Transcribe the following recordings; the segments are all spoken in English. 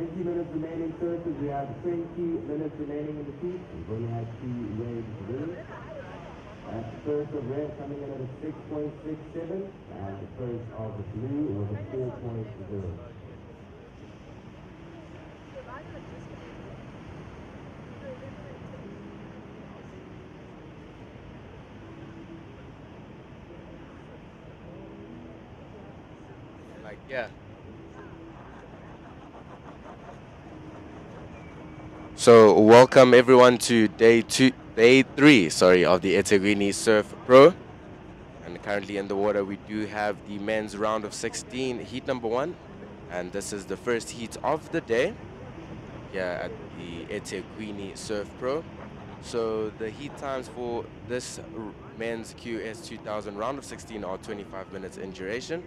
20 minutes remaining surface. We have 20 minutes remaining in the heat. We've only had 2 waves through. First of red coming in at a 6.67, and the first of the blue was a 4.0. Yeah. So welcome everyone to day 3, of the eThekwini Surf Pro. And currently in the water, we do have the men's round of 16, heat number 1. And this is the first heat of the day here at the eThekwini Surf Pro. So the heat times for this men's QS 2000 round of 16 are 25 minutes in duration.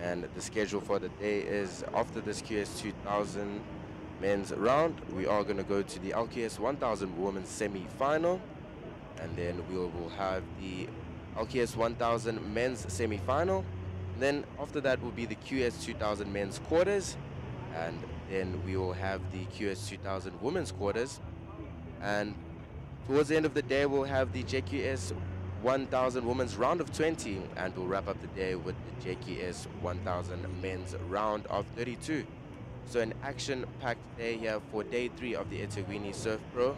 And the schedule for the day is after this QS 2000 men's round, we are going to go to the LQS 1000 women's semi-final. And then we will have the LQS 1000 men's semi-final. And then after that will be the QS 2000 men's quarters. And then we will have the QS 2000 women's quarters. And towards the end of the day, we'll have the JQS 1000 women's round of 20, and we'll wrap up the day with the JQS 1000 men's round of 32. So an action-packed day here for day 3 of the eThekwini Surf Pro.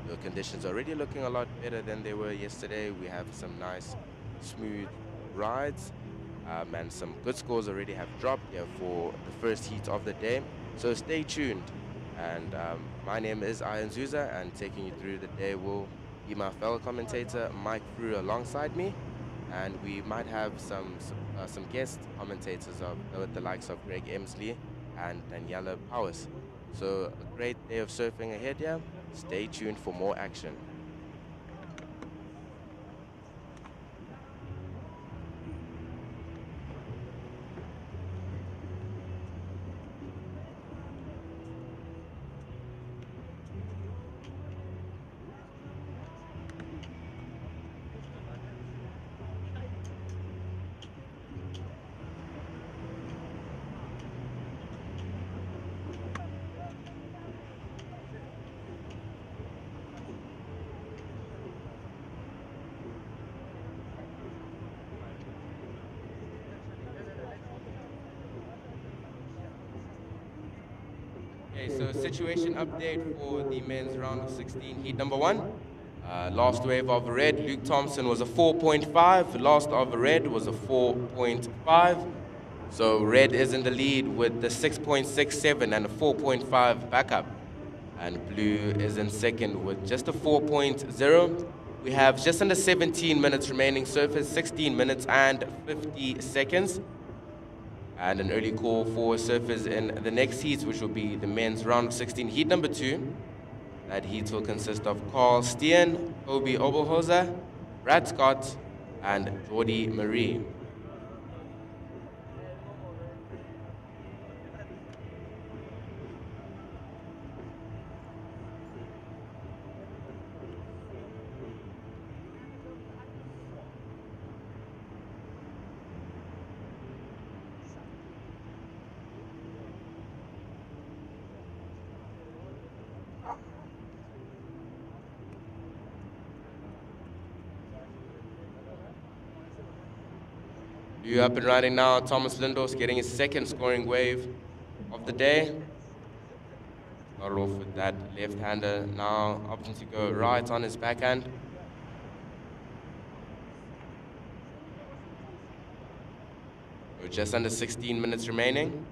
The conditions are already looking a lot better than they were yesterday. We have some nice, smooth rides, and some good scores already have dropped here for the first heat of the day. So stay tuned. And my name is Ian Zuza, and taking you through the day will be my fellow commentator, Mike Frew, alongside me. And we might have some guest commentators with the likes of Greg Emsley and Daniela Powers. So a great day of surfing ahead here. Stay tuned for more action. Okay, so situation update for the men's round of 16, heat number 1. Last wave of red, Luke Thompson was a 4.5. Last of red was a 4.5. So red is in the lead with the 6.67 and a 4.5 backup. And blue is in second with just a 4.0. We have just under 17 minutes remaining surface, 16 minutes and 50 seconds. And an early call for surfers in the next heat, which will be the men's round of 16, heat number 2. That heat will consist of Carl Steen, Obi Oberhoser, Brad Scott, and Jordy Marie. You up and running now. Thomas Lindos getting his second scoring wave of the day. Started off with that left-hander, now opting to go right on his backhand. We're just under 16 minutes remaining.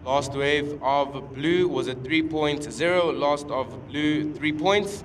Last wave of blue was a 3.0. Last of blue, 3 points.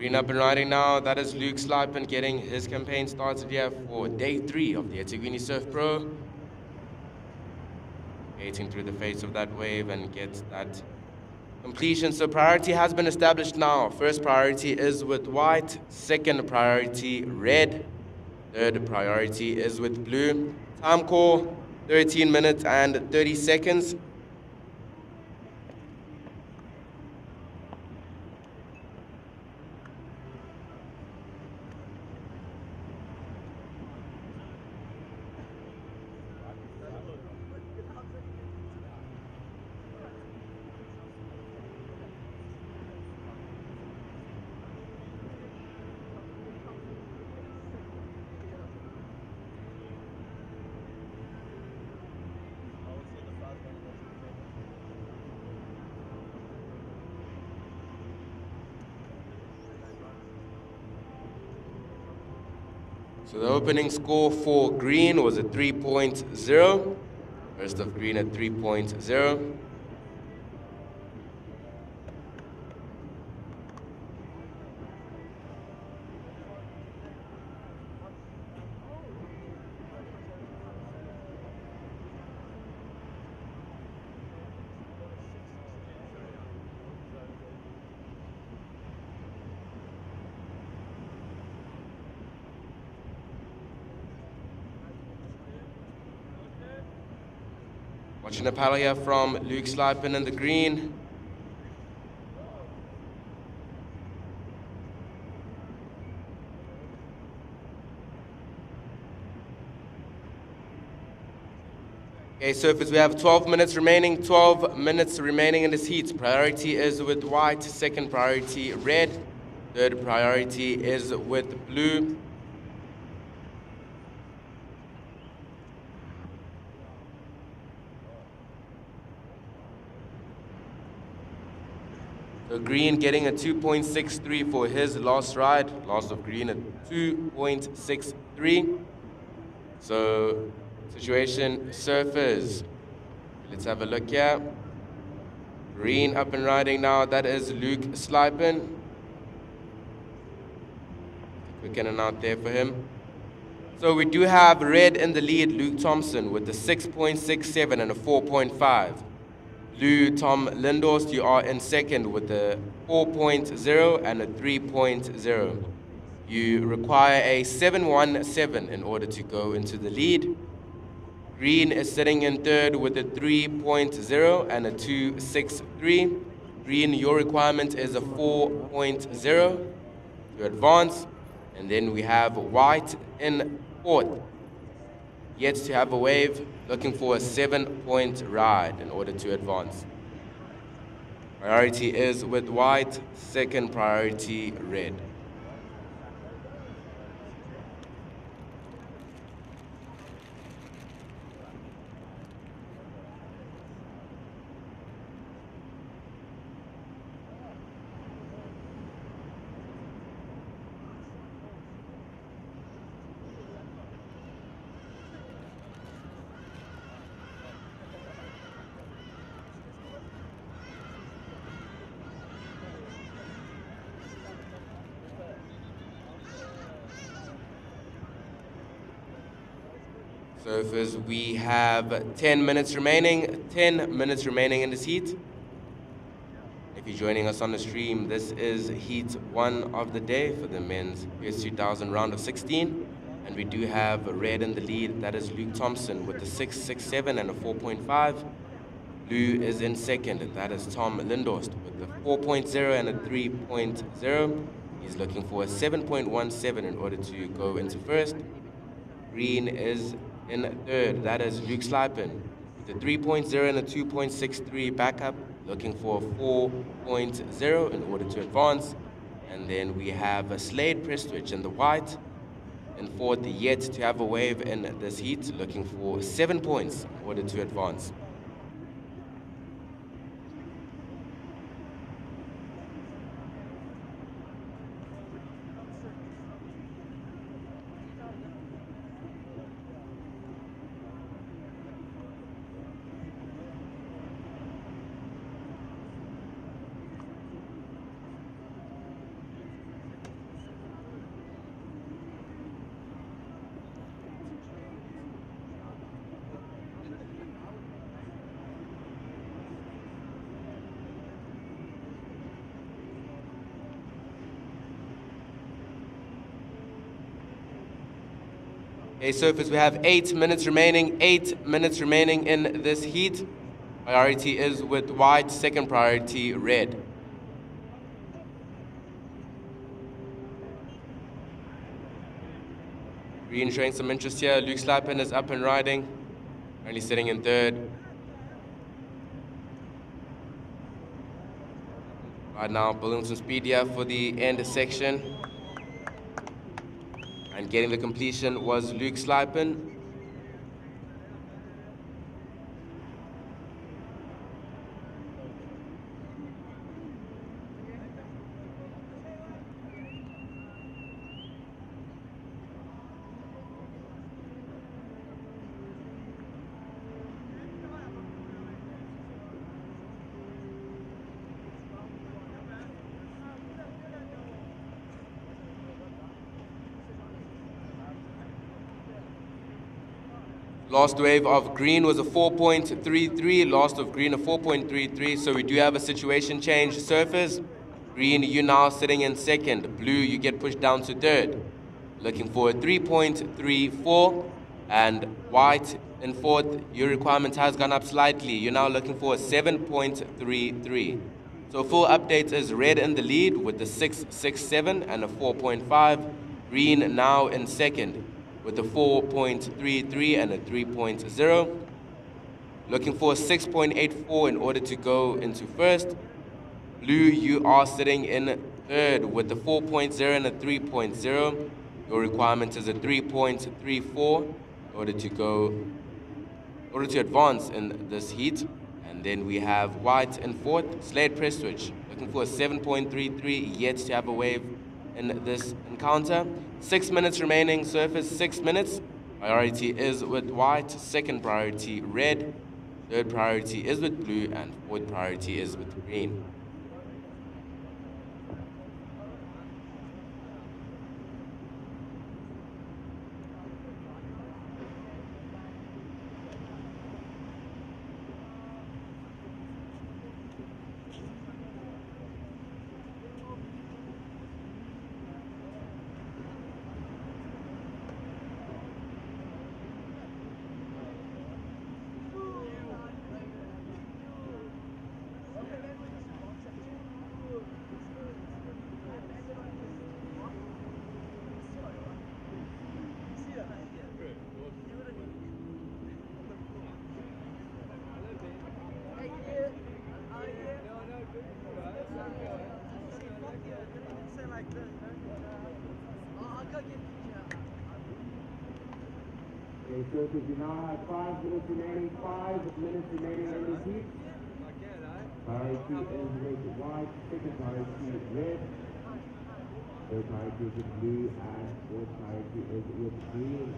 Green up and riding now. That is Luke Slipen getting his campaign started here for day 3 of the eThekwini Surf Pro. Skating through the face of that wave and gets that completion. So priority has been established now. First priority is with white. Second priority, red. Third priority is with blue. Time call, 13 minutes and 30 seconds. So the opening score for green was a 3.0. First of green at 3.0. Watching the paddle here from Luke Slipen in the green. Okay, surfers, we have 12 minutes remaining. 12 minutes remaining in this heat. Priority is with white. Second priority, red. Third priority is with blue. So green getting a 2.63 for his last ride. Last of green at 2.63. So situation surfers. Let's have a look here. Green up and riding now. That is Luke Slipen. Quick in and out there for him. So we do have red in the lead, Luke Thompson with the 6.67 and a 4.5. Blue, Tom Lindhorst, you are in second with the 4.0 and a 3.0. You require a 7.17 in order to go into the lead. Green is sitting in third with a 3.0 and a 2.63. Green, your requirement is a 4.0 to advance. And then we have white in fourth. Yet to have a wave, looking for a 7-point ride in order to advance. Priority is with white, second priority red. Surfers, we have 10 minutes remaining. 10 minutes remaining in this heat. If you're joining us on the stream, this is heat 1 of the day for the men's QS 2000 round of 16. And we do have red in the lead. That is Luke Thompson with the 6.67 and a 4.5. Blue is in second, and that is Tom Lindhorst with the 4.0 and a 3.0. He's looking for a 7.17 in order to go into first. Green is in third, that is Luke Slipen with the 3.0 and a 2.63 backup, looking for a 4.0 in order to advance. And then we have a Slade Prestwich in the white. And fourth, yet to have a wave in this heat, looking for 7 points in order to advance. Okay, surfers, we have 8 minutes remaining. 8 minutes remaining in this heat. Priority is with white, second priority red. Green showing some interest here. Luke Slipen is up and riding. Currently sitting in third. Right now, building some speed here for the end section. And getting the completion was Luke Slipen. Last wave of green was a 4.33. Last of green a 4.33. So we do have a situation change. Surfers, green, you now sitting in second. Blue, you get pushed down to third. Looking for a 3.34. And white in fourth, your requirement has gone up slightly. You're now looking for a 7.33. So full update is red in the lead with a 6.67 and a 4.5. Green now in second with a 4.33 and a 3.0. Looking for a 6.84 in order to go into first. Blue, you are sitting in third with a 4.0 and a 3.0. Your requirement is a 3.34 in order to advance in this heat. And then we have white in fourth, Slade press switch, looking for a 7.33, yet to have a wave in this encounter. 6 minutes remaining, surface 6 minutes. Priority is with white, second priority red, third priority is with blue, and fourth priority is with green. Okay, so we now have 5 minutes remaining, 5 minutes remaining in the heat. Priority is with white, second priority is red, third priority is with blue, and fourth priority is with green.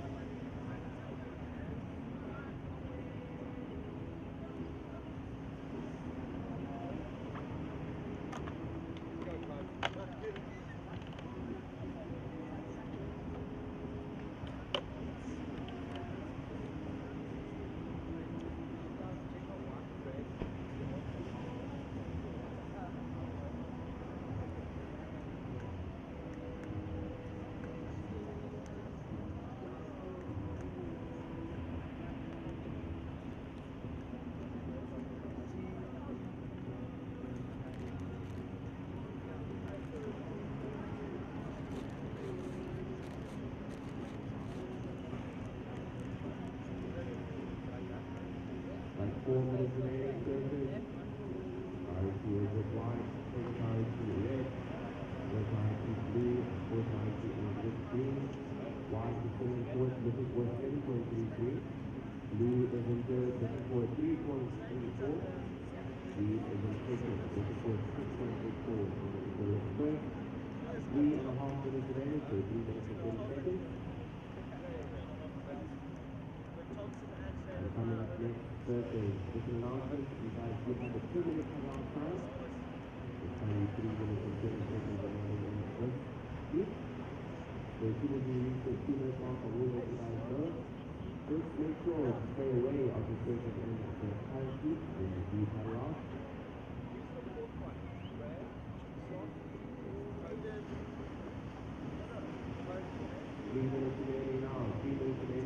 Like 4 minutes remaining, surface. Priority is with white, second priority red, third priority blue, fourth priority is with green. White is still in fourth, looking for 7.33. Blue is in third, looking for 3.34. Green is in second, looking for 6.84 in order to go first. 3.5 minutes remaining, so 3 minutes and 30 seconds. And coming up next, Thursday, with an announcement, you guys do have a 2-minute cut-off time. It's only 3 minutes and 30 seconds remaining in this heat. So as soon as you reach the 2-minute mark, I will let you guys know. Just make sure to stay away of the person in the current heat when you do cut it off. 3 minutes remaining now, 3 minutes remaining.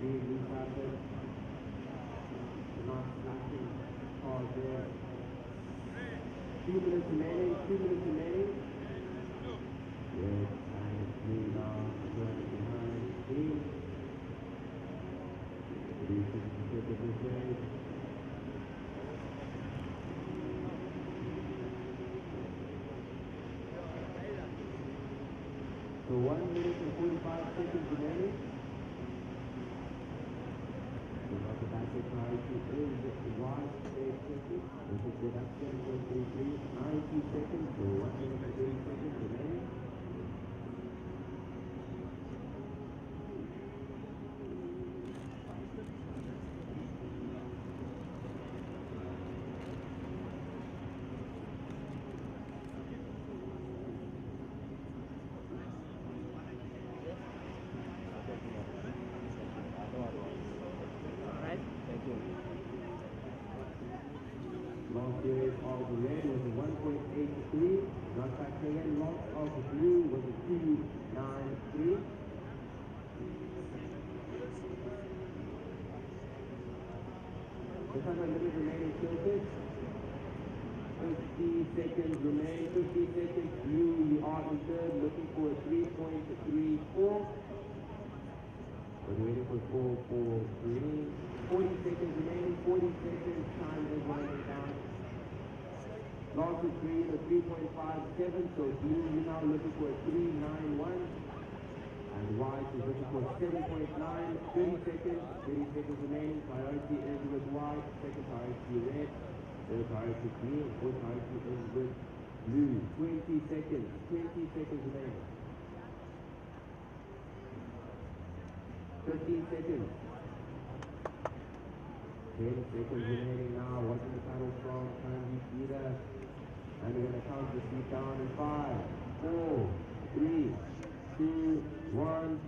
being restarted. Not slashing hard there. 2 minutes remaining, 2 minutes remaining. Yes, and 3 now, turning behind, 3. 3 seconds to take this way. So 1 minute and 45 seconds remaining. So not the backward priority is 1 second. This is deduction for 90 seconds. So 1 minute and 30 seconds remaining. Long period of the red was a 1.83. Not factoring in loss of the blue was a 2.93. The time limit remaining tilted. 50 seconds remaining. 50 seconds. Blue, you are in third, looking for a 3.34. We're waiting for 4 green. 40 seconds remaining. 40 seconds. Time is running down. Long to green, a 3.57. So blue, you're now looking for a 3.91. And white is looking for 7.9. 30 seconds. 30 seconds remaining. Priority is with white. Second priority red. Third priority green. Fourth priority is with blue. 20 seconds. 20 seconds remaining. 15 seconds. 10 seconds remaining now. Watching the final strong. Time leader. And we're going to count the seat down in 5, 4, 3, 2, 1.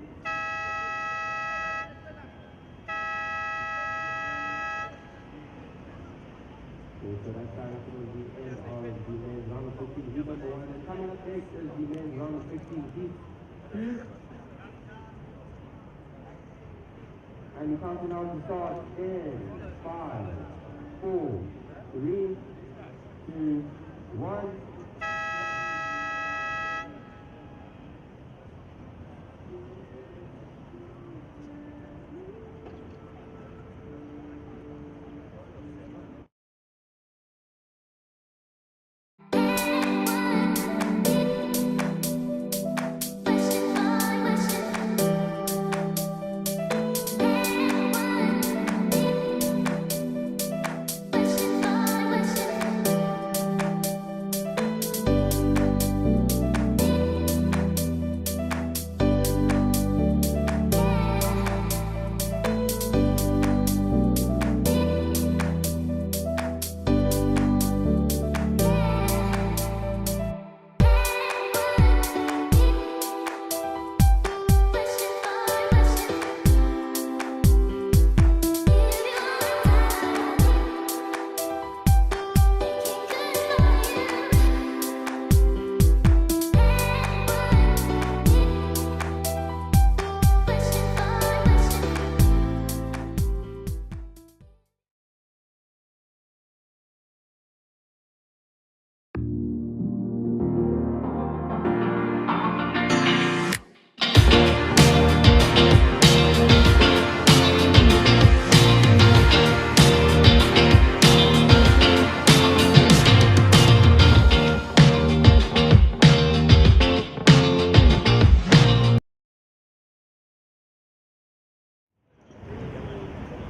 Okay, so that's starting towards the end of the men's round of 15 heat number 1. And coming up next is the men's round of 16 heat 2. And we're counting out to start in 5, 4, 3, 2, 1.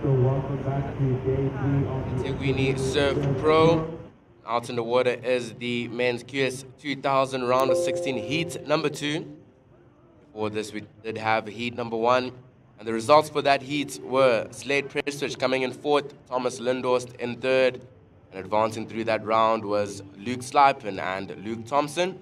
So welcome back to day 3 of the eThekwini Surf Pro. Out in the water is the men's QS 2000 round of 16 heat number 2. Before this, we did have heat number 1. And the results for that heat were Slade Prestwich coming in 4th, Thomas Lindhorst in 3rd. And advancing through that round was Luke Slipen and Luke Thompson.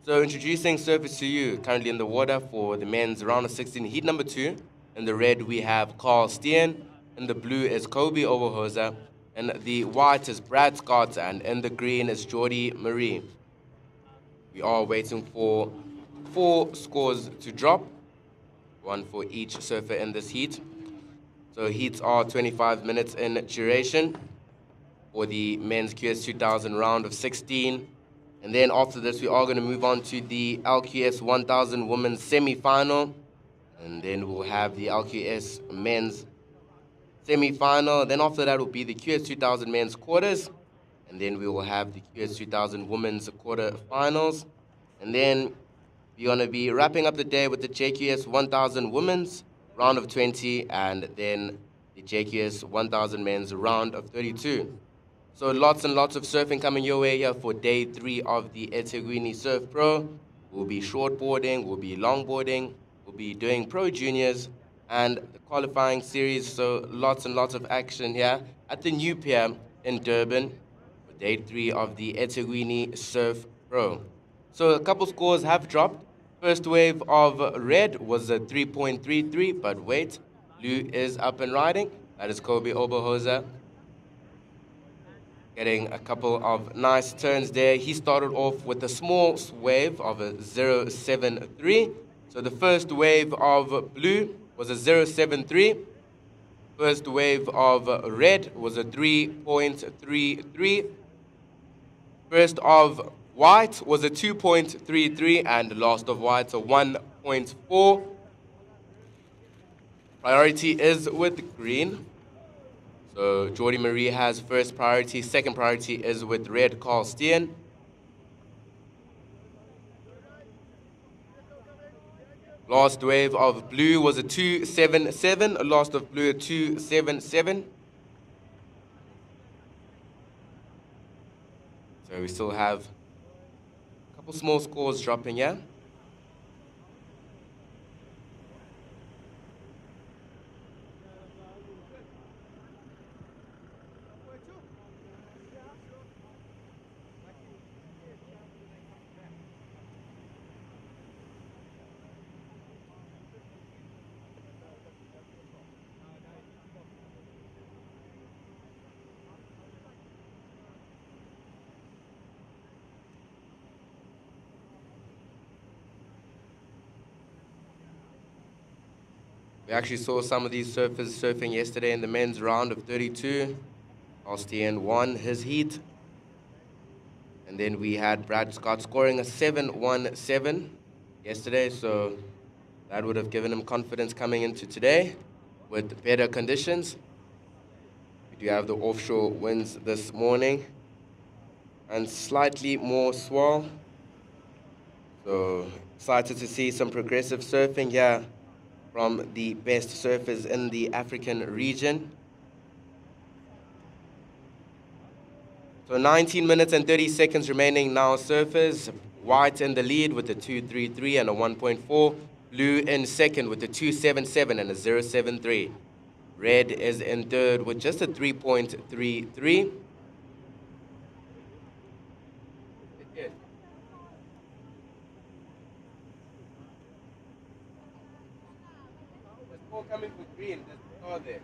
So introducing surfers to you, currently in the water for the men's round of 16 heat number 2. In the red, we have Carl Steen. In the blue is Kobe Overhoser. In the white is Brad Scott. And in the green is Geordie Marie. We are waiting for 4 scores to drop, 1 for each surfer in this heat. So heats are 25 minutes in duration for the men's QS 2000 round of 16. And then after this, we are going to move on to the LQS 1000 women's semi-final. And then we'll have the LQS men's semi-final. Then after that will be the QS 2000 men's quarters. And then we will have the QS 2000 women's quarterfinals. And then we're going to be wrapping up the day with the JQS 1000 women's round of 20 and then the JQS 1000 men's round of 32. So lots and lots of surfing coming your way here for day 3 of the eThekwini Surf Pro. We'll be shortboarding, we'll be longboarding, we'll be doing pro juniors and the qualifying series. So lots and lots of action here at the new pier in Durban for day 3 of the eThekwini Surf Pro. So a couple scores have dropped. First wave of red was a 3.33, but wait, blue is up and riding. That is Kobe Oberhoser getting a couple of nice turns there. He started off with a small wave of a 0.73. So the first wave of blue was a 0.73. First wave of red was a 3.33. First of white was a 2.33. And last of white, a 1.4. Priority is with green. So Jordy Marie has first priority. Second priority is with red, Carl Steen. Last wave of blue was a 2.77. Last of blue, a 2.77. So we still have a couple small scores dropping here. We actually saw some of these surfers surfing yesterday in the men's round of 32. Austin won his heat. And then we had Brad Scott scoring a 7.17 yesterday, so that would have given him confidence coming into today with better conditions. We do have the offshore winds this morning and slightly more swell. So excited to see some progressive surfing here from the best surfers in the African region. So 19 minutes and 30 seconds remaining now, surfers. White in the lead with a 2.33 and a 1.4. Blue in second with a 2.77 and a 0.73. Red is in third with just a 3.33. There's more coming for green. There's a car there.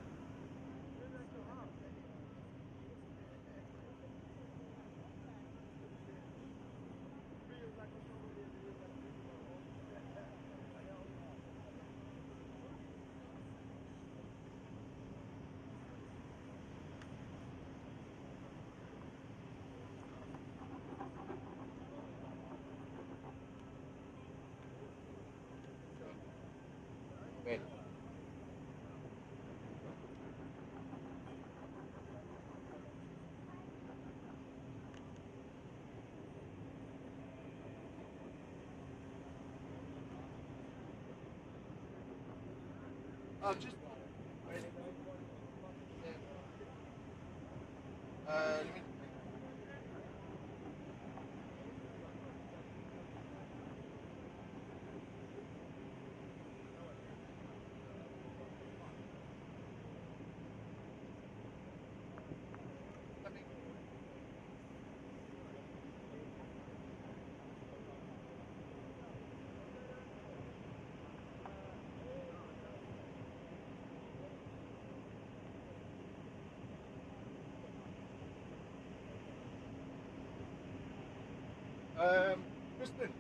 Wait. Just let me. Kristen.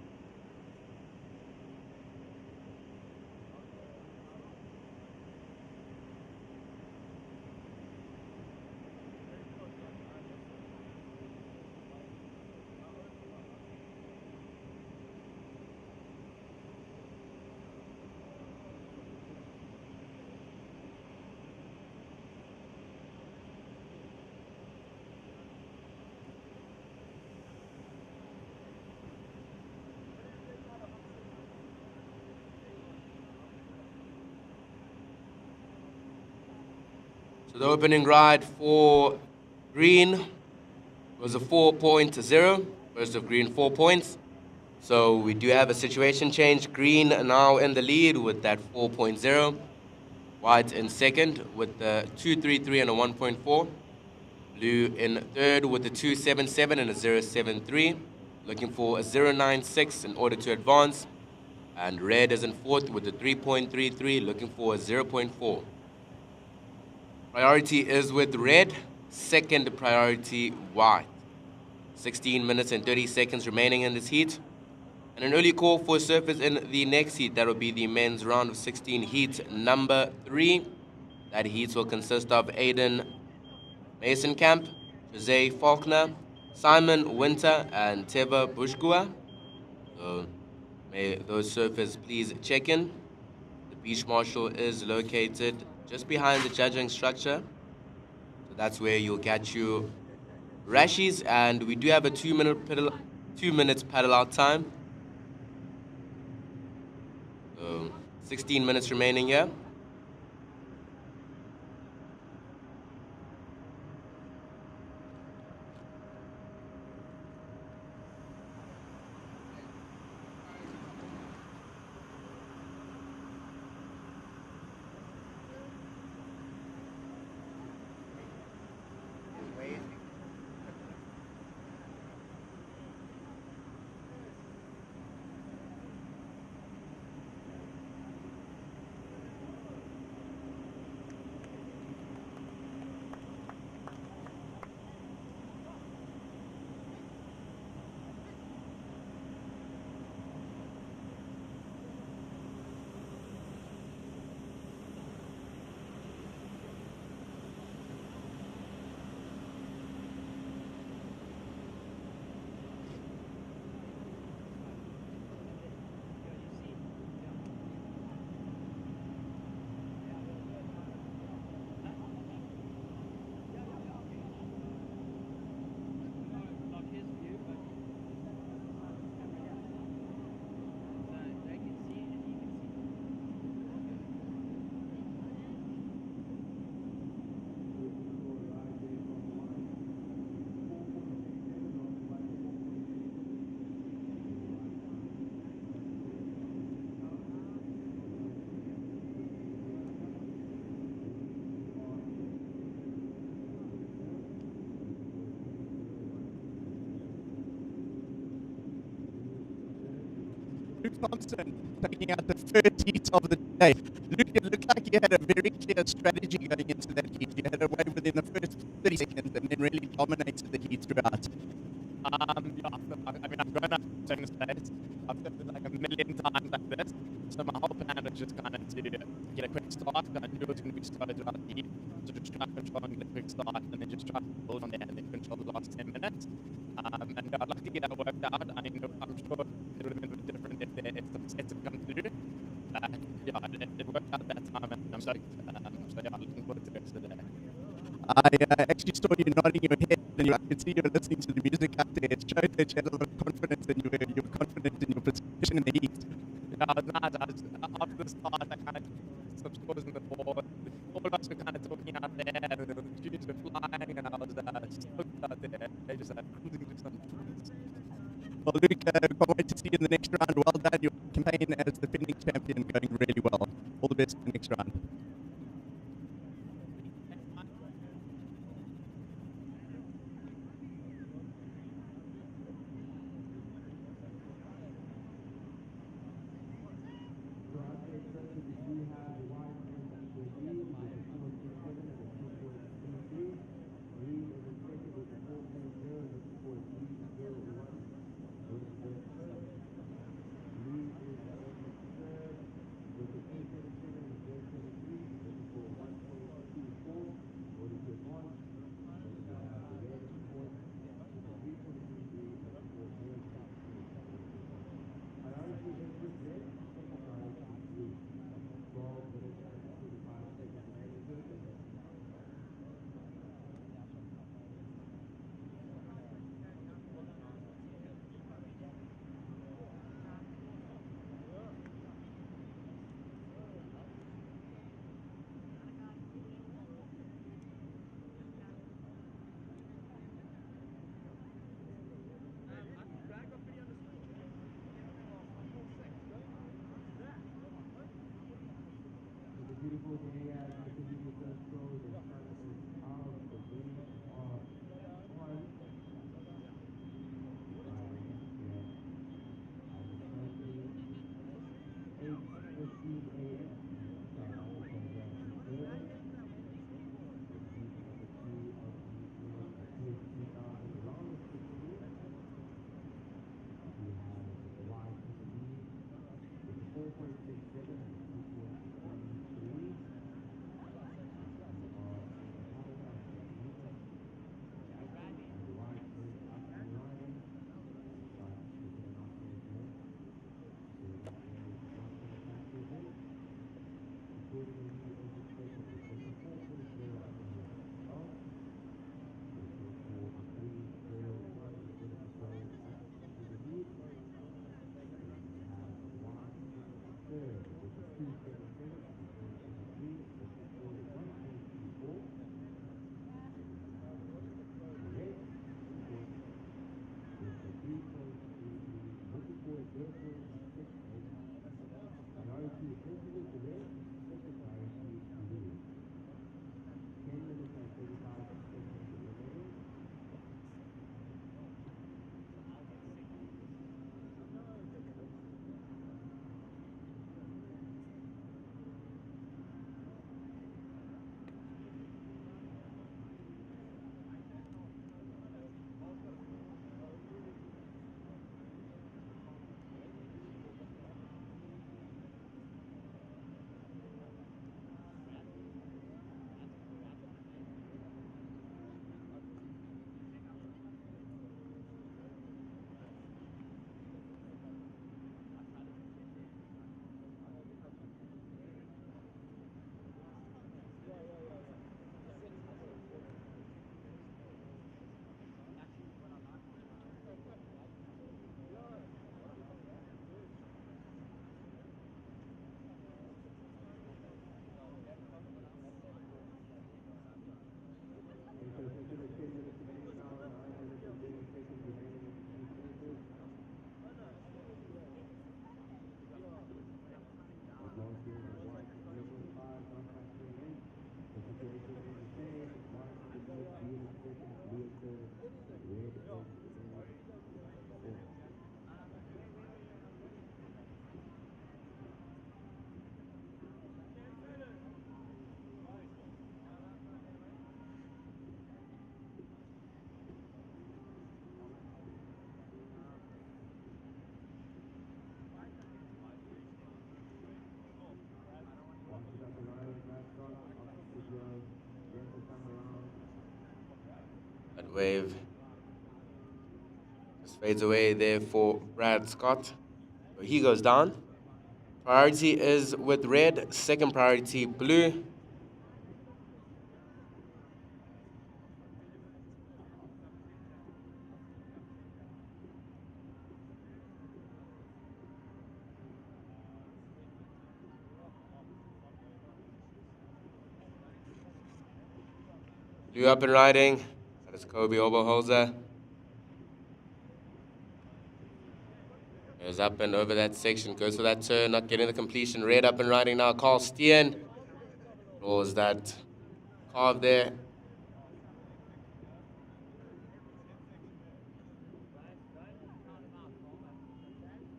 So the opening ride for green was a 4.0. First of green, 4 points. So we do have a situation change. Green now in the lead with that 4.0. White in second with the 233 and a 1.4. Blue in third with a 277 and a 073. Looking for a 096 in order to advance. And red is in fourth with a 3.33, looking for a 0.4. Priority is with red, second priority white. 16 minutes and 30 seconds remaining in this heat. And an early call for surfers in the next heat. That will be the men's round of 16 heat number 3. That heat will consist of Aiden Mason Camp, Jose Faulkner, Simon Winter, and Teva Bushkua. So may those surfers please check in. The beach marshal is located just behind the judging structure. So that's where you'll get your rashies, and we do have a 2 minutes paddle out time. So 16 minutes remaining here. Luke Thompson taking out the first heat of the day. Luke, it looked like you had a very clear strategy going into that heat. You had a way within the first 30 seconds and then really dominated the heat throughout. Yeah, I mean, I've grown up doing space. I've done it like a million times like this. So my whole plan was just kind of to get a quick start. I knew it was going to be slow throughout the heat. So just try control and get a quick start and then just try to build on there and then control the last 10 minutes. And I'd like to get that worked out. I mean, I'm sure it would have been a bit different if some sets had come through. Yeah, it worked out at that time and I'm stoked. So yeah, looking forward to the rest of the day. I actually saw you nodding your head and I could see you were listening to the music out there. It showed that you had a lot of confidence and you were confident in your position in the heat. Yeah, it was nice. After the start, I kind of some scores in the board. All of us were kind of talking out there, and the tunes were flying, and I was stoked out there. They just had cruising to some tunes. Well, Luke, can't wait to see you in the next round. Well done. Your campaign as defending champion going really well. All the best in the next round. That wave just fades away there for Brad Scott. So he goes down. Priority is with red, second priority blue. Blue up and riding. That is Kobe Oberholzer. Goes up and over that section, goes for that turn, not getting the completion. Red up and riding now. Carl Steen draws that carve there.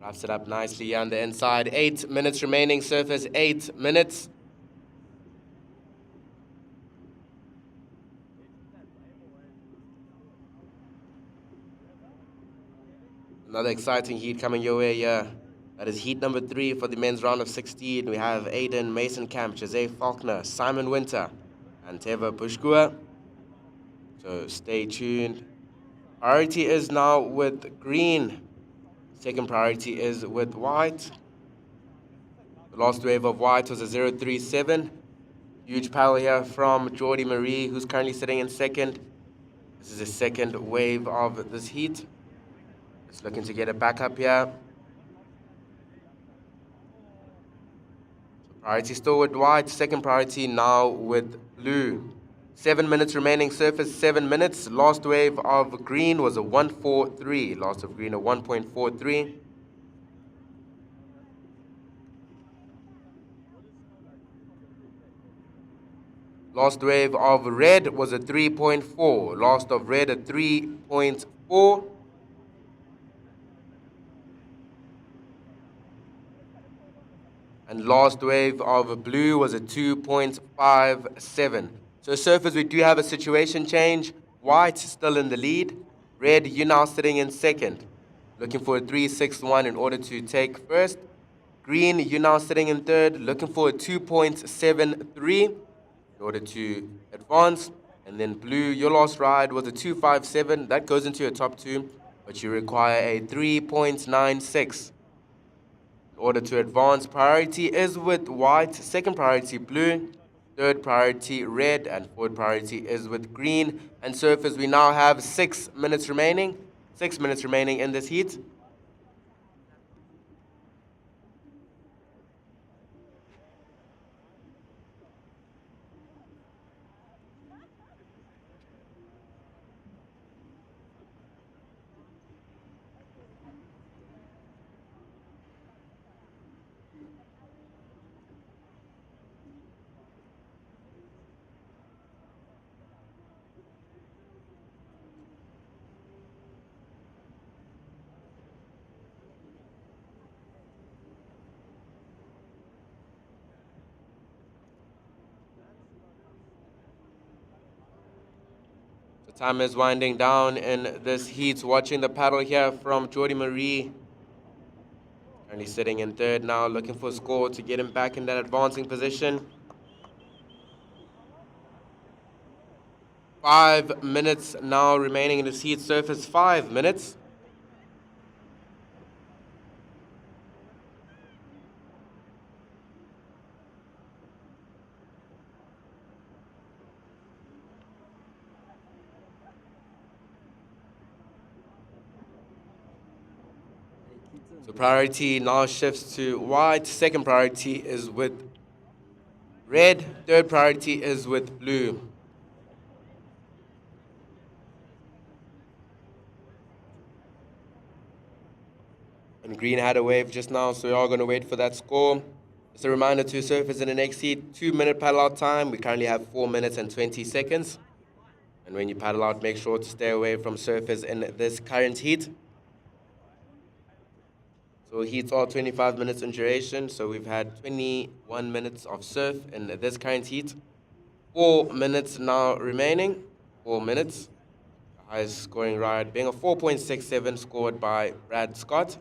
Wraps it up nicely on the inside. 8 minutes remaining. Surface 8 minutes. Another exciting heat coming your way here. That is heat number 3 for the men's round of 16. We have Aiden Mason Camp, Jose Faulkner, Simon Winter, and Teva Pushkua. So stay tuned. Priority is now with green. Second priority is with white. The last wave of white was a 037. Huge power here from Jordy Marie, who's currently sitting in second. This is the second wave of this heat. Just looking to get it back up here. So priority still with white. Second priority now with blue. 7 minutes remaining. Surface 7 minutes. Last wave of green was a 143. Last of green a 1.43. Last wave of red was a 3.4. Last of red a 3.4. And last wave of blue was a 2.57. So surfers, we do have a situation change. White still in the lead. Red, you're now sitting in second. Looking for a 3.61 in order to take first. Green, you're now sitting in third. Looking for a 2.73 in order to advance. And then blue, your last ride was a 2.57. That goes into your top two, but you require a 3.96. In order to advance, priority is with white, second priority blue, third priority red, and fourth priority is with green. And surfers, we now have 6 minutes remaining. 6 minutes remaining in this heat. Time is winding down in this heat. Watching the paddle here from Jordy Marie. Currently sitting in third now, looking for a score to get him back in that advancing position. 5 minutes now remaining in this heat. Surface 5 minutes. So priority now shifts to white. Second priority is with red. Third priority is with blue. And green had a wave just now, so we are going to wait for that score. Just a reminder to surfers in the next heat, 2-minute paddle out time. We currently have 4 minutes and 20 seconds. And when you paddle out, make sure to stay away from surfers in this current heat. So heats are 25 minutes in duration, so we've had 21 minutes of surf in this current heat. 4 minutes now remaining. 4 minutes. The highest scoring ride being a 4.67 scored by Brad Scott.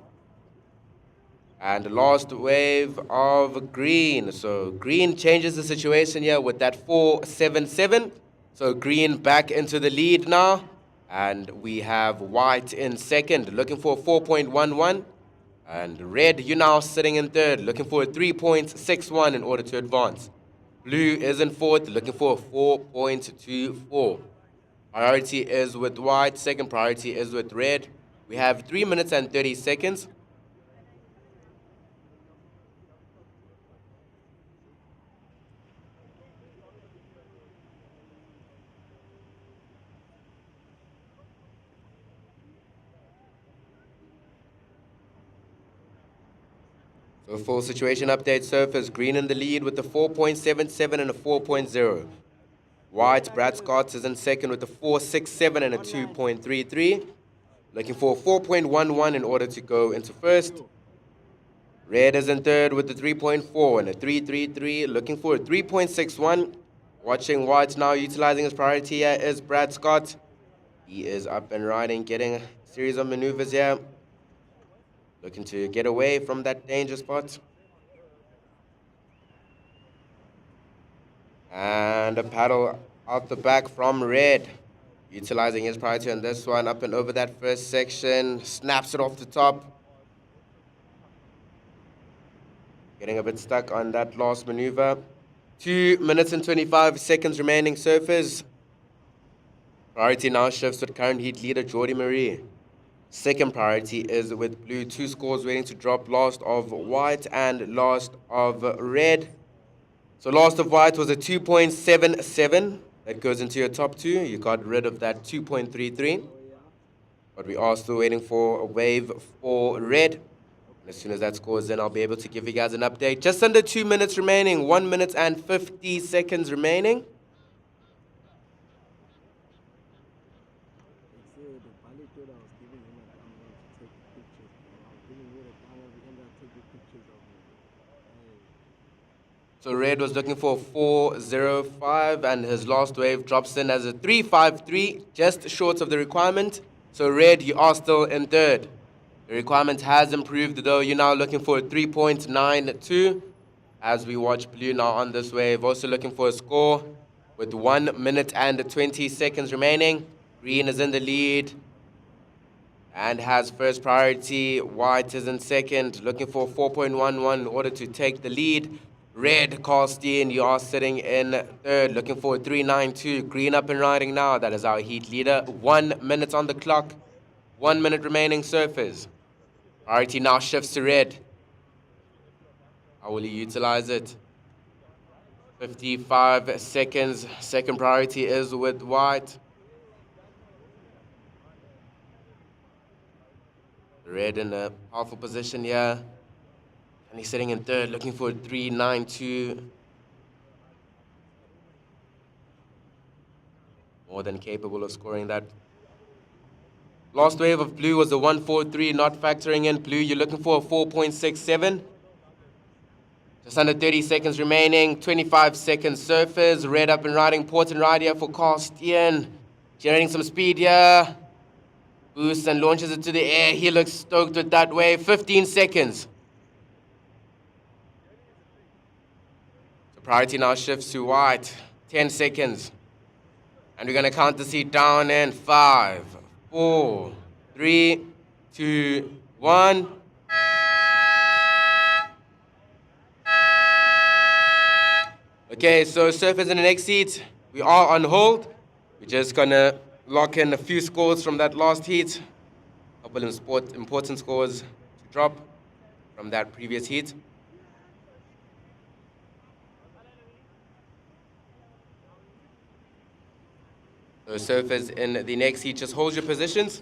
And last wave of green. So green changes the situation here with that 4.77. So green back into the lead now. And we have white in second, looking for a 4.11. And red, you're now sitting in third, looking for a 3.61 in order to advance. Blue is in fourth, looking for a 4.24. Priority is with white, second priority is with red. We have 3 minutes and 30 seconds. So full situation update, surfers green in the lead with the 4.77 and a 4.0. White, Brad Scott is in second with a 4.67 and a 2.33. Looking for a 4.11 in order to go into first. Red is in third with the 3.4 and a 3.33. Looking for a 3.61. Watching white now utilizing his priority here is Brad Scott. He is up and riding, getting a series of maneuvers here. Looking to get away from that danger spot. And a paddle out the back from red. Utilizing his priority on this one. Up and over that first section. Snaps it off the top. Getting a bit stuck on that last maneuver. 2 minutes and 25 seconds remaining, surfers. Priority now shifts with current heat leader Jordy Marie. Second priority is with blue. 2 scores waiting to drop. Last of white and last of red. So last of white was a 2.77. That goes into your top 2. You got rid of that 2.33. But we are still waiting for a wave for red. And as soon as that scores in, I'll be able to give you guys an update. Just under 2 minutes remaining. 1 minute and 50 seconds remaining. So red was looking for 4.05, and his last wave drops in as a 3.53, just short of the requirement. So red, you are still in third. The requirement has improved, though. You're now looking for a 3.92. As we watch blue now on this wave, also looking for a score with 1 minute and 20 seconds remaining. Green is in the lead and has first priority. White is in second, looking for 4.11 in order to take the lead. Red, Carlstein, you are sitting in third, looking for 3.92. Green up and riding now. That is our heat leader. 1 minute on the clock. 1 minute remaining surface. Priority now shifts to red. How will he utilize it? 55 seconds. Second priority is with white. Red in a powerful position here. And he's sitting in third, looking for 3.92. More than capable of scoring that. Last wave of blue was a 1.43, not factoring in blue. You're looking for a 4.67. Just under 30 seconds remaining. 25 seconds surface. Red up and riding. Port and ride here for Carlstein. Generating some speed here. Boosts and launches it to the air. He looks stoked with that wave. 15 seconds. So priority now shifts to white. 10 seconds. And we're going to count the seat down in 5, 4, 3, 2, 1. Okay, so surface in the next seat. We are on hold. We're just going to lock in a few scores from that last heat. A couple of important scores to drop from that previous heat. So surface in the next heat, just hold your positions.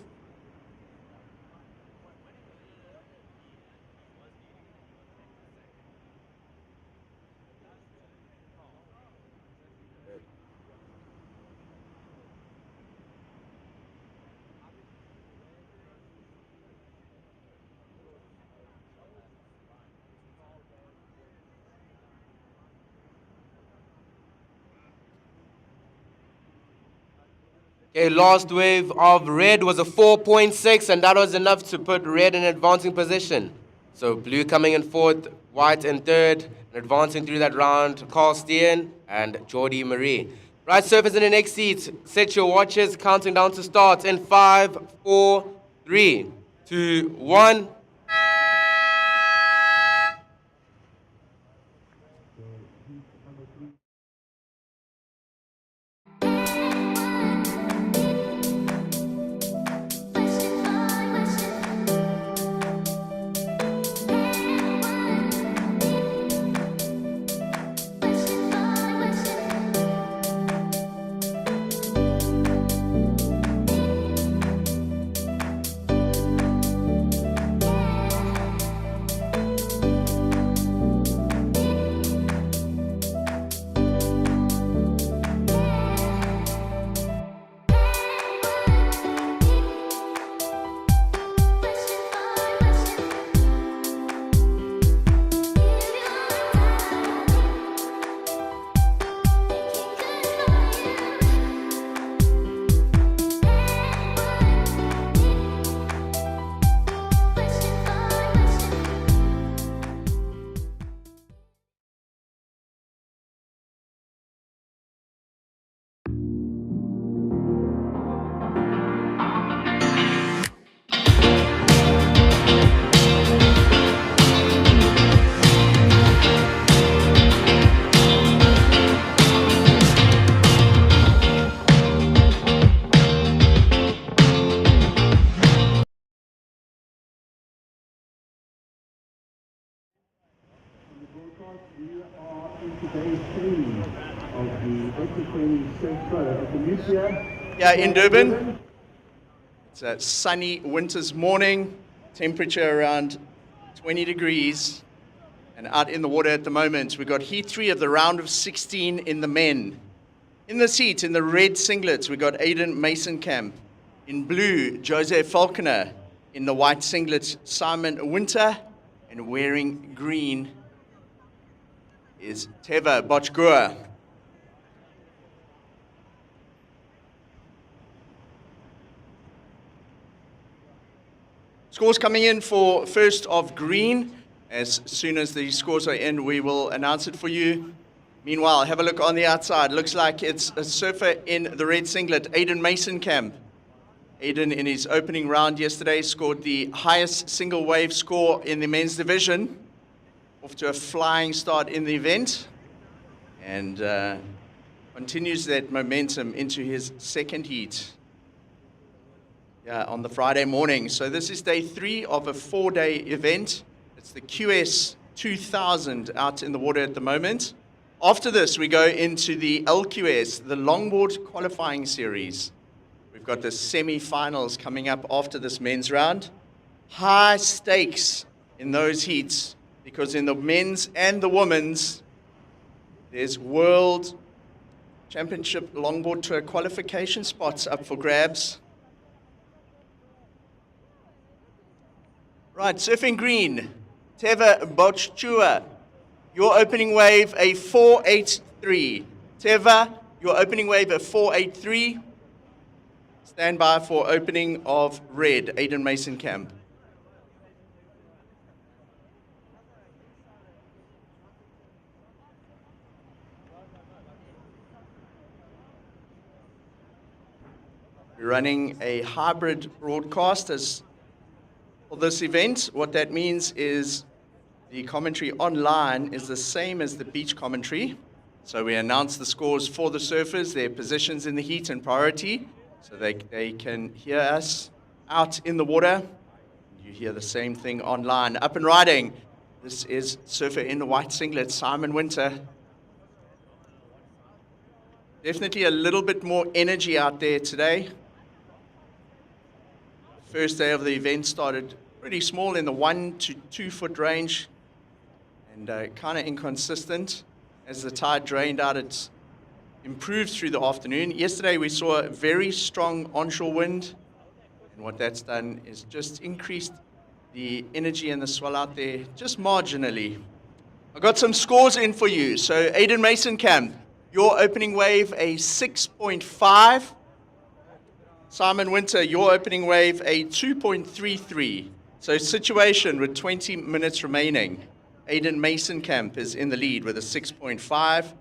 Okay, last wave of red was a 4.6, and that was enough to put red in advancing position. So blue coming in fourth, white in third, and advancing through that round, Carlstein and Jordy Marie. Right surface in the next seat. Set your watches, counting down to start in 5, 4, 3, 2, 1. We are into day 3 of the eThekwini Surf Pro at the Nuclear. Yeah, in Durban. It's a sunny winter's morning, temperature around 20 degrees, and out in the water at the moment. We've got heat 3 of the round of 16 in the men. In this heat, in the red singlets, we've got Aiden Masonkamp. In blue, Jose Falconer. In the white singlets, Simon Winter. And wearing green is Teva Botchgua. Scores coming in for first of green. As soon as the scores are in, we will announce it for you. Meanwhile, have a look on the outside. Looks like it's a surfer in the red singlet, Aiden Masonkamp. Aiden, in his opening round yesterday, scored the highest single wave score in the men's division. Off to a flying start in the event. And continues that momentum into his second heat. Yeah, on the Friday morning. So this is day 3 of a 4-day event. It's the QS 2000 out in the water at the moment. After this, we go into the LQS, the longboard qualifying series. We've got the semi-finals coming up after this men's round. High stakes in those heats, because in the men's and the women's, there's World Championship Longboard Tour qualification spots up for grabs. Right, surfing green, Teva Botchgua. Your opening wave, a 4.83. Teva, your opening wave, a 4.83. Stand by for opening of red, Aiden Masonkamp. We're running a hybrid broadcast as for this event. What that means is the commentary online is the same as the beach commentary. So we announce the scores for the surfers, their positions in the heat and priority, so they can hear us out in the water. You hear the same thing online. Up and riding. This is surfer in the white singlet, Simon Winter. Definitely a little bit more energy out there today. First day of the event started pretty small in the 1 to 2 foot range and kind of inconsistent. As the tide drained out, it's improved through the afternoon. Yesterday we saw a very strong onshore wind, and what that's done is just increased the energy and the swell out there just marginally. I got some scores in for you. So Aiden Masonkamp, your opening wave a 6.5. Simon Winter, your opening wave, a 2.33. So situation with 20 minutes remaining. Aiden Masonkamp is in the lead with a 6.5.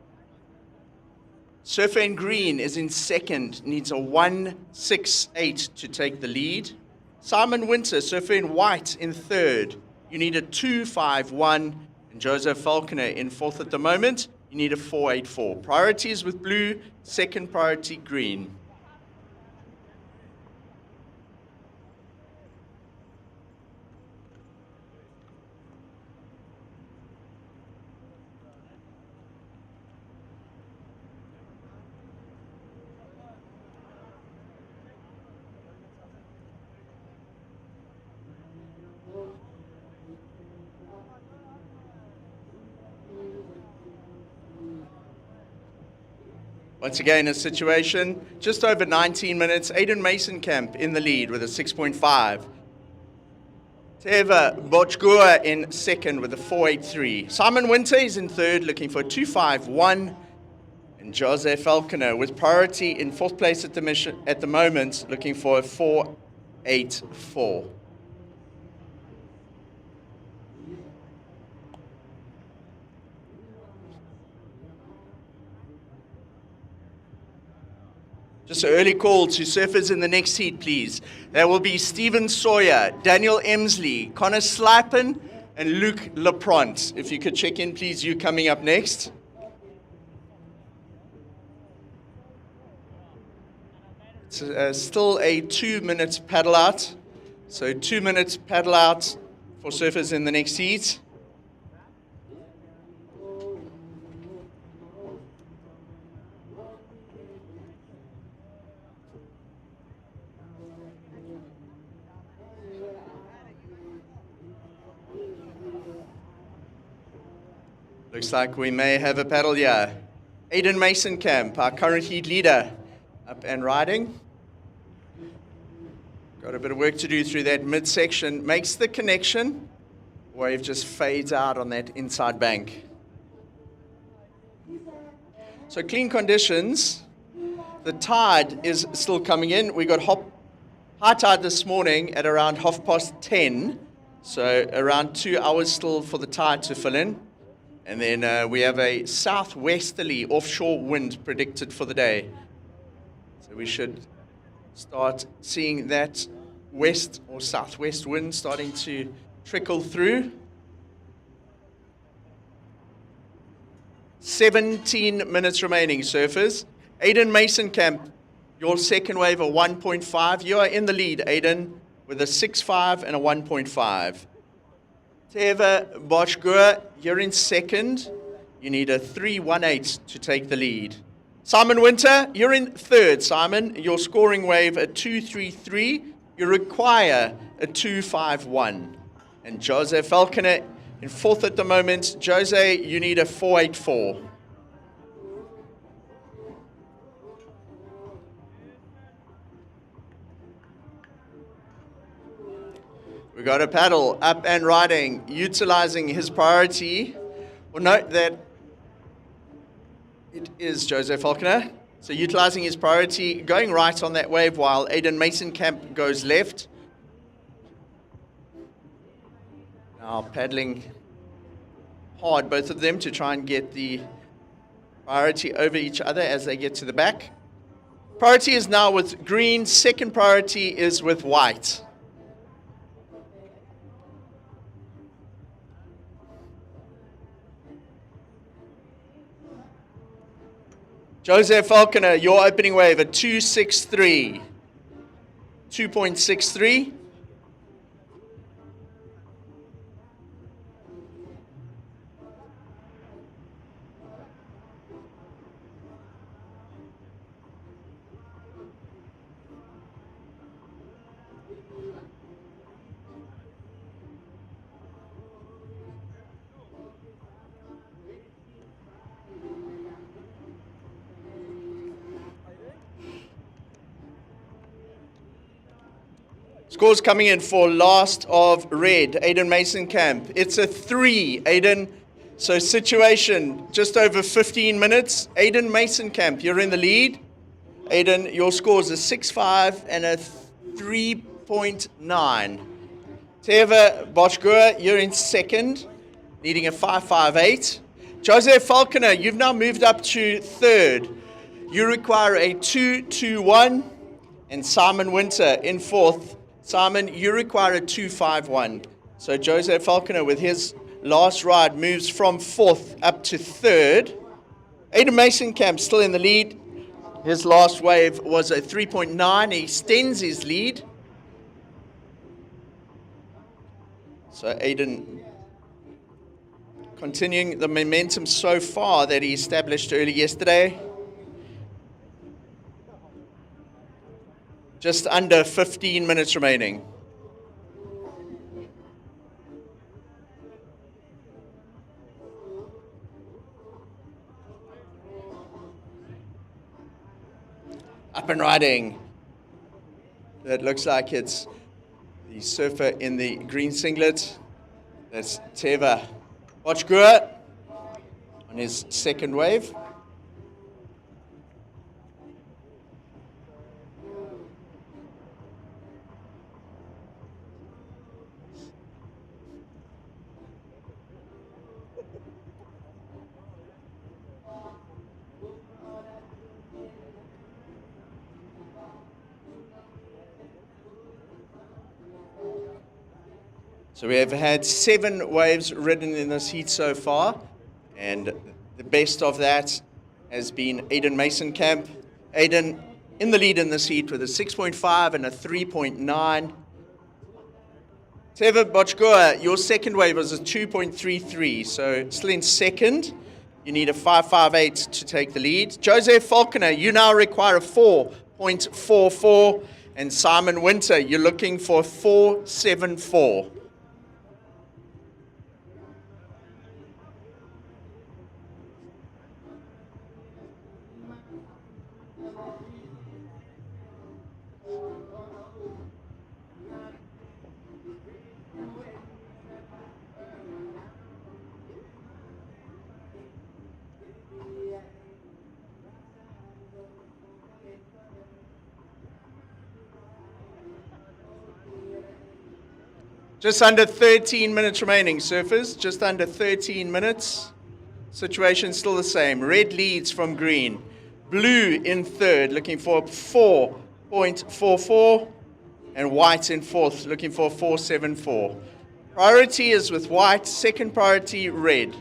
Surfer in green is in second, needs a 1.68 to take the lead. Simon Winter, surfer in white, in third. You need a 2.51. And Joseph Falconer in fourth at the moment. You need a 4.84. Priorities with blue, second priority green. Once again, a situation just over 19 minutes. Aiden Masonkamp in the lead with a 6.5. Teva Botchgua in second with a 4.83. Simon Winter is in third, looking for a 2.51. And Jose Falconer with priority in fourth place at the moment, looking for a 4.84. Just an early call to surfers in the next heat, please. There will be Stephen Sawyer, Daniel Emsley, Connor Slipen, and Luke Lapront. If you could check in, please, you coming up next. It's still a 2 minutes paddle out. So 2 minutes paddle out for surfers in the next heat. Looks like we may have a paddle here. Aiden Masonkamp, our current heat leader, up and riding. Got a bit of work to do through that midsection. Makes the connection. Wave just fades out on that inside bank. So clean conditions. The tide is still coming in. We got high tide this morning at around 10:30. So around 2 hours still for the tide to fill in. And then we have a southwesterly offshore wind predicted for the day. So we should start seeing that west or southwest wind starting to trickle through. 17 minutes remaining, surfers. Aiden Mason Camp, your second wave a 1.5. You are in the lead, Aiden, with a 6.5 and a 1.5. Teva Boschgur, you're in second. You need a 3.18 to take the lead. Simon Winter, you're in third, Simon. Your scoring wave a 2.33. You require a 2.51. And Jose Falconer in fourth at the moment. Jose, you need a 4.84. We got a paddle up and riding, utilizing his priority. Well, note that it is Jose Falconer. So utilizing his priority, going right on that wave while Aiden Mason Camp goes left. Now paddling hard, both of them, to try and get the priority over each other as they get to the back. Priority is now with green, second priority is with white. Jose Falconer, your opening wave at 2.63. 2.63. Scores coming in for last of red, Aiden Mason Camp. It's a 3, Aiden. So situation, just over 15 minutes. Aiden Mason Camp, you're in the lead. Aiden, your scores a 6.5 and a 3.9. Teva Boschgur, you're in second, needing a 5.58. Jose Falconer, you've now moved up to third. You require a 2.21. And Simon Winter in fourth. Simon, you require a 2.51. So Jose Falconer with his last ride moves from fourth up to third. Aiden Mason Camp still in the lead. His last wave was a 3.9. He extends his lead. So Aiden continuing the momentum so far that he established early yesterday. Just under 15 minutes remaining. Up and riding. That looks like it's the surfer in the green singlet. That's Teva Boschgur on his second wave. So we have had 7 waves ridden in this heat so far, and the best of that has been Aiden Mason Camp. Aiden in the lead in this heat with a 6.5 and a 3.9. Teva Boschgur, your second wave was a 2.33, so still in second. You need a 5.58 to take the lead. Jose Falconer, you now require a 4.44, and Simon Winter, you're looking for 4.74. Just under 13 minutes remaining, surfers. Just under 13 minutes. Situation still the same. Red leads from green. Blue in third, looking for 4.44. And white in fourth, looking for 4.74. Priority is with white, second priority red.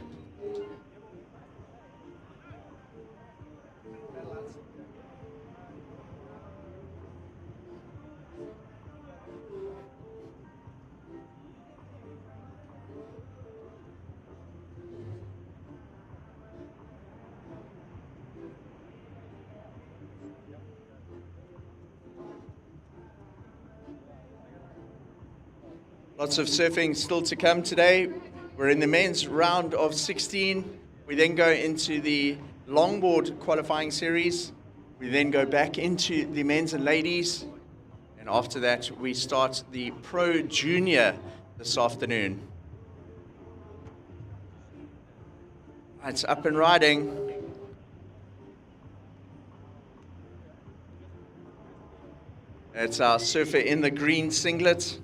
Lots of surfing still to come today. We're in the men's round of 16. We then go into the longboard qualifying series. We then go back into the men's and ladies. And after that, we start the Pro Junior this afternoon. It's up and riding. It's our surfer in the green singlet.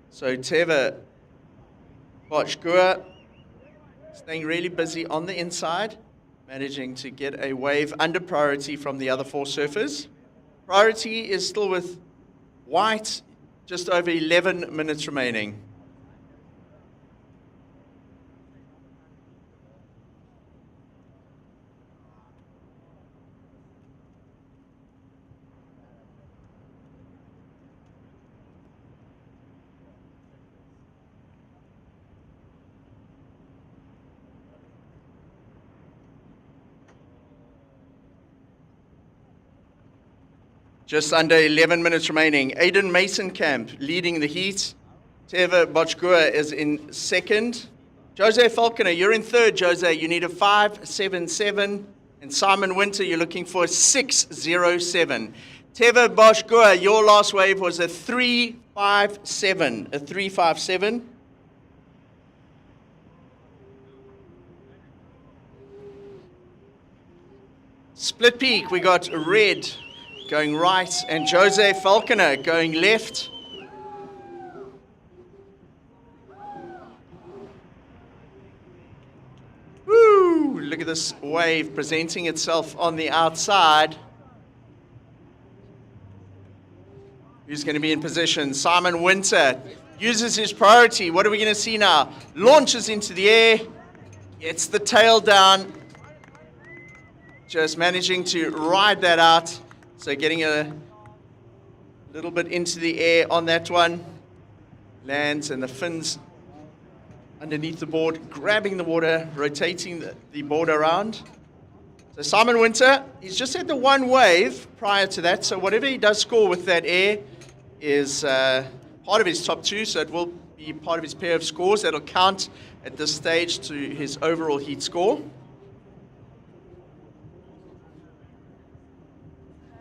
So Teva Bochgua staying really busy on the inside, managing to get a wave under priority from the other four surfers. Priority is still with white, just over 11 minutes remaining. Just under 11 minutes remaining. Aiden Masonkamp leading the heat. Teva Bochgua is in second. Jose Falconer, you're in third, Jose. You need a 5.77. And Simon Winter, you're looking for a 6.07. Teva Bochgua, your last wave was a 3.57. A 3.57. Split peak, we got red going right, and Jose Falconer going left. Woo! Look at this wave presenting itself on the outside. Who's going to be in position? Simon Winter uses his priority. What are we going to see now? Launches into the air, gets the tail down, just managing to ride that out. So getting a little bit into the air on that one. Lands and the fins underneath the board, grabbing the water, rotating the board around. So Simon Winter, he's just had the one wave prior to that. So whatever he does score with that air is part of his top two. So it will be part of his pair of scores. That'll count at this stage to his overall heat score.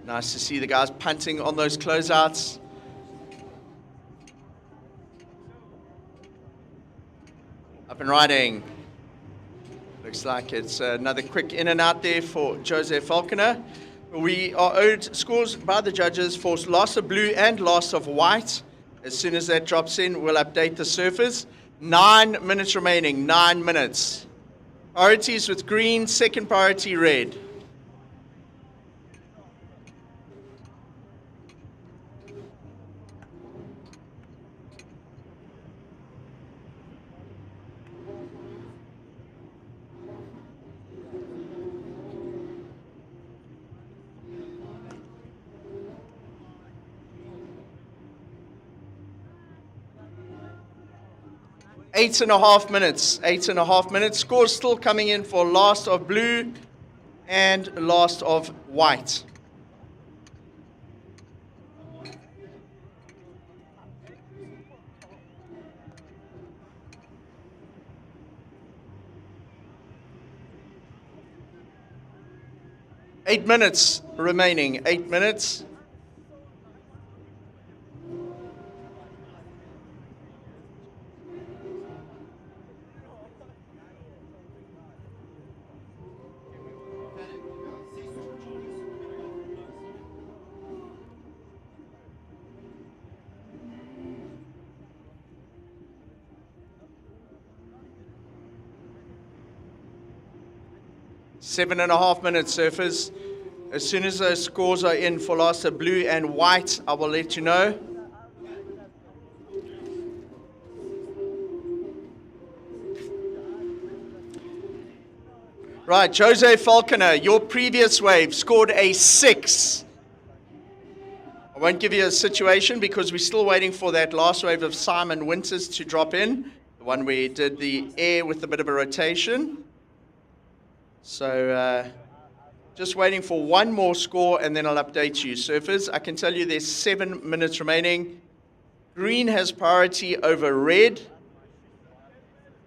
Nice to see the guys punting on those closeouts. Up and riding. Looks like it's another quick in and out there for Jose Falconer. We are owed scores by the judges for loss of blue and loss of white. As soon as that drops in, we'll update the surfers. 9 minutes remaining, 9 minutes. Priorities with green, second priority red. Eight and a half minutes. Scores still coming in for last of blue and last of white. Eight minutes remaining, 8 minutes. 7.5 minutes, surfers. As soon as those scores are in for Lhasa blue and white, I will let you know. Right, Jose Falconer, your previous wave scored a 6. I won't give you a situation because we're still waiting for that last wave of Simon Winters to drop in, the one where he did the air with a bit of a rotation. So just waiting for one more score and then I'll update you. Surfers, I can tell you there's 7 minutes remaining. Green has priority over red.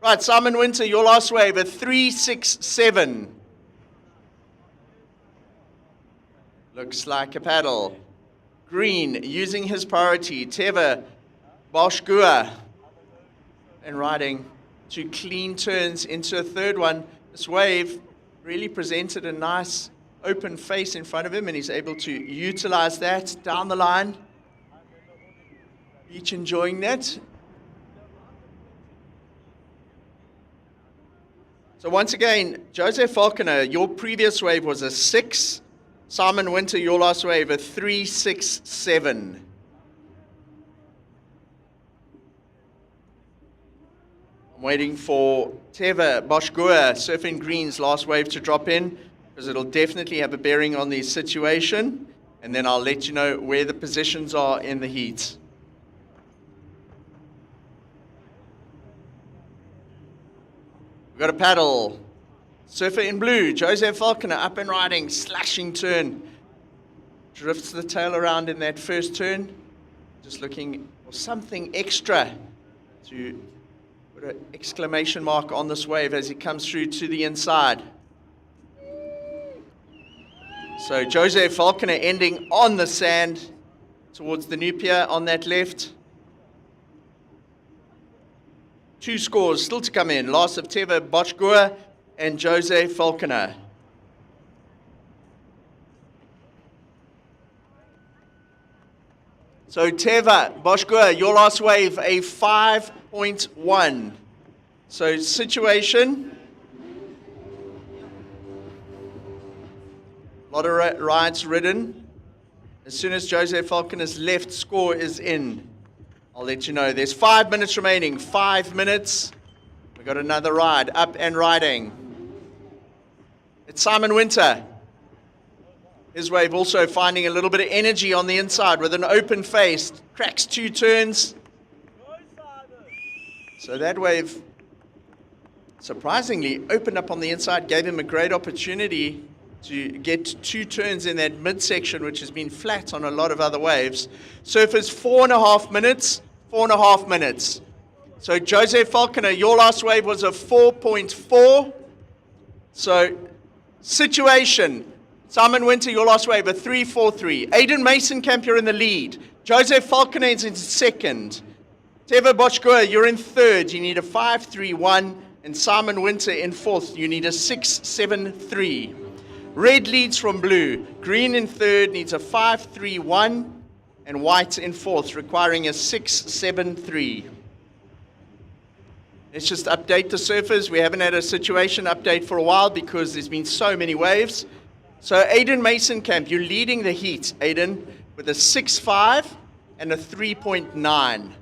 Right, Simon Winter, your last wave, a 3.67. Looks like a paddle. Green, using his priority, Teva Boschgua, and riding 2 clean turns into a third one. This wave really presented a nice open face in front of him, and he's able to utilize that down the line. Each enjoying that. So once again, Jose Falconer, your previous wave was a 6. Simon Winter, your last wave, a 3.67. I'm waiting for Teva Boschgua, Surfing Green's last wave to drop in, because it'll definitely have a bearing on the situation, and then I'll let you know where the positions are in the heat. We've got a paddle. Surfer in blue, Jose Falconer, up and riding, slashing turn. Drifts the tail around in that first turn. Just looking for something extra to put an exclamation mark on this wave as he comes through to the inside. So Jose Falconer ending on the sand towards the new pier on that left. 2 scores still to come in. Last of Teva Boschgua and Jose Falconer. So Teva Boschgua, your last wave, a 5.1. So situation. A lot of rides ridden. As soon as Jose Falconer's left score is in, I'll let you know. There's 5 minutes remaining. 5 minutes. We got another ride. Up and riding. It's Simon Winter. His wave also finding a little bit of energy on the inside with an open face. Cracks 2 turns. So that wave surprisingly opened up on the inside, gave him a great opportunity to get 2 turns in that midsection, which has been flat on a lot of other waves. Surfers 4.5 minutes. 4.5 minutes. So Jose Falconer, your last wave was a 4.4. So situation. Simon Winter, your last wave, a 3.43. Aiden Mason Camp, you're in the lead. Jose Falconer is in second. Teva Boschgua, you're in third. You need a 5.31. And Simon Winter in fourth. You need a 6.73. Red leads from blue. Green in third needs a 5.31. And white in fourth, requiring a 6.73. Let's just update the surfers. We haven't had a situation update for a while because there's been so many waves. So Aiden Mason Camp, you're leading the heat, Aiden, with a 6.5 and a 3.9.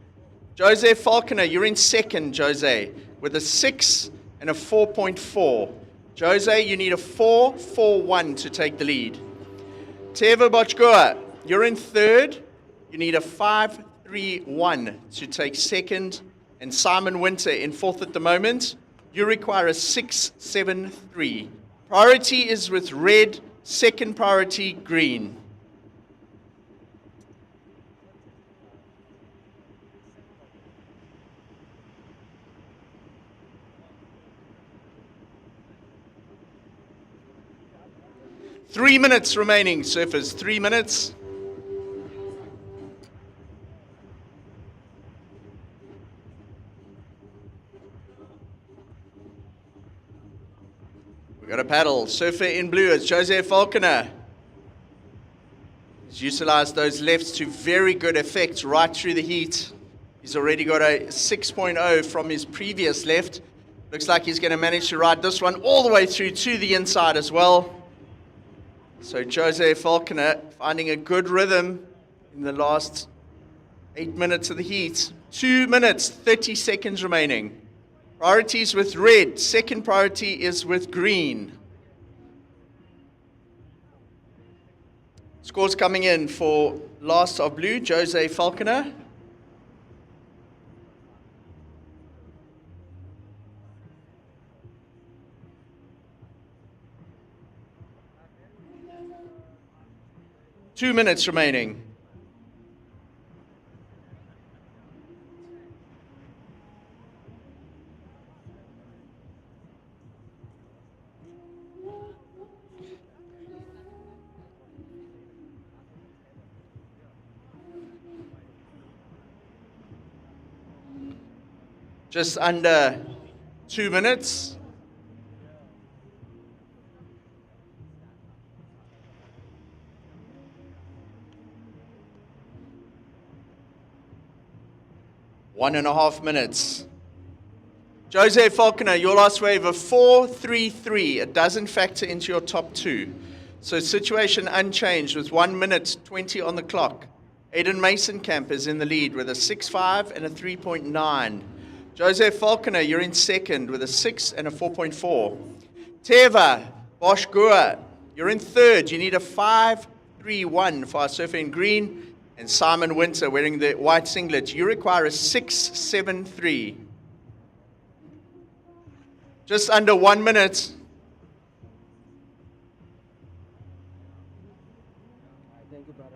Jose Falconer, you're in second, Jose, with a 6 and a 4.4. Jose, you need a 4.41 to take the lead. Teva Boschgua, you're in third. You need a 5.31 to take second. And Simon Winter in fourth at the moment. You require a 6.73. Priority is with red, second priority green. Three minutes remaining, surfers. 3 minutes. We've got a paddle. Surfer in blue. It's Jose Falconer. He's utilized those lefts to very good effect right through the heat. He's already got a 6.0 from his previous left. Looks like he's going to manage to ride this one all the way through to the inside as well. So Jose Falconer finding a good rhythm in the last 8 minutes of the heat. 2 minutes, 30 seconds remaining. Priorities with red. Second priority is with green. Scores coming in for last of blue, Jose Falconer. Two minutes remaining. Just under 2 minutes. One and a half minutes. Jose Falconer, your last wave of 4.33. It doesn't factor into your top two. So situation unchanged with 1 minute 20 on the clock. Aiden Mason-Camp is in the lead with a 6.5 and a 3.9. Jose Falconer, you're in second with a 6 and a 4.4. Teva Boschgua, you're in third. You need a 5.31 for our surfer in green. And Simon Winter wearing the white singlet, you require a 6.73. Just under 1 minute. Thank you, brother.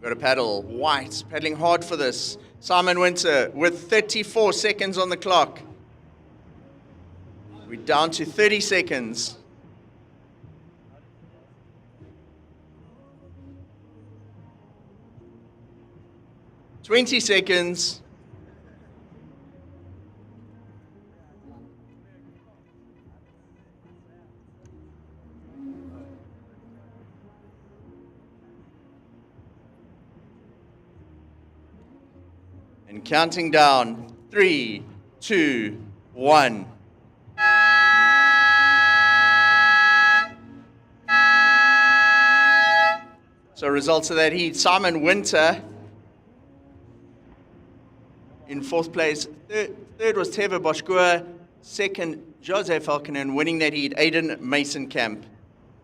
Got a paddle, white, paddling hard for this. Simon Winter with 34 seconds on the clock. We're down to 30 seconds. Twenty seconds. And counting down, 3, 2, 1. So results of that heat, Simon Winter in fourth place. Third was Teva Boschgua. Second, Jose Falconer, and winning that heat, Aiden Mason-Camp.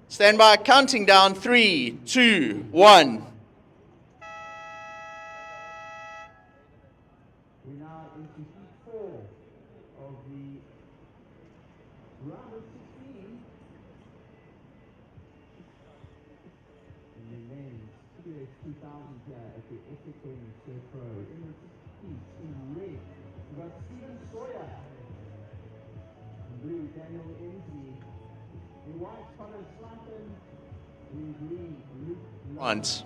Stand by, counting down, 3, 2, 1. We now into heat 4 of the round of 16. In the men's QS 2000 here at the eThekwini Surf Pro. In the heat in red, we've got Stephen Sawyer. In blue, Daniel Enzi. In white, Connor Slanton. In green, Luke Once.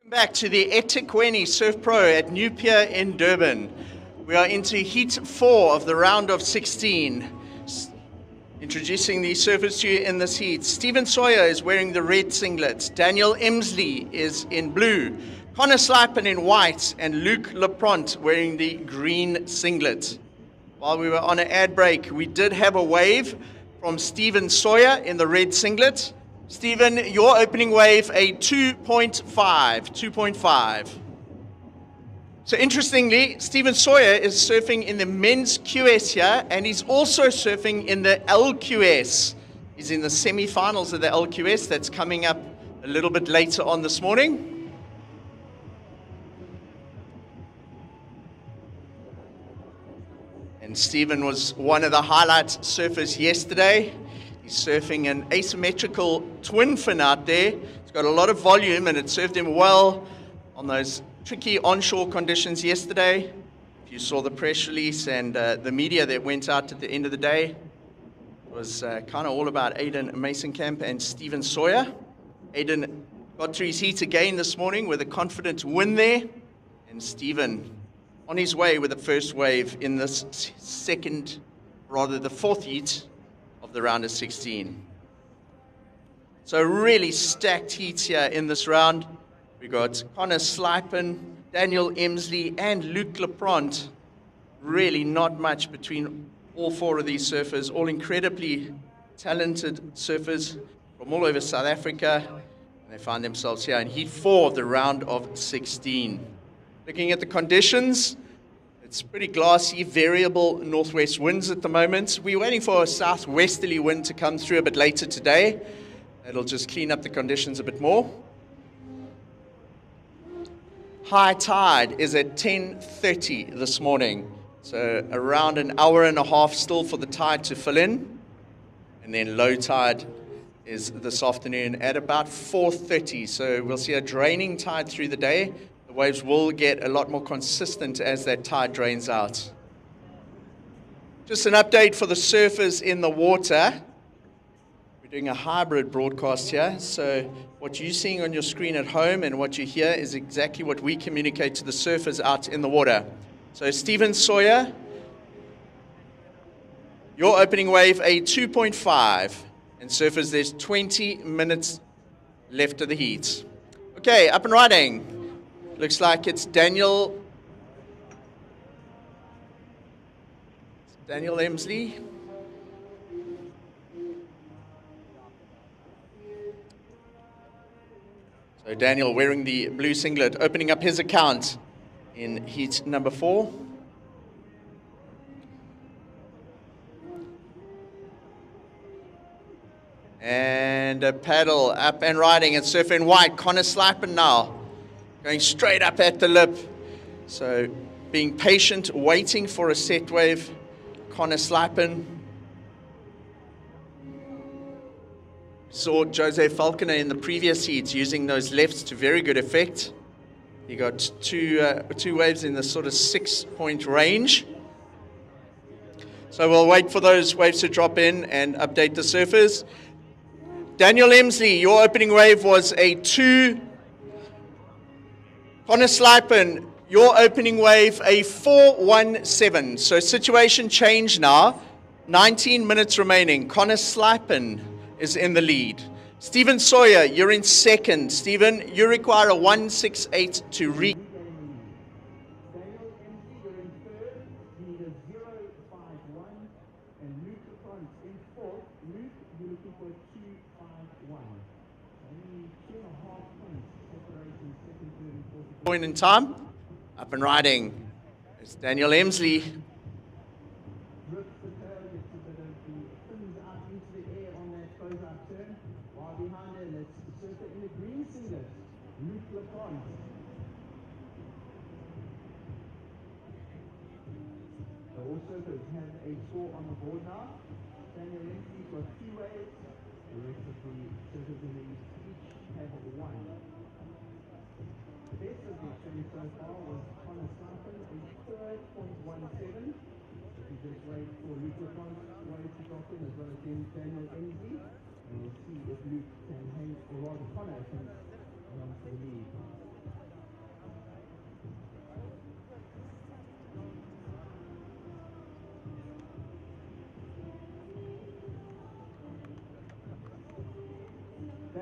Back to the eThekwini Surf Pro at New Pier in Durban. We are into Heat 4 of the round of 16. Introducing the surfers to you in this heat. Stephen Sawyer is wearing the red singlet. Daniel Emsley is in blue. Connor Slipen in white. And Luke Lapront wearing the green singlet. While we were on an ad break, we did have a wave from Stephen Sawyer in the red singlet. Stephen, your opening wave, a 2.5. So interestingly, Stephen Sawyer is surfing in the men's QS here, and he's also surfing in the LQS. He's in the semifinals of the LQS. That's coming up a little bit later on this morning. And Stephen was one of the highlight surfers yesterday. He's surfing an asymmetrical twin fin out there. It's got a lot of volume, and it served him well on those tricky onshore conditions yesterday. If you saw the press release and the media that went out at the end of the day, it was kind of all about Aiden Masonkamp and Stephen Sawyer. Aiden got through his heat again this morning with a confident win there, and Stephen on his way with the first wave in this the fourth heat of the round of 16. So really stacked heats here in this round. We got Connor Slipen, Daniel Emsley, and Luke Lapront. Really not much between all four of these surfers, all incredibly talented surfers from all over South Africa. And they find themselves here in Heat 4 of the round of 16. Looking at the conditions, it's pretty glassy, variable northwest winds at the moment. We're waiting for a southwesterly wind to come through a bit later today. It'll just clean up the conditions a bit more. High tide is at 10:30 this morning. So around an hour and a half still for the tide to fill in. And then low tide is this afternoon at about 4:30. So we'll see a draining tide through the day. The waves will get a lot more consistent as that tide drains out. Just an update for the surfers in the water. We're doing a hybrid broadcast here. So what you're seeing on your screen at home and what you hear is exactly what we communicate to the surfers out in the water. So Stephen Sawyer, your opening wave, a 2.5. And surfers, there's 20 minutes left of the heat. Okay, up and riding. Looks like it's Daniel Emsley. So Daniel wearing the blue singlet, opening up his account in heat number 4. And a paddle up and riding and surfing white. Connor Slipen now. Going straight up at the lip. So being patient, waiting for a set wave. Connor Slipen. Saw Jose Falconer in the previous heats using those lefts to very good effect. He got two waves in the sort of 6-point range. So we'll wait for those waves to drop in and update the surfers. Daniel Emsley, your opening wave was a 2. Connor Slipen, your opening wave, a 4.17. So situation change now. 19 minutes remaining. Connor Slipen is in the lead. Stephen Sawyer, you're in second. Stephen, you require a 1.68 to reach. Point in time, up and riding. It's Daniel Emsley.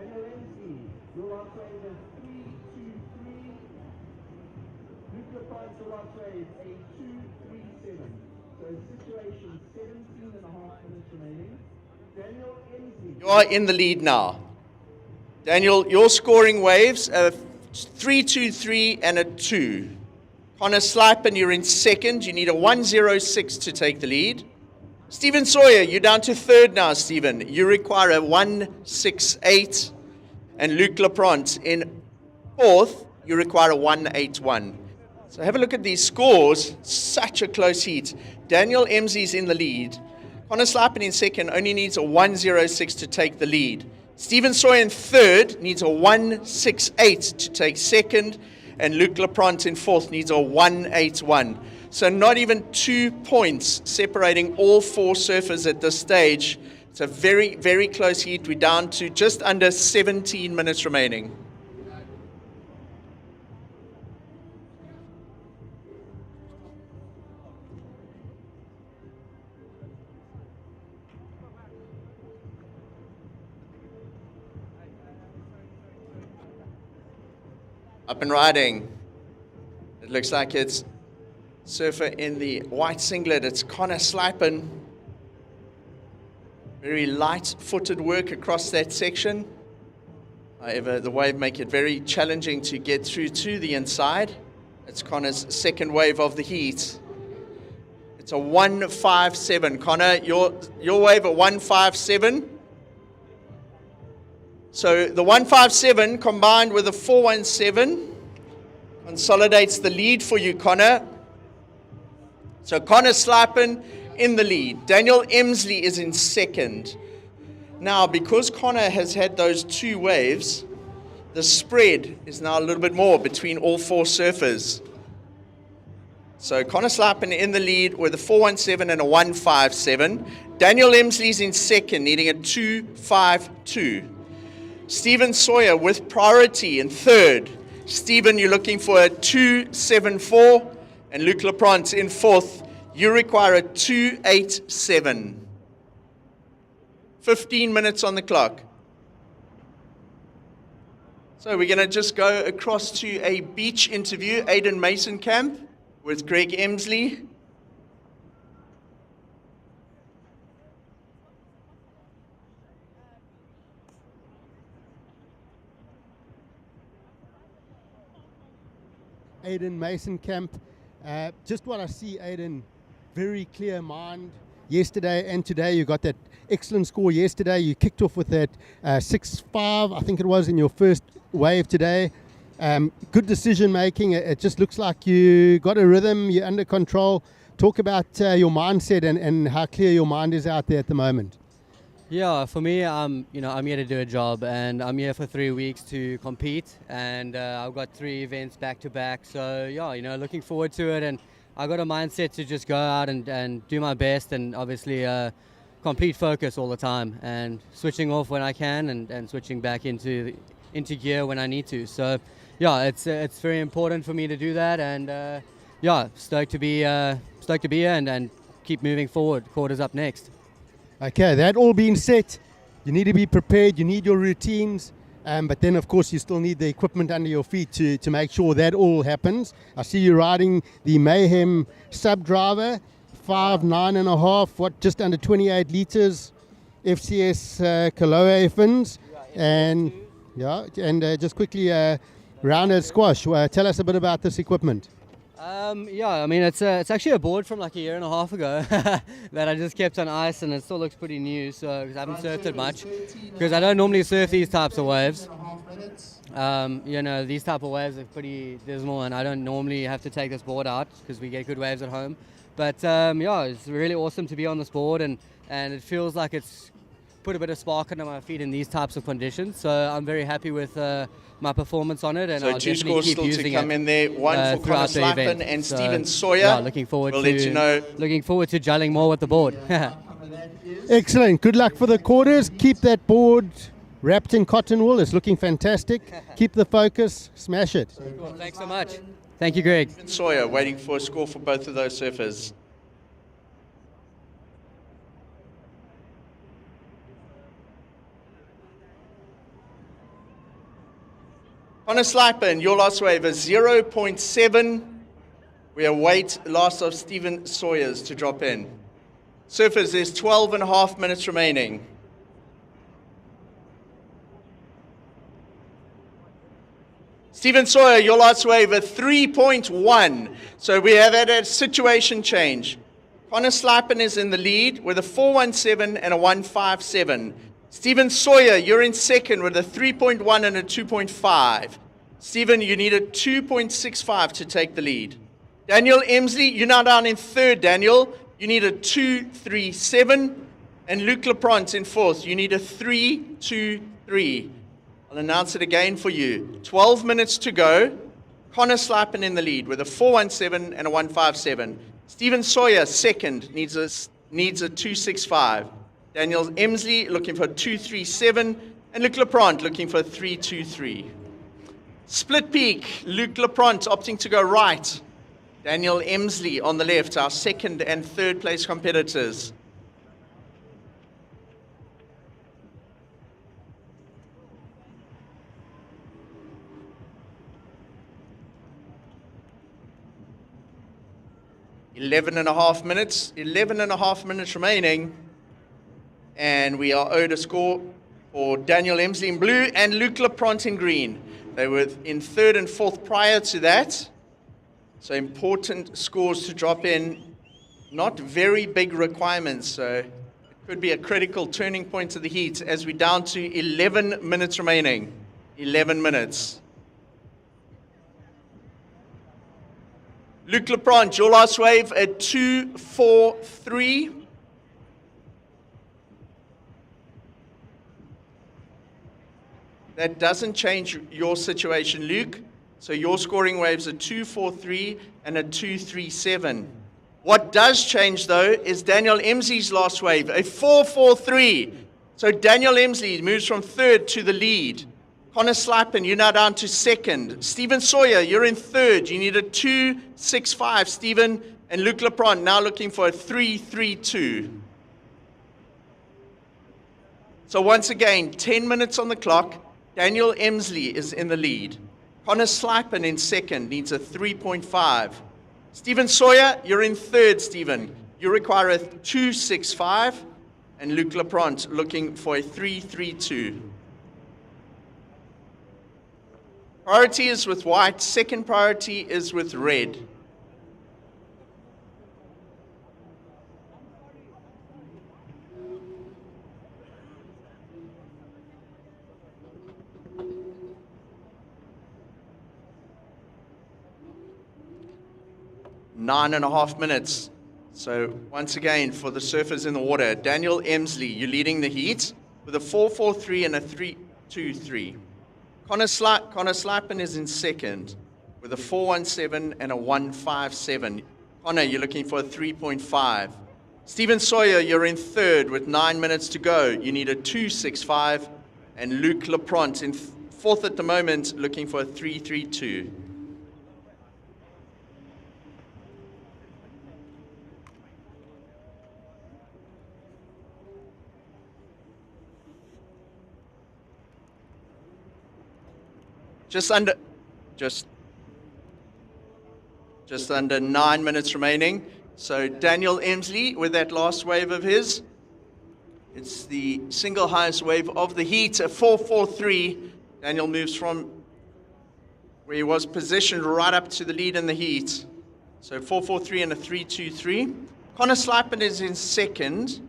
Daniel MC, your last wave is 3-2-3. Luke LaPointe, your last wave is a 2-3-7. So situation 17 and a half minutes remaining. Daniel MC. You are in the lead now. Daniel, your scoring waves are 3-2-3 and a 2. Connor Slipen, you're in second. You need a 1-0-6 to take the lead. Stephen Sawyer, you're down to third now, Stephen. You require a 1-6-8. And Luke Laprant in fourth, you require a 1-8-1. So have a look at these scores. Such a close heat. Daniel Emsey's in the lead. Connor Slipen in second only needs a 1-0-6 to take the lead. Stephen Sawyer in third needs a 1-6-8 to take second. And Luke Laprant in fourth needs a 1-8-1. So not even 2 points separating all four surfers at this stage. It's a very, very close heat. We're down to just under 17 minutes remaining. Up and riding. It looks like it's surfer in the white singlet. It's Connor Slipen. Very light-footed work across that section. However, the wave make it very challenging to get through to the inside. It's Connor's second wave of the heat. It's a 1-5-7. Connor, your wave at 1-5-7. So the 1-5-7 combined with a 4-1-7 consolidates the lead for you, Connor. So Connor Slipen in the lead. Daniel Emsley is in second. Now, because Connor has had those two waves, the spread is now a little bit more between all four surfers. So Connor Slipen in the lead with a 4-1-7 and a 1-5-7. Daniel Emsley's in second, needing a 2-5-2. Stephen Sawyer with priority in third. Stephen, you're looking for a 2-7-4. And Luke Laprant in fourth. You require a 2-8-7. 15 minutes on the clock. So we're going to just go across to a beach interview. Aiden Mason Camp with Greg Emsley. Aiden Mason Camp. Just what I see, Aiden, very clear mind. Yesterday and today, you got that excellent score yesterday. You kicked off with that 6-5, I think it was, in your first wave today. Good decision making. It just looks like you got a rhythm, you're under control. Talk about your mindset and how clear your mind is out there at the moment. Yeah, for me, I'm here to do a job, and I'm here for 3 weeks to compete, and I've got 3 events back to back. So yeah, looking forward to it, and I got a mindset to just go out and do my best, and obviously complete focus all the time, and switching off when I can, and switching back into gear when I need to. So yeah, it's very important for me to do that, and yeah, stoked to be here and keep moving forward. Quarters up next. Okay, that all being set, you need to be prepared, you need your routines, but then of course you still need the equipment under your feet to make sure that all happens. I see you riding the Mayhem sub driver, 5'9.5", just under 28 liters, FCS Kaloe fins, and just quickly rounded squash. Tell us a bit about this equipment. Yeah, I mean, it's actually a board from like a year and a half ago that I just kept on ice, and it still looks pretty new, so because I haven't surfed it much, because I don't normally surf these types of waves. These type of waves are pretty dismal, and I don't normally have to take this board out because we get good waves at home. But yeah, it's really awesome to be on this board, and it feels like it's put a bit of spark under my feet in these types of conditions. So I'm very happy with my performance on it, and so I'll two definitely scores keep still using to come it, in there. One for Connor Slipen and So, Stephen Sawyer. Yeah, looking forward We'll to let you know. Looking forward to gelling more with the board. Excellent. Good luck for the quarters. Keep that board wrapped in cotton wool. It's looking fantastic. Keep the focus. Smash it. Cool, thanks so much. Thank you, Greg. Sawyer waiting for a score for both of those surfers. Connor Slipen, your last wave is 0.7. We await last of Stephen Sawyers to drop in. Surfers, there's 12.5 minutes remaining. Stephen Sawyer, your last wave at 3.1. So we have had a situation change. Connor Slipen is in the lead with a 4.17 and a 1.57. Stephen Sawyer, you're in second with a 3.1 and a 2.5. Stephen, you need a 2.65 to take the lead. Daniel Emsley, you're now down in third, Daniel. You need a 2.37. And Luke Lapront in fourth. You need a 3.23. I'll announce it again for you. 12 minutes to go. Connor Slipen in the lead with a 4.17 and a 1.57. Stephen Sawyer, second, needs a 2.65. Daniel Emsley looking for a 2.37. And Luke Lapront looking for a 3.23. Split peak, Luke Lapront opting to go right. Daniel Emsley on the left, our second and third place competitors. Eleven and a half minutes remaining. And we are owed a score for Daniel Emsley in blue and Luke Lapront in green. They were in third and fourth prior to that. So important scores to drop in. Not very big requirements, so it could be a critical turning point of the heat as we're down to 11 minutes remaining. 11 minutes. Luke Lapront, your last wave at 2.43. That doesn't change your situation, Luke. So your scoring waves are 2.43 and a 2.37. What does change, though, is Daniel Emsley's last wave, a 4.43. So Daniel Emsley moves from third to the lead. Connor Slipen, you're now down to second. Stephen Sawyer, you're in third. You need a 2.65, Stephen. And Luke Lapront now looking for a 3.32. So once again, 10 minutes on the clock. Daniel Emsley is in the lead. Connor Slipen in second, needs a 3.5. Stephen Sawyer, you're in third, Stephen. You require a 2.65. And Luke Lapront looking for a 3.32. Priority is with white, second priority is with red. Nine and a half minutes. So once again, for the surfers in the water, Daniel Emsley, you're leading the heat with a 4.43 and a 3.23. Connor Slipen is in second with a 4.17 and a 1.57. Connor, you're looking for a 3.5. Stephen Sawyer, you're in third with 9 minutes to go. You need a 2.65. And Luke Lapront in fourth at the moment, looking for a 3.32. Just under 9 minutes remaining. So Daniel Emsley with that last wave of his. It's the single highest wave of the heat, a 4.43. Daniel moves from where he was positioned right up to the lead in the heat. So 4.43 and a 3.23. Connor Slipen is in second.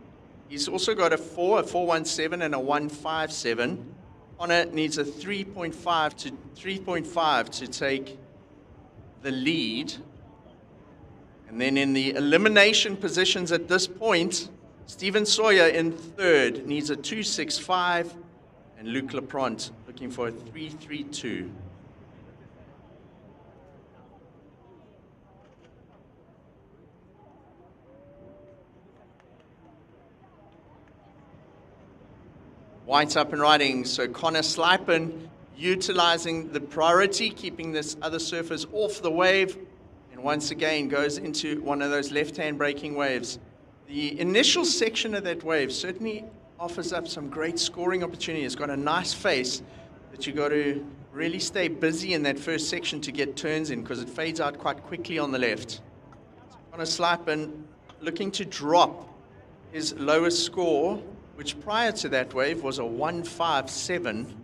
He's also got a 4.17 and a 1.57. Connor needs a 3.5 to take the lead. And then in the elimination positions at this point, Stephen Sawyer in third needs a 2.65, and Luke Lapront looking for a 3.32. White up and riding, so Connor Slipen utilizing the priority, keeping this other surfers off the wave, and once again goes into one of those left-hand braking waves. The initial section of that wave certainly offers up some great scoring opportunities. It's got a nice face that you got to really stay busy in that first section to get turns in because it fades out quite quickly on the left. Connor Slipen looking to drop his lowest score, which prior to that wave was a 157.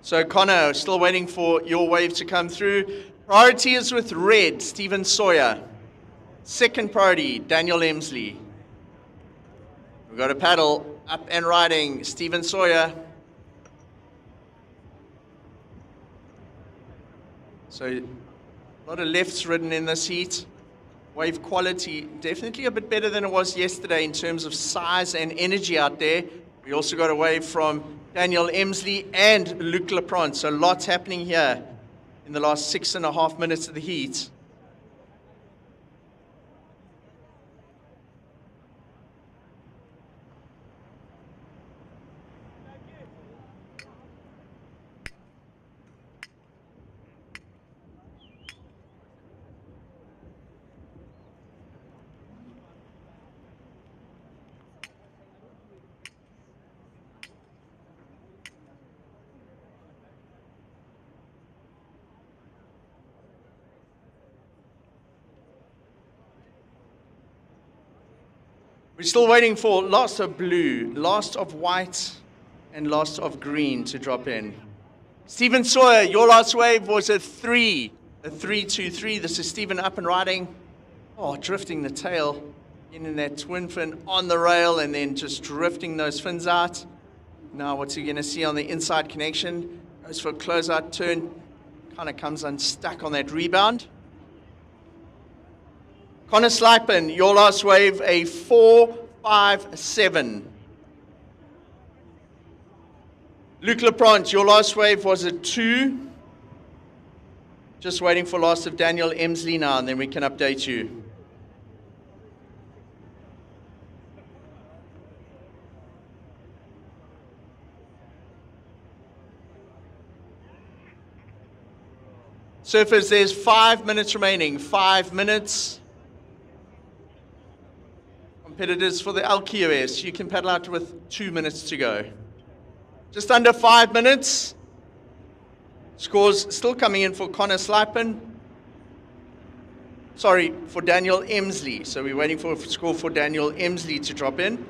So Connor, still waiting for your wave to come through. Priority is with red, Stephen Sawyer. Second priority, Daniel Emsley. We've got a paddle, up and riding, Stephen Sawyer. So a lot of lefts ridden in this heat. Wave quality, definitely a bit better than it was yesterday in terms of size and energy out there. We also got a wave from Daniel Emsley and Luc Leprant. So lots happening here in the last 6.5 minutes of the heat. We're still waiting for last of blue, last of white, and last of green to drop in. Stephen Sawyer, your last wave was a 3-2-3. This is Stephen up and riding. Oh, drifting the tail in that twin fin on the rail and then just drifting those fins out. Now what's he going to see on the inside connection? Goes for a closeout turn, kind of comes unstuck on that rebound. Connor Slipen, your last wave, a 4-5-7. Luc Leprant, your last wave was a 2. Just waiting for last of Daniel Emsley now, and then we can update you. Surfers, there's 5 minutes remaining. 5 minutes. Competitors for the LQS, you can paddle out with 2 minutes to go. Just under 5 minutes. Scores still coming in for Connor Slipen. Sorry, for Daniel Emsley. So we're waiting for a score for Daniel Emsley to drop in.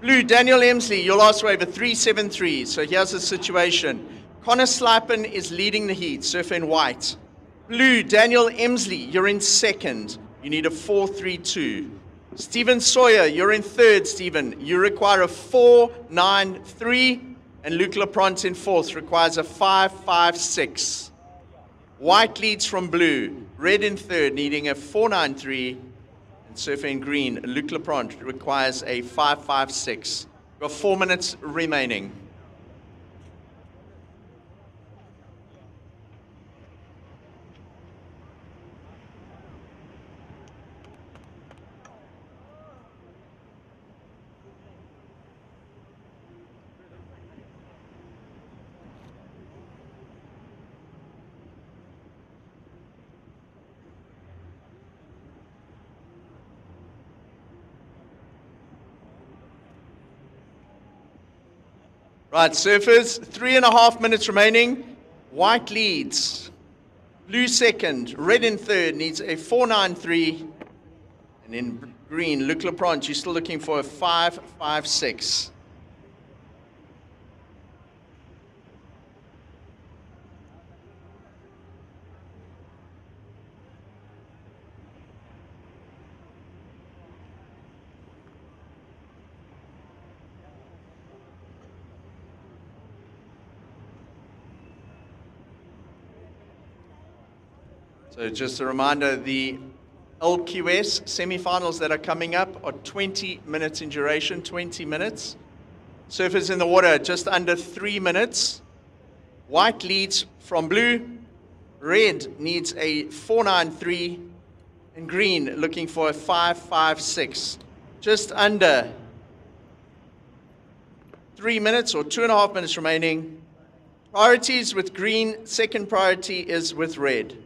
Blue, Daniel Emsley, your last wave, a 3-7-3. So here's the situation. Connor Slipen is leading the heat, surfer in white. Blue, Daniel Emsley, you're in second. You need a 4-3-2. Stephen Sawyer, you're in third, Stephen. You require a 4-9-3. And Luc Leprant in fourth, requires a 5-5-6. White leads from blue. Red in third, needing a 4-9-3. And surfer in green, Luc Leprant requires a 5-5-6. We've got 4 minutes remaining. Right, surfers, 3.5 minutes remaining. White leads. Blue second. Red in third needs a 4-9-3. And in green, Luc Leprant, you're still looking for a 5-5-6. So just a reminder, the LQS semifinals that are coming up are 20 minutes in duration, 20 minutes. Surfers in the water, just under 3 minutes. White leads from blue. Red needs a 493, and green looking for a 556. Just under 3 minutes or 2.5 minutes remaining. Priorities with green, second priority is with red.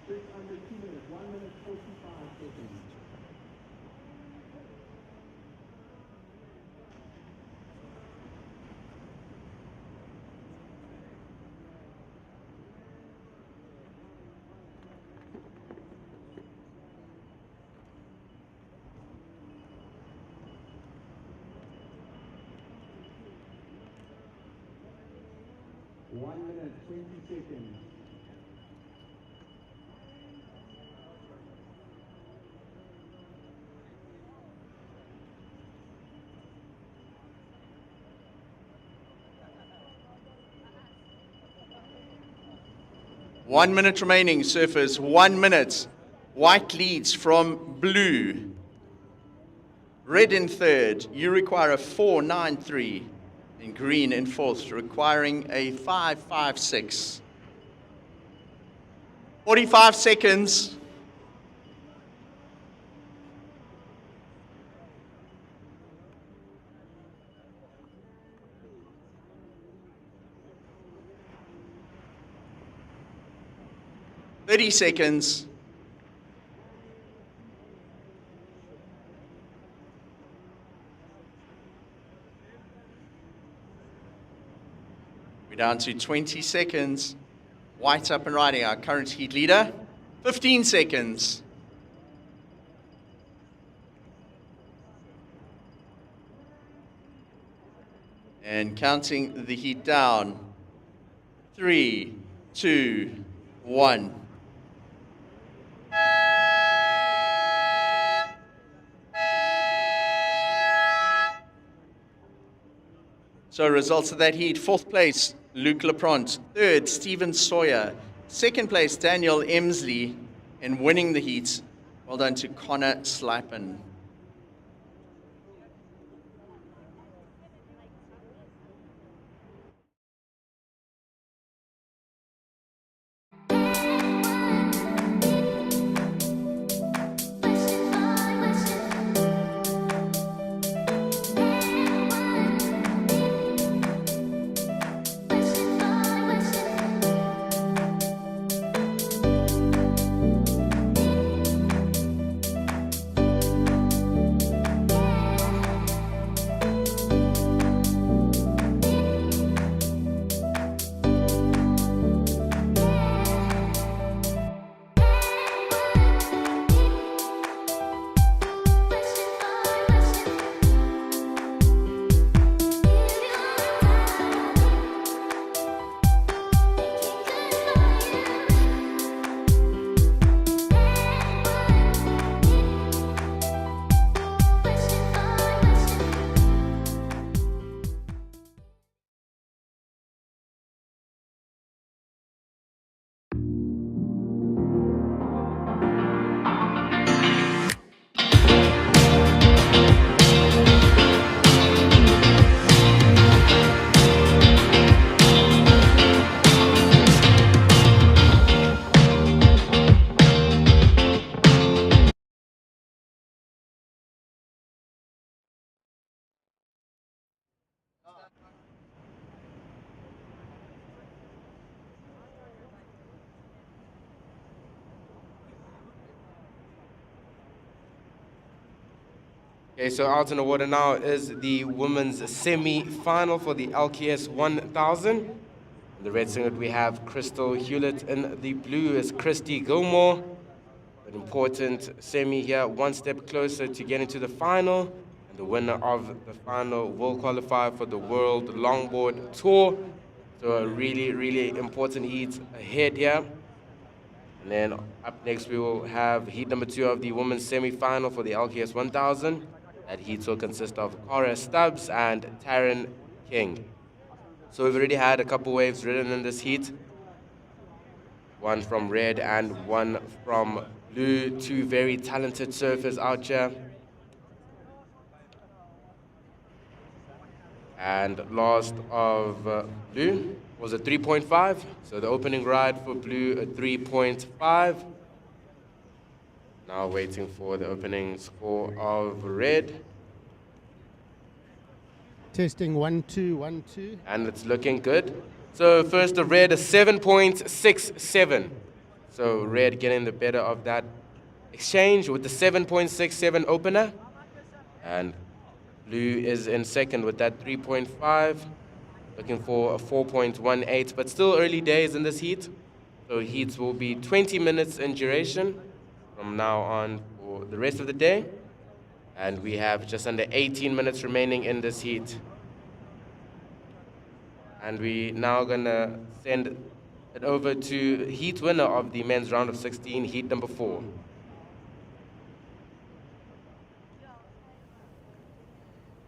Just under 2 minutes, 1 minute 45 seconds. One minute, 20 seconds. One minute remaining, surfers. 1 minute. White leads from blue. Red in third. You require a 493. And green in fourth, requiring a 556. 45 seconds. Thirty seconds. We're down to 20 seconds. White up and riding, our current heat leader. 15 seconds. And counting the heat down. 3, 2, 1. So results of that heat: fourth place, Luke Lapront; third, Stephen Sawyer; second place, Daniel Emsley; and winning the heat, well done to Connor Slipen. Okay, so out in the water now is the women's semi-final for the LQS 1000. In the red singlet we have Crystal Hewlett. In the blue is Christy Gilmore. an important semi here, one step closer to getting to the final. And the winner of the final will qualify for the World Longboard Tour. So a really, really important heat ahead here. And then up next, we will have heat number 2 of the women's semi-final for the LQS 1000. That heat will consist of Cara Stubbs and Taryn King. So we've already had a couple waves ridden in this heat. One from red and one from blue. Two very talented surfers out here. And last of blue was a 3.5. So the opening ride for blue, a 3.5. Now waiting for the opening score of red. Testing 1, 2, 1, 2. And it's looking good. So first of red, a 7.67. So red getting the better of that exchange with the 7.67 opener. And blue is in second with that 3.5. Looking for a 4.18, but still early days in this heat. So heats will be 20 minutes in duration from now on for the rest of the day. And we have just under 18 minutes remaining in this heat. And we now gonna send it over to heat winner of the men's round of 16, heat number 4.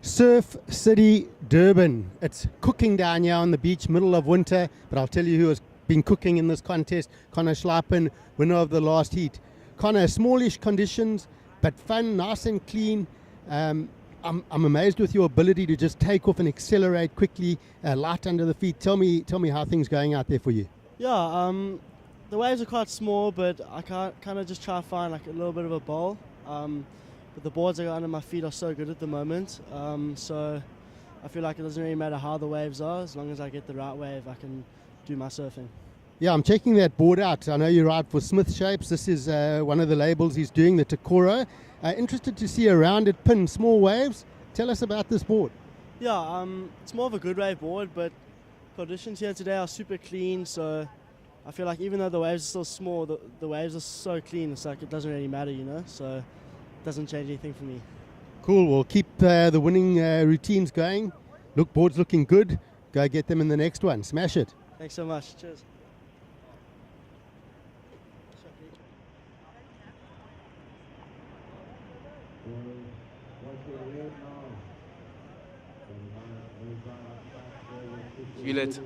Surf City Durban. It's cooking down here on the beach, middle of winter, but I'll tell you who has been cooking in this contest. Connor Schleipen, winner of the last heat. Connor, smallish conditions, but fun, nice and clean. I'm amazed with your ability to just take off and accelerate quickly, light under the feet. Tell me how things going out there for you. Yeah, the waves are quite small, but I kind of just try to find like a little bit of a bowl. But the boards I got under my feet are so good at the moment, so I feel like it doesn't really matter how the waves are, as long as I get the right wave, I can do my surfing. Yeah, I'm checking that board out. I know you ride for Smith Shapes. This is one of the labels he's doing, the Takoro. Interested to see a rounded pin, small waves. Tell us about this board. Yeah, it's more of a good wave board, but conditions here today are super clean, so I feel like even though the waves are still small, the waves are so clean, it's like it doesn't really matter, you know, so it doesn't change anything for me. Cool, we'll keep the winning routines going. Look, board's looking good. Go get them in the next one. Smash it. Thanks so much. Cheers. Hewlett.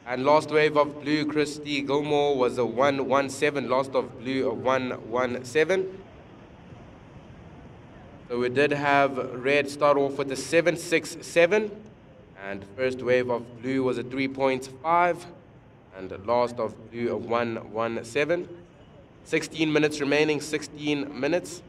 And last wave of blue, Christy Gilmore, was a 117. Last of blue, a 117. So we did have red start off with a 767. And first wave of blue was a 3.5. And last of blue, a 117. 16 minutes remaining, 16 minutes.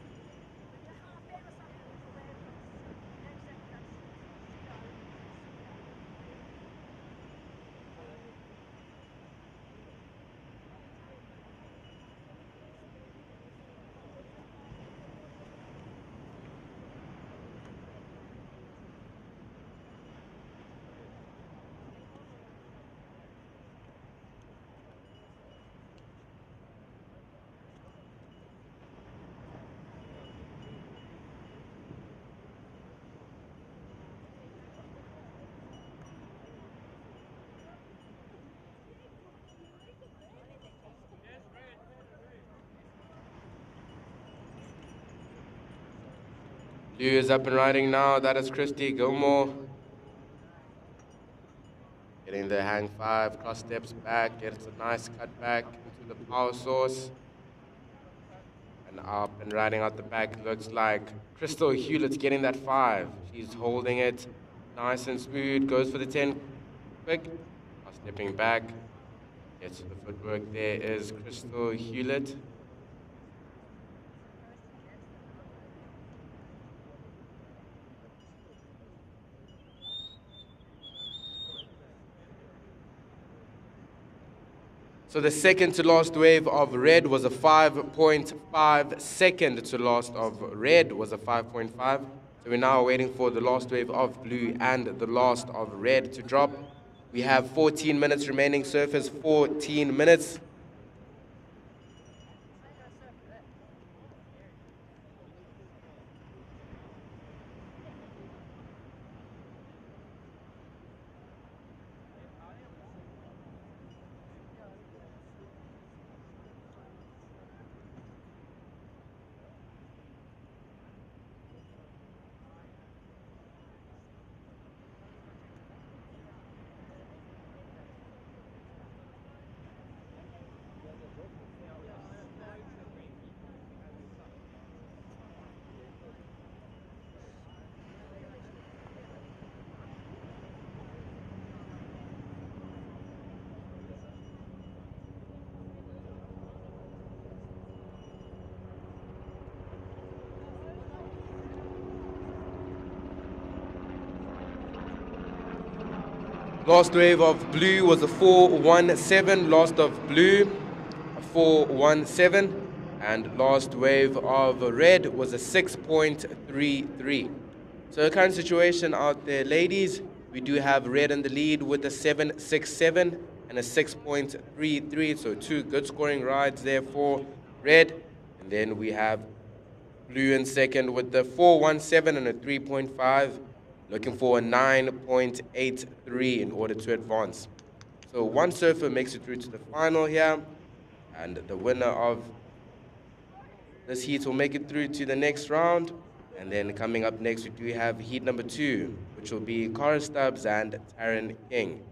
Blue is up and riding now. That is Christy Gilmore. Getting the hang 5, cross steps back, gets a nice cut back into the power source. And up and riding out the back, looks like Crystal Hewlett's getting that 5. She's holding it nice and smooth, goes for the 10 quick. Now stepping back, gets to the footwork. There is Crystal Hewlett. So the second to last wave of red was a 5.5. Second to last of red was a 5.5. So we're now waiting for the last wave of blue and the last of red to drop. We have 14 minutes remaining, surfers, 14 minutes. Last wave of blue was a 4.17. Last of blue, a 4.17. And last wave of red was a 6.33. So the current situation out there, ladies, we do have red in the lead with a 7.67 and a 6.33. So two good scoring rides there for red. And then we have blue in second with the 4.17 and a 3.5. Looking for a 9.83 in order to advance. So one surfer makes it through to the final here. And the winner of this heat will make it through to the next round. And then coming up next, we do have heat number 2, which will be Cara Stubbs and Taryn King.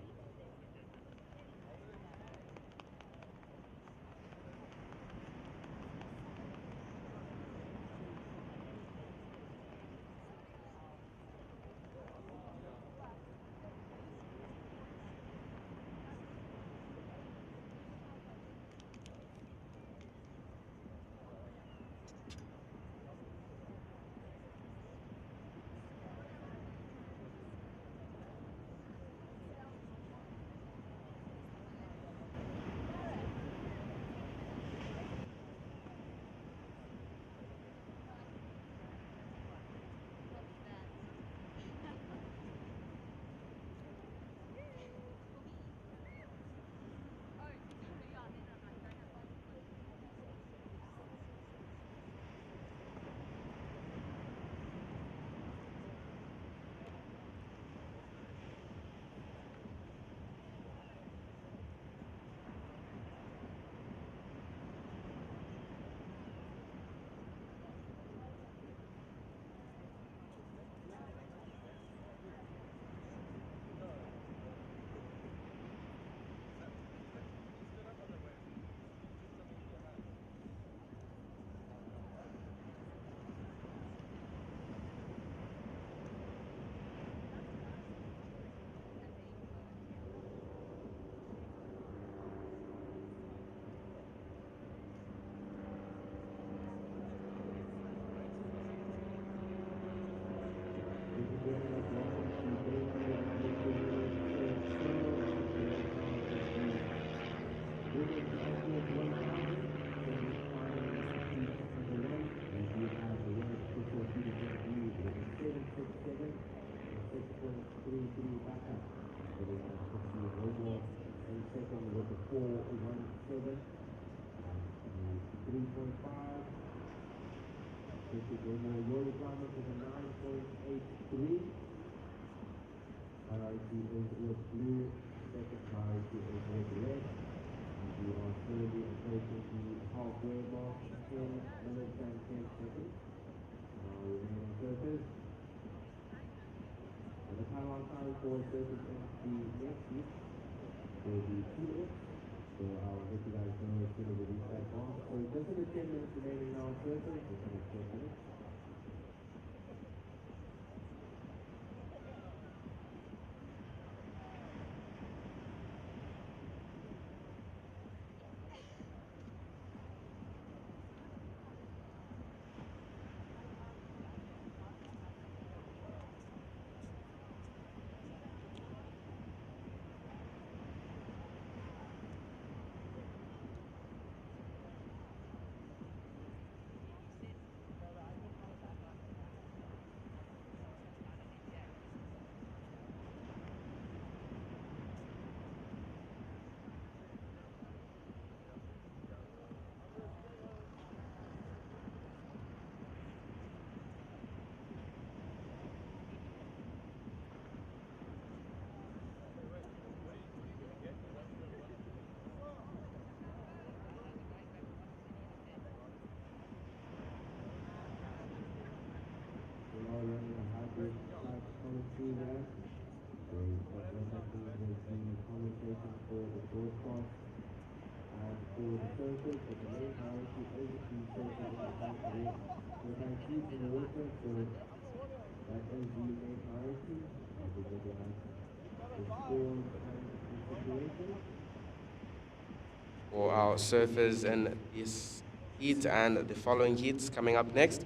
For our surfers in this heat and the following heats coming up next.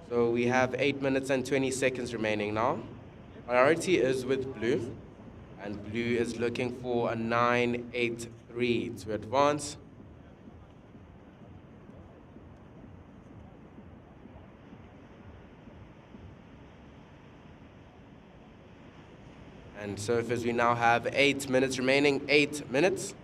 So we have 8 minutes and 20 seconds remaining now. Priority is with blue. And blue is looking for a 9.83 to advance. And surfers, we now have 8 minutes remaining, 8 minutes.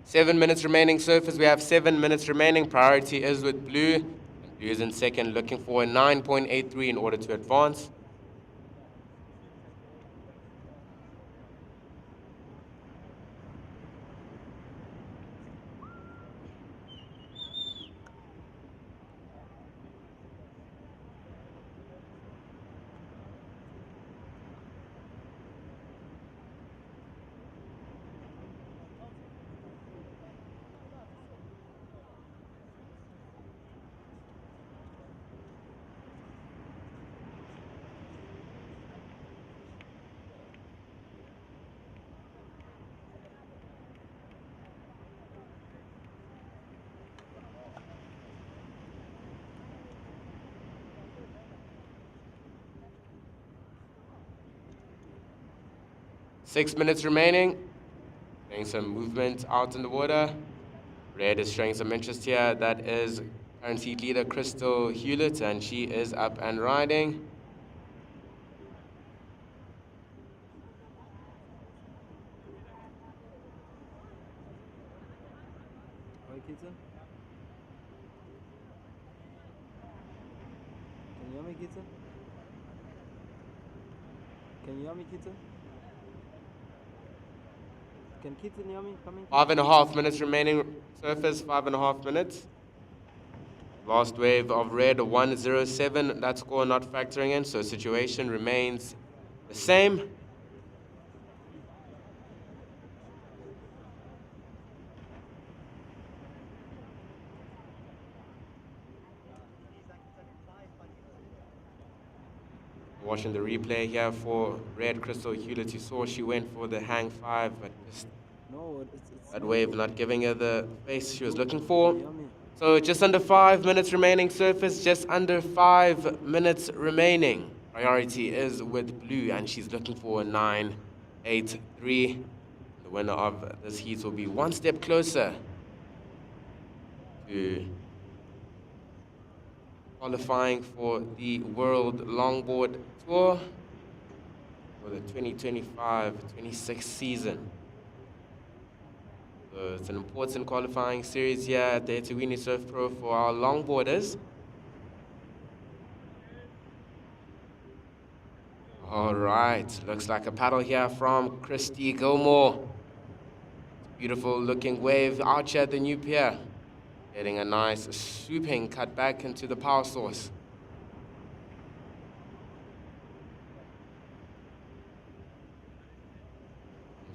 Seven minutes remaining, surfers. We have 7 minutes remaining. Priority is with blue. And blue is in second, looking for a 9.83 in order to advance. Six minutes remaining. Showing some movement out in the water. Red is showing some interest here. That is current heat leader Crystal Hewlett, and she is up and riding. Oi, Kita. Can you hear me, Kita? Can you hear me, Kita? Can Kita hear me? Coming? 5.5 minutes remaining, surface, 5.5 minutes. Last wave of red, 107. That score not factoring in, so situation remains the same. Watching the replay here for red Crystal Hewlett. You saw she went for the hang 5, but just No, it's that wave not giving her the face she was looking for. Can you hear me? So just under 5 minutes remaining, surface, just under 5 minutes remaining. Priority is with blue, and she's looking for a 9.83. The winner of this heat will be one step closer to qualifying for the World Longboard Tour for the 2025-26 season. So it's an important qualifying series here at the eThekwini Surf Pro for our longboarders. All right, looks like a paddle here from Christy Gilmore. Beautiful looking wave out here at the new pier. Getting a nice swooping cut back into the power source.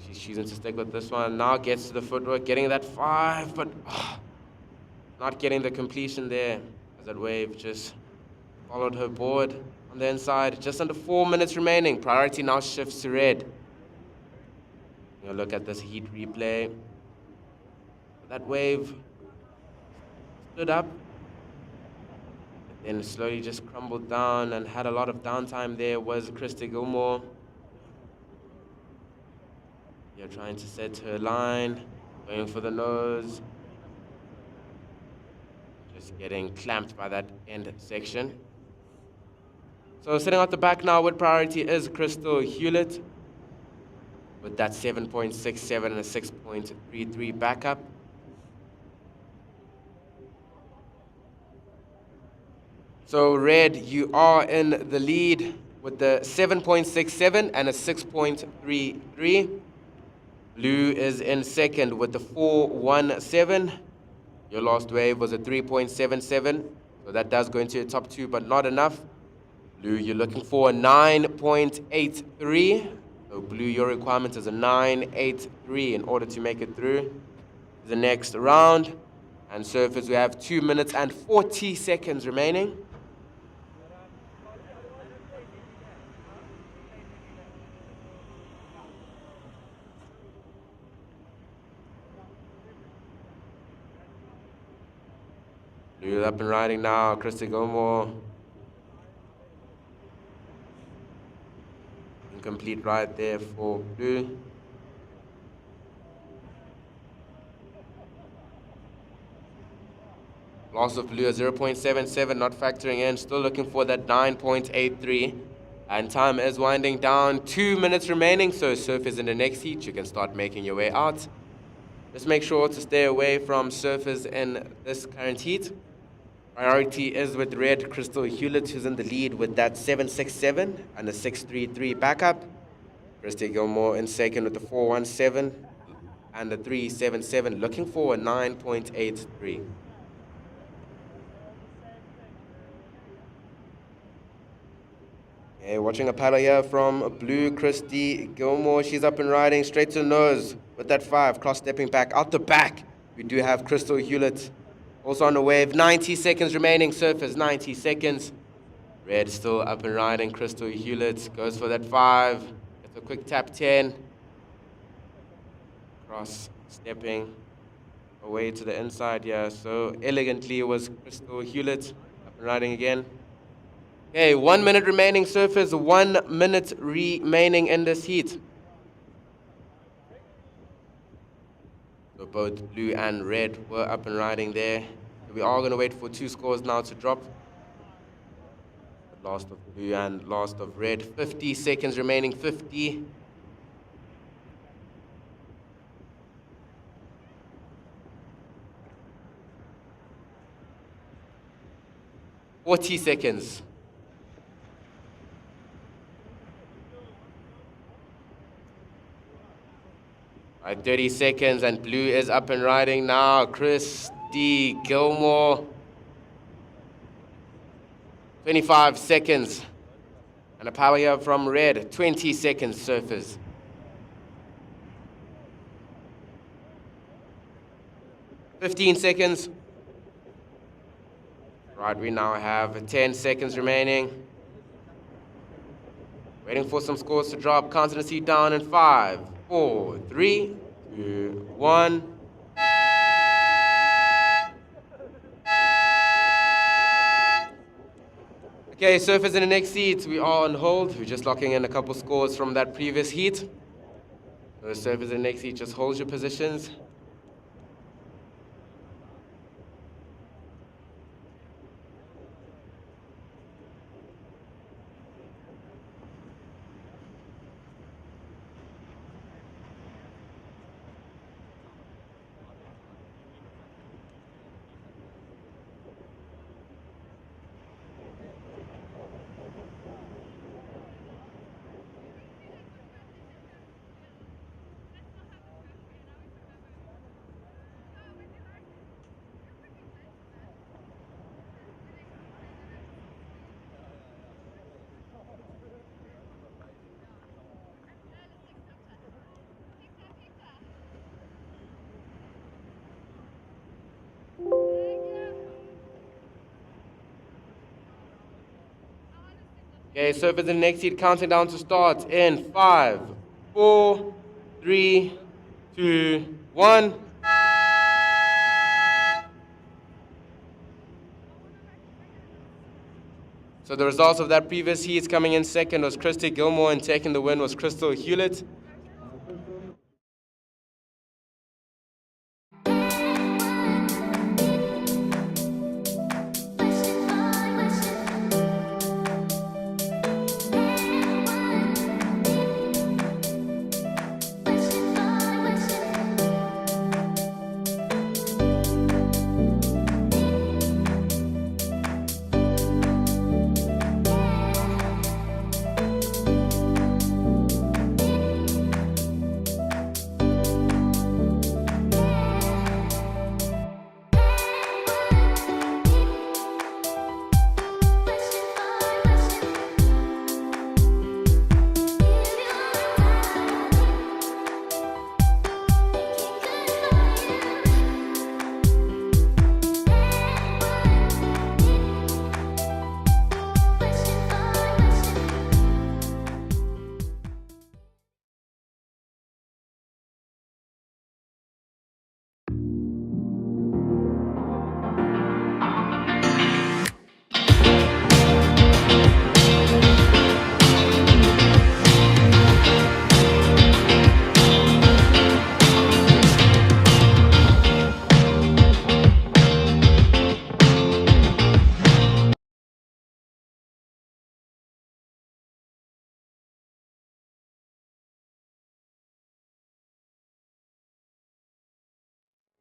She's choosing to stick with this one. Now gets to the footwork, getting that 5, but not getting the completion there as that wave just followed her board on the inside. Just under 4 minutes remaining. Priority now shifts to red. You know, look at this heat replay. That wave stood up, then slowly just crumbled down and had a lot of downtime there was Christy Gilmore. You're trying to set her line, going for the nose. Just getting clamped by that end section. So sitting out the back now with priority is Crystal Hewlett. with that 7.67 and a 6.33 backup. So red, you are in the lead with the 7.67 and a 6.33. Blue is in second with the 4.17. Your last wave was a 3.77. So that does go into your top two, but not enough. Blue, you're looking for a 9.83. So blue, your requirement is a 9.83 in order to make it through to the next round. And surfers, we have 2 minutes and 40 seconds remaining. Blue up and riding now, Christy Gilmore. Incomplete ride there for blue. Loss of blue at 0.77, not factoring in. Still looking for that 9.83. And time is winding down. 2 minutes remaining, so surfers in the next heat, you can start making your way out. Just make sure to stay away from surfers in this current heat. Priority is with red, Crystal Hewlett, who's in the lead with that 7.67 and a 6.33 backup. Christy Gilmore in second with the 4.17 and the 3.77, looking for a 9.83. Okay, watching a paddle here from blue, Christy Gilmore. She's up and riding straight to the nose with that 5, cross-stepping back. Out the back, we do have Crystal Hewlett also on the wave. 90 seconds remaining, surfers, 90 seconds. Red still up and riding. Crystal Hewlett goes for that 5. Gets a quick tap 10. Cross-stepping away to the inside, yeah. So elegantly it was Crystal Hewlett up and riding again. Okay, 1 minute remaining, surfers. 1 minute remaining in this heat. So both blue and red were up and riding there. We are going to wait for 2 scores now to drop. Last of blue and last of red. 50 seconds remaining, 50. $40. All right, 30 seconds, and blue is up and riding now. Christy Gilmore. 25 seconds. And a power here from red. 20 seconds, surfers. $15 seconds. Right, we now have 10 seconds remaining. Waiting for some scores to drop. Counting the seat down in 5, 4, 3, 2, 1. Okay, surfers in the next heat, we are on hold. We're just locking in a couple scores from that previous heat. So surfers in the next heat, just hold your positions. Okay, surfers in the next heat, counting down to start in 5, 4, 3, 2, 1. So the results of that previous heat, coming in second was Christy Gilmore, and taking the win was Crystal Hewlett.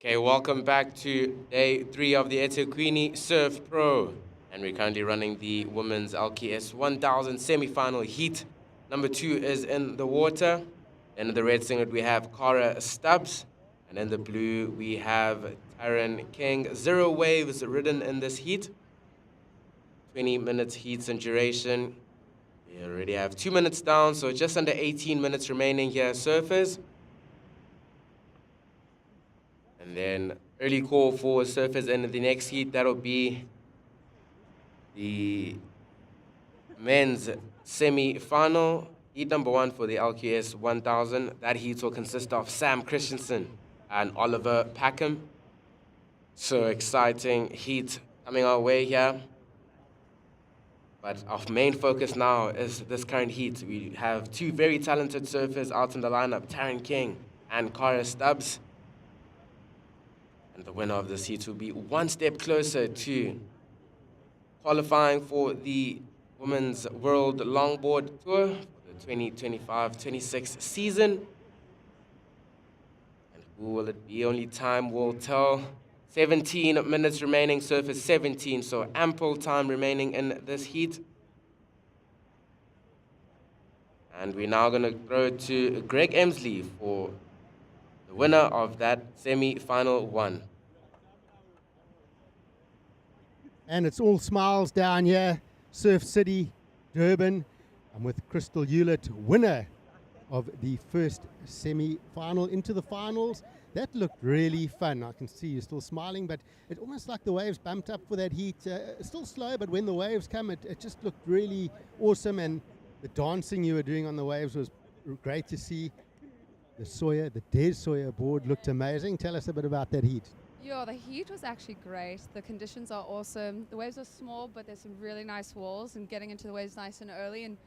Okay, welcome back to day 3 of the eThekwini Surf Pro. And we're currently running the women's LQS 1000 semifinal heat. Number 2 is in the water. Then in the red singlet, we have Cara Stubbs. And in the blue, we have Taryn King. 0 waves ridden in this heat. 20 minutes heats in duration. We already have 2 minutes down, so just under 18 minutes remaining here, surfers. And then early call for surfers in the next heat. That'll be the men's semi-final. Heat number 1 for the LQS 1000. That heat will consist of Sam Christensen and Oliver Packham. So exciting heat coming our way here. But our main focus now is this current heat. We have 2 very talented surfers out in the lineup, Taryn King and Cara Stubbs. And the winner of this heat will be 1 step closer to qualifying for the Women's World Longboard Tour for the 2025-26 season. And who will it be? Only time will tell. 17 minutes remaining, surface 17, so ample time remaining in this heat. And we're now going to throw to Greg Emsley for the winner of that semi-final 1. And it's all smiles down here. Surf City, Durban. I'm with Crystal Hewlett, winner of the first semi-final into the finals. That looked really fun. I can see you still smiling, but it's almost like the waves bumped up for that heat. Still slow, but when the waves come, it just looked really awesome. And the dancing you were doing on the waves was great to see. The Des Sawyer board looked amazing. Tell us a bit about that heat. Yeah, the heat was actually great. The conditions are awesome. The waves are small, but there's some really nice walls, and getting into the waves nice and early. And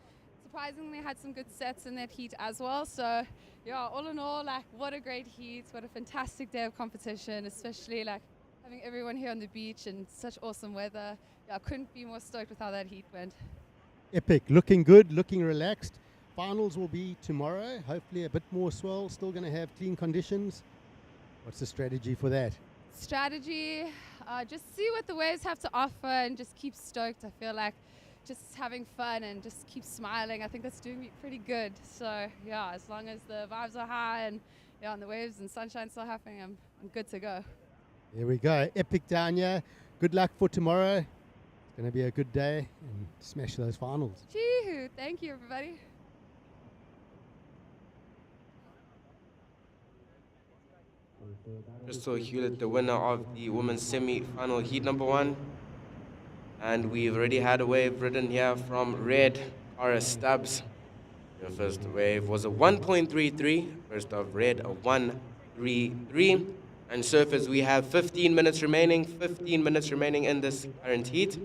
surprisingly, had some good sets in that heat as well. So, yeah, all in all, like, what a great heat. What a fantastic day of competition, especially, like, having everyone here on the beach and such awesome weather. Yeah, I couldn't be more stoked with how that heat went. Epic. Looking good, looking relaxed. Finals will be tomorrow. Hopefully a bit more swell. Still going to have clean conditions. What's the strategy for that? Strategy, just see what the waves have to offer and just keep stoked. I feel like just having fun and just keep smiling. I think that's doing me pretty good. So yeah, as long as the vibes are high and yeah, and the waves and sunshine still happening, I'm good to go. There we go. Epic down here. Good luck for tomorrow. It's going to be a good day and smash those finals. Chee-hoo. Thank you, everybody. Crystal Hewlett, the winner of the women's semi-final heat number 1. And we've already had a wave ridden here from red, Cara Stubbs. Your first wave was a 1.33. First of red, a 1.33. And surfers, we have 15 minutes remaining. 15 minutes remaining in this current heat.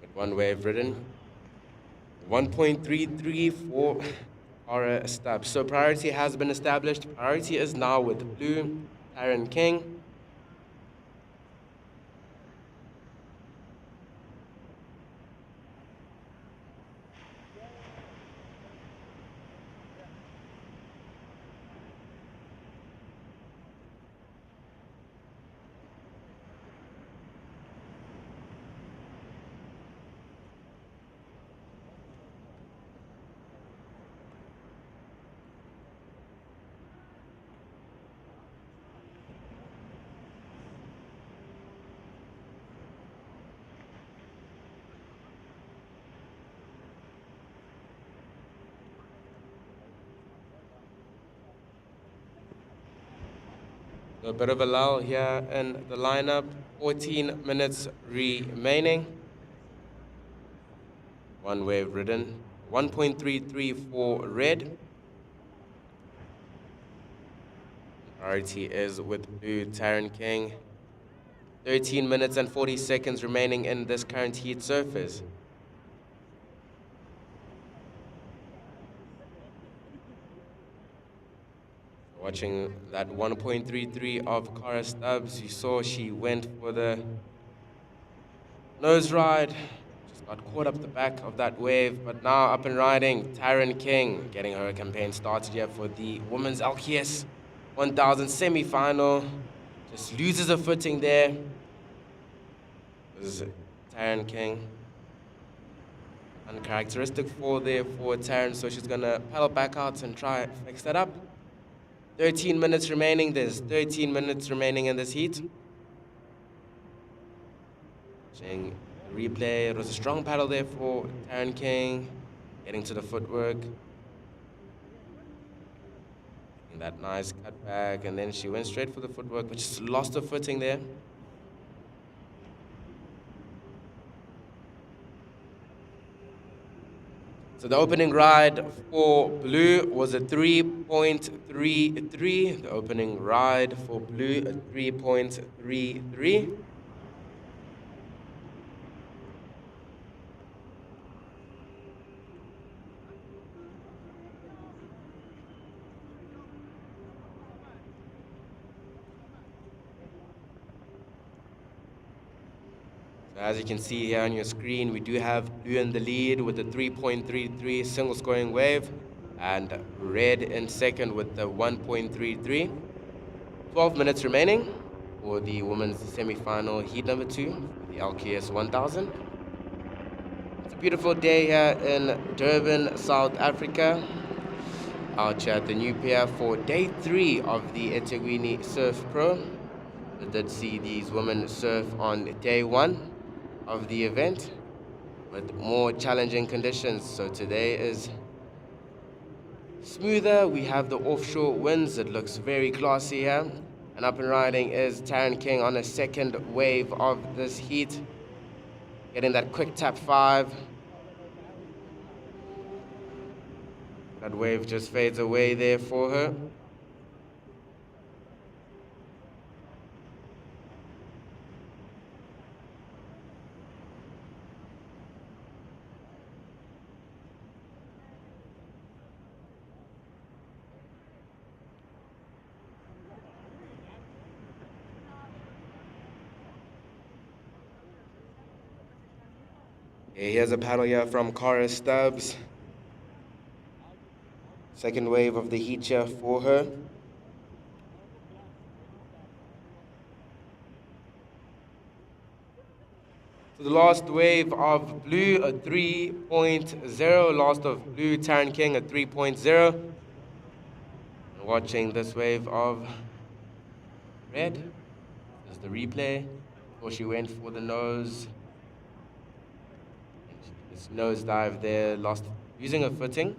With 1 wave ridden. 1.33 for Cara Stubbs. So priority has been established. Priority is now with blue, Taryn King. A bit of a lull here in the lineup. 14 minutes remaining. 1 wave ridden. 1.33 for red. Priority is with blue, Taryn King. 13 minutes and 40 seconds remaining in this current heat surface. Watching that 1.33 of Cara Stubbs, you saw she went for the nose ride. Just got caught up the back of that wave, but now up and riding, Taryn King, getting her campaign started here for the women's LQS 1000 semi-final. Just loses a footing there. This is Taryn King. Uncharacteristic fall there for Taryn, so she's going to paddle back out and try and fix that up. 13 minutes remaining. There's 13 minutes remaining in this heat. Watching the replay. It was a strong paddle there for Taryn King. Getting to the footwork. That nice cut back, and then she went straight for the footwork, but just lost her footing there. So the opening ride for blue was a 3.33. The opening ride for blue, a 3.33. As you can see here on your screen, we do have blue in the lead with the 3.33 single scoring wave, and red in second with the 1.33. 12 minutes remaining for the women's semi-final heat number 2, the LQS 1000. It's a beautiful day here in Durban, South Africa. Out here at the New Pier for day 3 of the eThekwini Surf Pro. I did see these women surf on day 1 of the event with more challenging conditions. So today is smoother. We have the offshore winds. It looks very classy here. And up and riding is Taryn King on a second wave of this heat. Getting that quick tap 5. That wave just fades away there for her. Here's a paddle here from Cara Stubbs. Second wave of the heat here for her. So the last wave of blue, a 3.0. Last of blue, Taryn King, a 3.0. And watching this wave of red. There's the replay. Before she went for the nose. This nose dive there, lost using her footing.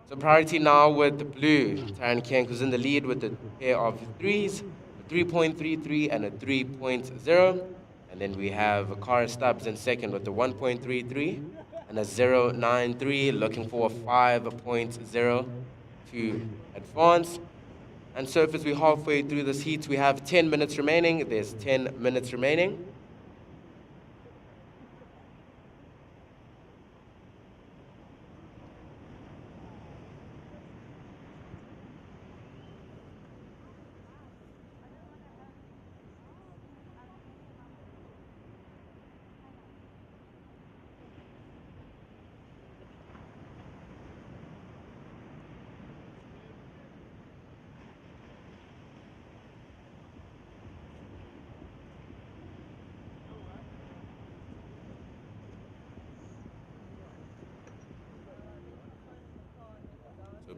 So priority now with the blue, Taryn King, who's in the lead with a pair of threes, a 3.33 and a 3.0. And then we have Cara Stubbs in second with the 1.33 and a 0.93, looking for a 5.0 to advance. And so as we're halfway through this heat, we have 10 minutes remaining. There's 10 minutes remaining.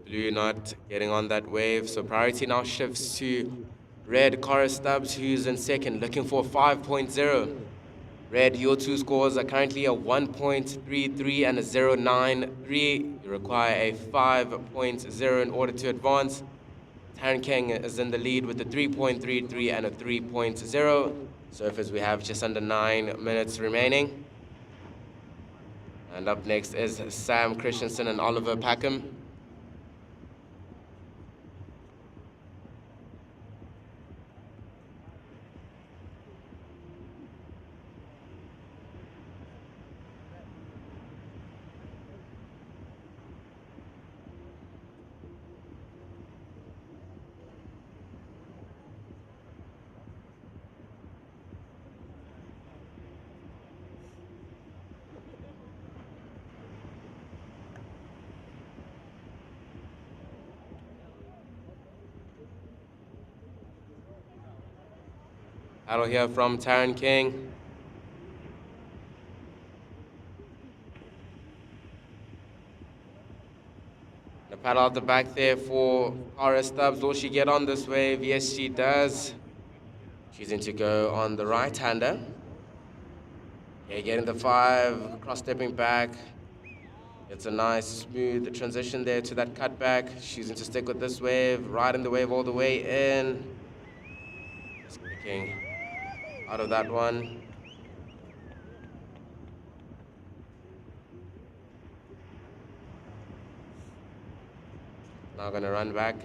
Blue not getting on that wave, so priority now shifts to red, Cara Stubbs, who's in second, looking for 5.0. Red, your two scores are currently a 1.33 and a 0.93. You require a 5.0 in order to advance. Taryn King is in the lead with a 3.33 and a 3.0. Surfers, we have just under 9 minutes remaining. And up next is Sam Christensen and Oliver Packham. Paddle here from Taryn King. The paddle out the back there for Cara Stubbs. Will she get on this wave? Yes, she does. Choosing to go on the right-hander. Okay, getting the 5, cross-stepping back. It's a nice, smooth transition there to that cutback. Choosing to stick with this wave, riding the wave all the way in. Just kicking out of that one. Now gonna run back.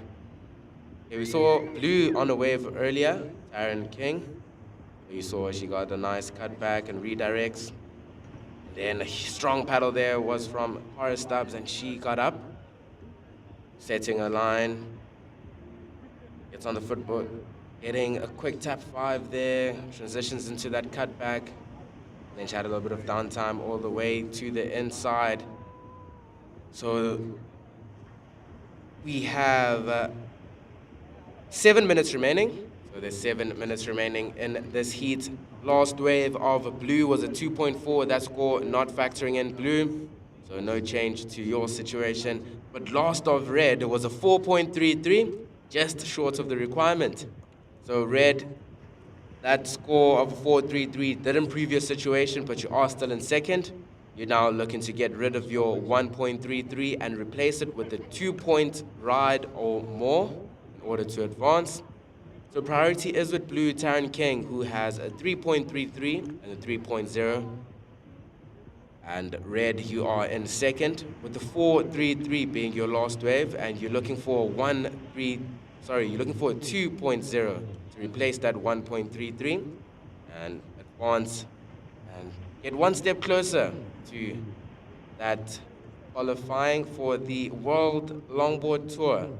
Okay, we saw Blue on a wave earlier, Taryn King. You saw she got a nice cutback and redirects. Then a strong paddle there was from Cara Stubbs, and she got up, setting a line. Gets on the footboard, getting a quick tap 5 there, transitions into that cutback. Then she had a little bit of downtime all the way to the inside. So we have 7 minutes remaining. So there's 7 minutes remaining in this heat. Last wave of Blue was a 2.4. That score not factoring in Blue. So no change to your situation. But last of Red was a 4.33, just short of the requirement. So Red, that score of 4.33 didn't improve your situation, but you are still in second. You're now looking to get rid of your 1.33 and replace it with a 2-point ride or more in order to advance. So priority is with Blue, Taryn King, who has a 3.33 and a 3.0. And Red, you are in second with the 4.33 being your last wave, and you're looking for you're looking for a 2.0 to replace that 1.33 and advance and get one step closer to that qualifying for the World Longboard Tour.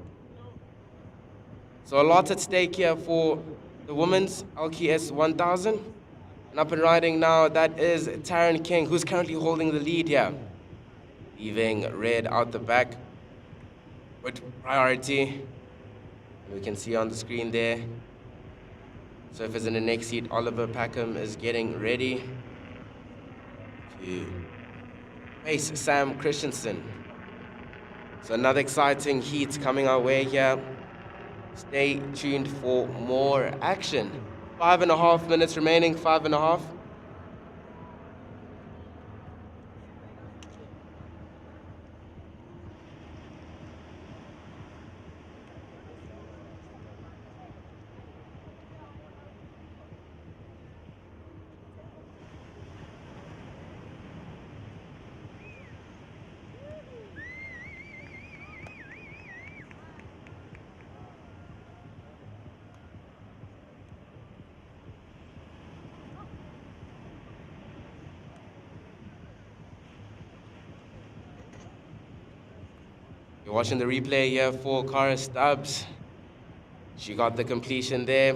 So a lot at stake here for the women's LQS 1000. And up and riding now, that is Taryn King, who's currently holding the lead here. Leaving Red out the back with priority. And we can see on the screen there. Surfers in the next seat, Oliver Packham is getting ready to face Sam Christensen. So another exciting heat coming our way here. Stay tuned for more action. 5.5 minutes remaining, 5.5. You're watching the replay here for Cara Stubbs. She got the completion there.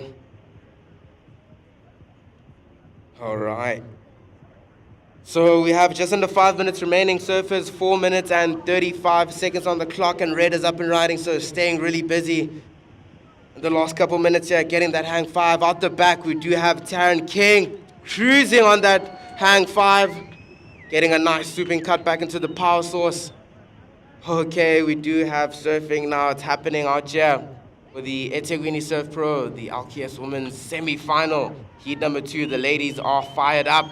All right. So we have just under 5 minutes remaining. Surfers, 4 minutes and 35 seconds on the clock, and Red is up and riding, so staying really busy in the last couple minutes here, getting that hang 5. Out the back, we do have Taryn King cruising on that hang 5, getting a nice swooping cut back into the power source. Okay, we do have surfing now. It's happening out here for the eThekwini Surf Pro, the LQS Women's Semifinal. Heat number 2, the ladies are fired up.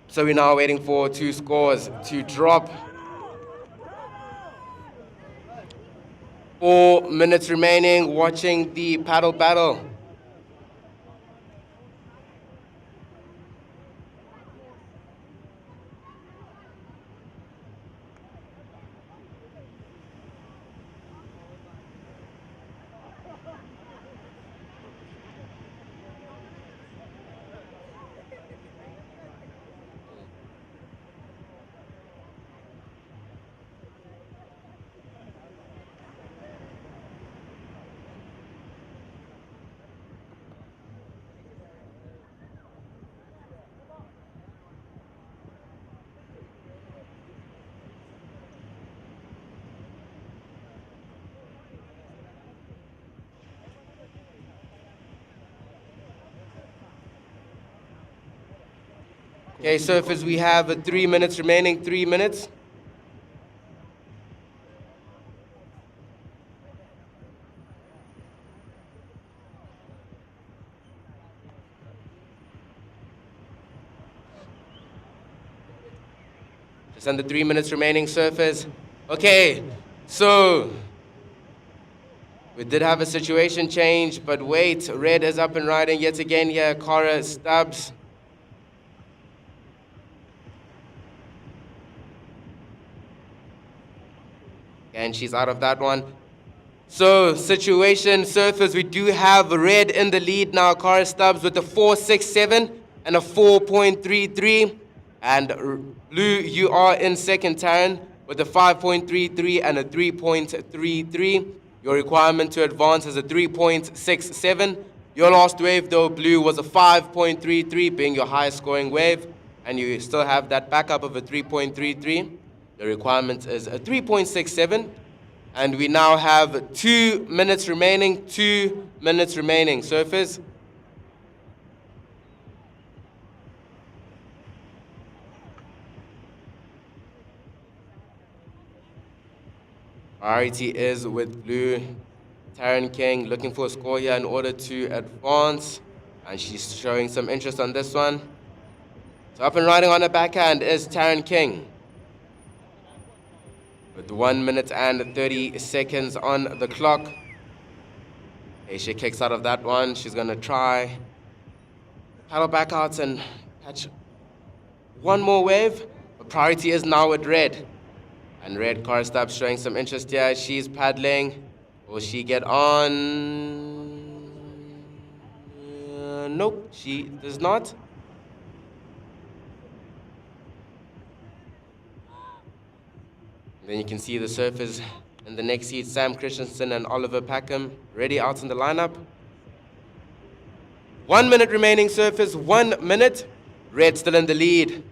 So we're now waiting for 2 scores to drop. 4 minutes remaining, watching the paddle battle. Okay, surfers, we have 3 minutes remaining, 3 minutes. Just under 3 minutes remaining, surfers. Okay, so we did have a situation change, but wait, red is up and riding yet again here. Cara Stubbs. And she's out of that one. So, situation, surfers, we do have red in the lead now. Cara Stubbs with a 4.67 and a 4.33. And blue, you are in second, Taryn, with a 5.33 and a 3.33. Your requirement to advance is a 3.67. Your last wave, though, blue, was a 5.33, being your highest scoring wave. And you still have that backup of a 3.33. The requirement is a 3.67. And we now have 2 minutes remaining, 2 minutes remaining. Surfers. Priority is with blue. Taryn King looking for a score here in order to advance. And she's showing some interest on this one. So up and riding on the backhand is Taryn King. With 1 minute and 30 seconds on the clock. Okay, she kicks out of that one. She's going to try paddle back out and catch one more wave. But priority is now with red. And red car stops showing some interest here. She's paddling. Will she get on? Nope, she does not. Then you can see the surfers in the next heat, Sam Christensen and Oliver Packham, ready out in the lineup. 1 minute remaining, surfers, 1 minute. Red still in the lead,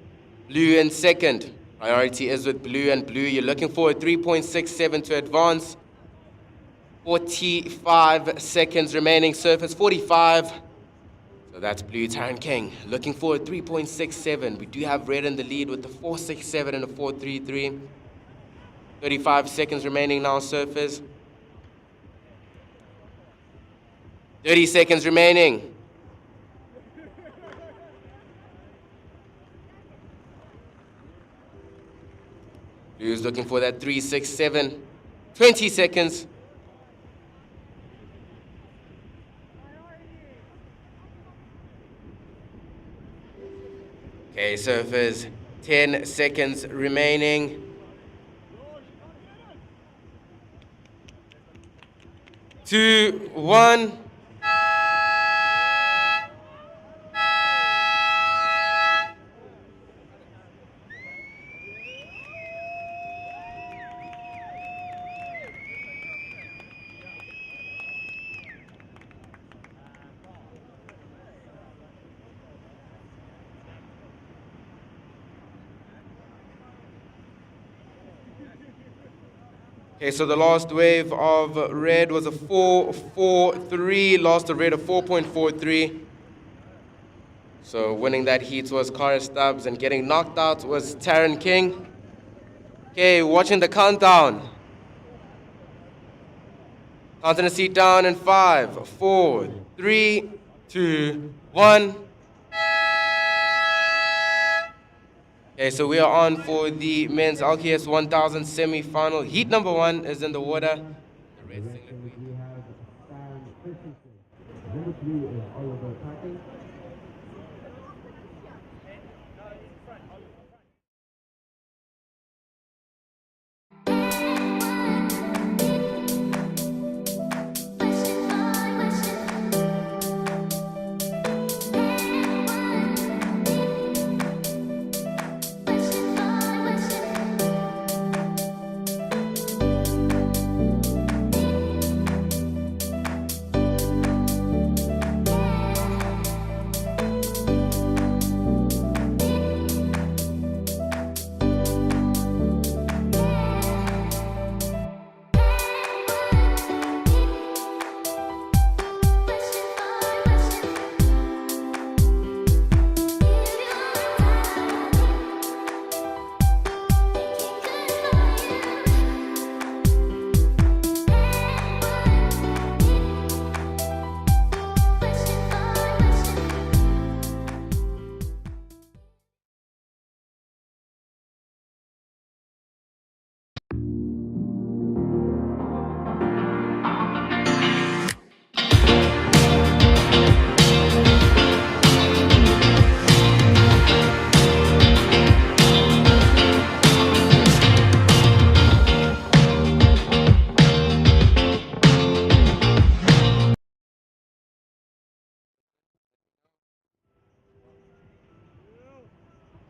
blue in second. Priority is with blue, and blue, you're looking for a 3.67 to advance. 45 seconds remaining, surfers, 45. So that's blue, Taryn King, looking for a 3.67. We do have red in the lead with the 4.67 and a 4.33. 35 seconds remaining now, surfers. 30 seconds remaining. Blue's looking for that 3.67. 20 seconds. Okay, surfers, 10 seconds remaining. 2, 1. Okay, so the last wave of red was a 4.43, lost of red a 4.43. So winning that heat was Cara Stubbs, and getting knocked out was Taryn King. Okay, watching the countdown. Counting the seat down in 5, 4, 3, 2, 1. Okay, so we are on for the men's LQS 1000 semi-final. Heat number 1 is in the water. The red singlet We have Sam Christensen. Number 3 is Oliver Packham.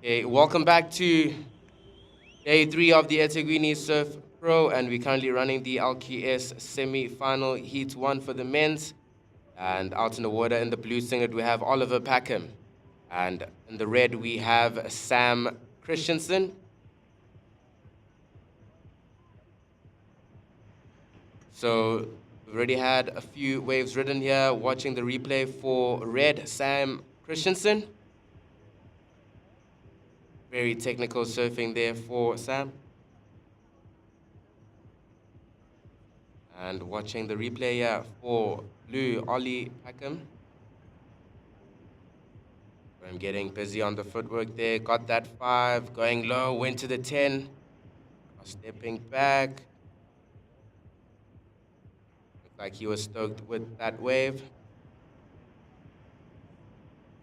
Okay, welcome back to day 3 of the eThekwini Surf Pro, and we're currently running the LQS Semifinal Heat 1 for the men's. And out in the water in the blue singlet, we have Oliver Packham. And in the red, we have Sam Christensen. So we've already had a few waves ridden here. Watching the replay for red, Sam Christensen. Very technical surfing there for Sam. And watching the replay here for blue, Ollie Packham. I'm getting busy on the footwork there. Got that 5, going low, went to the 10. Stepping back. Looked like he was stoked with that wave.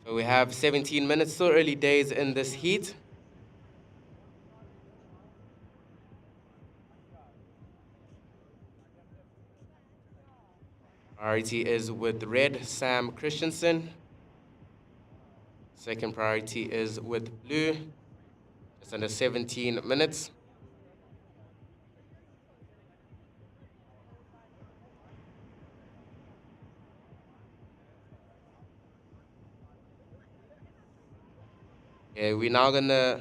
So we have 17 minutes, still early days in this heat. Priority is with red, Sam Christensen. Second priority is with blue. Just under 17 minutes. Okay, we're now gonna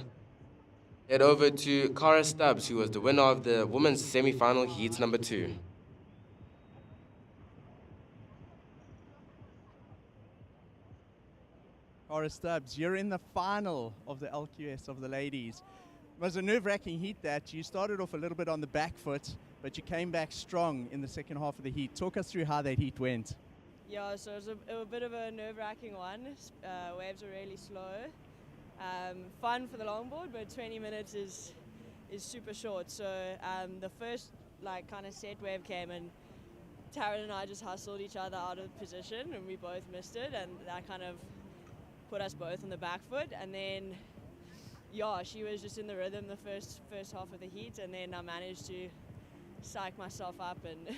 head over to Cara Stubbs, who was the winner of the women's semi-final heat number 2. Cara Stubbs, you're in the final of the LQS of the ladies. It was a nerve-wracking heat that you started off a little bit on the back foot, but you came back strong in the second half of the heat. Talk us through how that heat went. Yeah, so it was a bit of a nerve-wracking one. Waves were really slow. Fun for the longboard, but 20 minutes is super short. So the first kind of set wave came, and Taryn and I just hustled each other out of position, and we both missed it, and that kind of put us both on the back foot. And then yeah, she was just in the rhythm the first half of the heat, and then I managed to psych myself up and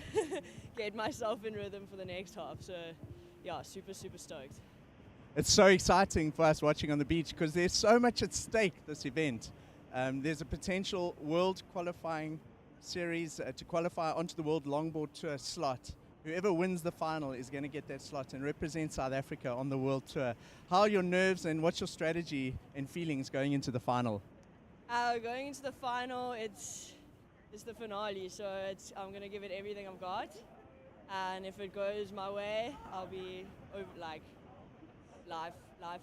get myself in rhythm for the next half. So yeah, super stoked. It's so exciting for us watching on the beach because there's so much at stake this event. There's a potential world qualifying series to qualify onto the World Longboard Tour slot. Whoever wins the final is going to get that slot and represent South Africa on the World Tour. How are your nerves and what's your strategy and feelings going into the final? Going into the final, it's the finale, so I'm going to give it everything I've got. And if it goes my way, I'll be life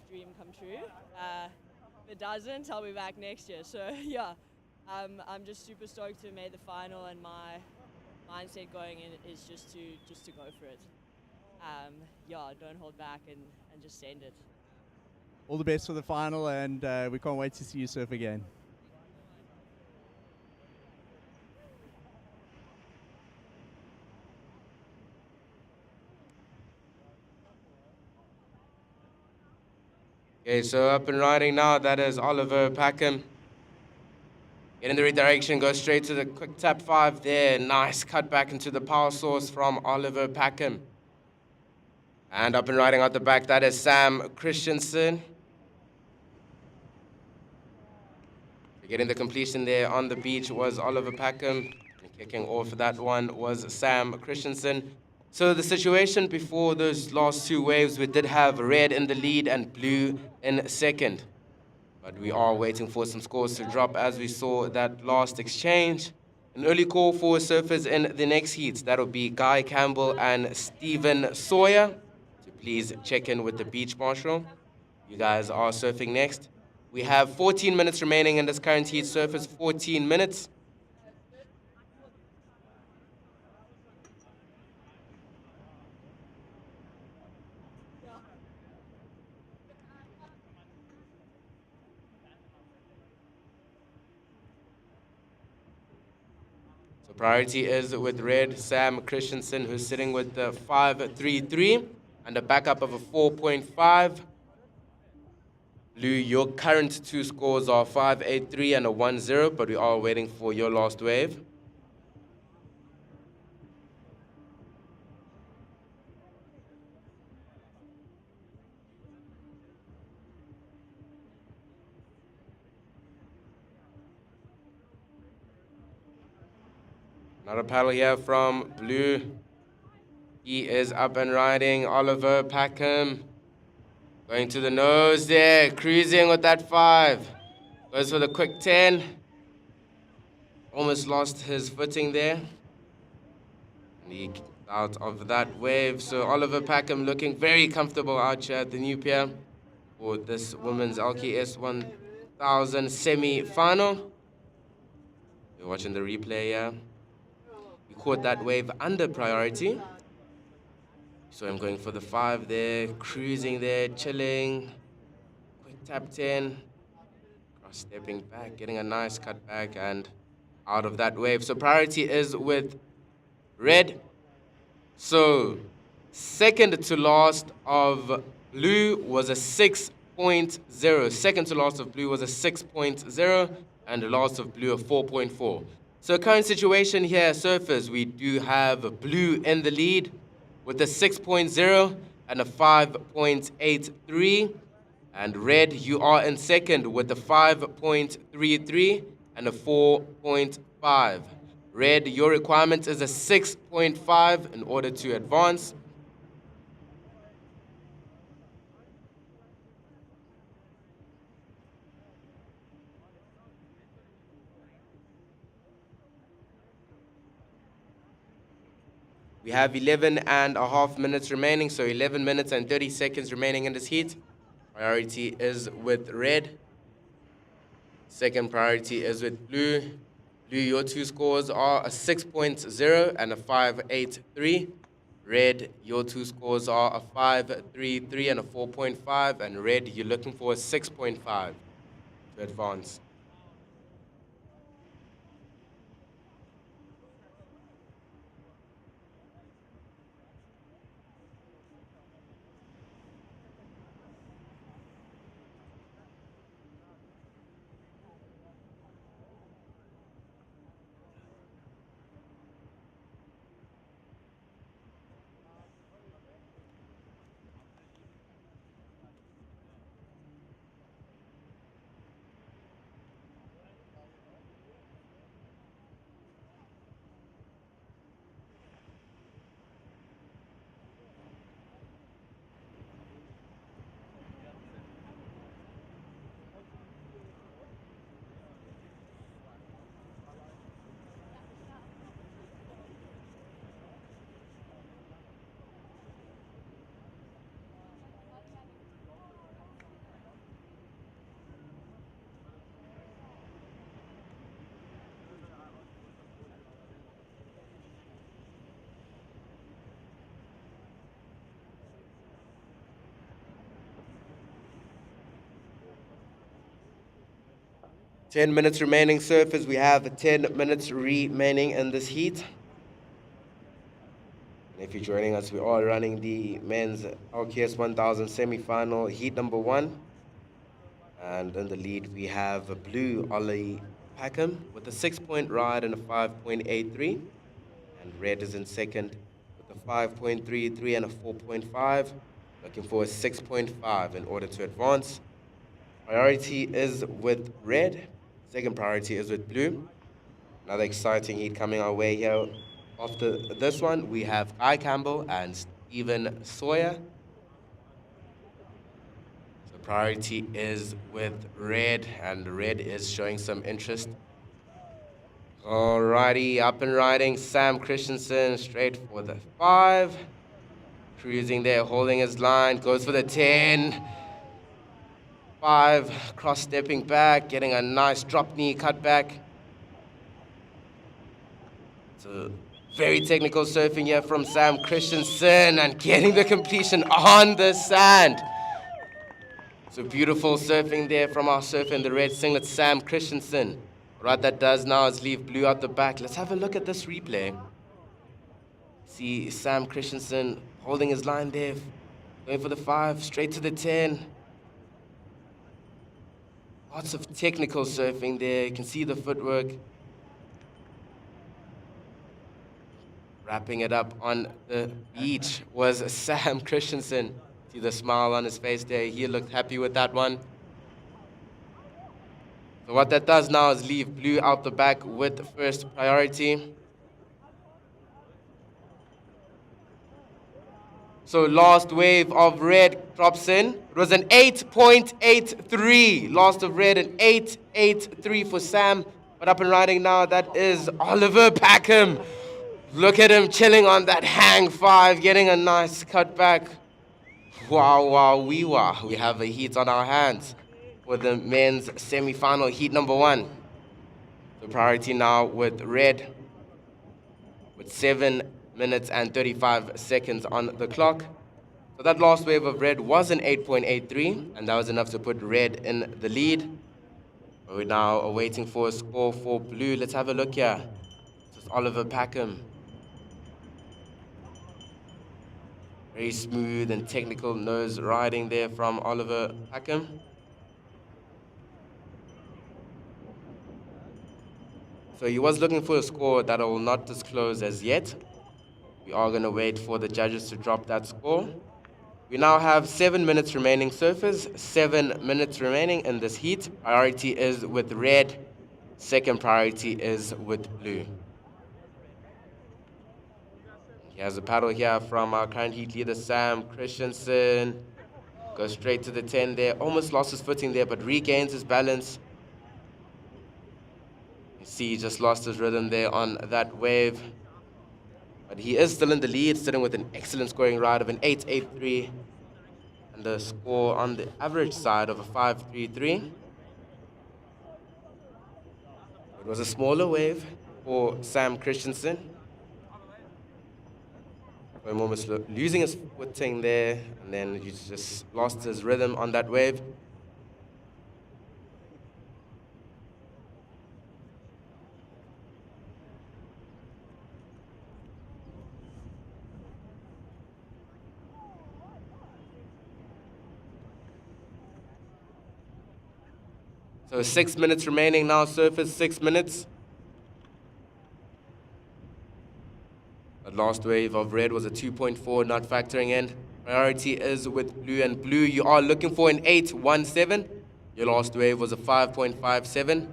dream come true. If it doesn't, I'll be back next year. So yeah, I'm just super stoked to make the final, and my mindset going in is just to go for it. Yeah, don't hold back and just send it. All the best for the final, and we can't wait to see you surf again. Okay, so up and riding now, that is Oliver Packham. Get in the redirection, go straight to the quick tap 5 there. Nice cut back into the power source from Oliver Packham. And up and riding out the back, that is Sam Christensen. Getting the completion there on the beach was Oliver Packham. And kicking off that one was Sam Christensen. So the situation before those last 2 waves, we did have red in the lead and blue in second. But we are waiting for some scores to drop as we saw that last exchange. An early call for surfers in the next heats. That'll be Guy Campbell and Stephen Sawyer. So please check in with the beach marshal. You guys are surfing next. We have 14 minutes remaining in this current heat. Surfers 14 minutes. So priority is with red, Sam Christensen, who's sitting with the 5.33 and a backup of a 4.5. Blue, your current 2 scores are 5.83 and a 1.0, but we are waiting for your last wave. Another paddle here from blue. He is up and riding. Oliver Packham going to the nose there, cruising with that 5. Goes for the quick 10. Almost lost his footing there. And he kicked out of that wave. So Oliver Packham looking very comfortable out here at the new pier for this women's LQS 1000 semi-final. You're watching the replay here. He caught that wave under priority. So I'm going for the 5 there, cruising there, chilling. Quick tap 10. Cross stepping back, getting a nice cut back and out of that wave. So priority is with red. So second to last of blue was a 6.0. Second to last of blue was a 6.0. And the last of blue a 4.4. So current situation here, surfers, we do have blue in the lead with a 6.0 and a 5.83. And red, you are in second with a 5.33 and a 4.5. Red, your requirement is a 6.5 in order to advance. We have 11.5 minutes remaining, so 11 minutes and 30 seconds remaining in this heat. Priority is with red. Second priority is with blue. Blue, your 2 scores are a 6.0 and a 5.83. Red, your 2 scores are a 5.33 and a 4.5. And red, you're looking for a 6.5 to advance. 10 minutes remaining, surfers. We have 10 minutes remaining in this heat. And if you're joining us, we are running the men's LQS 1000 semi-final, heat number 1. And in the lead, we have blue Ollie Packham with a 6-point ride and a 5.83. And red is in second with a 5.33 and a 4.5. Looking for a 6.5 in order to advance. Priority is with red. Second priority is with blue. Another exciting heat coming our way here. After this one, we have Guy Campbell and Stephen Sawyer. So priority is with red, and red is showing some interest. Alrighty, up and riding. Sam Christensen straight for the 5. Cruising there, holding his line, goes for the 10. 5, cross-stepping back, getting a nice drop knee cut back. So very technical surfing here from Sam Christensen and getting the completion on the sand. So beautiful surfing there from our surfer in the red singlet, Sam Christensen. What that does now is leave blue out the back. Let's have a look at this replay. See Sam Christensen holding his line there, going for the 5, straight to the 10. Lots of technical surfing there. You can see the footwork. Wrapping it up on the beach was Sam Christensen. See the smile on his face there. He looked happy with that one. So what that does now is leave blue out the back with first priority. So last wave of red drops in. It was an 8.83. Last of red, an 8.83 for Sam. But up and riding now, that is Oliver Packham. Look at him chilling on that hang 5, getting a nice cutback. Wow, wow, wow. We have a heat on our hands for the men's semi-final, heat number 1. So priority now with red, with 7 minutes and 35 seconds on the clock. So that last wave of red was an 8.83, and that was enough to put red in the lead. We're now waiting for a score for blue. Let's have a look here. This is Oliver Packham. Very smooth and technical nose riding there from Oliver Packham. So he was looking for a score that I will not disclose as yet. We are going to wait for the judges to drop that score. We now have 7 minutes remaining surfers, 7 minutes remaining in this heat. Priority is with red, second priority is with blue. He has a paddle here from our current heat leader, Sam Christensen. Goes straight to the 10 there, almost lost his footing there, but regains his balance. You see, he just lost his rhythm there on that wave. But he is still in the lead, sitting with an excellent scoring ride of an 8.83. And the score on the average side of a 5.33. It was a smaller wave for Sam Christensen. I'm almost losing his footing there, and then he just lost his rhythm on that wave. So 6 minutes remaining now, surface 6 minutes. The last wave of red was a 2.4, not factoring in. Priority is with blue, and blue, you are looking for an 8.17. Your last wave was a 5.57.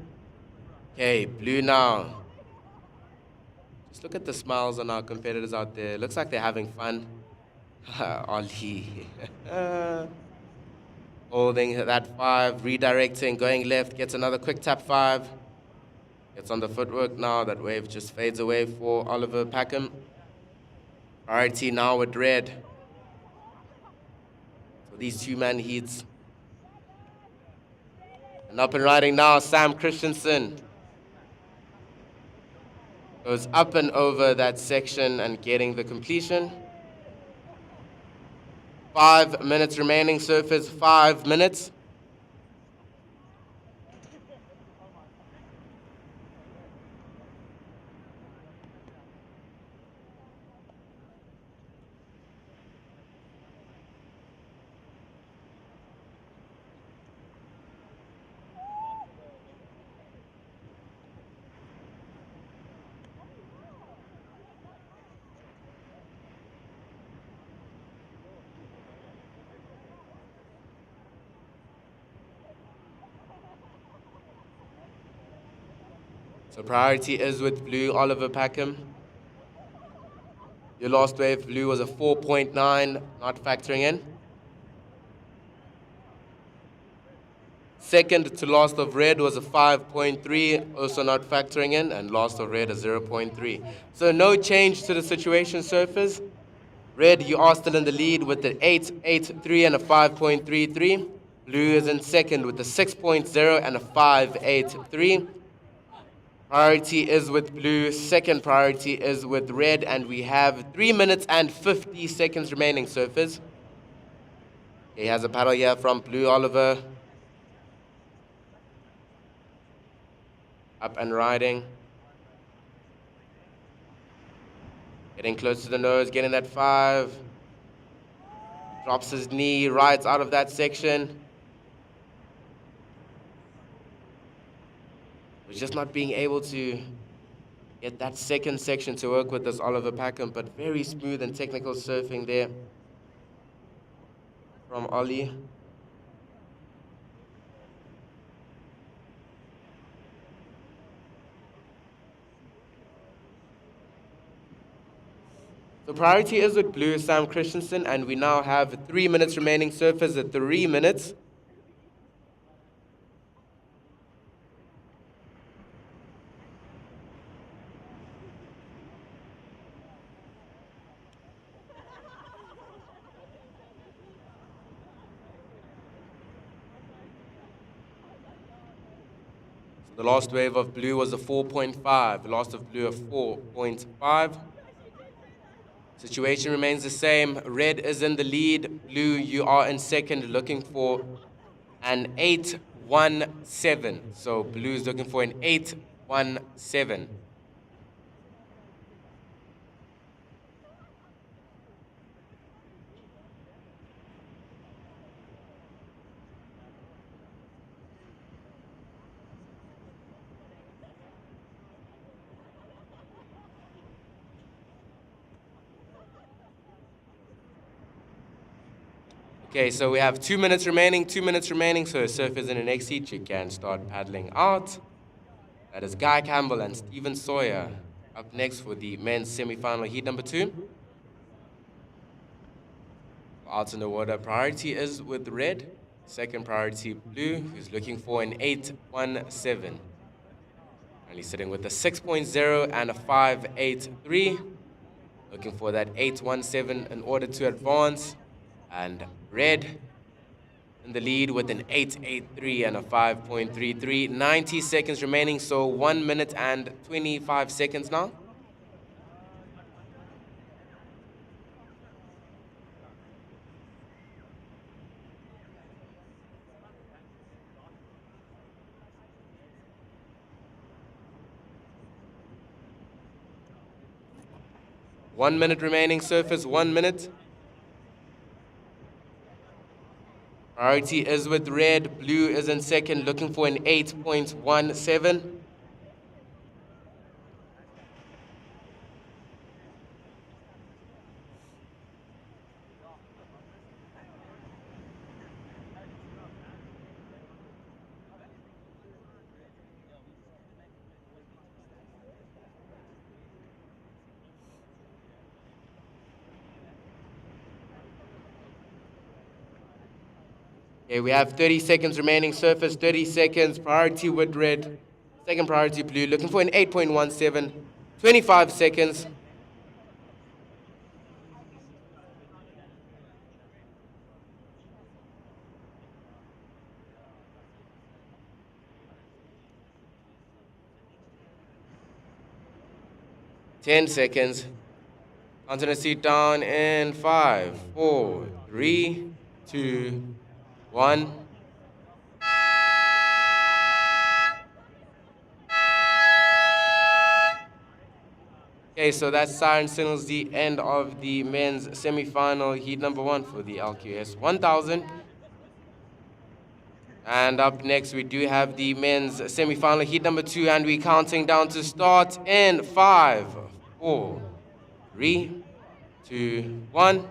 Okay, blue now. Just look at the smiles on our competitors out there. Looks like they're having fun. Ollie. Holding that 5, redirecting, going left, gets another quick tap 5. Gets on the footwork now. That wave just fades away for Oliver Packham. Priority now with red. So these two-man heats. And up and riding now, Sam Christensen. Goes up and over that section and getting the completion. 5 minutes remaining, surface 5 minutes. So priority is with blue, Oliver Packham. Your last wave, blue, was a 4.9, not factoring in. Second to last of red was a 5.3, also not factoring in, and last of red a 0.3. So no change to the situation, surfers. Red, you are still in the lead with the 8.83 and a 5.33. Blue is in second with the 6.0 and a 5.83. Priority is with blue, second priority is with red, and we have 3 minutes and 50 seconds remaining, surfers. He has a paddle here from blue, Oliver. Up and riding. Getting close to the nose, getting that 5. Drops his knee, rides out of that section. We're just not being able to get that second section to work with this Oliver Packham, but very smooth and technical surfing there from Ollie. So priority is with blue, Sam Christensen, and we now have 3 minutes remaining. Surfers at 3 minutes. So the last wave of blue was a 4.5. The last of blue, a 4.5. Situation remains the same. Red is in the lead. Blue, you are in second, looking for an 8.17. So blue is looking for an 8.17. Okay, so we have 2 minutes remaining, 2 minutes remaining. So surfers in the next heat, you can start paddling out. That is Guy Campbell and Stephen Sawyer up next for the men's semifinal heat number 2. Out in the water, priority is with red. Second priority, blue, who's looking for an 8.17. Only sitting with a 6.0 and a 5.83. Looking for that 8.17 in order to advance. And red in the lead with an 8.83 and a 5.33. 90 seconds remaining, so 1 minute and 25 seconds now. One minute remaining, surfers, 1 minute. Priority is with red, blue is in second, looking for an 8.17. Okay, we have 30 seconds remaining, surface 30 seconds, priority with red, second priority blue, looking for an 8.17, 25 seconds. Ten seconds. Onto the seat down in 5, 4, 3, 2, 1. Okay, so that siren signals the end of the men's semifinal heat number 1 for the LQS 1000. And up next, we do have the men's semifinal heat number 2, and we're counting down to start in 5, 4, 3, 2, 1.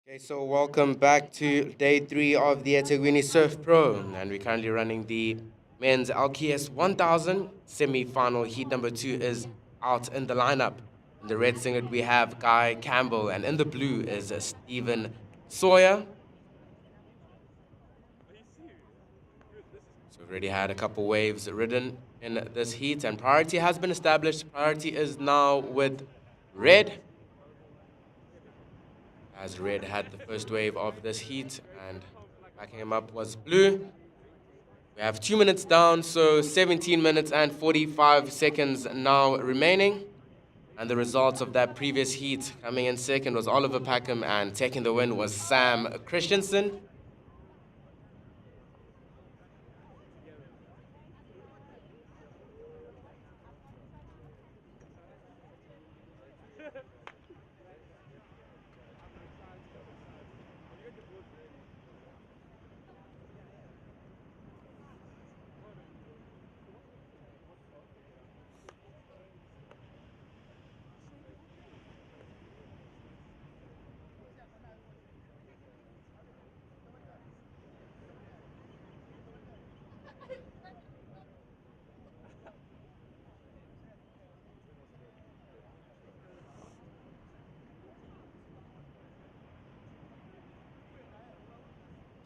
Okay, so welcome back to day 3 of the eThekwini Surf Pro, and we're currently running the men's LQS 1000 semi-final. Heat number 2 is out in the lineup. In the red singlet, we have Guy Campbell, and in the blue is Stephen Sawyer. So we've already had a couple waves ridden in this heat, and priority has been established. Priority is now with red, as red had the first wave of this heat, and backing him up was blue. We have 2 minutes down, so 17 minutes and 45 seconds now remaining. And the results of that previous heat, coming in second was Oliver Packham, and taking the win was Sam Christensen.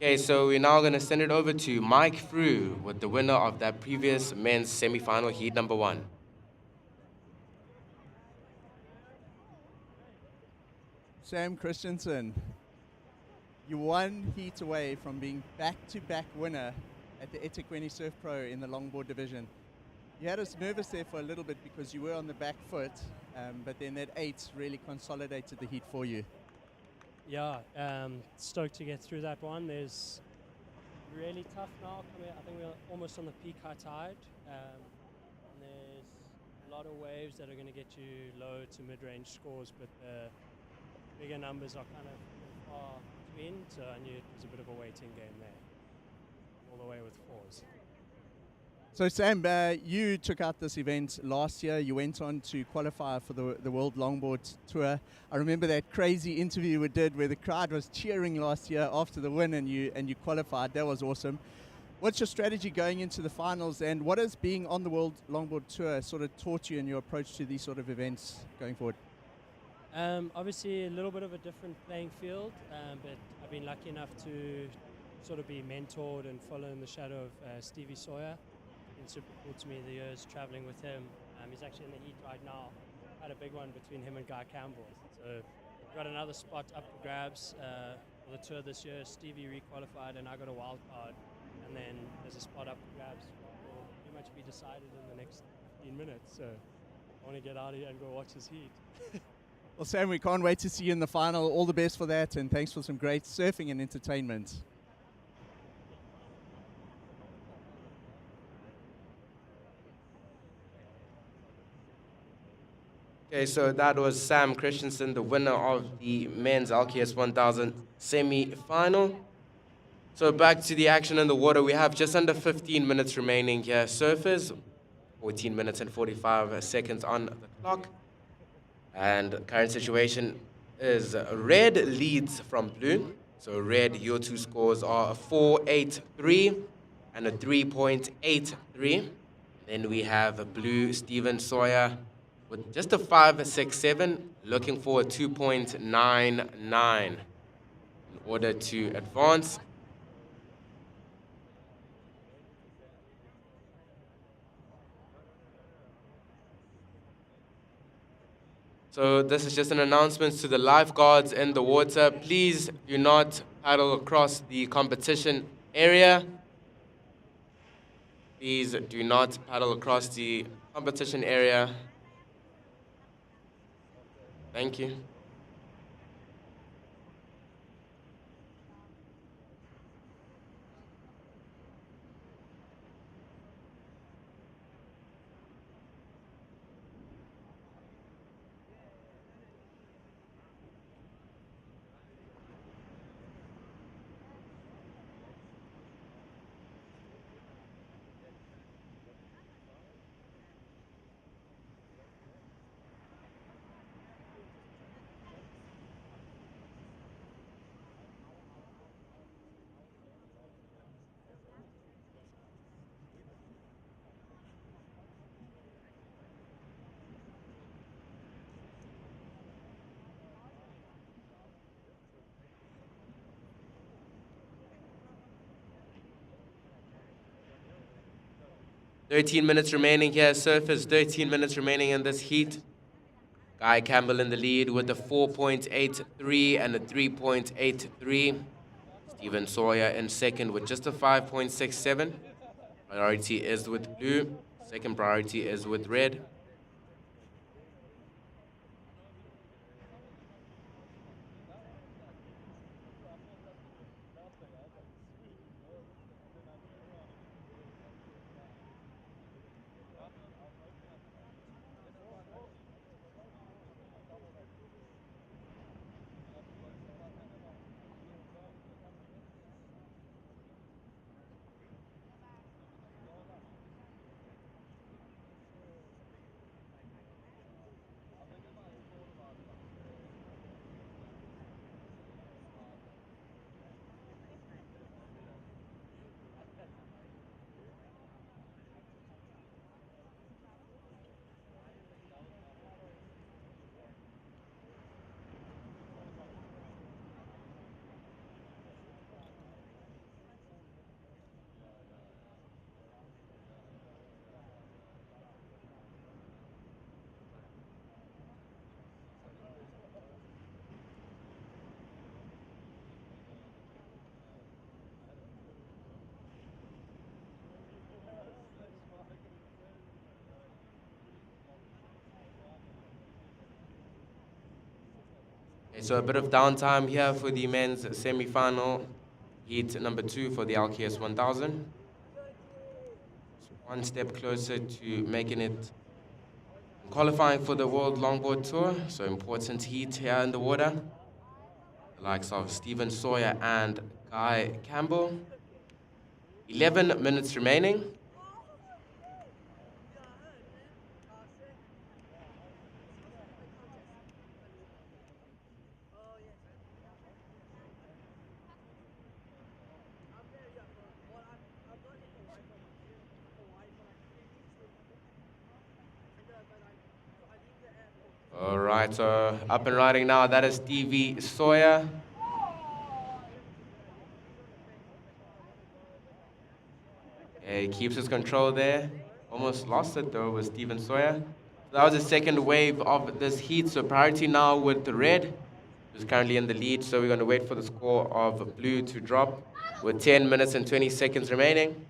Okay, so we're now going to send it over to Mike Frew with the winner of that previous men's semi-final heat number 1. Sam Christensen, you one heat away from being back-to-back winner at the eThekwini Surf Pro in the longboard division. You had us nervous there for a little bit because you were on the back foot, but then that 8 really consolidated the heat for you. Yeah, stoked to get through that one. There's really tough now. I think we're almost on the peak high tide. And there's a lot of waves that are going to get you low to mid-range scores, but the bigger numbers are kind of far between, so I knew it was a bit of a waiting game there. All the way with 4s. So Sam, you took out this event last year. You went on to qualify for the World Longboard Tour. I remember that crazy interview we did where the crowd was cheering last year after the win, and you qualified. That was awesome. What's your strategy going into the finals, and what has being on the World Longboard Tour sort of taught you in your approach to these sort of events going forward? Obviously a little bit of a different playing field, but I've been lucky enough to sort of be mentored and follow in the shadow of Stevie Sawyer. It's super cool to me the years traveling with him. He's actually in the heat right now. Had a big one between him and Guy Campbell. So got another spot up for grabs for the tour this year. Stevie re-qualified and I got a wild card. And then there's a spot up for grabs. Will pretty much be decided in the next 15 minutes. So I want to get out of here and go watch his heat. Well, Sam, we can't wait to see you in the final. All the best for that, and thanks for some great surfing and entertainment. Okay, so that was Sam Christensen, the winner of the men's LQS 1000 semi-final. So back to the action in the water. We have just under 15 minutes remaining here. Surfers, 14 minutes and 45 seconds on the clock. And current situation is red leads from blue. So red, your 2 scores are a 4.83 and a 3.83. Then we have blue, Stephen Sawyer, with just a 5.67, looking for a 2.99 in order to advance. So this is just an announcement to the lifeguards in the water. Please do not paddle across the competition area. Please do not paddle across the competition area. Thank you. 13 minutes remaining here, surface. 13 minutes remaining in this heat. Guy Campbell in the lead with a 4.83 and a 3.83. Stephen Sawyer in second with just a 5.67. Priority is with blue. Second priority is with red. Okay, so a bit of downtime here for the men's semi-final, heat number 2 for the LQS 1000. One step closer to making it qualifying for the World Longboard Tour. So important heat here in the water. The likes of Stephen Sawyer and Guy Campbell. 11 minutes remaining. All right, so up and riding now. That is Stevie Sawyer. Yeah, he keeps his control there. Almost lost it though with Stephen Sawyer. So that was the second wave of this heat. So priority now with the red, who's currently in the lead. So we're going to wait for the score of blue to drop with 10 minutes and 20 seconds remaining.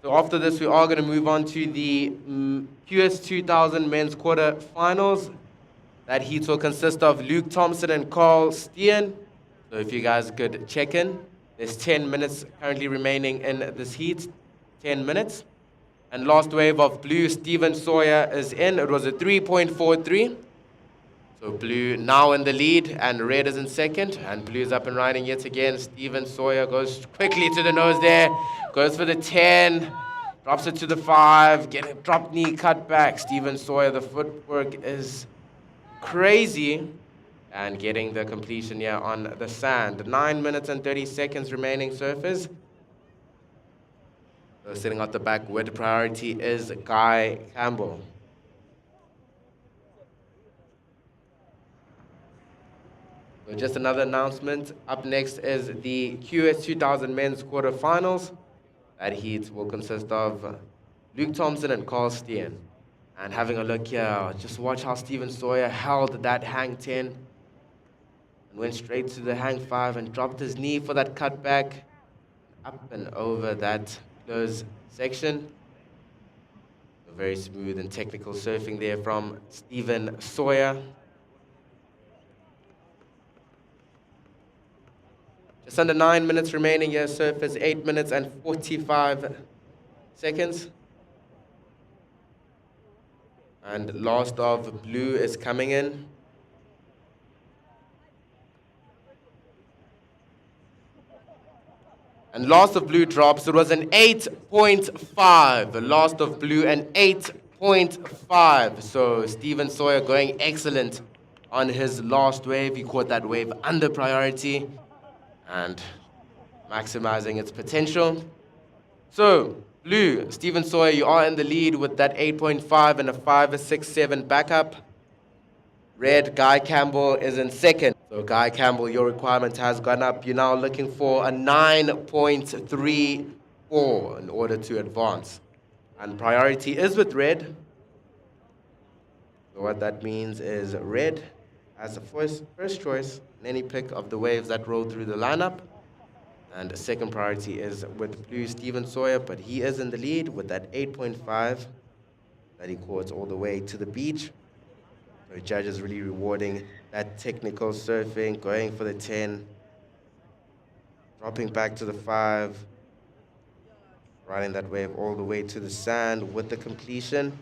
So after this, we are going to move on to the QS 2000 men's quarterfinals. That heat will consist of Luke Thompson and Carl Steen. So if you guys could check in, there's 10 minutes currently remaining in this heat. 10 minutes. And last wave of blue, Stephen Sawyer is in. It was a 3.43. So blue now in the lead, and red is in second. And blue is up and riding yet again. Stephen Sawyer goes quickly to the nose there. Goes for the 10. Drops it to the 5. Getting drop knee cut back. Stephen Sawyer, the footwork is crazy. And getting the completion here on the sand. 9 minutes and 30 seconds remaining surface. So sitting at the back with priority is Guy Campbell. So just another announcement. Up next is the QS 2000 men's quarterfinals. That heat will consist of Luke Thompson and Carl Steen. And having a look here, just watch how Stephen Sawyer held that hang 10 and went straight to the hang 5 and dropped his knee for that cutback. Up and over that close section. A very smooth and technical surfing there from Stephen Sawyer. Just under 9 minutes remaining here, surface 8 minutes and 45 seconds. And last of blue is coming in. And last of blue drops. It was an 8.5. The last of blue, an 8.5. So Stephen Sawyer going excellent on his last wave. He caught that wave under priority and maximizing its potential. So, blue, Stephen Sawyer, you are in the lead with that 8.5 and a 5.67 backup. Red, Guy Campbell is in second. So, Guy Campbell, your requirement has gone up. You're now looking for a 9.3 4 in order to advance. And priority is with red. So what that means is red has the first choice in any pick of the waves that roll through the lineup. And second priority is with blue Steven Sawyer, but he is in the lead with that 8.5 that he caught all the way to the beach. So judges really rewarding that technical surfing, going for the 10, dropping back to the 5, riding that wave all the way to the sand with the completion.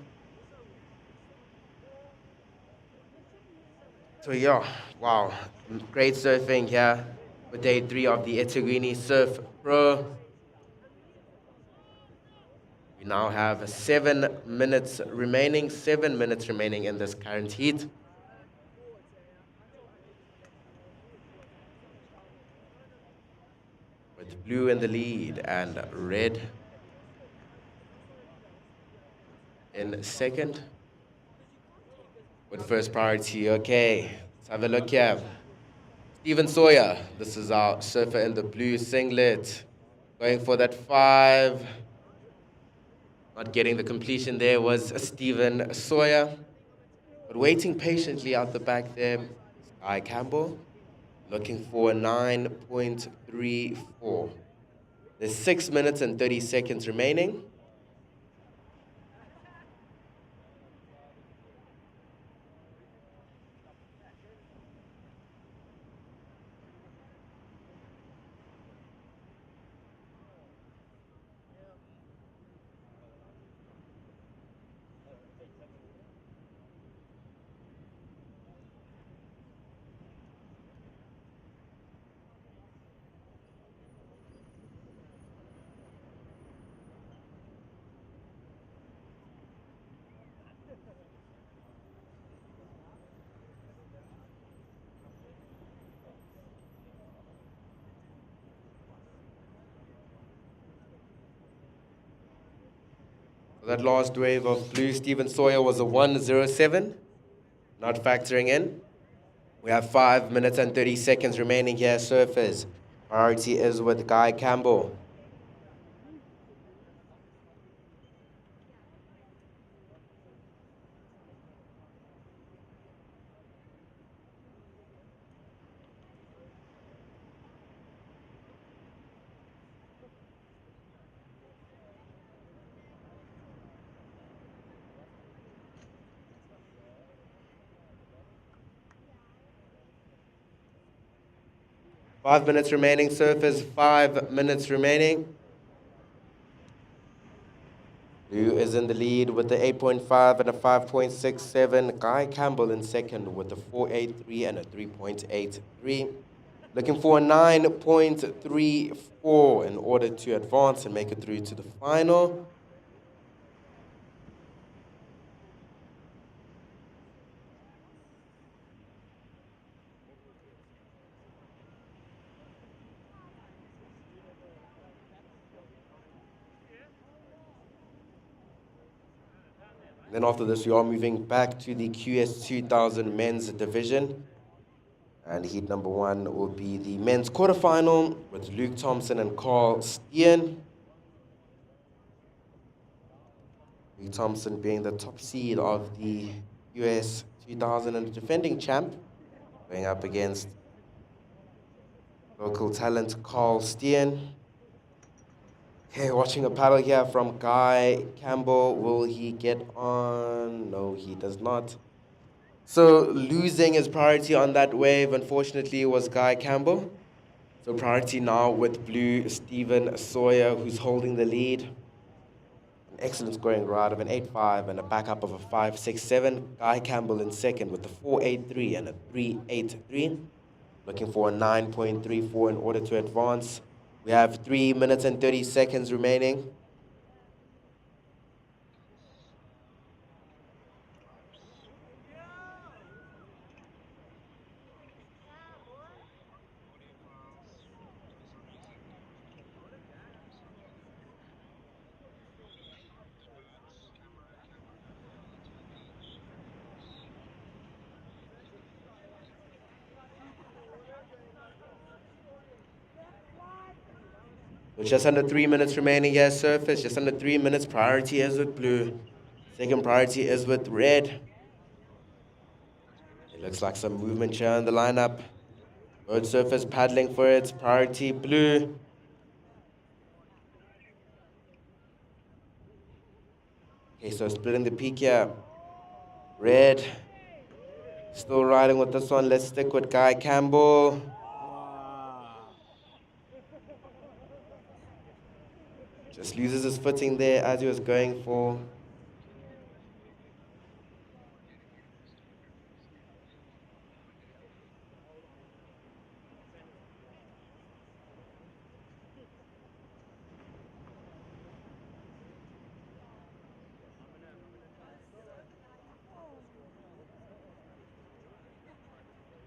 So yeah, wow, great surfing here for day 3 of the eThekwini Surf Pro. We now have 7 minutes remaining in this current heat. With blue in the lead and red in second. With first priority, okay, let's have a look here. Steven Sawyer, this is our surfer in the blue singlet. Going for that 5. Not getting the completion there was Steven Sawyer. But waiting patiently out the back there, Guy Campbell, looking for a 9.34. There's 6 minutes and 30 seconds remaining. That last wave of blue Steven Sawyer was a 107, not factoring in. We have 5 minutes and 30 seconds remaining here, surfers. Priority is with Guy Campbell. Five minutes remaining, surfers, 5 minutes remaining. Blue is in the lead with the 8.5 and a 5.67. Guy Campbell in second with a 4.83 and a 3.83. Looking for a 9.34 in order to advance and make it through to the final. Then after this, we are moving back to the QS 2000 men's division. And heat number 1 will be the men's quarterfinal with Luke Thompson and Carl Steen. Luke Thompson being the top seed of the QS 2000 and the defending champ, going up against local talent Carl Steen. Okay, watching a paddle here from Guy Campbell. Will he get on? No, he does not. So losing his priority on that wave, unfortunately, was Guy Campbell. So priority now with blue Steven Sawyer, who's holding the lead. An excellent scoring ride of an 8.5 and a backup of a 5.67. Guy Campbell in second with a 4.83 and a 3.83. Looking for a 9.34 in order to advance. We have 3 minutes and 30 seconds remaining. With just under 3 minutes remaining here, surface, just under 3 minutes. Priority is with blue. Second priority is with red. It looks like some movement here in the lineup. Both surface paddling for it. Priority blue. Okay, so splitting the peak here. Red. Still riding with this one. Let's stick with Guy Campbell. Just loses his footing there as he was going for.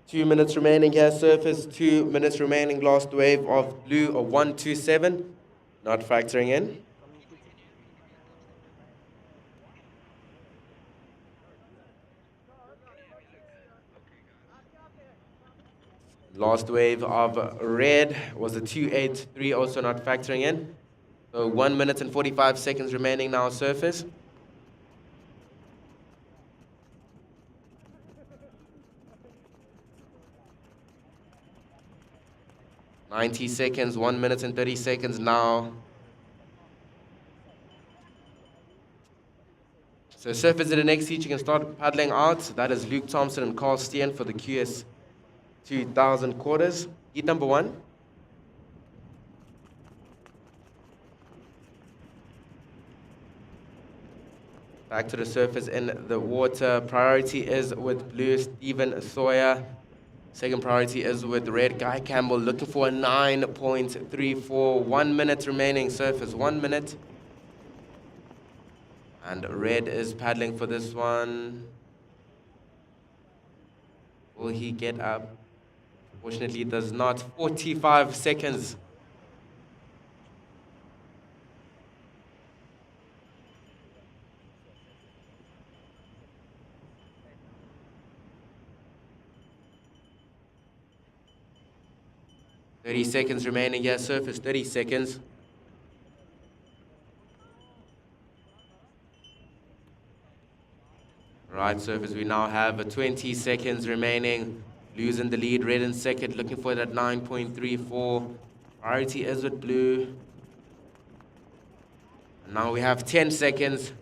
Two minutes remaining here, surface. 2 minutes remaining, last wave of blue, a 127. Not factoring in. Last wave of red was a 283, also not factoring in. So 1 minute and 45 seconds remaining now, surface. "90 seconds, 1 minute and 30 seconds now. So surface in the next heat, you can start paddling out. That is Luke Thompson and Carl Steen for the QS 2000 quarters. Heat number 1. Back to the surface in the water. Priority is with blue, Stephen Sawyer. Second priority is with red, Guy Campbell, looking for a 9.34. 1 minute remaining, surface, 1 minute. And red is paddling for this one. Will he get up? Fortunately, it does not. 45 seconds. "30 seconds remaining here, surface, 30 seconds. Right, surface, we now have 20 seconds remaining. Blue's in the lead, red in second, looking for that 9.34. Priority is with blue. And now we have 10 seconds.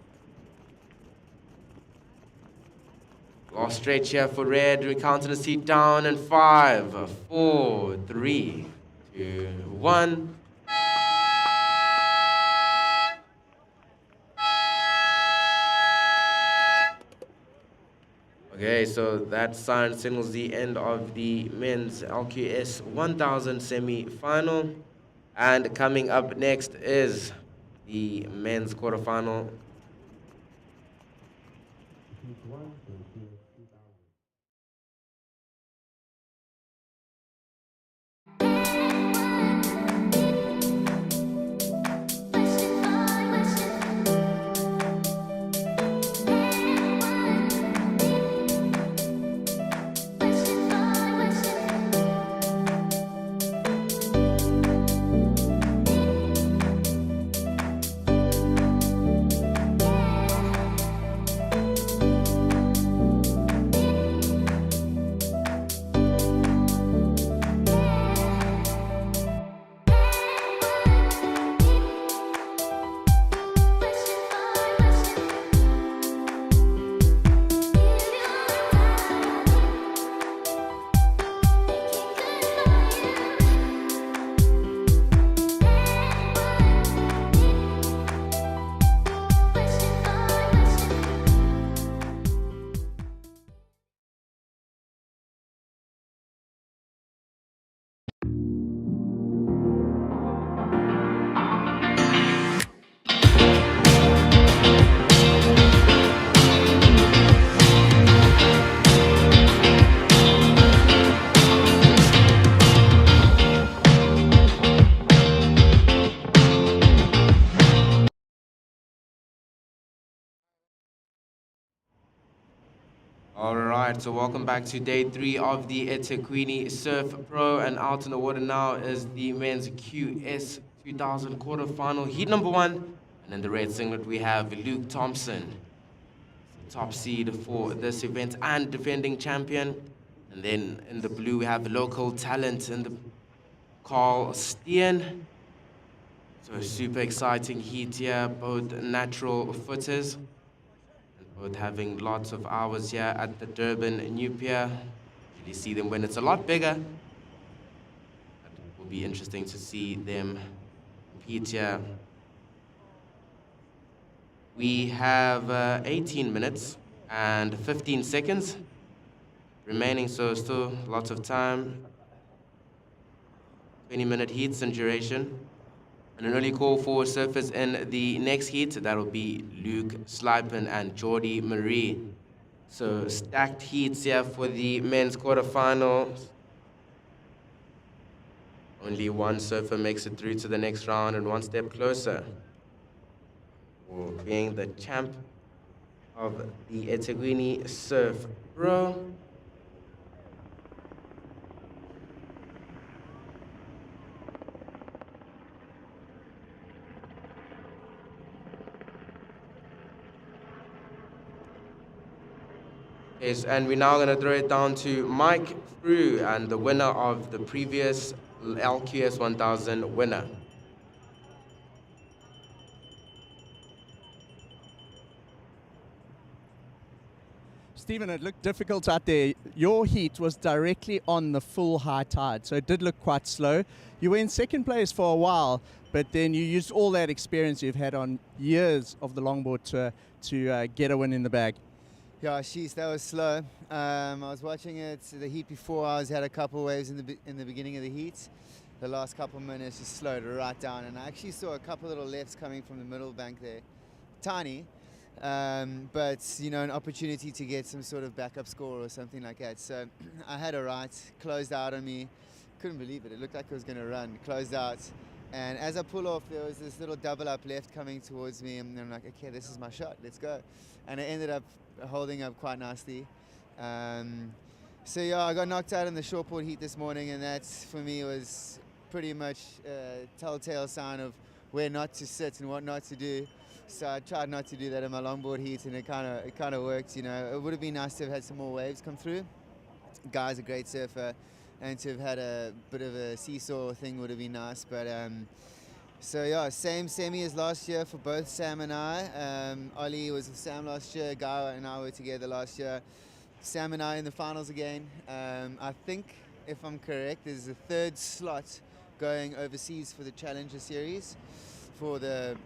Last stretch here for red. We're counting the seat down in 5, 4, 3, 2, 1. Okay, so that sign signals the end of the men's LQS 1000 semi-final. And coming up next is the men's quarterfinal. All right, so welcome back to day 3 of the eThekwini Surf Pro, and out in the water now is the men's QS 2000 quarterfinal, heat number 1. And in the red singlet, we have Luke Thompson, top seed for this event and defending champion. And then in the blue, we have local talent in the Carl Steen. So super exciting heat here, both natural footers, and both having lots of hours here at the Durban New Pier. Usually see them when it's a lot bigger. But it will be interesting to see them compete here. We have 18 minutes and 15 seconds remaining, so still lots of time. 20-minute heats in duration. And an early call for surfers in the next heat. That'll be Luke Slipen and Jordy Marie. So stacked heats here for the men's quarterfinals. Only one surfer makes it through to the next round and one step closer for being the champ of the eThekwini Surf Pro. Yes, and we're now going to throw it down to Mike Frew, and the winner of the previous LQS 1000 winner. Stephen, it looked difficult out there. Your heat was directly on the full high tide, so it did look quite slow. You were in second place for a while, but then you used all that experience you've had on years of the longboard tour to get a win in the bag. Yeah, sheesh, that was slow. I was watching it, the heat before. I had a couple waves in the beginning of the heat. The last couple minutes just slowed right down, and I actually saw a couple little lefts coming from the middle bank there, tiny, but you know, an opportunity to get some sort of backup score or something like that. So I had a right, closed out on me. Couldn't believe it. It looked like it was going to run. Closed out, and as I pull off, there was this little double up left coming towards me, and I'm like, okay, this is my shot. Let's go. And I ended up holding up quite nicely. So yeah, I got knocked out in the shortboard heat this morning, and that for me was pretty much a telltale sign of where not to sit and what not to do. So I tried not to do that in my longboard heat, and it kind of worked. You know, it would have been nice to have had some more waves come through. Guy's a great surfer, and to have had a bit of a seesaw thing would have been nice. But so yeah, same semi as last year for both Sam and I. Ollie was with Sam last year, Guy and I were together last year. Sam and I in the finals again. I think, if I'm correct, there's a third slot going overseas for the Challenger Series for the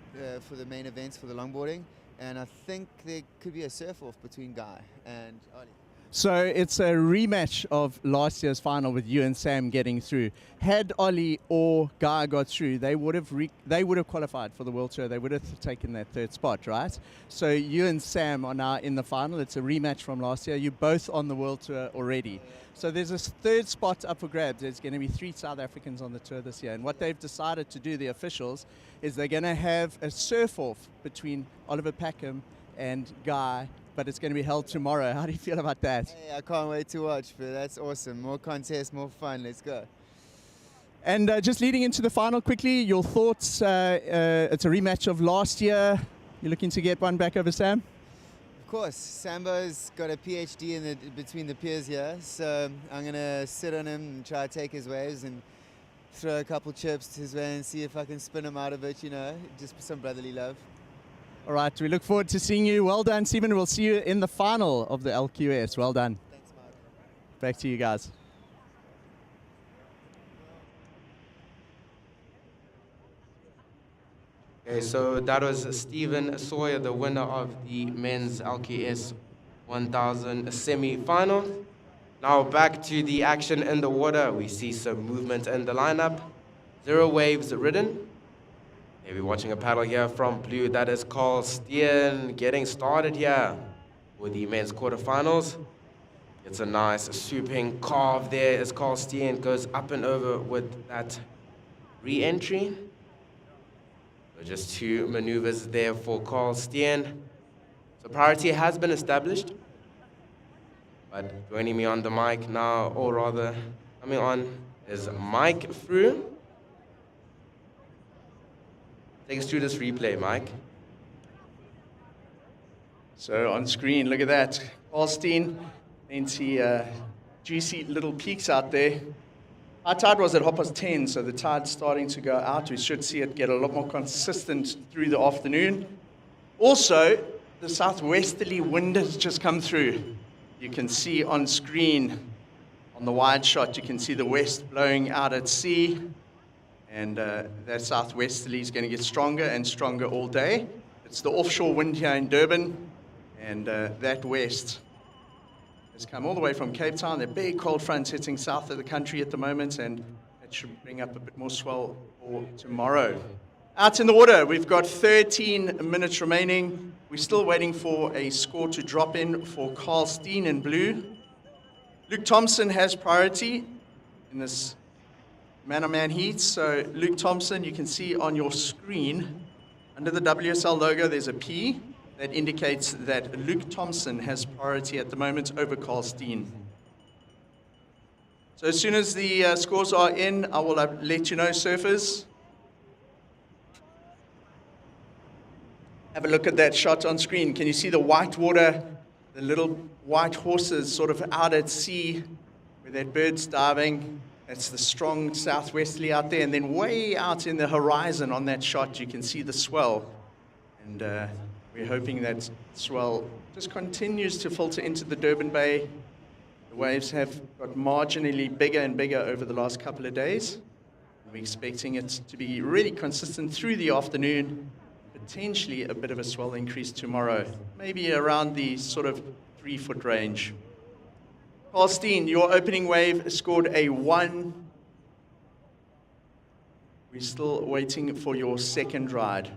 main events for the longboarding. And I think there could be a surf-off between Guy and Ollie. So it's a rematch of last year's final with you and Sam getting through. Had Ollie or Guy got through, they would have qualified for the World Tour. They would have taken that third spot, right? So you and Sam are now in the final. It's a rematch from last year. You're both on the World Tour already. So there's a third spot up for grabs. There's going to be 3 South Africans on the tour this year. And what they've decided to do, the officials, is they're going to have a surf-off between Oliver Packham and Guy, but it's going to be held tomorrow. How do you feel about that? Hey, I can't wait to watch, but that's awesome. More contests, more fun. Let's go. And just leading into the final quickly, your thoughts? It's a rematch of last year. You're looking to get one back over Sam? Of course. Sambo's got a PhD between the peers here, so I'm going to sit on him and try to take his waves and throw a couple chips his way and see if I can spin him out of it, you know, just some brotherly love. All right, we look forward to seeing you. Well done, Stephen. We'll see you in the final of the LQS. Well done. Thanks, Mark. Back to you guys. Okay, so that was Stephen Sawyer, the winner of the men's LQS 1000 semi-final. Now back to the action in the water. We see some movement in the lineup. 0 waves ridden. Maybe watching a paddle here from blue. That is Carl Steen getting started here with the men's quarterfinals. It's a nice swooping carve there as Carl Steen goes up and over with that re-entry. So just 2 maneuvers there for Carl Steen. So priority has been established. But joining me on the mic now, or rather coming on, is Mike Frew. Take us through this replay, Mike. So on screen, look at that. Carlstein, plenty juicy little peaks out there. Our tide was at 10:30, so the tide's starting to go out. We should see it get a lot more consistent through the afternoon. Also, the southwesterly wind has just come through. You can see on screen, on the wide shot, you can see the west blowing out at sea. And that southwesterly is going to get stronger and stronger all day. It's the offshore wind here in Durban. And that west has come all the way from Cape Town. There are big cold fronts hitting south of the country at the moment, and that should bring up a bit more swell for tomorrow. Out in the water, we've got 13 minutes remaining. We're still waiting for a score to drop in for Carlstein in blue. Luke Thompson has priority in this man-on-man heat. So Luke Thompson, you can see on your screen, under the WSL logo, there's a P. That indicates that Luke Thompson has priority at the moment over Carlstein. So as soon as the scores are in, I will let you know, surfers. Have a look at that shot on screen. Can you see the white water, the little white horses sort of out at sea where that bird's diving? That's the strong southwesterly out there. And then way out in the horizon on that shot, you can see the swell. And we're hoping that swell just continues to filter into the Durban Bay. The waves have got marginally bigger and bigger over the last couple of days. We're expecting it to be really consistent through the afternoon, potentially a bit of a swell increase tomorrow, maybe around the sort of 3-foot range. Carlstein, your opening wave scored a 1. We're still waiting for your second ride.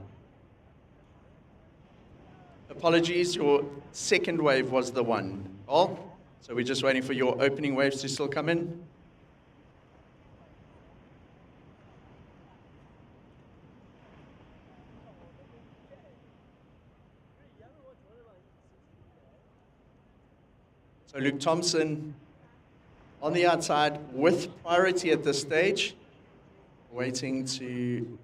Apologies, your second wave was the 1. Oh, so we're just waiting for your opening waves to still come in. So Luke Thompson on the outside with priority at this stage, waiting to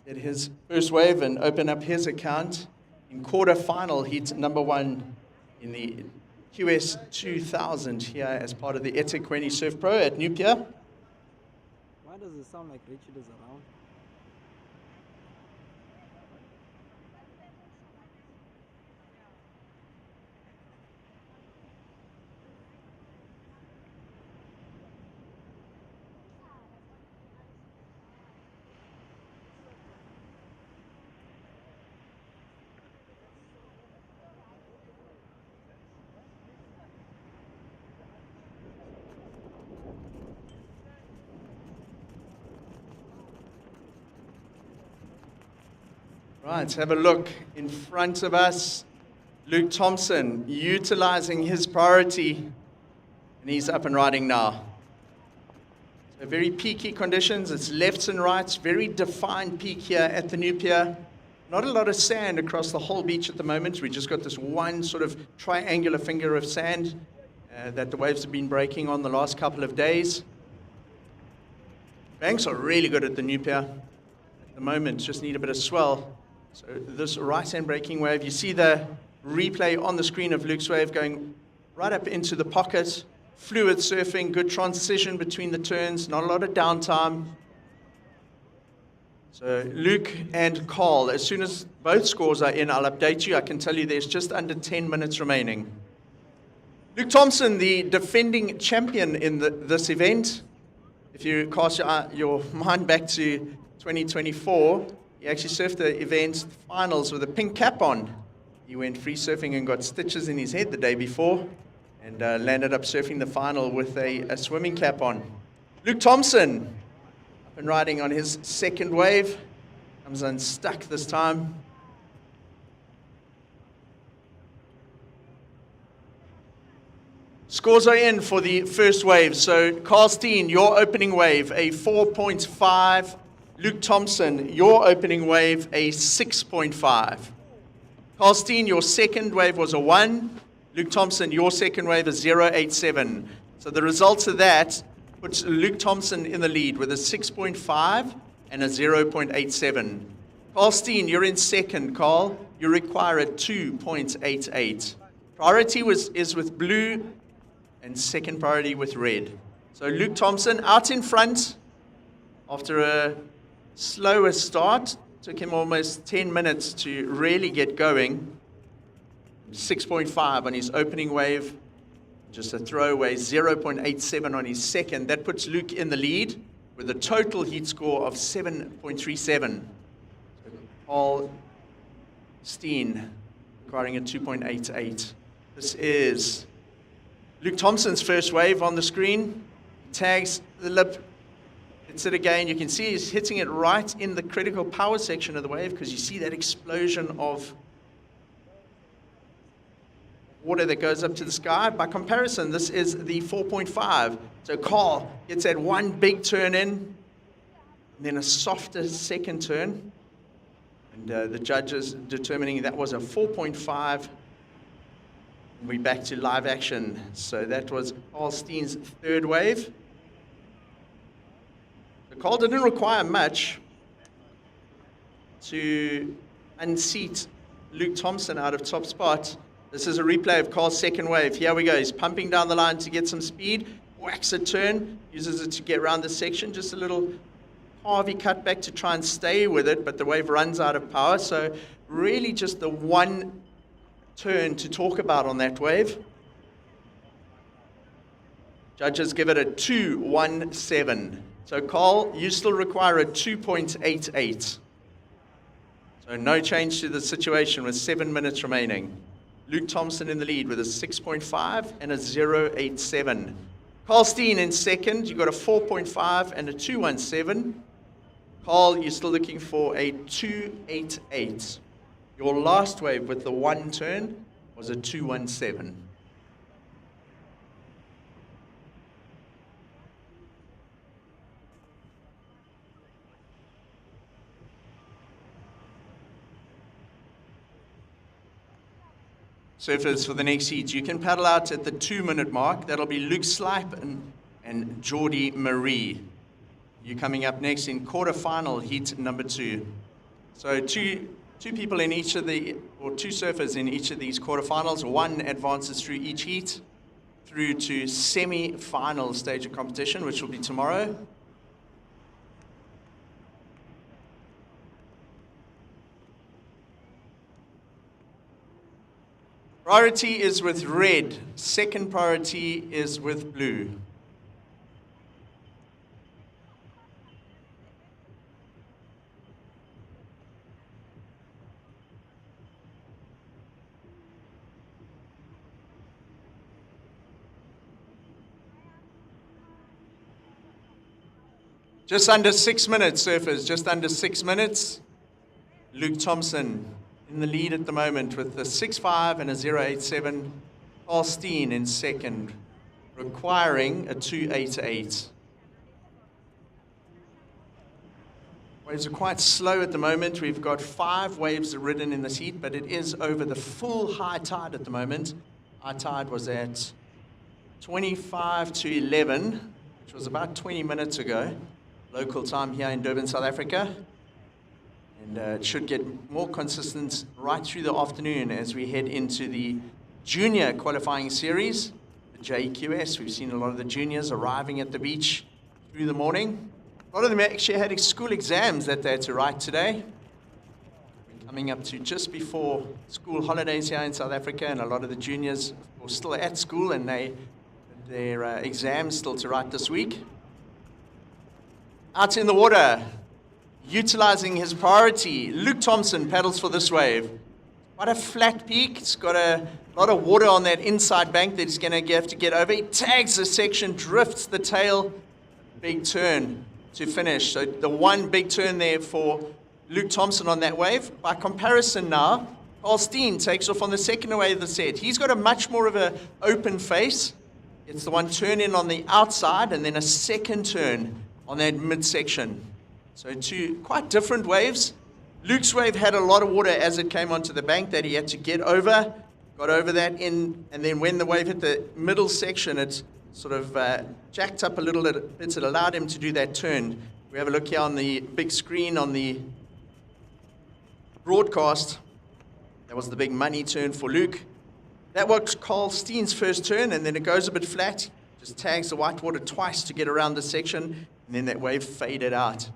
get his first wave and open up his account. In quarterfinal, heat number 1 in the QS 2000 here as part of the eThekwini Surf Pro at New Pier. Why does it sound like Richard is around? Right, have a look in front of us. Luke Thompson utilizing his priority, and he's up and riding now. So very peaky conditions. It's lefts and rights, very defined peak here at the New Pier. Not a lot of sand across the whole beach at the moment. We just got this one sort of triangular finger of sand that the waves have been breaking on the last couple of days. Banks are really good at the New Pier. At the moment, just need a bit of swell. So this right-hand breaking wave, you see the replay on the screen of Luke's wave going right up into the pocket. Fluid surfing, good transition between the turns, not a lot of downtime. So Luke and Carl, as soon as both scores are in, I'll update you. I can tell you there's just under 10 minutes remaining. Luke Thompson, the defending champion in this event. If you cast your mind back to 2024, he actually surfed the event finals with a pink cap on. He went free surfing and got stitches in his head the day before and landed up surfing the final with a swimming cap on. Luke Thompson, up and riding on his second wave, comes unstuck this time. Scores are in for the first wave. So Carlstein, your opening wave, a 4.5. Luke Thompson, your opening wave, a 6.5. Carlstein, your second wave was a 1. Luke Thompson, your second wave is 0.87. So the results of that puts Luke Thompson in the lead with a 6.5 and a 0.87. Carl Steen, you're in second, Carl. You require a 2.88. Priority is with blue and second priority with red. So Luke Thompson out in front after a slower start. Took him almost 10 minutes to really get going. 6.5 on his opening wave. Just a throwaway, 0.87 on his second. That puts Luke in the lead with a total heat score of 7.37. So Carl Steen requiring a 2.88. This is Luke Thompson's first wave on the screen. Tags the lip, hits it again. You can see he's hitting it right in the critical power section of the wave because you see that explosion of water that goes up to the sky. By comparison, this is the 4.5. So Carl gets that one big turn in, and then a softer second turn. And the judges determining that was a 4.5. We're back to live action. So that was Carl Steen's third wave. So Carl didn't require much to unseat Luke Thompson out of top spot. This is a replay of Carl's second wave. Here we go. He's pumping down the line to get some speed. Whacks a turn. Uses it to get around the section. Just a little Harvey cutback to try and stay with it, but the wave runs out of power. So really just the one turn to talk about on that wave. Judges give it a 2.17. So Carl, you still require a 2.88. So no change to the situation with 7 minutes remaining. Luke Thompson in the lead with a 6.5 and a 0.87. Carl Steen in second. You've got a 4.5 and a 2.17. Carl, you're still looking for a 2.88. Your last wave with the one turn was a 2.17. Surfers for the next heat, you can paddle out at the 2-minute mark. That'll be Luke Slipe and Geordie Marie. You're coming up next in quarterfinal heat number 2. So two people in each of the, or two surfers in each of these quarterfinals. One advances through each heat through to semi-final stage of competition, which will be tomorrow. Priority is with red. Second priority is with blue. Just under 6 minutes, surfers, just under 6 minutes. Luke Thompson in the lead at the moment with a 6.5 and a 0.87. Carl Steen in second, requiring a 2.88. Waves are quite slow at the moment. We've got 5 waves ridden in this heat, but it is over the full high tide at the moment. High tide was at 25 to 11, which was about 20 minutes ago, local time here in Durban, South Africa. And it should get more consistent right through the afternoon as we head into the junior qualifying series, the JQS. We've seen a lot of the juniors arriving at the beach through the morning. A lot of them actually had school exams that they had to write today. We're coming up to just before school holidays here in South Africa, and a lot of the juniors are still at school and their exams still to write this week. Out in the water, utilizing his priority, Luke Thompson paddles for this wave. Quite a flat peak. It's got a lot of water on that inside bank that he's going to have to get over. He tags the section, drifts the tail, big turn to finish. So the one big turn there for Luke Thompson on that wave. By comparison now, Carl Steen takes off on the second wave of the set. He's got a much more of an open face. It's the one turn in on the outside and then a second turn on that midsection. So two quite different waves. Luke's wave had a lot of water as it came onto the bank that he had to get over. Got over that in, and then when the wave hit the middle section, it sort of jacked up a little bit. It allowed him to do that turn. We have a look here on the big screen on the broadcast, that was the big money turn for Luke. That was Carl Steen's first turn, and then it goes a bit flat. Just tags the whitewater twice to get around the section, and then that wave faded out.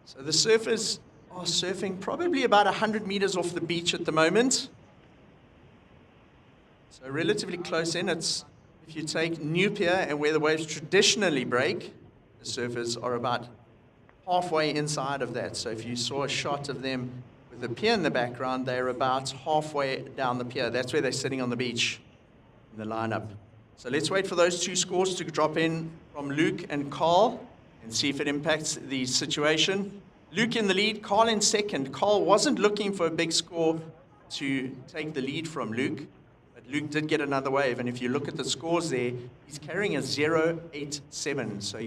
So the surfers are surfing probably about 100 meters off the beach at the moment. So relatively close in. It's, if you take New Pier and where the waves traditionally break, the surfers are about halfway inside of that. So if you saw a shot of them with the pier in the background, they're about halfway down the pier. That's where they're sitting on the beach in the lineup. So let's wait for those two scores to drop in from Luke and Carl and see if it impacts the situation. Luke in the lead, Carl in second. Carl wasn't looking for a big score to take the lead from Luke, but Luke did get another wave. And if you look at the scores there, he's carrying a 0.87. So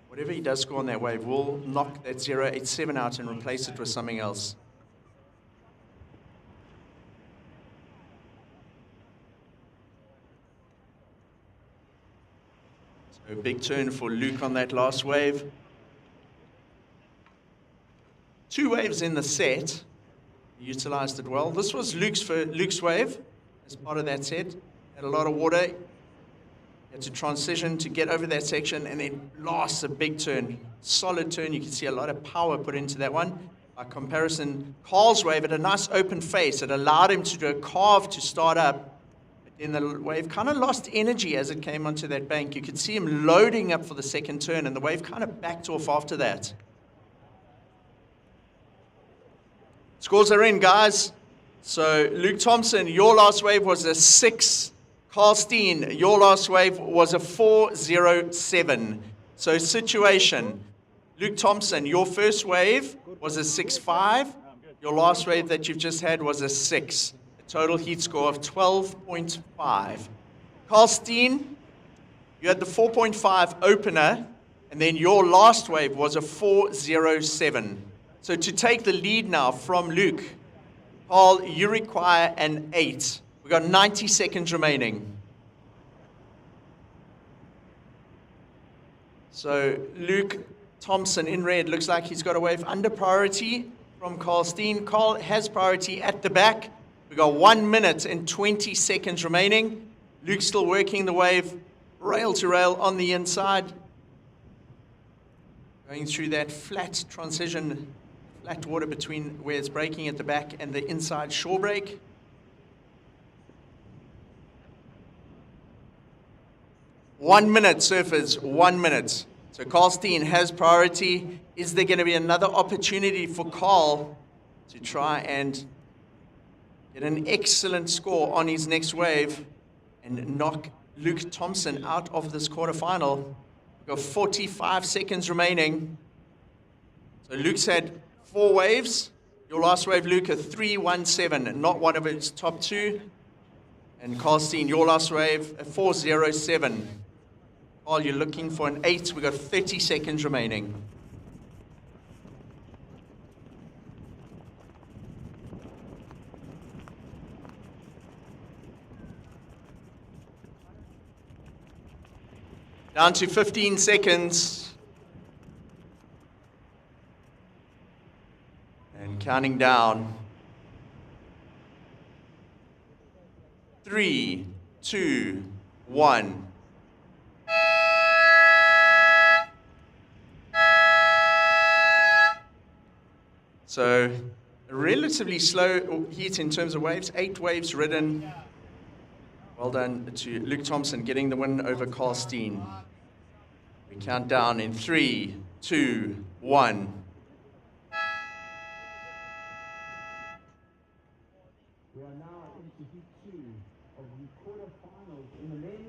whatever he does score on that wave will knock that 0.87 out and replace it with something else. So a big turn for Luke on that last wave. 2 waves in the set. He utilized it well. This was Luke's wave as part of that set. Had a lot of water. He had to transition to get over that section, and then last a big turn. Solid turn. You can see a lot of power put into that one. By comparison, Carl's wave had a nice open face. It allowed him to do a carve to start up. But then the wave kind of lost energy as it came onto that bank. You could see him loading up for the second turn, and the wave kind of backed off after that. Scores are in, guys. So Luke Thompson, your last wave was a 6. Carl Steen, your last wave was a 4.07. So situation, Luke Thompson, your first wave was a 6.5. Your last wave that you've just had was a 6. A total heat score of 12.5. Carl Steen, you had the 4.5 opener, and then your last wave was a 4.07. So to take the lead now from Luke, Carl, you require an 8. We've got 90 seconds remaining. So Luke Thompson in red looks like he's got a wave under priority from Carl Steen. Carl has priority at the back. We've got 1 minute and 20 seconds remaining. Luke's still working the wave rail to rail on the inside. Going through that flat transition, flat water between where it's breaking at the back and the inside shore break. One minute, surfers, 1 minute. So Carl Steen has priority. Is there going to be another opportunity for Carl to try and get an excellent score on his next wave and knock Luke Thompson out of this quarterfinal? We've got 45 seconds remaining. So Luke's had 4 waves. Your last wave, Luke, a 3.17, not one of its top 2. And Carl Steen, your last wave, a 4.07. Carl, you're looking for an 8. We've got 30 seconds remaining. Down to 15 seconds. And counting down. 3, 2, 1. So a relatively slow heat in terms of waves. 8 waves ridden. Well done to Luke Thompson getting the win over Carl Steen. We count down in 3, 2, 1. We are now into heat 2 of the quarterfinals in the men's.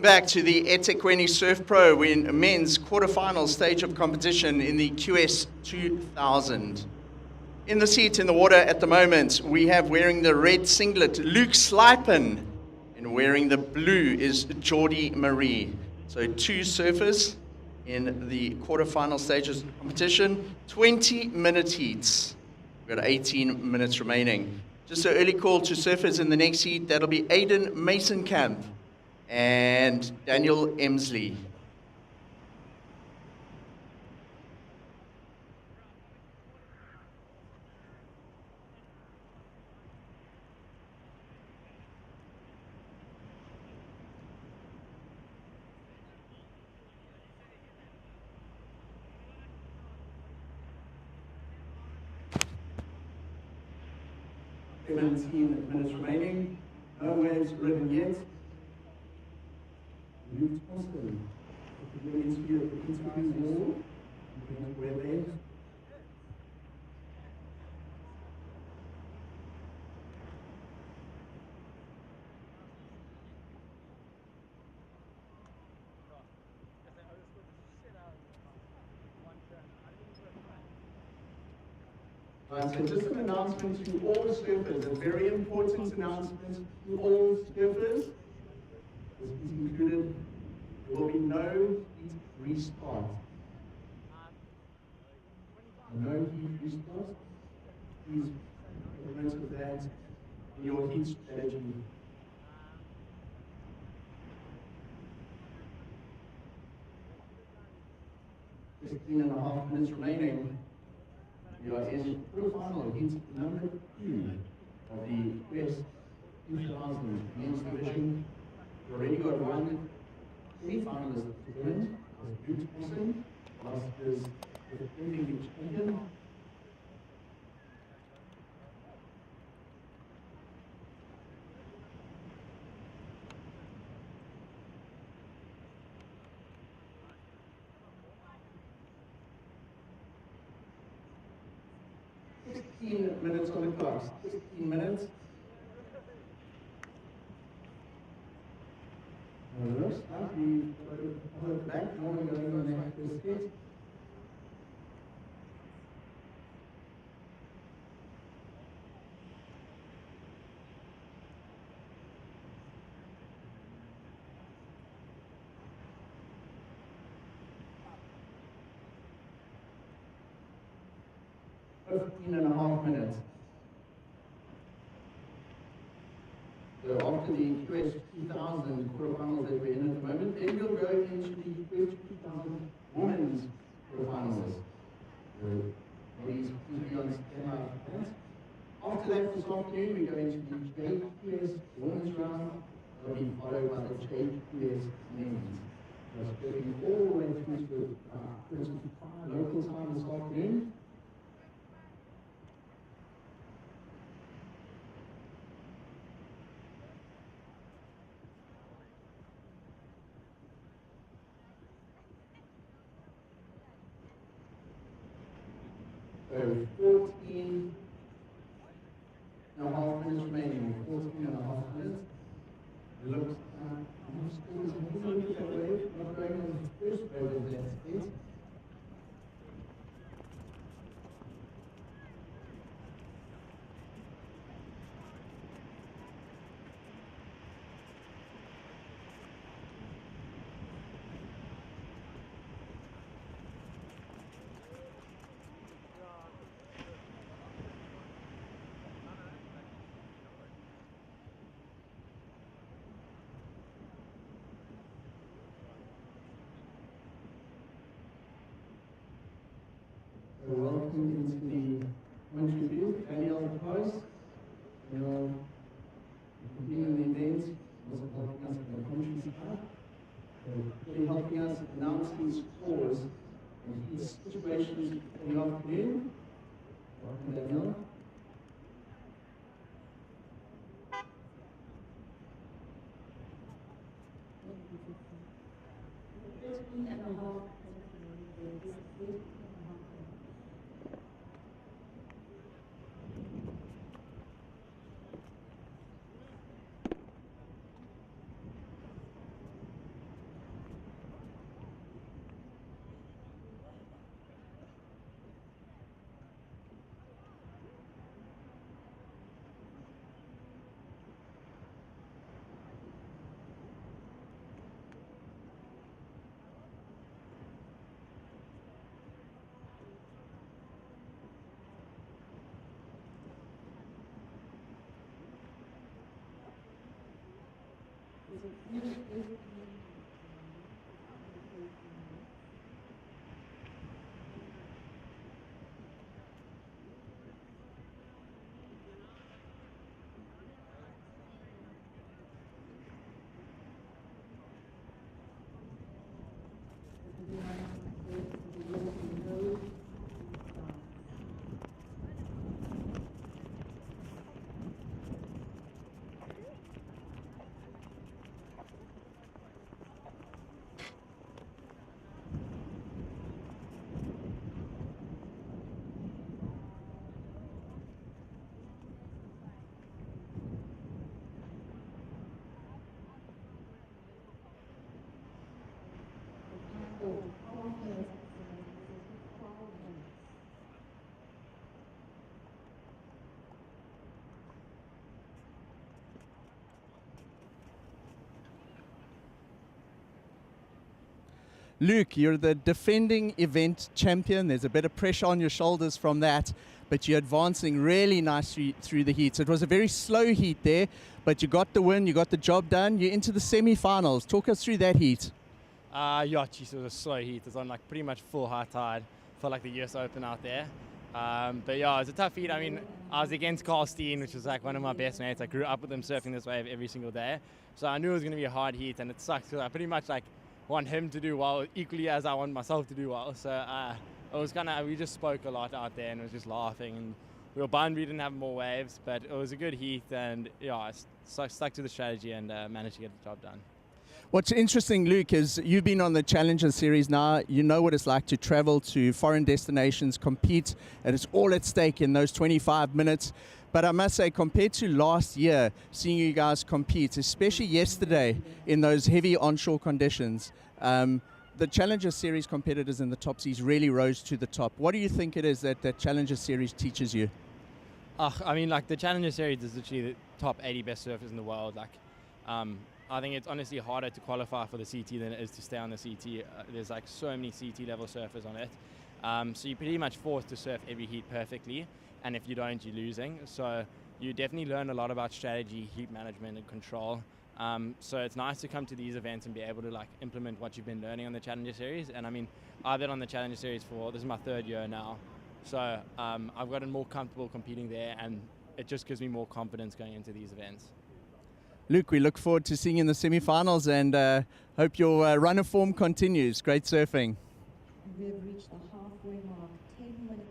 back to the eThekwini Surf Pro in men's quarterfinal stage of competition in the QS 2000. In the seat in the water at the moment, we have wearing the red singlet, Luke Slipen, and wearing the blue is Geordie Marie. So two surfers in the quarterfinal stages of competition, 20-minute heats. We've got 18 minutes remaining. Just an early call to surfers in the next heat. That'll be Aidan Masonkamp and Daniel Emsley. Seventeen minutes remaining. No waves ridden yet. Luke Thompson. Into his wall. Where waves. So just an announcement to all surfers, a very important announcement to all surfers. This is included. There will be no heat restart. No heat restart. Please take note of that in your heat strategy. 16.5 minutes remaining. We are in quarterfinal heat number 2 of the QS 2000 men's division. We've already got one semi-finalist determined, as Luke Thompson, last year's defending champion. Minutes on the clock. 16 minutes. Looks like we got it back. Now we're going on the next skate. Fifteen and a half minutes. So after the QS 2000 quarterfinals that we're in at the moment, then we'll go into the QS 2000 women's quarterfinals. So ladies, please be on standby for that. After that, this afternoon, we go into the JQS women's round. That'll be followed by the JQS men's. So going all the way through to 25 local time this afternoon. So 14 and a half minutes remaining. 14 and a half minutes. It looks not going on the first wave of that skate. Welcome into the commentary field, Daniel at the post. Daniel, continuing the event, also helping us with the commentary side. Really helping us announce these scores and these situations for the afternoon. Welcome, Daniel. Luke, you're the defending event champion. There's a bit of pressure on your shoulders from that, but you're advancing really nicely through the heats. It was a very slow heat there, but you got the win, you got the job done. You're into the semi-finals. Talk us through that heat. Yeah, geez, it was a slow heat. It was on like pretty much full high tide for like the US Open out there. But yeah, it was a tough heat. I mean, I was against Carl Steen, which was like one of my best mates. I grew up with him surfing this wave every single day. So I knew it was going to be a hard heat, and it sucks because I pretty much like want him to do well equally as I want myself to do well. So it was kind of, we just spoke a lot out there and was just laughing, and we were bummed we didn't have more waves, but it was a good heat, and yeah, I stuck to the strategy and managed to get the job done. What's interesting, Luke, is you've been on the Challenger Series now. You know what it's like to travel to foreign destinations, compete, and it's all at stake in those 25 minutes. But I must say, compared to last year, seeing you guys compete, especially yesterday in those heavy onshore conditions, the Challenger Series competitors in the top seas really rose to the top. What do you think it is that the Challenger Series teaches you? I mean, like the Challenger Series is literally the top 80 best surfers in the world. Like, I think it's honestly harder to qualify for the CT than it is to stay on the CT. There's like so many CT level surfers on it. So you're pretty much forced to surf every heat perfectly. And if you don't, you're losing. So you definitely learn a lot about strategy, heat management, and control. So it's nice to come to these events and be able to like implement what you've been learning on the Challenger Series. And I mean, I've been on the Challenger Series this is my 3rd year now. So I've gotten more comfortable competing there, and it just gives me more confidence going into these events. Luke, we look forward to seeing you in the semi-finals, and hope your run of form continues. Great surfing. We have reached the halfway mark, 10 minutes.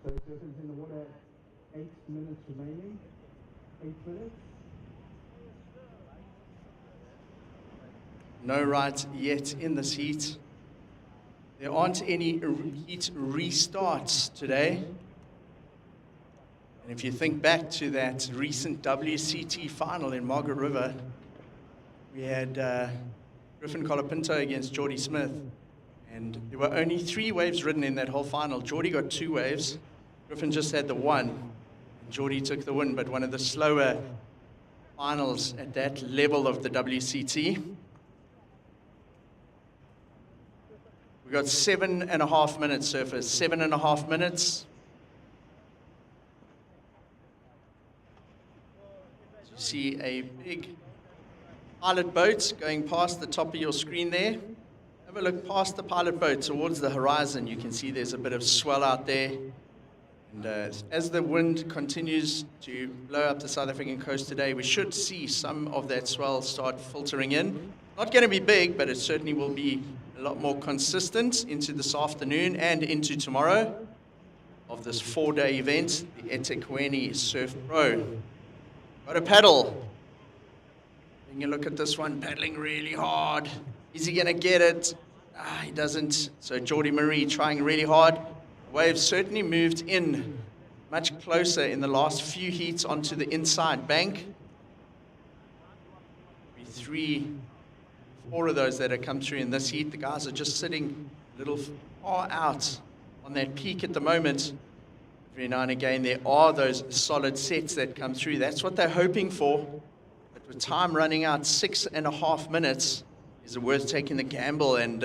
So surfers in the water, 8 minutes remaining. 8 minutes. No right yet in this heat. There aren't any heat restarts today. And if you think back to that recent WCT final in Margaret River, we had Griffin Colapinto against Jordy Smith. And there were only 3 waves ridden in that whole final. Geordie got 2 waves. Griffin just had the 1. And Geordie took the win, but one of the slower finals at that level of the WCT. We got 7.5 minutes, surfers. 7.5 minutes. You see a big pilot boat going past the top of your screen there. Have a look past the pilot boat towards the horizon. You can see there's a bit of swell out there. And as the wind continues to blow up the South African coast today, we should see some of that swell start filtering in. Not going to be big, but it certainly will be a lot more consistent into this afternoon and into tomorrow of this 4-day event, the eThekwini Surf Pro. Got a paddle. Taking a look at this one, paddling really hard. Is he going to get it? He doesn't. So Geordie Marie trying really hard. The waves certainly moved in much closer in the last few heats onto the inside bank. 3, 4 of those that have come through in this heat. The guys are just sitting a little far out on that peak at the moment. Every now and again there are those solid sets that come through. That's what they're hoping for. But with time running out, 6.5 minutes, is it worth taking the gamble and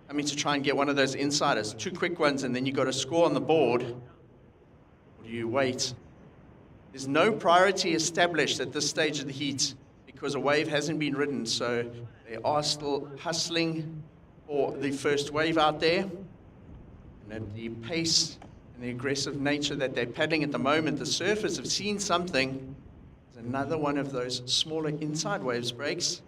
coming to try and get one of those insiders? 2 quick ones and then you got a score on the board. Or do you wait? There's no priority established at this stage of the heat because a wave hasn't been ridden, so they are still hustling for the first wave out there. And at the pace and the aggressive nature that they're paddling at the moment, the surfers have seen something. There's another one of those smaller inside waves breaks.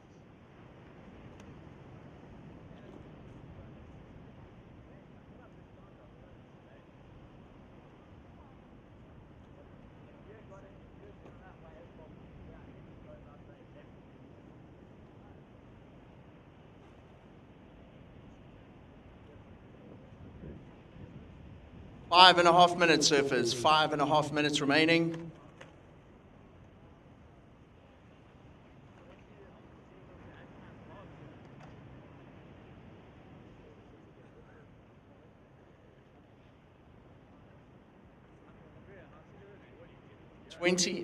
Five and a half minutes, surfers. 5.5 minutes remaining.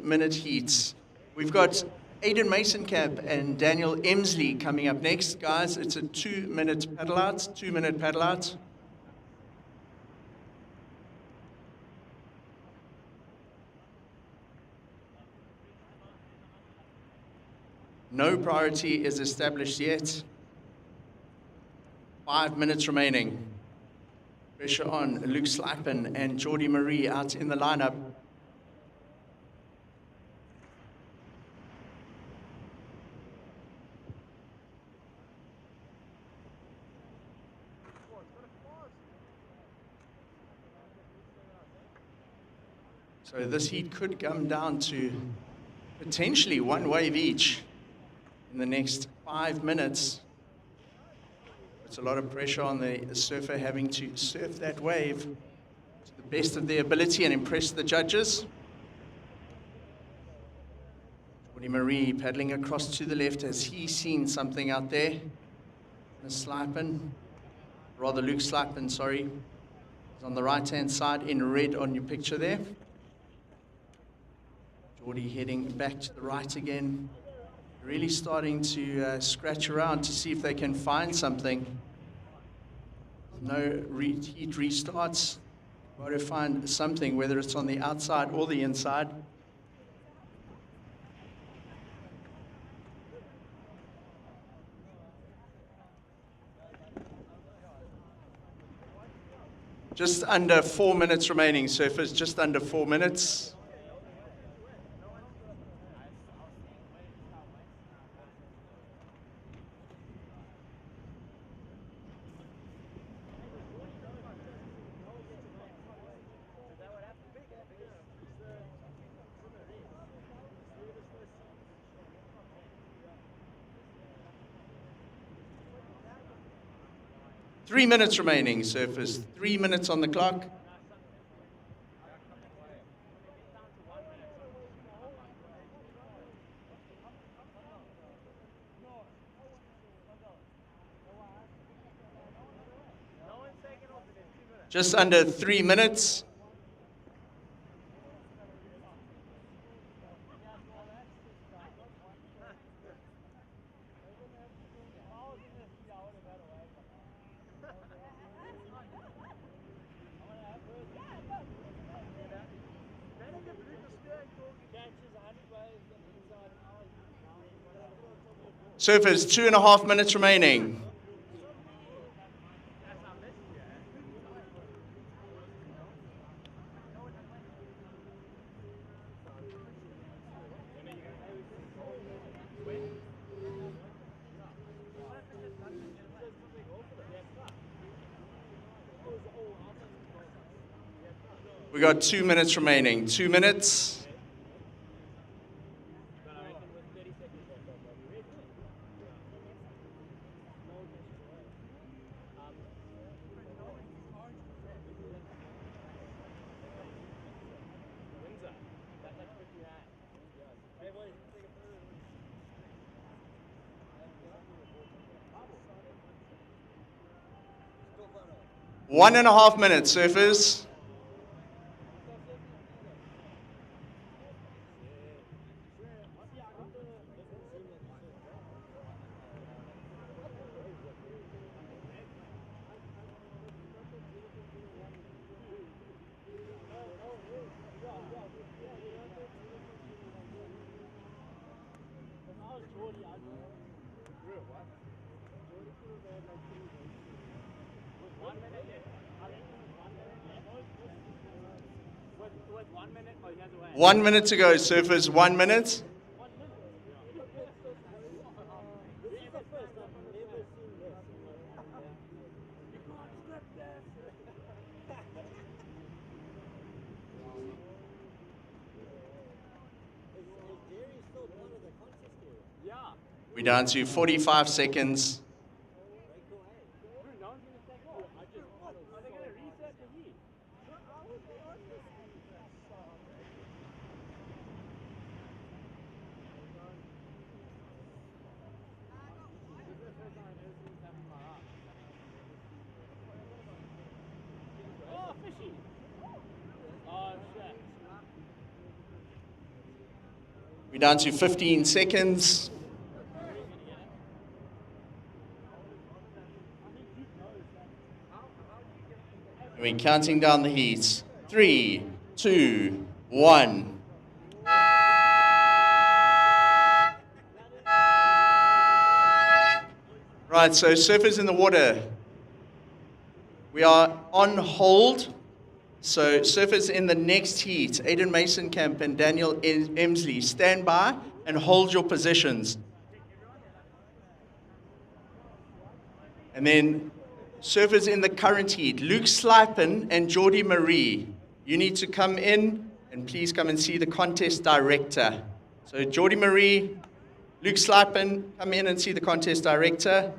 Minute heats. We've got Aidan Masonkamp and Daniel Emsley coming up next, guys. It's a 2-minute paddle out, 2-minute paddle out. No priority is established yet. 5 minutes remaining. Pressure on Luke Slipen and Geordie Marie out in the lineup. So this heat could come down to potentially 1 wave each in the next 5 minutes. It's a lot of pressure on the surfer having to surf that wave to the best of their ability and impress the judges. Geordie Marie paddling across to the left. Has he seen something out there? Slipen, rather Luke Slipen, sorry. He's on the right-hand side in red on your picture there. Geordie heading back to the right again. Really starting to scratch around to see if they can find something. No heat restarts. Got to find something, whether it's on the outside or the inside. Just under 4 minutes remaining, surfers, just under 4 minutes. Three minutes remaining, surfers. 3 minutes on the clock. just under 3 minutes. Surfers, 2.5 minutes remaining. We got 2 minutes remaining. 2 minutes. One and a half minutes, surfers. One minute to go, surfers, 1 minute. We're down to 45 seconds. We're down to 15 seconds. We're counting down the heats. 3, 2, 1. Right, so surfers in the water. We are on hold. So surfers in the next heat, Aiden Mason-Camp and Daniel Emsley, stand by and hold your positions. And then surfers in the current heat, Luke Slipen and Geordie Marie, you need to come in and please come and see the contest director. So Geordie Marie, Luke Slipen, come in and see the contest director.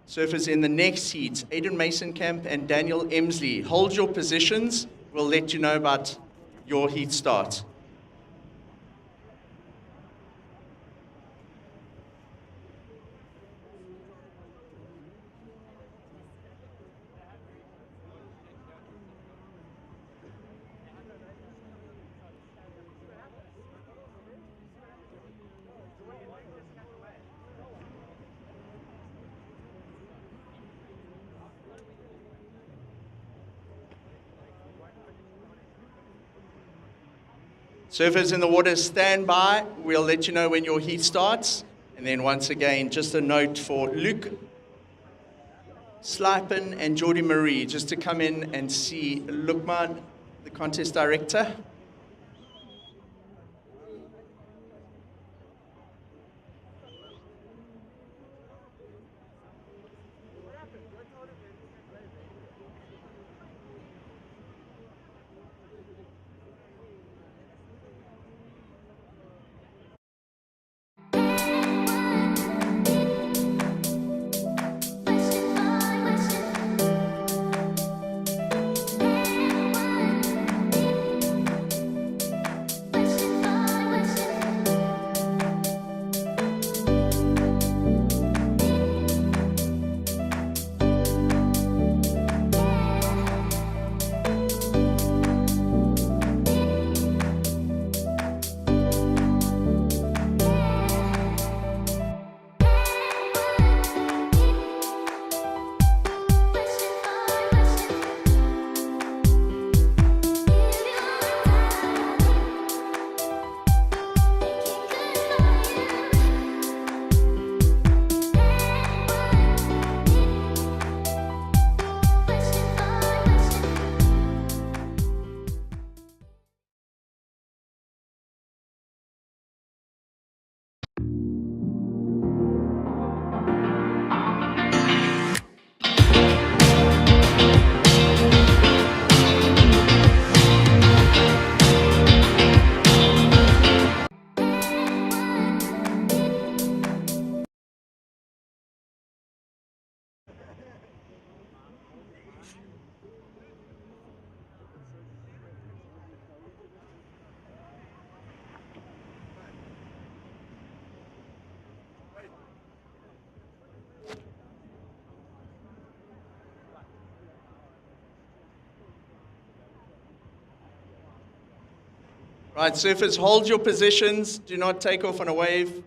Surfers in the next heat, Aiden Mason-Camp and Daniel Emsley, hold your positions. We'll let you know about your heat start. Surfers in the water, stand by. We'll let you know when your heat starts. And then once again, just a note for Luke Slipen and Geordie Marie, just to come in and see Lukman, the contest director. Right, surfers, hold your positions. Do not take off on a wave.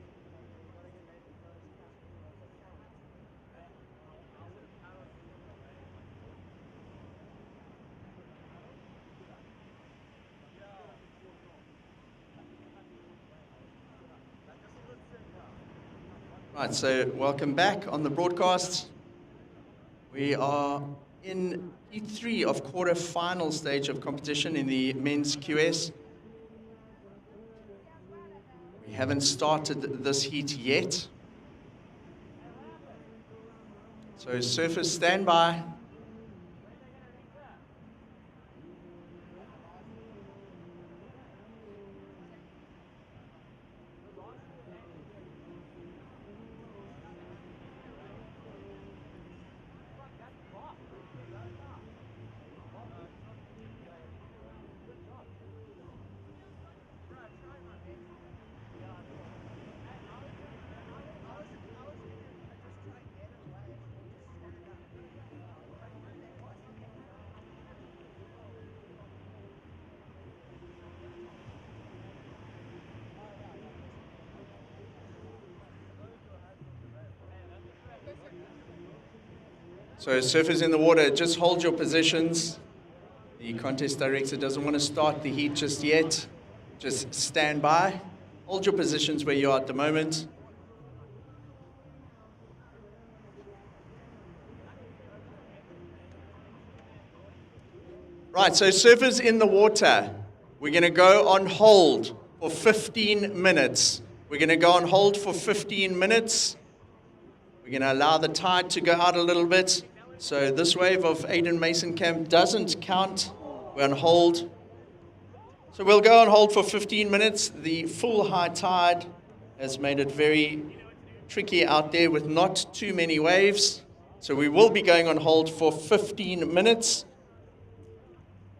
Right, so welcome back on the broadcast. We are in Heat 3 of quarter-final stage of competition in the men's QS. We haven't started this heat yet. So surfers, stand by. So surfers in the water, just hold your positions. The contest director doesn't want to start the heat just yet. Just stand by. Hold your positions where you are at the moment. Right, so surfers in the water, we're going to go on hold for 15 minutes. We're going to go on hold for 15 minutes. We're going to allow the tide to go out a little bit. So this wave of Aiden Mason Camp doesn't count. We're on hold. So we'll go on hold for 15 minutes. The full high tide has made it very tricky out there with not too many waves. So we will be going on hold for 15 minutes.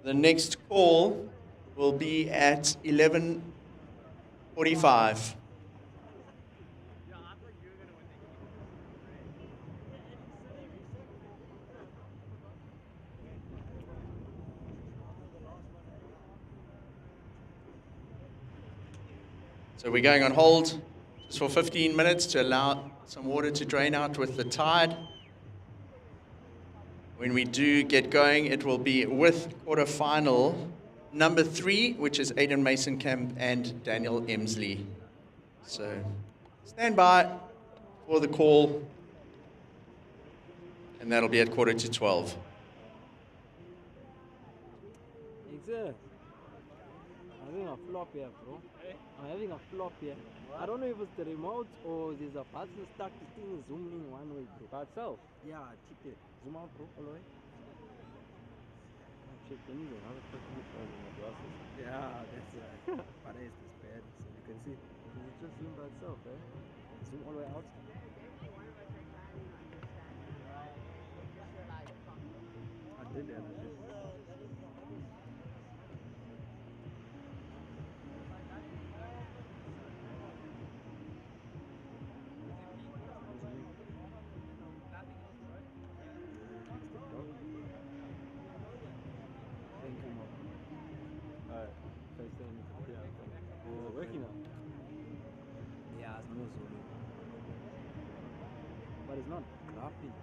The next call will be at 11:45. So we're going on hold just for 15 minutes to allow some water to drain out with the tide. When we do get going, it will be with quarterfinal number 3, which is Aiden Mason Camp and Daniel Emsley. So stand by for the call, and that'll be at 11:45. Exit. I'm having a flop here, bro. I'm having a flop here. I don't know if it's the remote or there's a button stuck. The thing is zooming one way, bro. By itself? Yeah, check it. Zoom out, bro, all the way. Check anyway. How the fuck do you find my glasses? Yeah, that's right. But it's this bad, so you can see. Does it just zoom by itself, eh? Zoom all the way out. I did it. Thank you, Mom. Alright, FaceTime. Yeah, is it working now? Yeah, it's more zooming. But it's not graphing.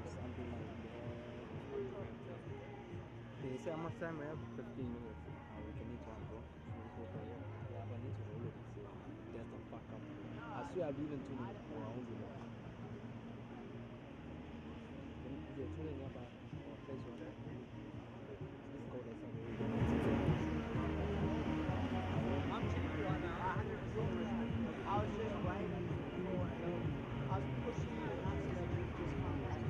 Something like that. They say how much time I have? 15 minutes. We can eat one, bro. Yeah, but I need to roll it. So that's the fuck up. I swear I'll leave in 2 minutes. Or I won't be there. They're telling me about phase 1. This code is I'm checking right now. 100%. I was just waiting for I was pushing it enough so that you just can't catch it.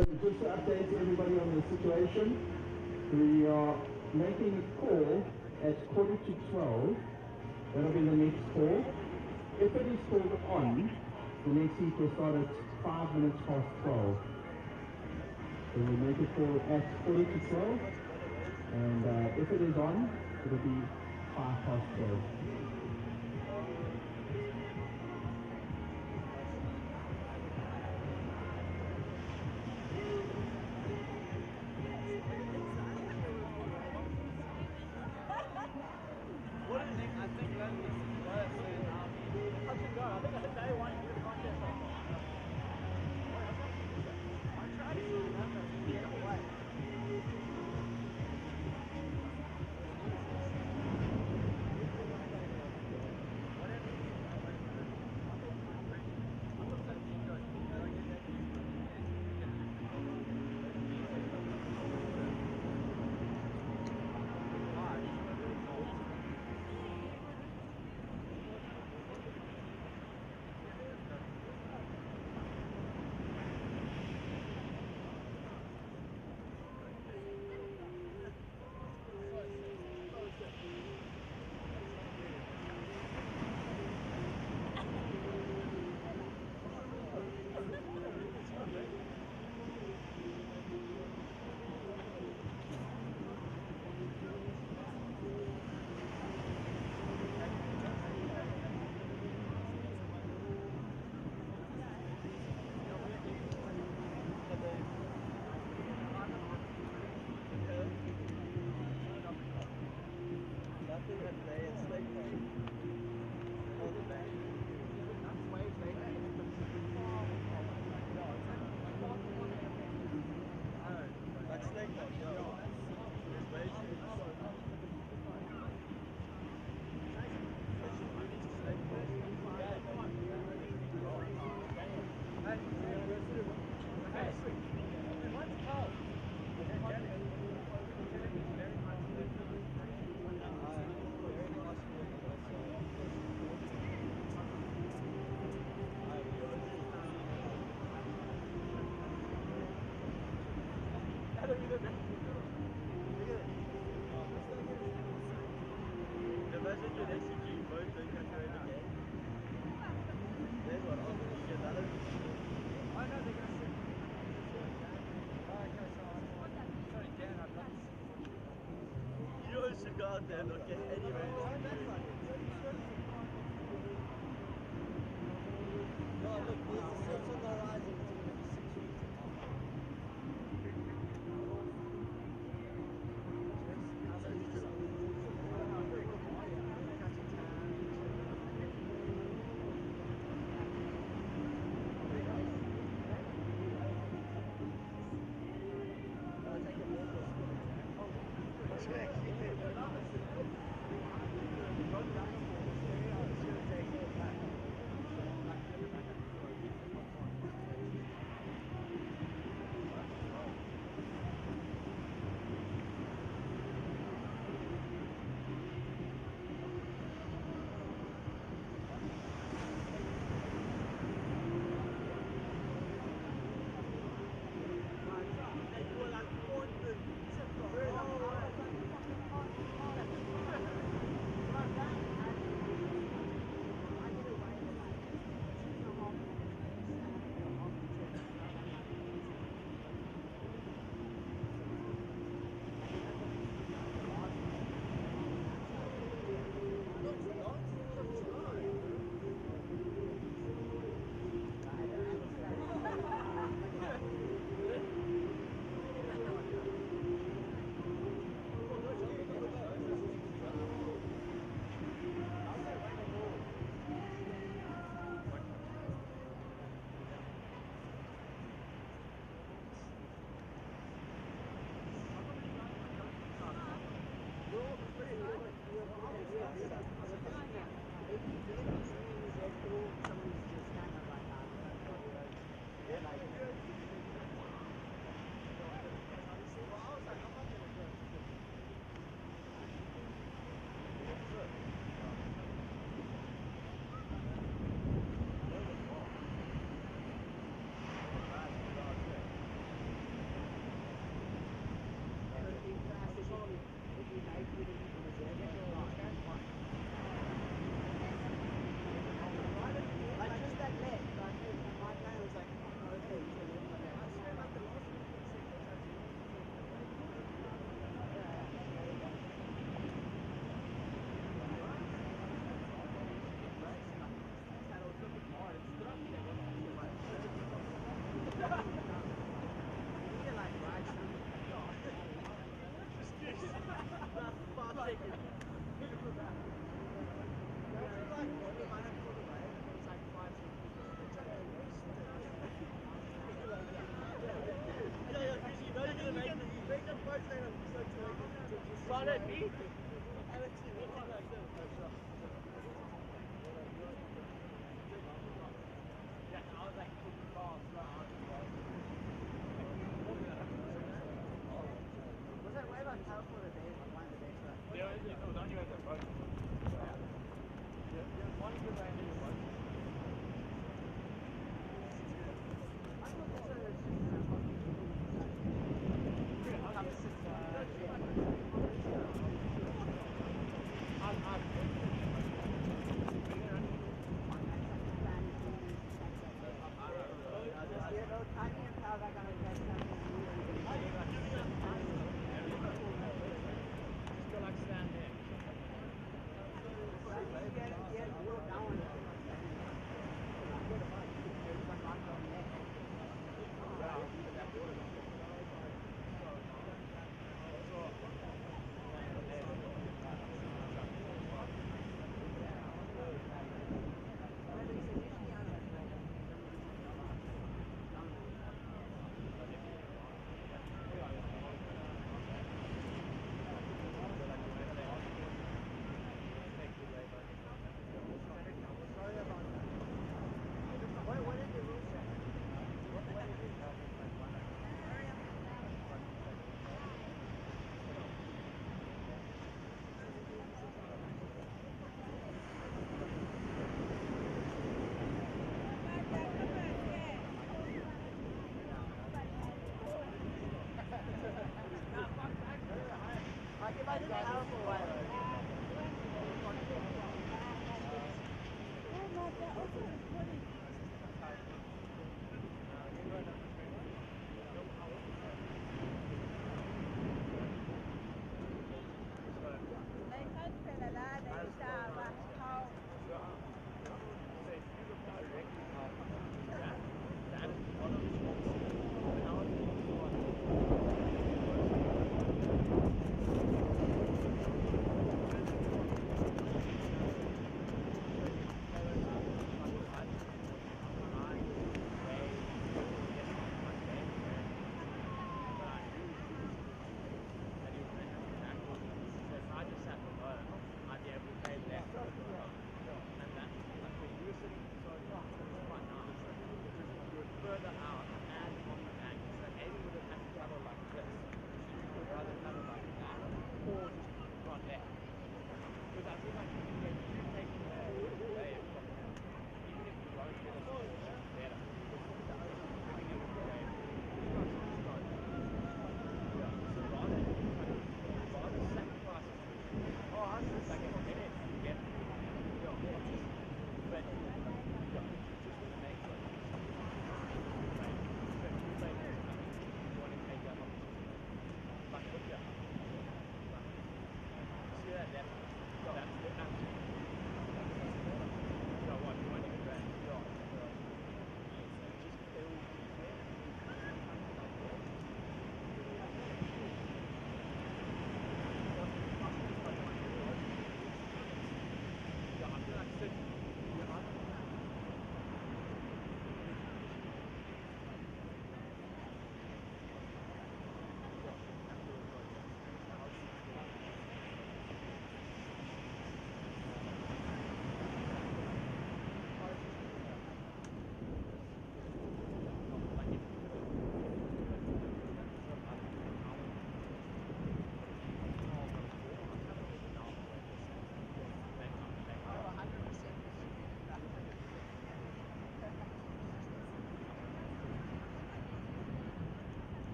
So just to update everybody on the situation, we are making a call at 11:45. That'll be the next call. If it is called on, the next heat will start at 5 minutes past 12. So we'll make a call at 11:45, and if it is on, it'll be 5 past 12.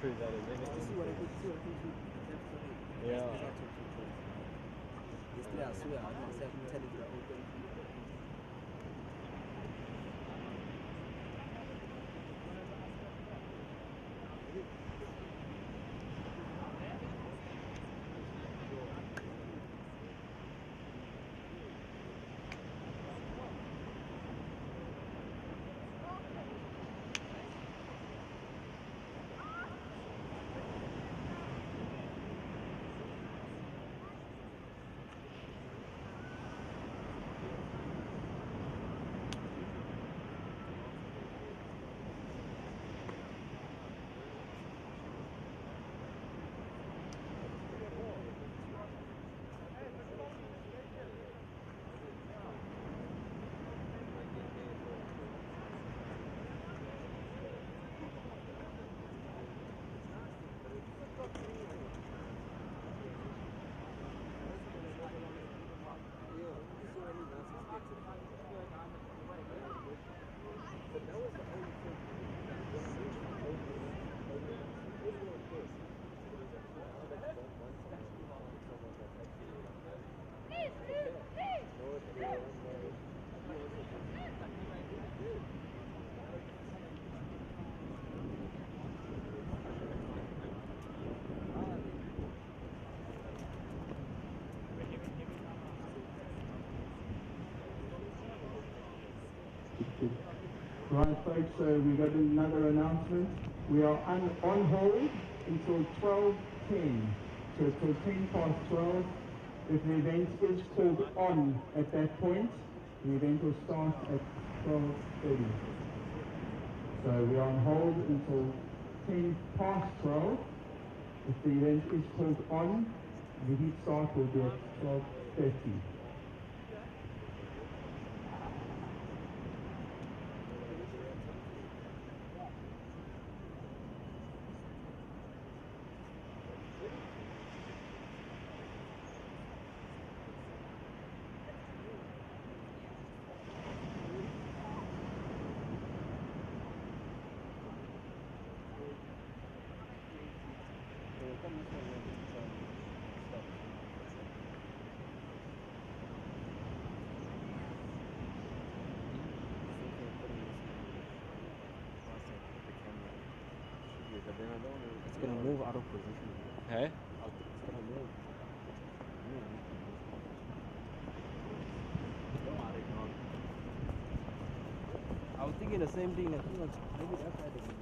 true. That is. Yeah. Yesterday I swear I didn't say I can tell you that whole thing. Right, folks, so we got another announcement. We are on hold until 12:10. So till 10 past 12. If the event is called on at that point, the event will start at 12:30. So we are on hold until 10 past 12. If the event is called on, the heat start will be at 12:30. It's gonna move out of position. Hey? It's gonna move. I was thinking the same thing. I think maybe that side is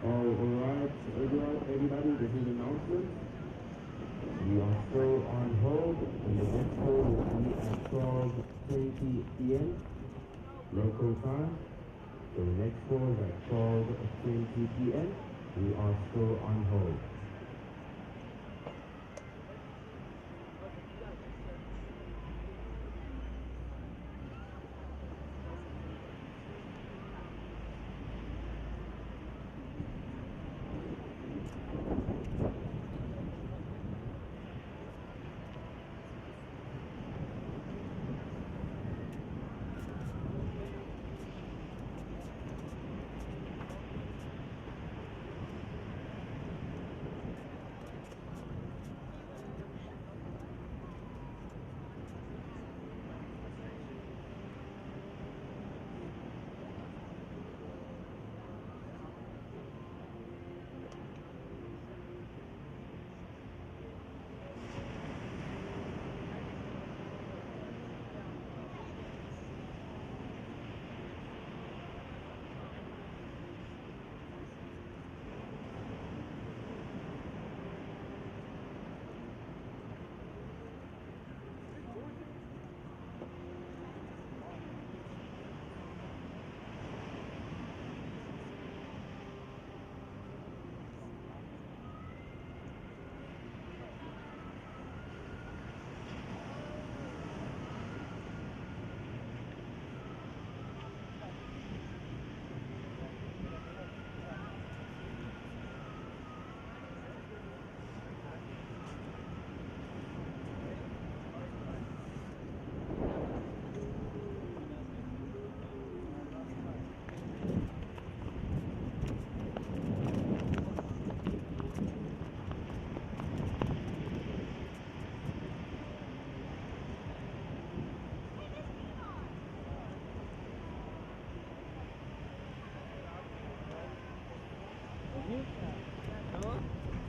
Alright, everybody, this is an announcement. We are still on hold, and the next call will be at 12:20 p.m. local time. So the next call is at 12:20 p.m. We are still on hold.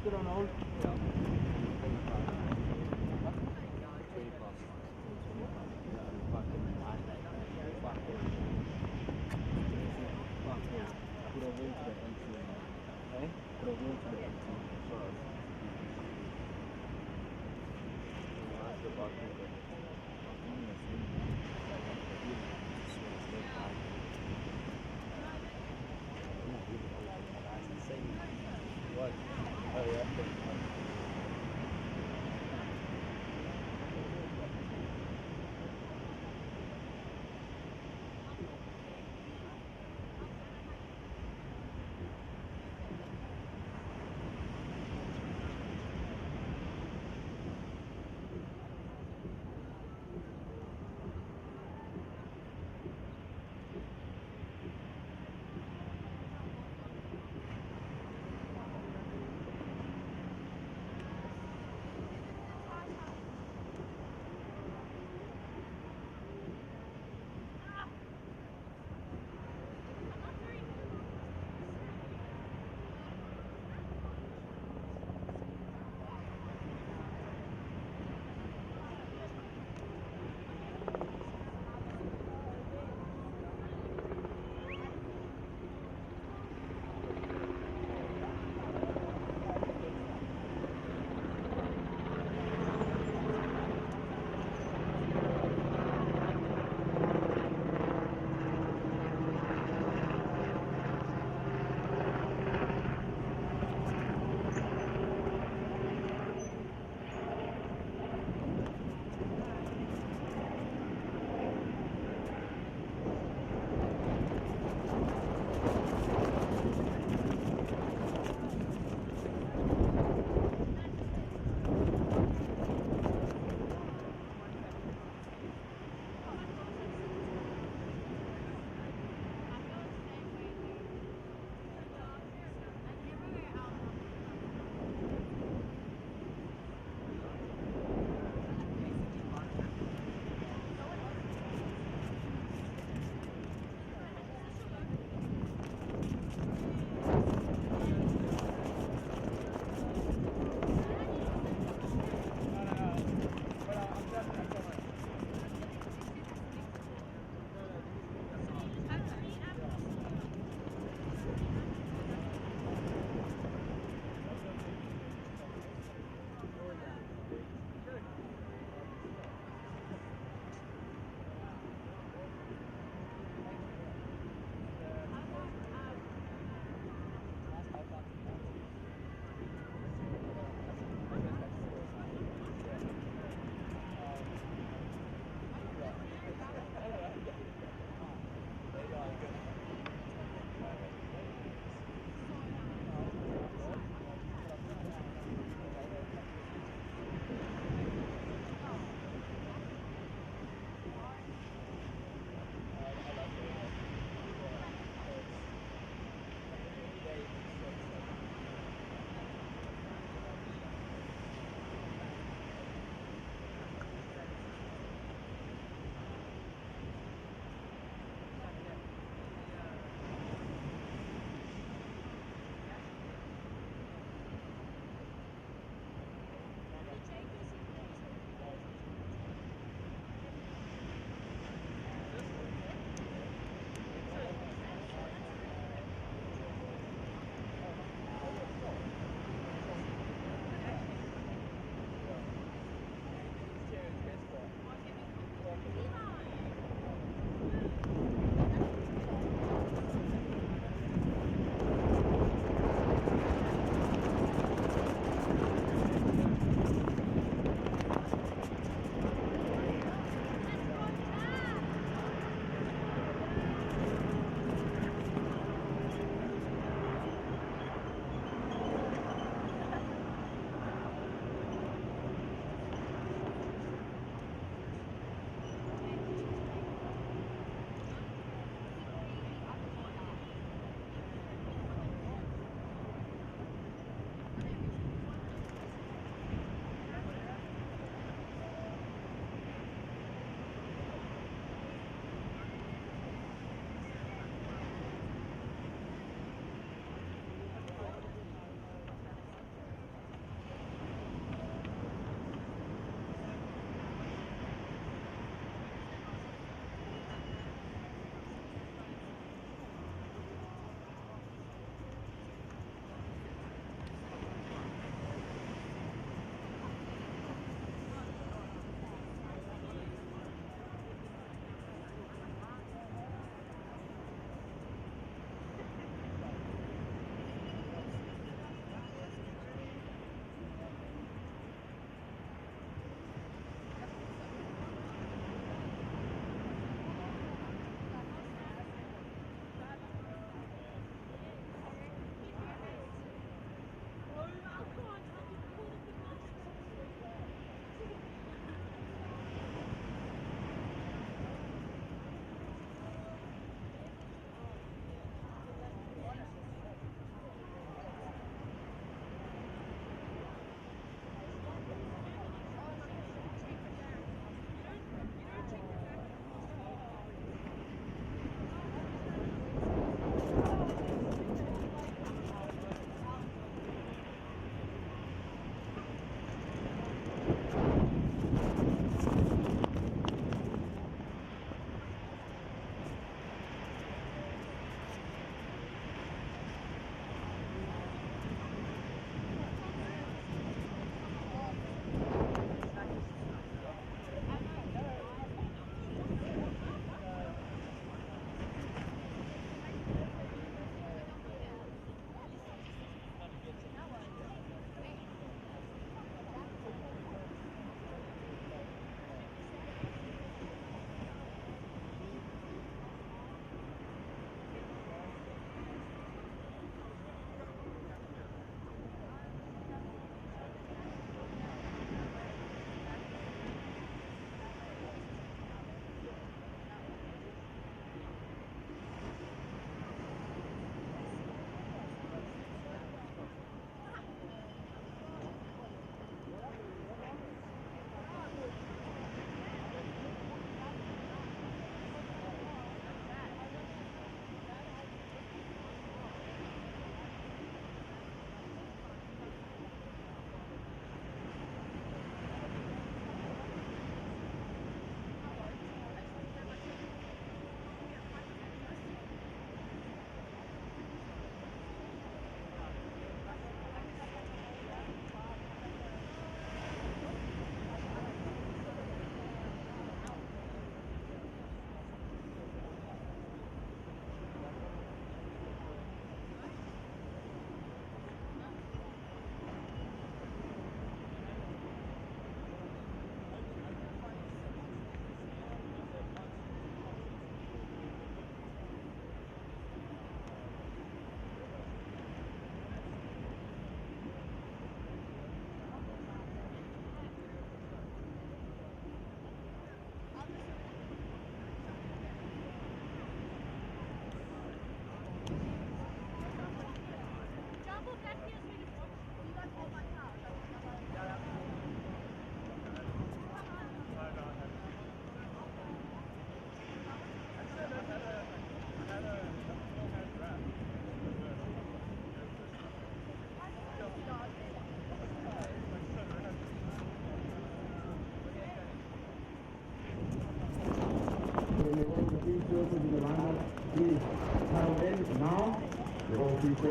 it on hold? Yeah. 1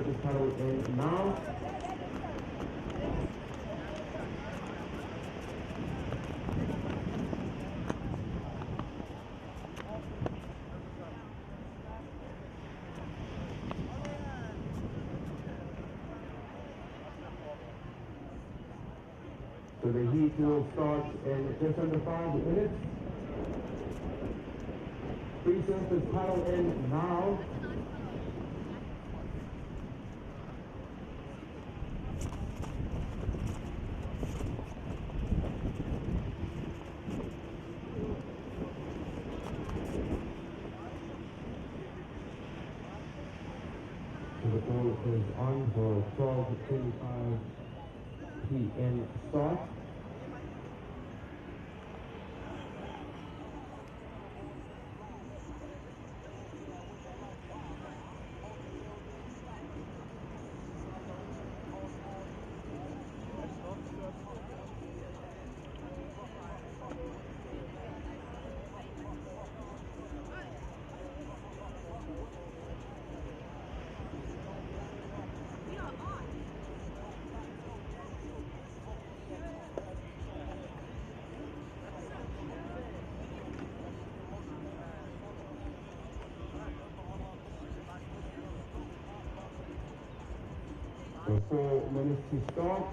surface paddle in now. So the heat will start in just under 5 minutes. Free surface paddle in now. So the ball is on for 12:25 p.m. start. So 4 minutes to start.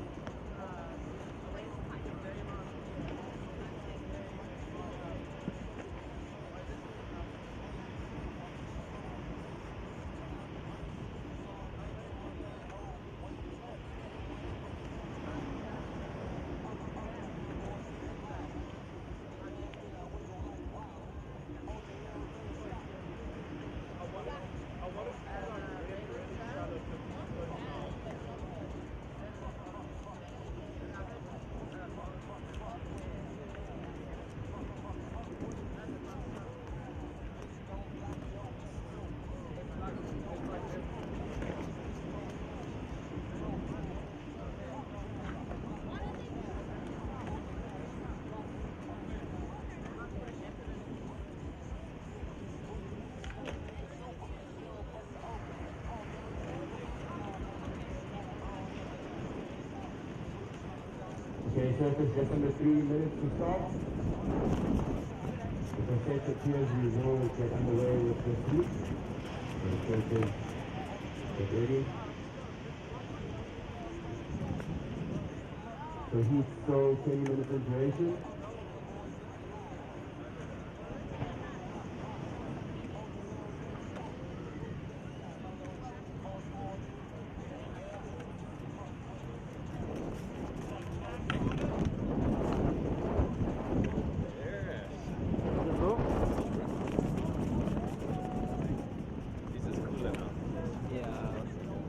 Okay, surface just under 3 minutes to start. As I said, it appears we will get underway with this heat. So surface, get ready. So heat still 20 minutes in duration.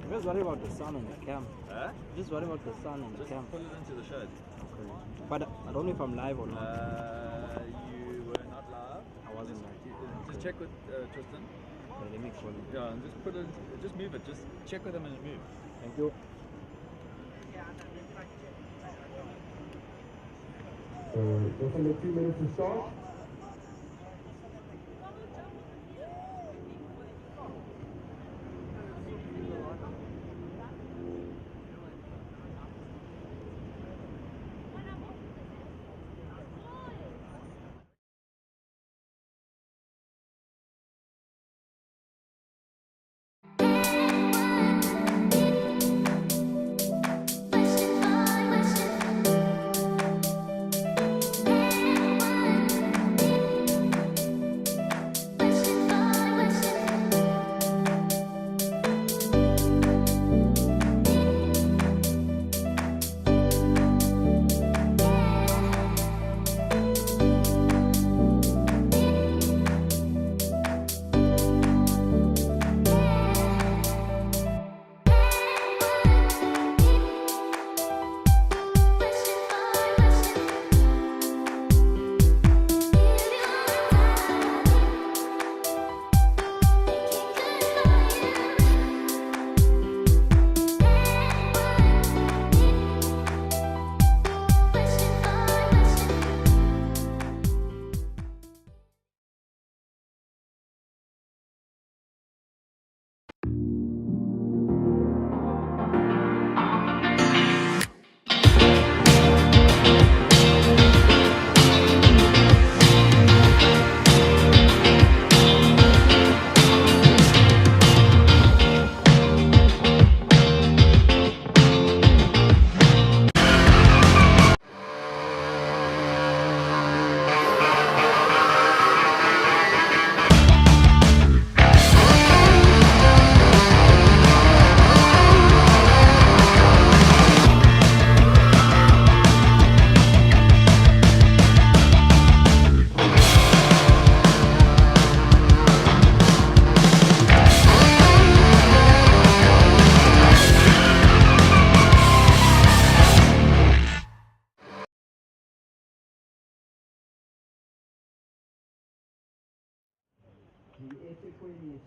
Just worry about the sun in the camp. Huh? Just worry about the sun in the Just camp. pull it into the shed. Okay. But I don't know if I'm live or not. You were not live. I wasn't live. Just check with Tristan. Okay, let me call him. Yeah, and just put it. Just move it. Just check with him and move. Thank you. Just under 2 minutes to start.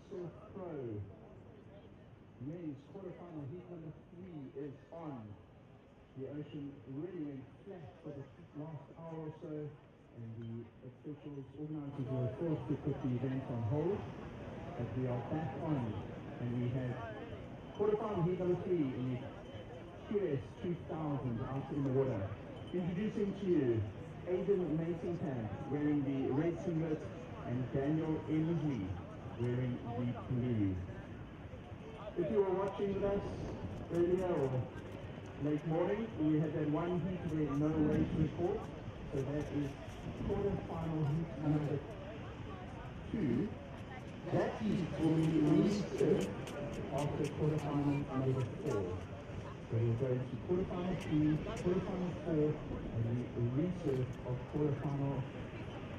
Surf Pro. Men's quarterfinal heat number 3 is on. The ocean really went flat for the last hour or so, and the officials, organizers were forced to put the event on hold. But we are back on, and we have quarterfinal heat number 3 in the QS 2000 out in the water. Introducing to you Aiden Masonkamp wearing the red singlet and Daniel Emsley wearing the blue. If you were watching with us earlier or late morning, we had that one heat where no race report, so that is quarterfinal heat number 2. That heat will be resurfed after quarterfinal number 4. So we'll go to quarterfinal 3, quarterfinal 4, and the resurf of quarterfinal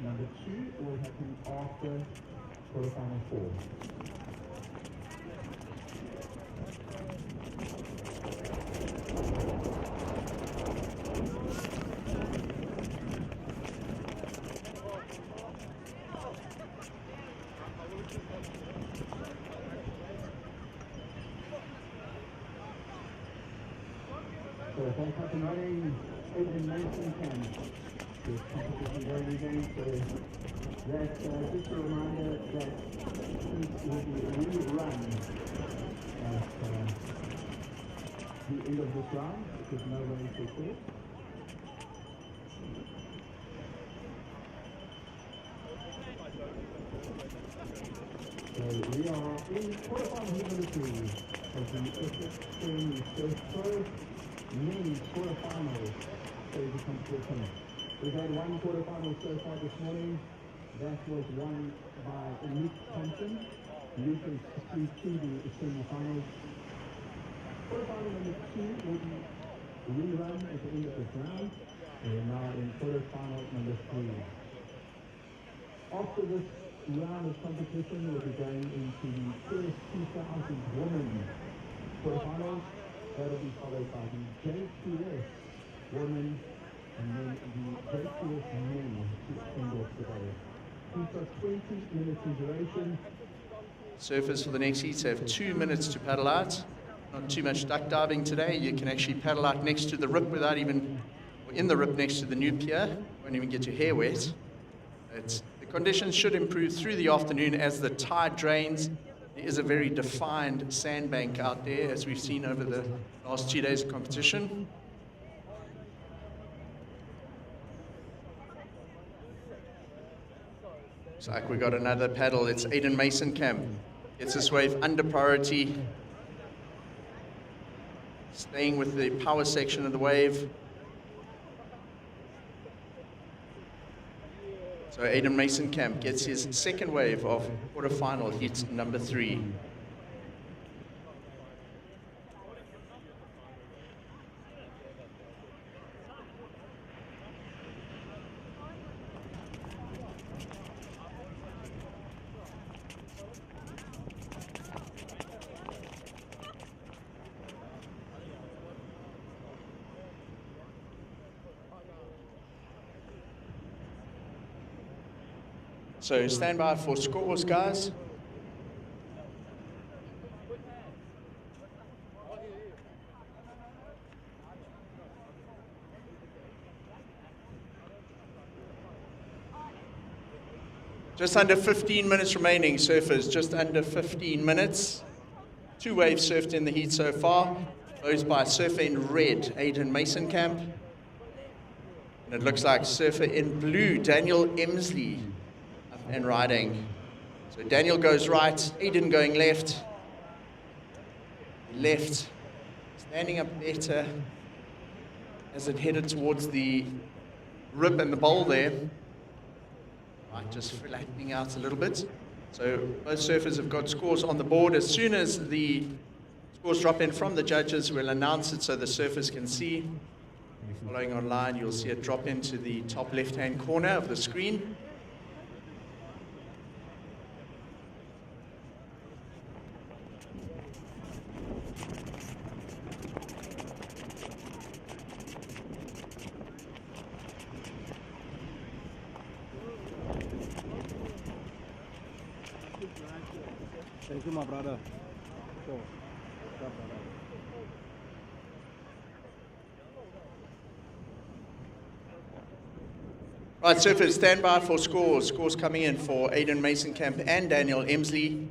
number 2 will happen after quarterfinal 4. So thanks for promoting Aiden Masonkamp. This competition going again, so that's just a reminder that heat will be rerun at the end of this round because no race is clear. So we are in quarterfinal heat number 3 of the eThekwini Surf Pro men's quarterfinal stage competition. We've had one quarterfinal so far this morning. That was won by Luke Thompson. Luke is through to the semifinals. Quarterfinal number 2 will be rerun at the end of this round. We're now in quarterfinal number 3. After this round of competition, we'll be going into the QS 2000 women's quarterfinals. That'll be followed by the JQS women and then the JQS men to end off the day. Heats are 20 minutes in duration. Surfers for the next heats have 2 minutes to paddle out. Not too much duck diving today. You can actually paddle out next to the rip without even, or in the rip next to the new pier. Won't even get your hair wet. The conditions should improve through the afternoon as the tide drains. There is a very defined sandbank out there, as we've seen over the last 2 days of competition. Looks like we got another paddle. It's Aiden Masonkamp. Gets this wave under priority. Staying with the power section of the wave. So Aiden Masonkamp gets his second wave of quarterfinal heat number 3. So stand by for scores, guys. Just under 15 minutes remaining, surfers, just under 15 minutes. 2 waves surfed in the heat so far. Those by surfer in red, Aiden Masonkamp. And it looks like surfer in blue, Daniel Emsley, and riding. So Daniel goes right, Aiden going left. Left, standing up better as it headed towards the rip and the bowl there. Right, just flattening out a little bit. So both surfers have got scores on the board. As soon as the scores drop in from the judges, we'll announce it so the surfers can see. If you're following online, you'll see it drop into the top left-hand corner of the screen. Thank you, my brother. Sure. Sure, brother. Right, surfers, stand by for scores. Scores coming in for Aiden Mason-Camp and Daniel Emsley.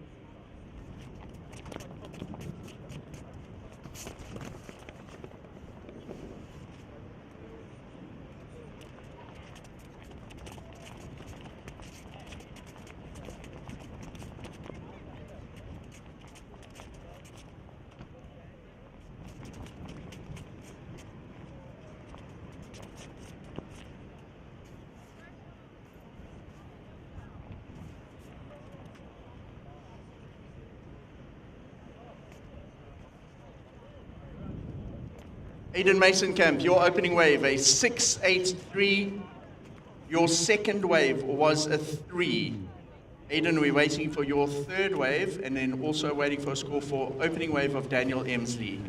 Aiden Mason-Camp, your opening wave, a 6.83. Your second wave was a 3. Aiden, we're waiting for your third wave, and then also waiting for a score for opening wave of Daniel Emsley.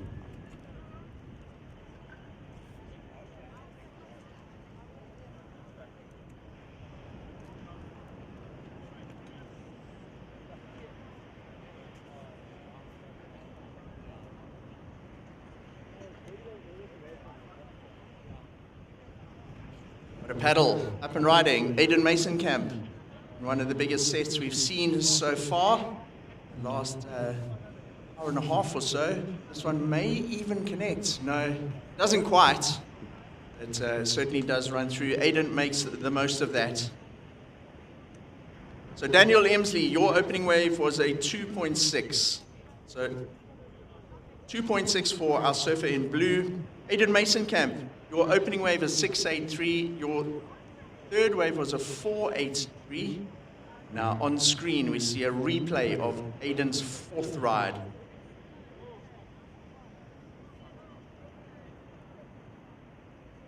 A paddle up and riding, Aiden Mason-Camp. One of the biggest sets we've seen so far. Last hour and a half or so. This one may even connect. No, doesn't quite. It certainly does run through. Aiden makes the most of that. So Daniel Emsley, your opening wave was a 2.6. So 2.6 for our surfer in blue. Aiden Mason-Camp, your opening wave is 6.83. Your third wave was a 4.83. Now on screen we see a replay of Aiden's fourth ride.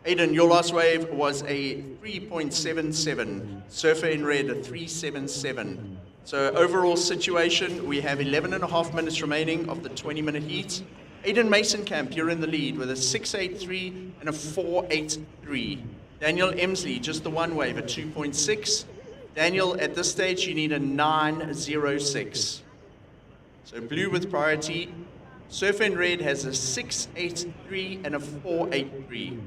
Aiden, your last wave was a 3.77. Surfer in red, a 3.77. So overall situation, we have 11.5 minutes remaining of the 20-minute heat. Aiden Mason-Camp, you're in the lead with a 6.83 and a 4.83. Daniel Emsley, just the one wave, a 2.6. Daniel, at this stage, you need a 9.06. So blue with priority. Surfer in red has a 6.83 and a 4.83.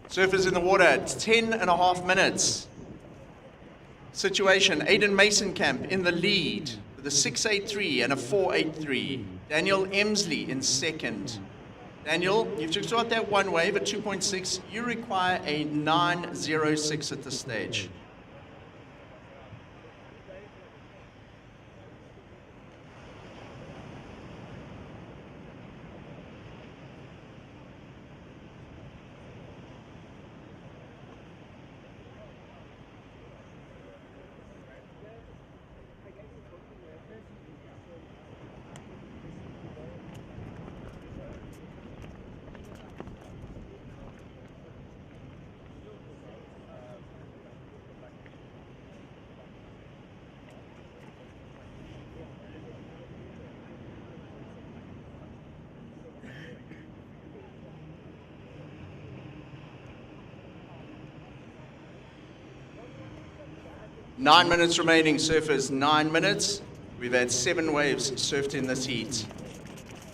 Surfers in the water, it's 10.5 minutes. Situation, Aiden Mason-Camp in the lead with a 6.83 and a 4.83. Daniel Emsley in second. Daniel, you've just got that one wave at 2.6. You require a 9.06 at this stage. Nine minutes remaining, surfers, 9 minutes. We've had 7 waves surfed in this heat.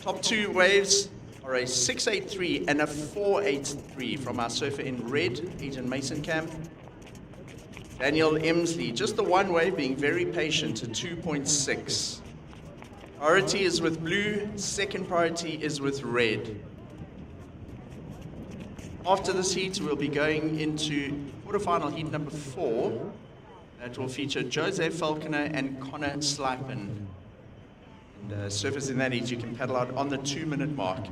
Top 2 waves are a 6.83 and a 4.83 from our surfer in red, Aiden Mason-Camp. Daniel Emsley, just the one wave, being very patient, a 2.6. Priority is with blue, second priority is with red. After this heat, we'll be going into quarterfinal heat number 4. That will feature Jose Falconer and Connor Slipen. And surfers in that heat, you can paddle out on the 2-minute mark.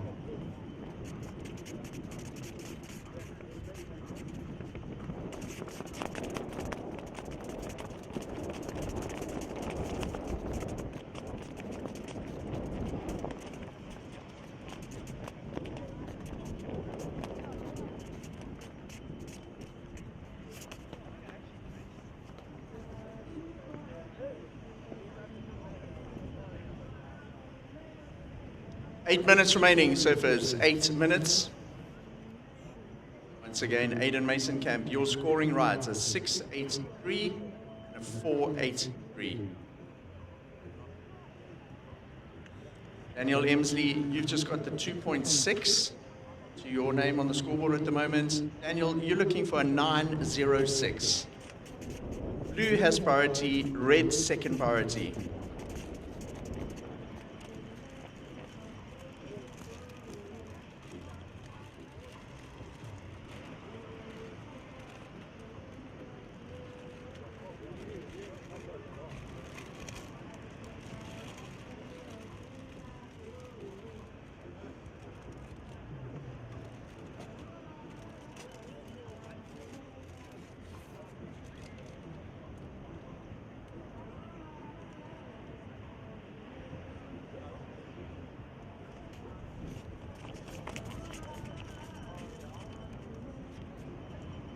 Eight minutes remaining, surfers. 8 minutes. Once again, Aiden Mason Camp, your scoring rides a 6.83 and a 4.83. Daniel Emsley, you've just got the 2.6 to your name on the scoreboard at the moment. Daniel, you're looking for a 9.06. Blue has priority, red second priority.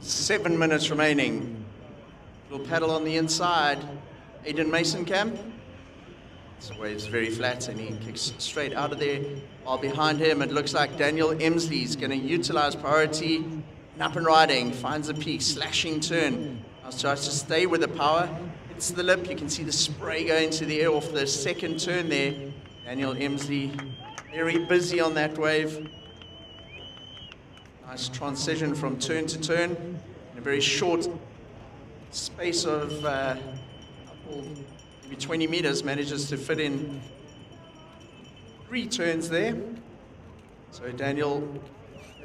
Seven minutes remaining. Little paddle on the inside. Aiden Mason Camp. This wave's very flat and he kicks straight out of there. While behind him, it looks like Daniel Emsley is going to utilize priority. And up and riding, finds a peak, slashing turn. Now tries to stay with the power. Hits the lip. You can see the spray go into the air off the second turn there. Daniel Emsley very busy on that wave. Nice transition from turn to turn in a very short space of maybe 20 meters, manages to fit in 3 turns there. So Daniel,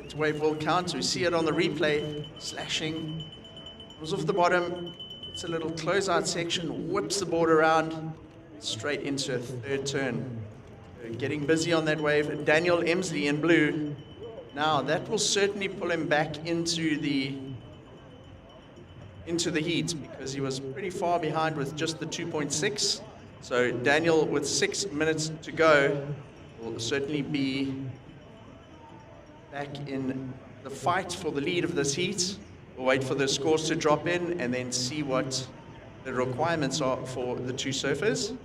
that wave will count. We see it on the replay, slashing. Comes off the bottom, it's a little closeout section, whips the board around, straight into a 3rd turn. Getting busy on that wave. Daniel Emsley in blue. Now that will certainly pull him back into the heat because he was pretty far behind with just the 2.6. So Daniel, with 6 minutes to go, will certainly be back in the fight for the lead of this heat. We'll wait for the scores to drop in and then see what the requirements are for the 2 surfers.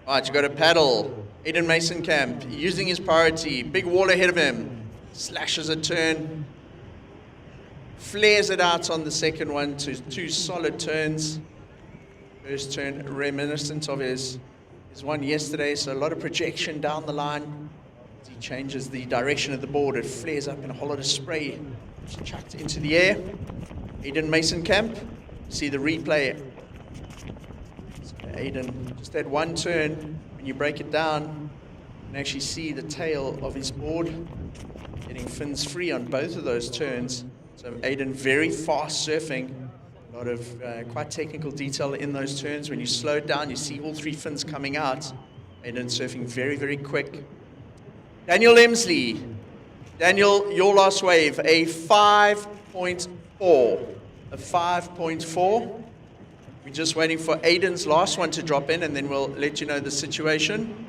All right, you got a paddle. Aiden Mason Camp using his priority. Big wall ahead of him. Slashes a turn. Flares it out on the second one to 2 solid turns. First turn reminiscent of his one yesterday, so a lot of projection down the line. As he changes the direction of the board, it flares up in a whole lot of spray. It's chucked into the air. Aiden Mason Camp. See the replay. Aiden, just that one turn, when you break it down, you can actually see the tail of his board getting fins free on both of those turns. So Aiden very fast surfing, a lot of quite technical detail in those turns. When you slow it down, you see all 3 fins coming out. Aiden surfing very, very quick. Daniel Emsley. Daniel, your last wave, a 5.4. A 5.4. We're just waiting for Aiden's last one to drop in, and then we'll let you know the situation.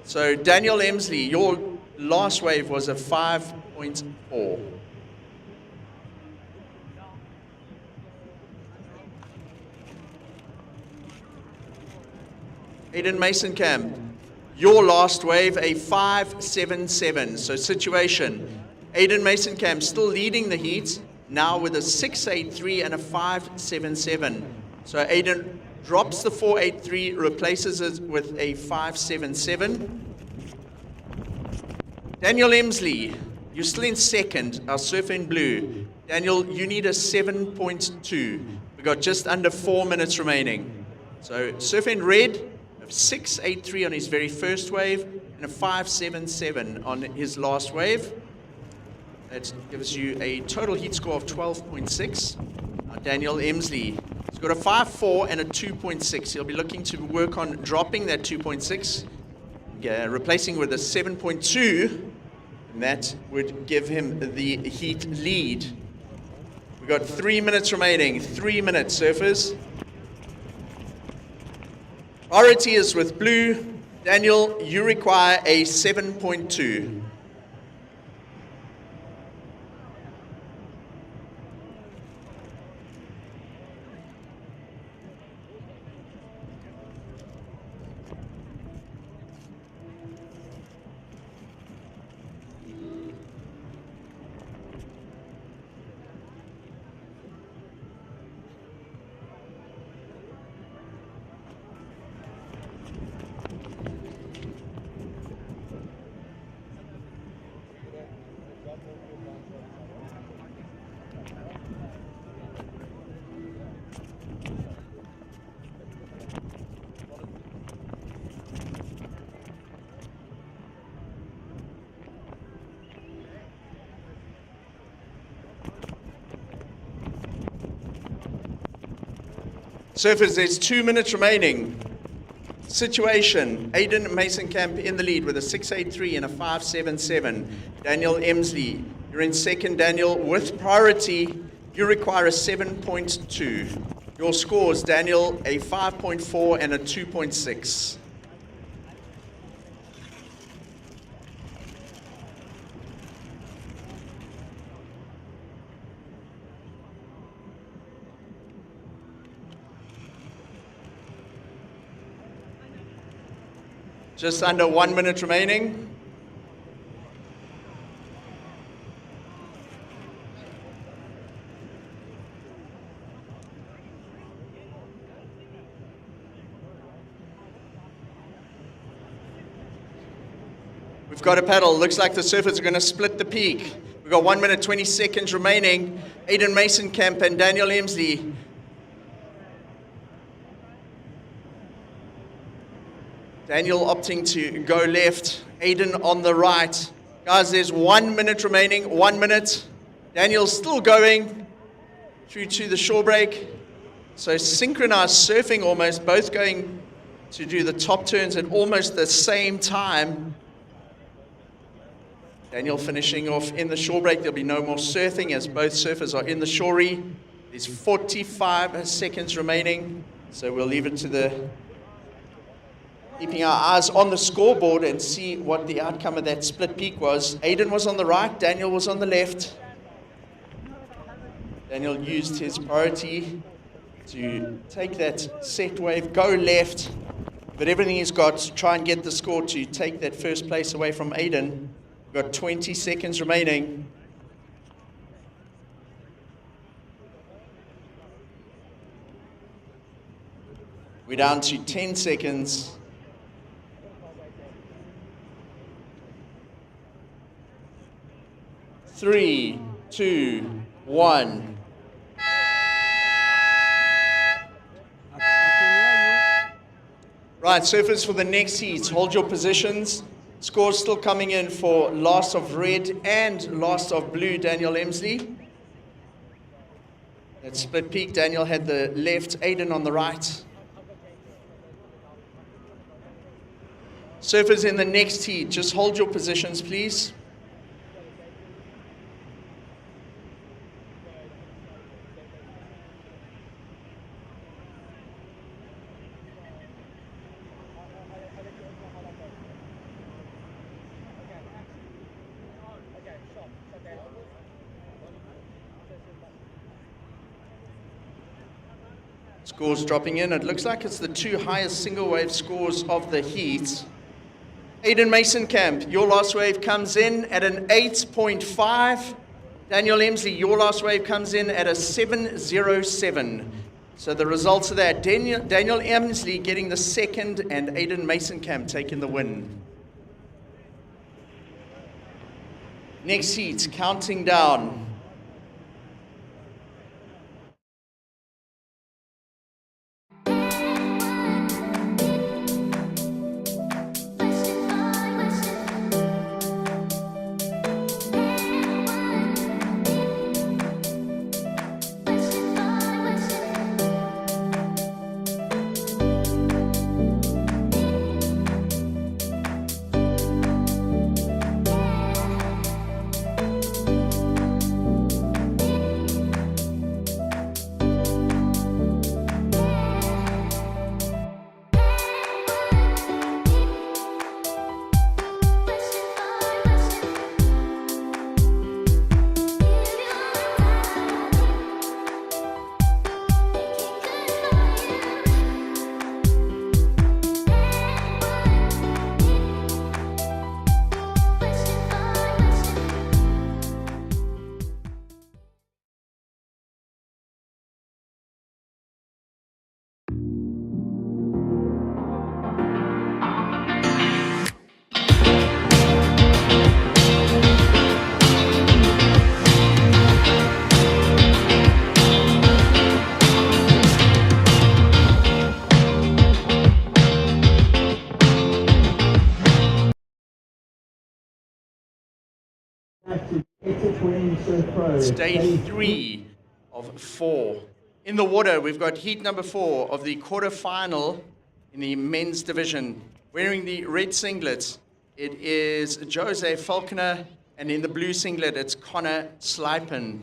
So Daniel Emsley, your last wave was a 5.4. Aiden Mason Camp, your last wave, a 5.77. So situation, Aiden Mason Camp still leading the heat, now with a 6.83 and a 5.77. So Aiden drops the 4.83, replaces it with a 5.77. Daniel Emsley. You're still in second, our surfer in blue. Daniel, you need a 7.2. We've got just under 4 minutes remaining. So surfer in red, a 6.83 on his very first wave, and a 5.77 on his last wave. That gives you a total heat score of 12.6. Daniel Emsley, he's got a 5.4 and a 2.6. He'll be looking to work on dropping that 2.6, replacing with a 7.2, and that would give him the heat lead. We've got 3 minutes remaining. 3 minutes, surfers. Priority is with blue. Daniel, you require a 7.2. Surfers, there's 2 minutes remaining. Situation, Aiden Mason-Camp in the lead with a 6.83 and a 5.77. Daniel Emsley, you're in second, Daniel, with priority. You require a 7.2. Your scores, Daniel, a 5.4 and a 2.6. Just under 1 minute remaining. We've got a paddle. Looks like the surfers are going to split the peak. We've got 1 minute, 20 seconds remaining. Aiden Mason-Camp and Daniel Emsley. Daniel opting to go left, Aiden on the right. Guys, there's 1 minute remaining, 1 minute. Daniel's still going through to the shore break. So synchronized surfing almost, both going to do the top turns at almost the same time. Daniel finishing off in the shore break. There'll be no more surfing as both surfers are in the shorey. There's 45 seconds remaining. So we'll leave it to the keeping our eyes on the scoreboard and see what the outcome of that split peak was. Aiden was on the right, Daniel was on the left. Daniel used his priority to take that set wave, go left, but everything he's got to try and get the score to take that first place away from Aiden. We've got 20 seconds remaining. We're down to 10 seconds. 3, 2, 1. Right, surfers, for the next heat, hold your positions. Scores still coming in for last of red and last of blue, Daniel Emsley. That split peak, Daniel had the left, Aiden on the right. Surfers in the next heat, just hold your positions, please. Scores dropping in. It looks like it's the two highest single wave scores of the heat. Aiden Mason-Camp, your last wave comes in at an 8.5. Daniel Emsley, your last wave comes in at a 7.07. So the results of that, Daniel Emsley getting the second and Aiden Mason-Camp taking the win. Next heat, counting down. It's day 3 of 4. In the water, we've got heat number 4 of the quarterfinal in the men's division. Wearing the red singlet, it is Jose Falconer, and in the blue singlet, it's Connor Slipen.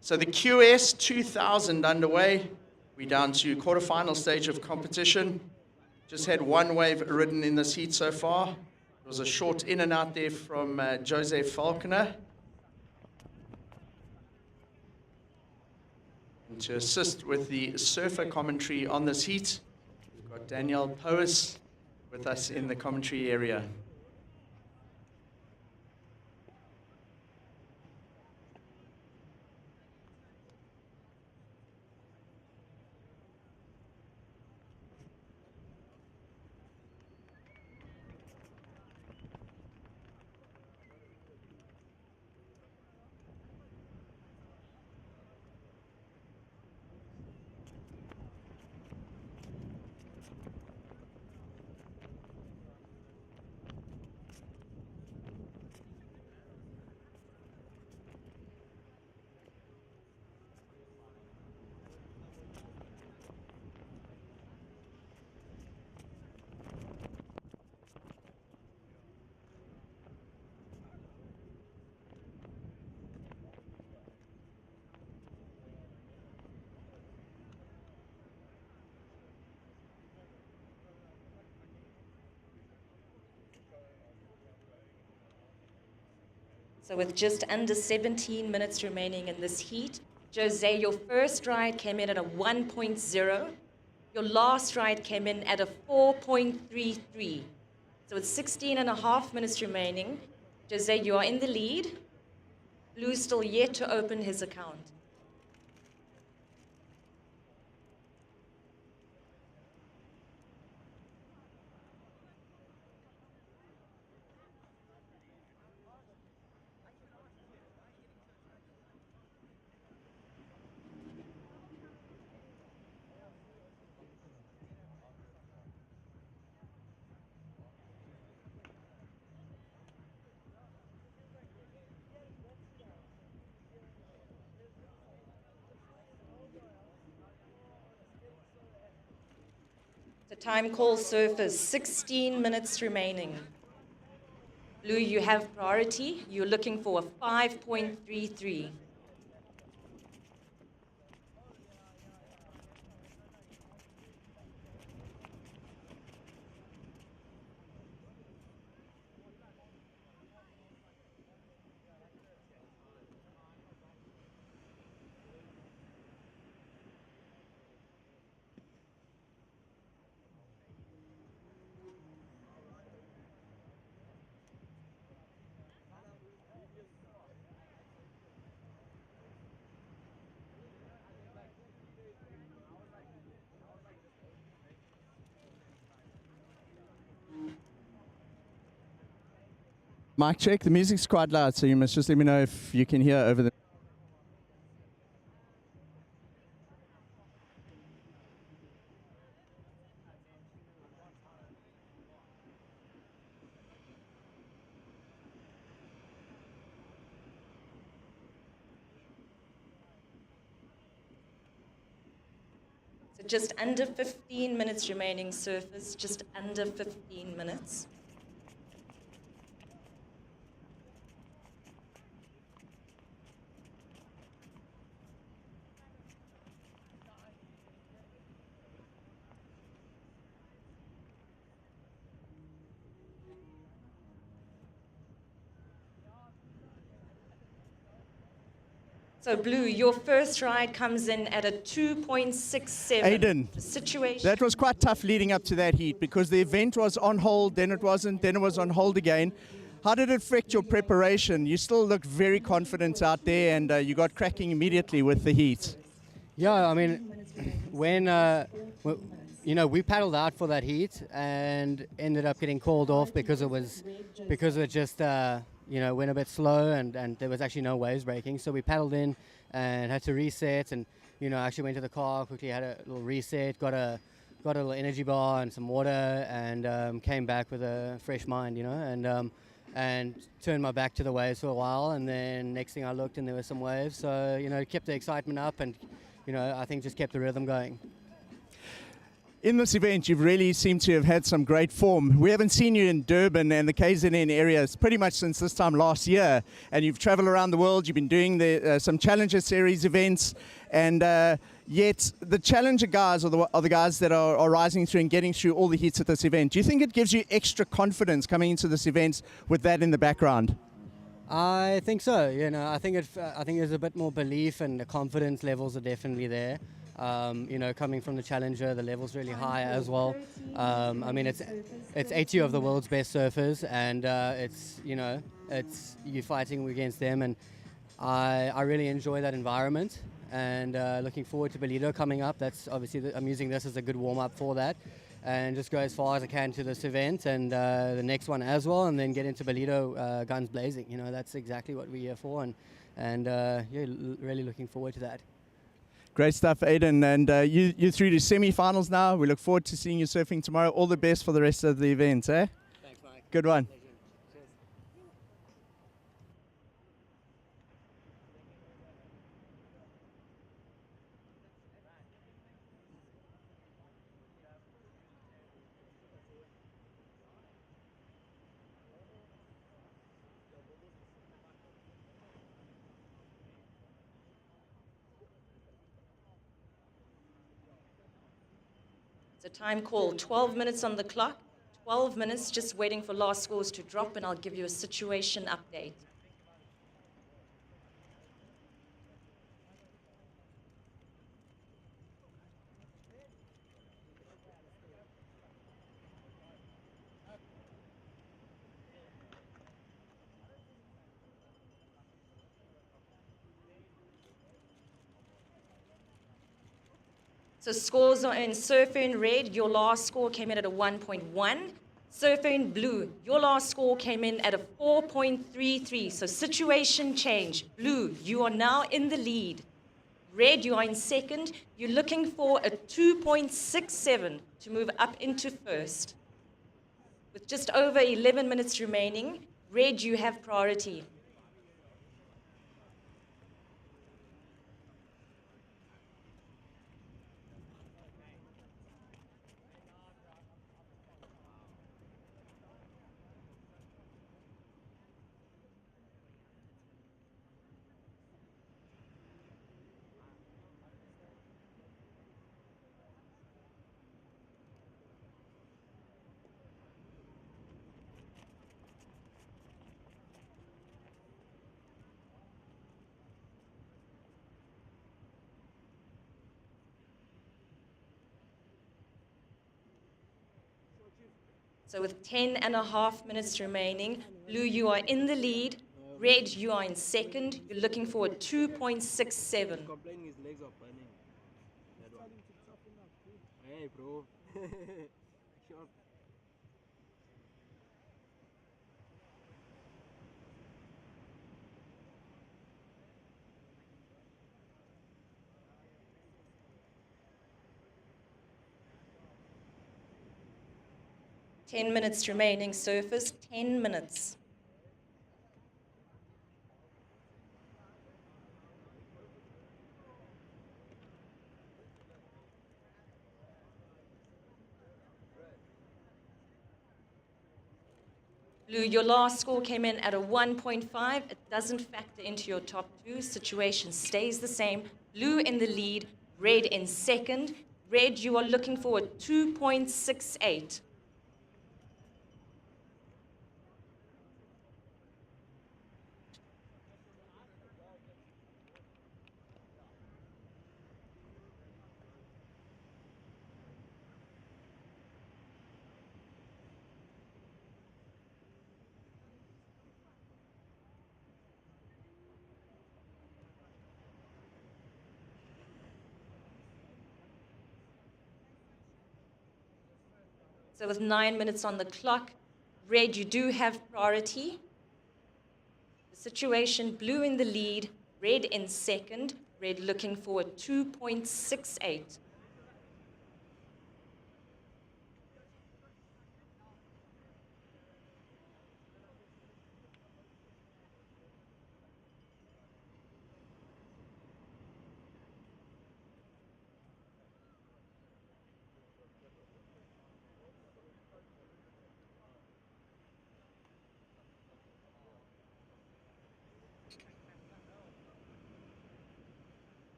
So the QS 2000 underway. We're down to quarterfinal stage of competition. Just had one wave ridden in this heat so far. There was a short in and out there from Jose Falconer. And to assist with the surfer commentary on this heat, we've got Danielle Powis with us in the commentary area. So with just under 17 minutes remaining in this heat, Jose, your first ride came in at a 1.0. Your last ride came in at a 4.33. So with 16 and a half minutes remaining, Jose, you are in the lead. Blue's still yet to open his account. The time call surfers, 16 minutes remaining. Blue, you have priority. You're looking for a 5.33. Mic check. The music's quite loud, so you must just let me know if you can hear over the... So just under 15 minutes remaining, surfers, just under 15 minutes. So, Blue, your first ride comes in at a 2.67. Aiden, Situation. that was quite tough leading up to that heat because the event was on hold, then it wasn't, then it was on hold again. How did it affect your preparation? You still looked very confident out there, and you got cracking immediately with the heat. Yeah, I mean, when we paddled out for that heat and ended up getting called off because it just went a bit slow and there was actually no waves breaking. So we paddled in and had to reset, and actually went to the car, quickly had a little reset, got a little energy bar and some water, and came back with a fresh mind, and turned my back to the waves for a while, and then next thing I looked and there were some waves, so it kept the excitement up, and I think just kept the rhythm going. In this event, you've really seemed to have had some great form. We haven't seen you in Durban and the KZN areas pretty much since this time last year, and you've traveled around the world. You've been doing some Challenger Series events, and yet the Challenger guys are the guys that are rising through and getting through all the heats at this event. Do you think it gives you extra confidence coming into this event with that in the background? I think so. I think there's a bit more belief, and the confidence levels are definitely there. Coming from the Challenger, the level's really high as well. I mean, it's 80 of the world's best surfers, and it's you fighting against them, and I really enjoy that environment. And looking forward to Ballito coming up. That's obviously I'm using this as a good warm up for that, and just go as far as I can to this event and the next one as well, and then get into Ballito guns blazing. That's exactly what we're here for, and really looking forward to that. Great stuff, Aiden, and you're through to semi-finals now. We look forward to seeing you surfing tomorrow. All the best for the rest of the event, eh? Thanks, Mike. Good one. It's a time call, 12 minutes on the clock, 12 minutes just waiting for last scores to drop, and I'll give you a situation update. So scores are in surfer in red, your last score came in at a 1.1. Surfer in blue, your last score came in at a 4.33. So situation change. Blue, you are now in the lead. Red, you are in second. You're looking for a 2.67 to move up into first. With just over 11 minutes remaining, red, you have priority. So with 10.5 minutes remaining, blue, you are in the lead. Red, you are in second. You're looking for a 2.67. Complaining his legs are burning. Hey, bro. Sure. 10 minutes remaining, surface, 10 minutes. Blue, your last score came in at a 1.5. It doesn't factor into your top two. Situation stays the same. Blue in the lead, red in second. Red, you are looking for a 2.68. So with 9 minutes on the clock, red, you do have priority. The situation, blue in the lead, red in second, red looking for a 2.68.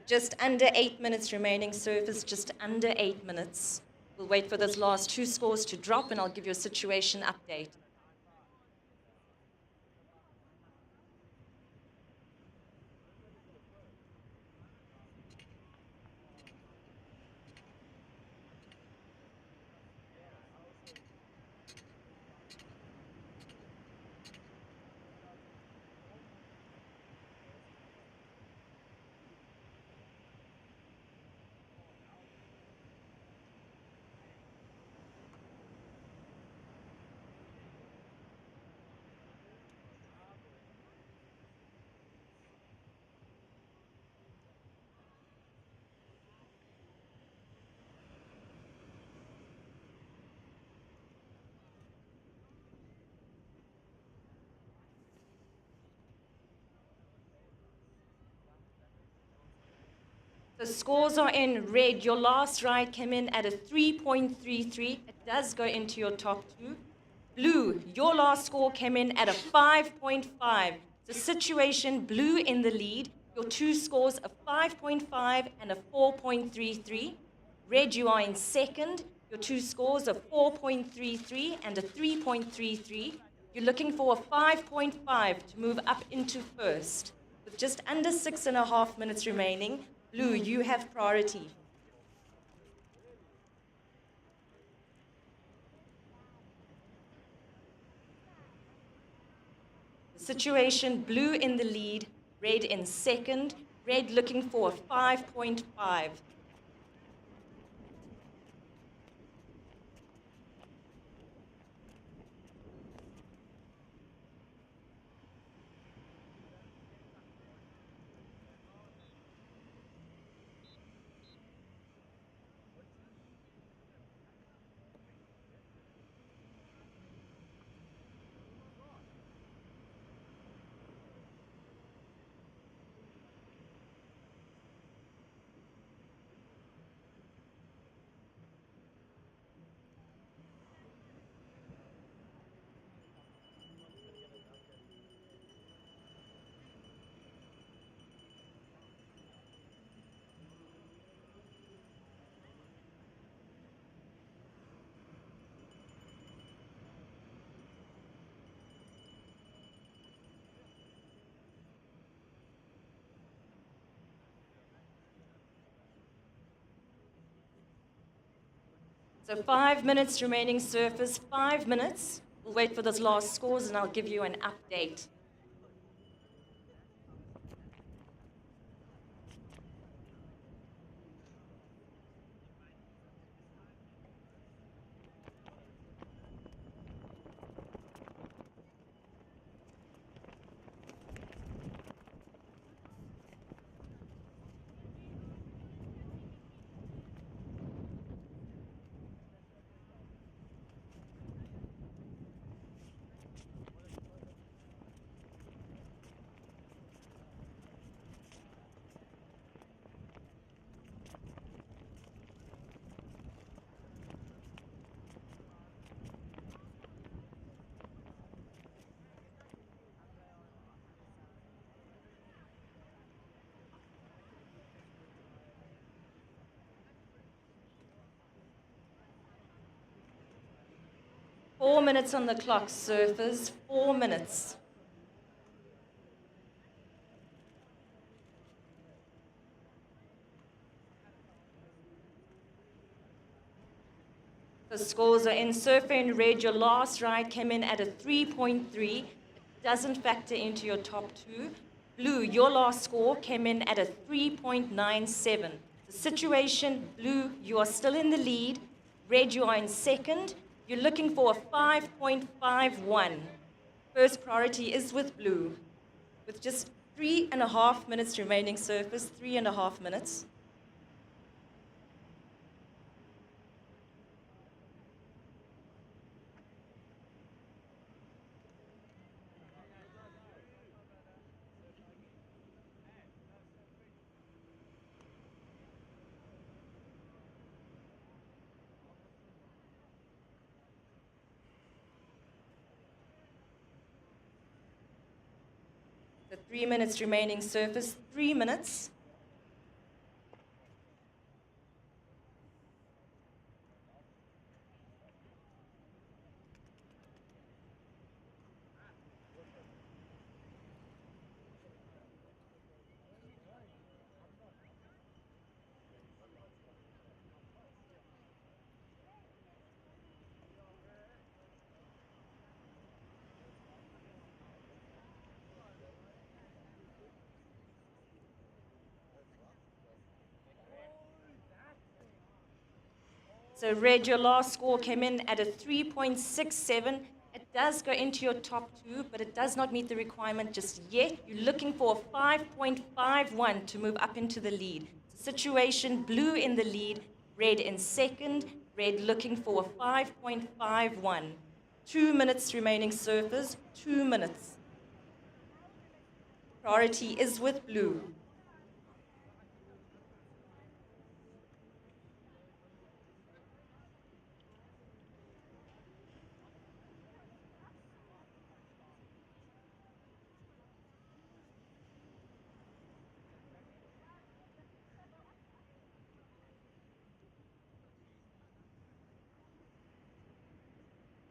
Just under 8 minutes remaining, surface just under 8 minutes. We'll wait for those last two scores to drop and I'll give you a situation update. The scores are in red. Your last ride came in at a 3.33. It does go into your top two. Blue, your last score came in at a 5.5. The situation, blue in the lead. Your two scores, a 5.5 and a 4.33. Red, you are in second. Your two scores, a 4.33 and a 3.33. You're looking for a 5.5 to move up into first. With just under 6.5 minutes remaining, blue, you have priority. The situation, blue in the lead, red in second, red looking for a 5.5. So 5 minutes remaining surface, 5 minutes. We'll wait for those last scores and I'll give you an update. 4 minutes on the clock, surfers. 4 minutes. The scores are in. Surfer in red, your last ride came in at a 3.3. It doesn't factor into your top two. Blue, your last score came in at a 3.97. The situation, blue, you are still in the lead. Red, you are in second. You're looking for a 5.51. First priority is with blue. With just 3.5 minutes remaining, surfers, 3.5 minutes. The 3 minutes remaining, surface, 3 minutes. So red, your last score came in at a 3.67. It does go into your top two, but it does not meet the requirement just yet. You're looking for a 5.51 to move up into the lead. Situation, blue in the lead, red in second. Red looking for a 5.51. 2 minutes remaining, surfers, 2 minutes. Priority is with blue.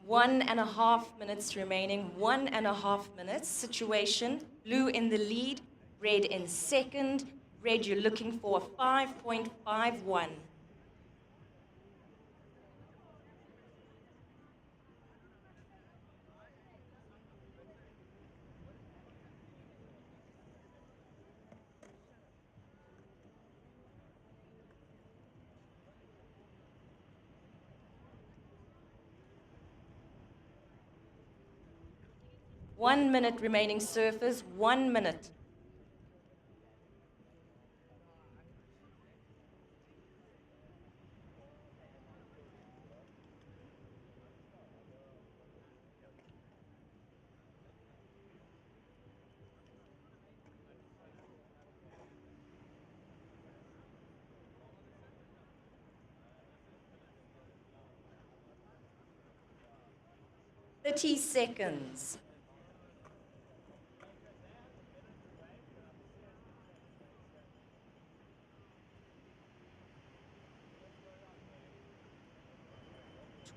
One and a half minutes remaining, 1.5 minutes. Situation, blue in the lead, red in second. Red, you're looking for a 5.51. One minute remaining, surfers, 1 minute. Thirty seconds.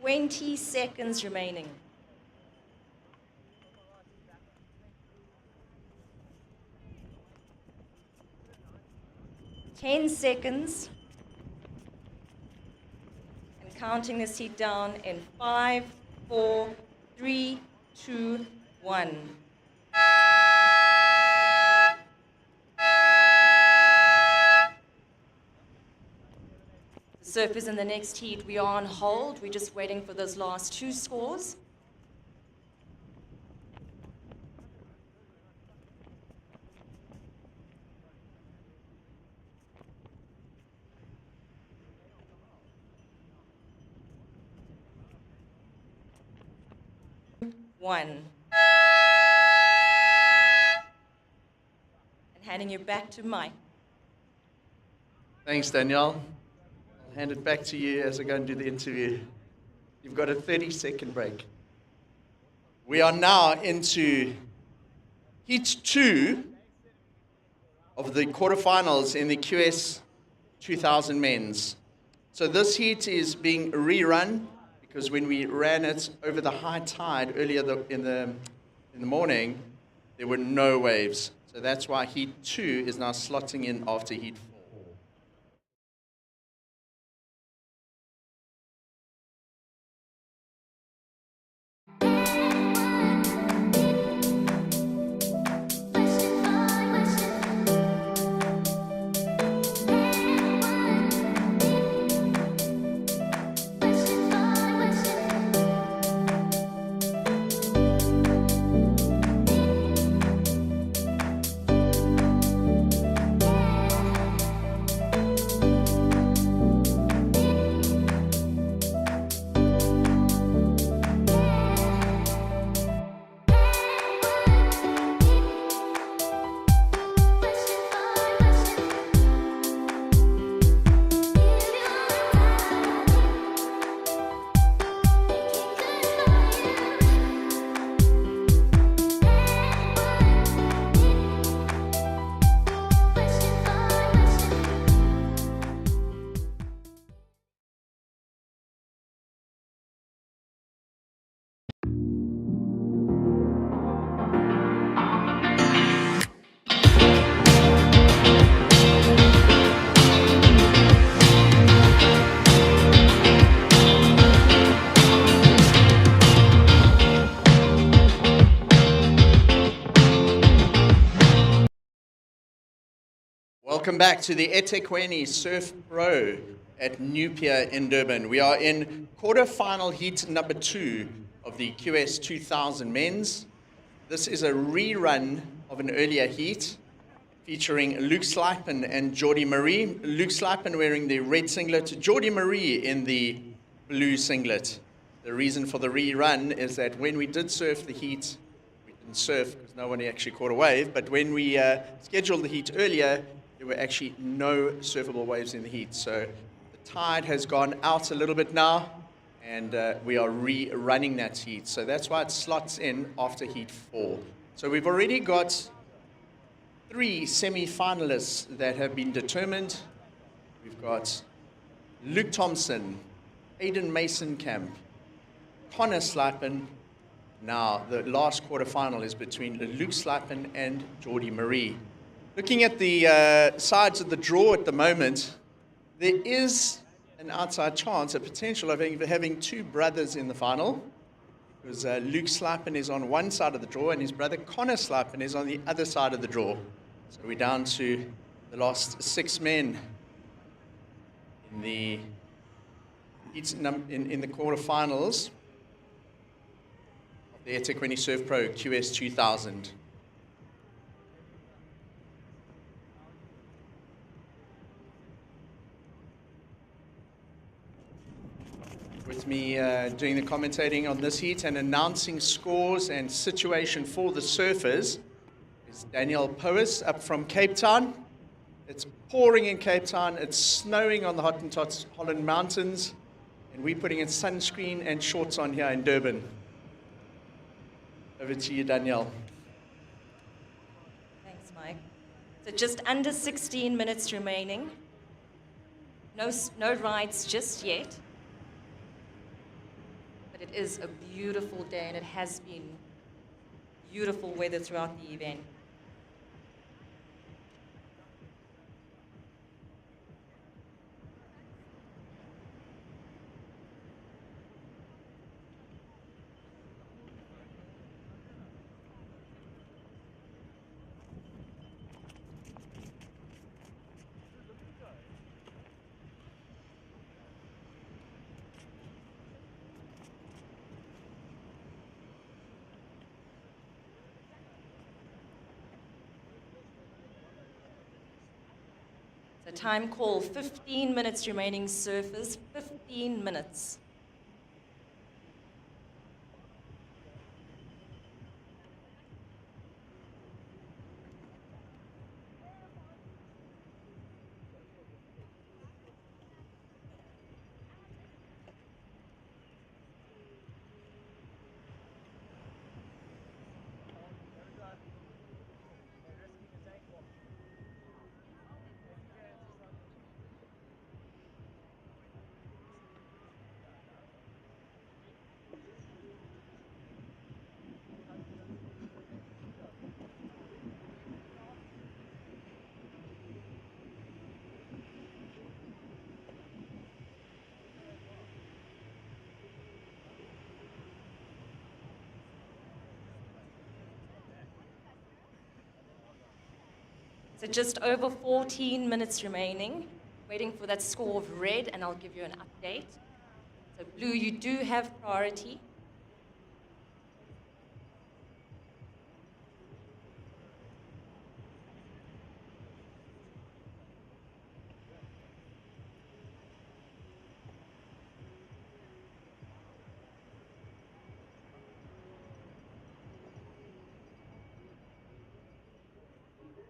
Twenty seconds remaining. 10 seconds. And counting the seat down in 5, 4, 3, 2, 1. The surfers in the next heat, we are on hold. We're just waiting for those last two scores. One. And handing you back to Mike. Thanks, Danielle. I'll hand it back to you as I go and do the interview. You've got a 30-second break. We are now into Heat 2 of the quarterfinals in the QS 2000 men's. So this heat is being rerun because when we ran it over the high tide earlier in the morning, there were no waves. So that's why Heat 2 is now slotting in after Heat 4. Welcome back to the eThekwini Surf Pro at New Pier in Durban. We are in quarterfinal heat number 2 of the QS 2000 men's. This is a rerun of an earlier heat featuring Luke Slipen and Jordy Marie. Luke Slipen wearing the red singlet, Jordy Marie in the blue singlet. The reason for the rerun is that when we did surf the heat, we didn't surf because no one actually caught a wave, but when we scheduled the heat earlier, there were actually no surfable waves in the heat. So the tide has gone out a little bit now, and we are rerunning that heat. So that's why it slots in after Heat 4. So we've already got 3 semi-finalists that have been determined. We've got Luke Thompson, Aiden Mason-Camp, Connor Slipen. Now, the last quarterfinal is between Luke Slipen and Jordy Marie. Looking at the sides of the draw at the moment, there is an outside chance, a potential of having 2 brothers in the final, because Luke Slipen is on one side of the draw and his brother Connor Slipen is on the other side of the draw. So we're down to the last 6 men in the quarterfinals of the eThekwini Surf Pro QS 2000. With me doing the commentating on this heat and announcing scores and situation for the surfers is Daniel Powis up from Cape Town. It's pouring in Cape Town, it's snowing on the Hottentots Holland Mountains, and we're putting in sunscreen and shorts on here in Durban. Over to you, Danielle. Thanks, Mike. So just under 16 minutes remaining. No rides just yet. But it is a beautiful day, and it has been beautiful weather throughout the event. So time call, 15 minutes remaining, surfers, 15 minutes. So just over 14 minutes remaining, waiting for that score of red, and I'll give you an update. So blue, you do have priority.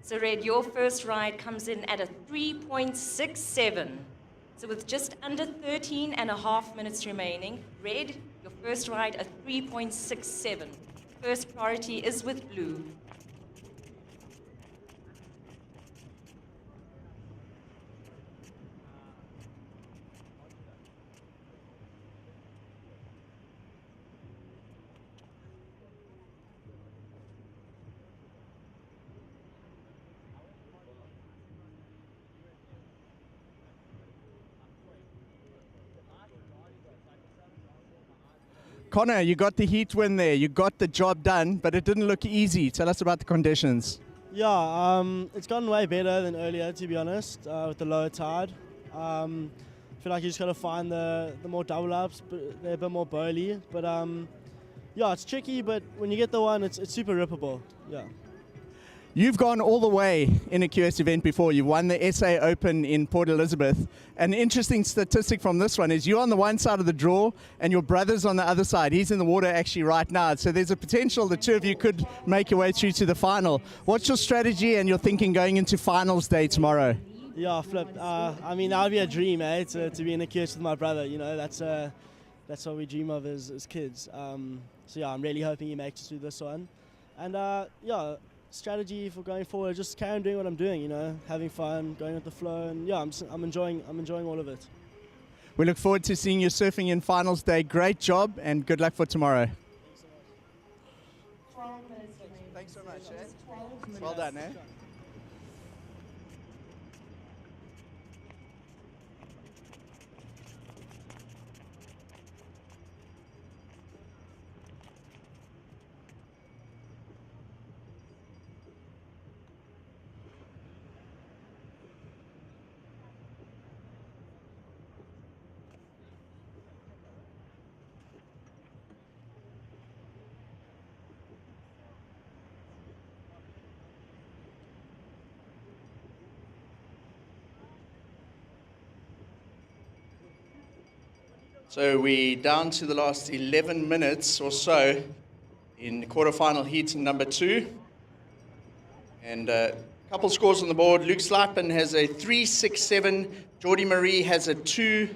So red, your first ride comes in at a 3.67. So with just under 13 and a half minutes remaining, red, your first ride a 3.67. First priority is with blue. Connor, you got the heat win there. You got the job done, but it didn't look easy. Tell us about the conditions. Yeah, it's gotten way better than earlier, to be honest, with the lower tide. I feel like you just got to find the more double ups, but they're a bit more bowly. But yeah, it's tricky, but when you get the one, it's super rippable. Yeah. You've gone all the way in a QS event before. You won the SA Open in Port Elizabeth. An interesting statistic from this one is you're on the one side of the draw and your brother's on the other side. He's in the water actually right now. So there's a potential the two of you could make your way through to the final. What's your strategy and your thinking going into finals day tomorrow? Yeah, Flip. I mean, that would be a dream, eh? To be in a QS with my brother. You know, that's what we dream of as kids. So yeah, I'm really hoping he makes it through this one. And yeah, strategy for going forward, just carry on doing what I'm doing, you know, having fun, going with the flow, and yeah, I'm enjoying all of it. We look forward to seeing you surfing in finals day. Great job and good luck for tomorrow. Thanks so much. Well done, eh? So we're down to the last 11 minutes or so in quarterfinal heat number 2. And a couple scores on the board. Luke Slipen has a 3.67. Geordie Marie has a 2.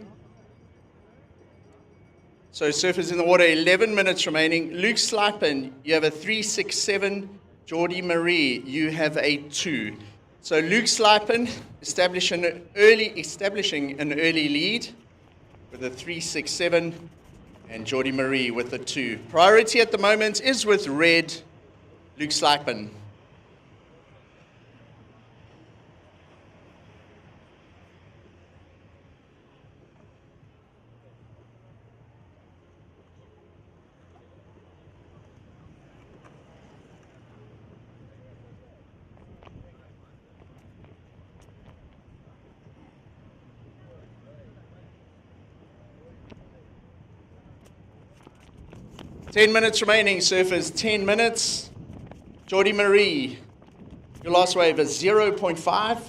So surfers in the water, 11 minutes remaining. Luke Slipen, you have a 3.67. Geordie Marie, you have a 2. So Luke Slipen establishing an early lead with a 3.67, and Geordie Marie with a 2. Priority at the moment is with red, Luke Slipen. Ten minutes remaining, surfers, 10 minutes. Geordie Marie, your last wave is 0.5.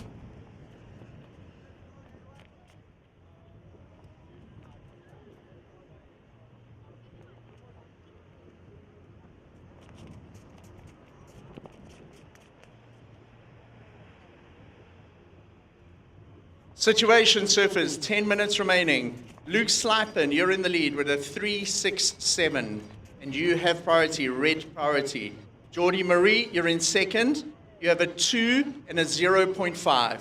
Situation, surfers, 10 minutes remaining. Luke Slipen, you're in the lead with a 3.67, and you have priority, red priority. Geordie Marie, you're in second. You have a 2 and a 0.5.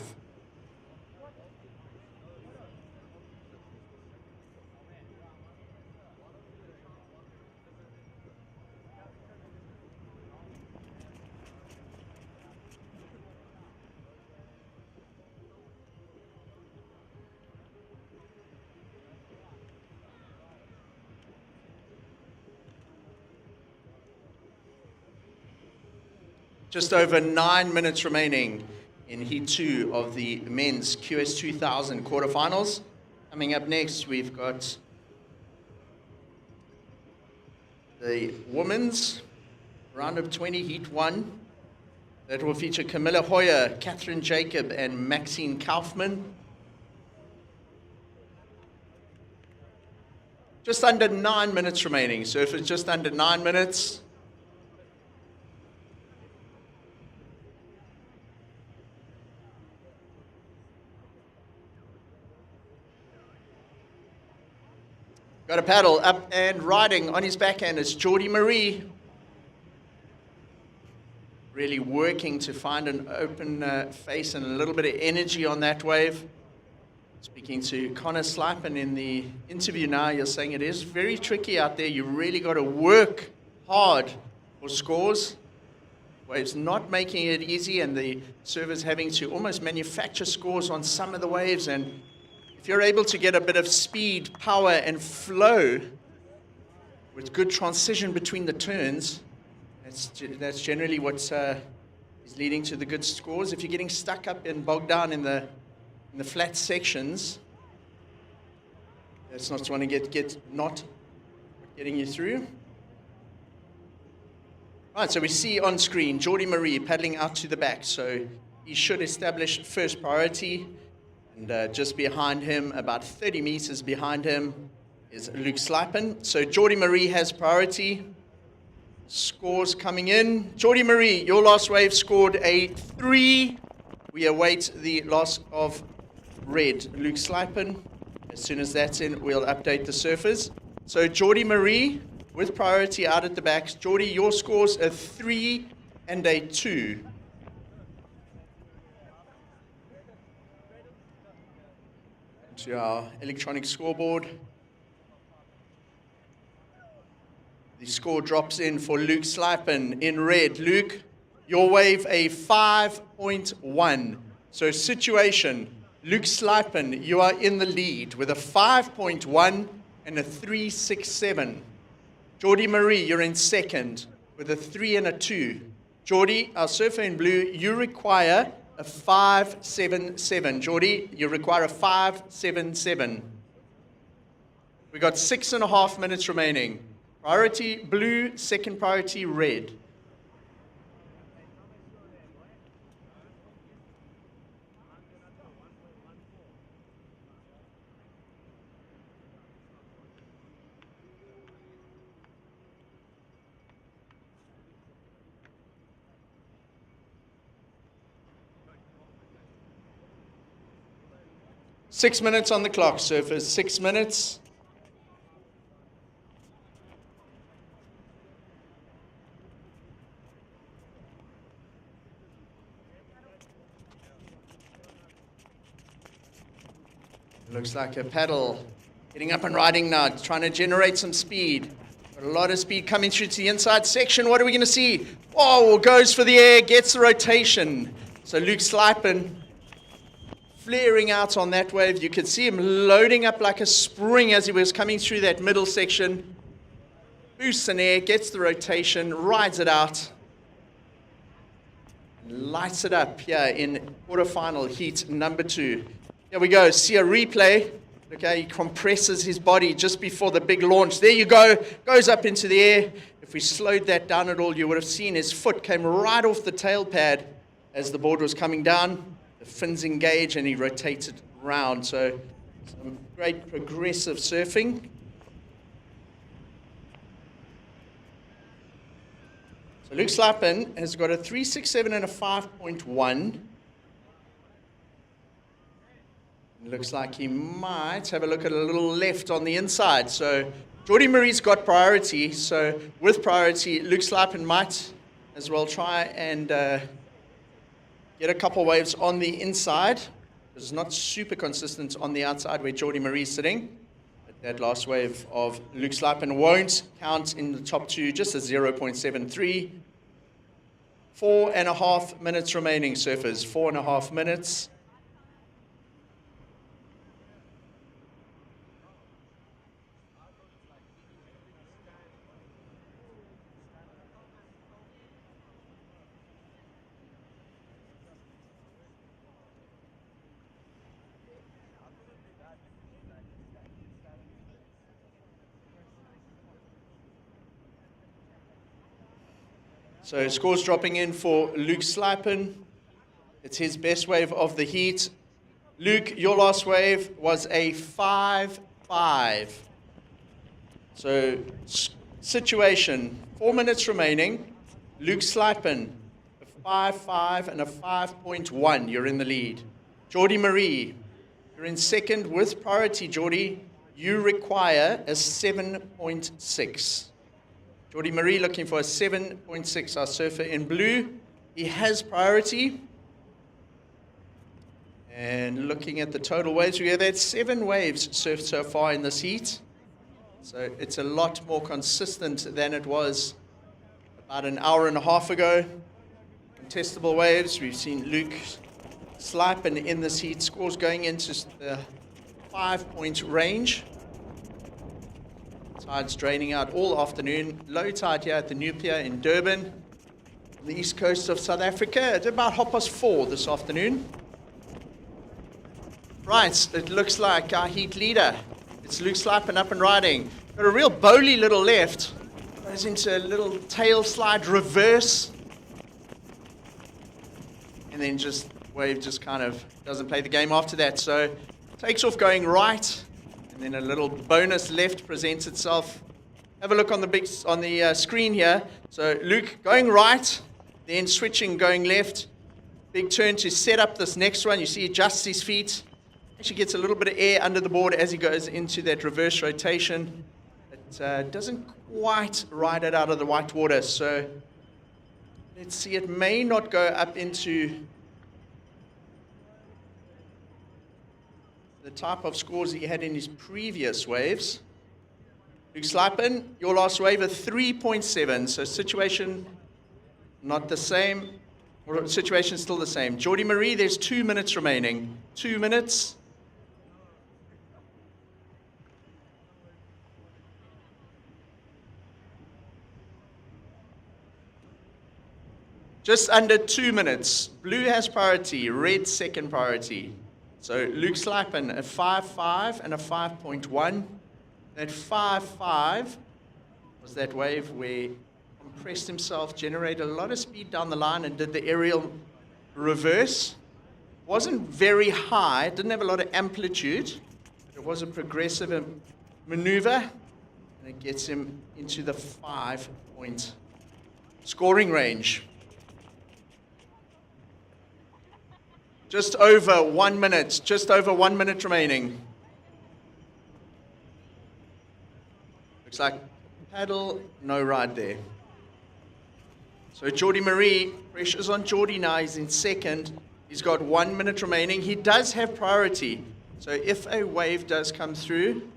Just over 9 minutes remaining in Heat 2 of the men's QS 2000 quarterfinals. Coming up next, we've got the women's round of 20 Heat 1. That will feature Camilla Hoyer, Catherine Jacob, and Maxine Kaufman. Just under 9 minutes remaining. So if it's just under 9 minutes, got a paddle up and riding on his backhand is Jordy Marie. Really working to find an open face and a little bit of energy on that wave. Speaking to Connor Slipen in the interview now, you're saying it is very tricky out there. You really got to work hard for scores. Waves not making it easy, and the servers having to almost manufacture scores on some of the waves. And if you're able to get a bit of speed, power, and flow with good transition between the turns, that's generally what is leading to the good scores. If you're getting stuck up and bogged down in the flat sections, that's not going to not getting you through. Right, so we see on screen Jordy Marie paddling out to the back, so he should establish first priority. And just behind him, about 30 meters behind him, is Luke Slipen. So Jordy Marie has priority. Scores coming in. Jordy Marie, your last wave scored a 3. We await the loss of red. Luke Slipen. As soon as that's in, we'll update the surfers. So Jordy Marie with priority out at the backs. Jordy, your scores a 3 and a 2. To our electronic scoreboard. The score drops in for Luke Slipen in red. Luke, your wave a 5.1. So situation, Luke Slipen, you are in the lead with a 5.1 and a 3.67. Jordy Marie, you're in second with a 3 and a 2. Jordy, our surfer in blue, you require a 5.77. Jordy, you require a 5.77. We got 6.5 minutes remaining. Priority blue, second priority red. Six minutes on the clock, surfers. 6 minutes. Looks like a paddle getting up and riding now, trying to generate some speed. Got a lot of speed coming through to the inside section. What are we going to see? Oh, goes for the air, gets the rotation. So Luke Slipen flaring out on that wave. You could see him loading up like a spring as he was coming through that middle section. Boosts in air, gets the rotation, rides it out. Lights it up here in quarterfinal heat number 2. Here we go, see a replay. Look how he compresses his body just before the big launch. There you go, goes up into the air. If we slowed that down at all, you would have seen his foot came right off the tail pad as the board was coming down. The fins engage and he rotated round. So some great progressive surfing. So Luke Slipen has got a 3.67 and a 5.1. Looks like he might have a look at a little left on the inside. So Jordy Marie's got priority. So with priority, Luke Slipen might as well try and get a couple waves on the inside. It's not super consistent on the outside where Jordy Marie's sitting. But that last wave of Luke Slipen won't count in the top 2, just a 0.73. 4.5 minutes remaining, surfers. 4.5 minutes. So scores dropping in for Luke Slipen. It's his best wave of the heat. Luke, your last wave was a 5-5. So situation, 4 minutes remaining. Luke Slipen, a 5-5 and a 5.1. You're in the lead. Geordie Marie, you're in second with priority, Geordie. You require a 7.6. Geordie Marie looking for a 7.6. Our surfer in blue, he has priority. And looking at the total waves, we have had 7 waves surfed so far in this heat. So it's a lot more consistent than it was about an hour and a half ago. Contestable waves, we've seen Luke Slipen in this heat. Scores going into the 5-point range. Tide's draining out all afternoon. Low tide here at the New Pier in Durban, on the east coast of South Africa, at about 4:30 this afternoon. Right, it looks like our heat leader. It's Luke Slipen up and riding. Got a real bowly little left. Goes into a little tail slide reverse. And then wave just kind of doesn't play the game after that. So takes off going right. And then a little bonus left presents itself. Have a look on the screen here. So Luke going right, then switching, going left. Big turn to set up this next one. You see he adjusts his feet. Actually gets a little bit of air under the board as he goes into that reverse rotation. It doesn't quite ride it out of the white water. So let's see, it may not go up into the type of scores he had in his previous waves. Luke Slipen, your last wave a 3.7. So situation not the same, or situation still the same. Geordie Marie, there's 2 minutes remaining. 2 minutes. Just under 2 minutes. Blue has priority, red second priority. So Luke Slipen, a 5.5 and a 5.1. That 5.5 was that wave where he compressed himself, generated a lot of speed down the line and did the aerial reverse. Wasn't very high, didn't have a lot of amplitude. It was a progressive maneuver, and it gets him into the 5-point scoring range. Just over 1 minute, just over 1 minute remaining. Looks like paddle, no ride there. So Geordie Marie, pressure's on Geordie now, he's in second. He's got 1 minute remaining. He does have priority. So if a wave does come through,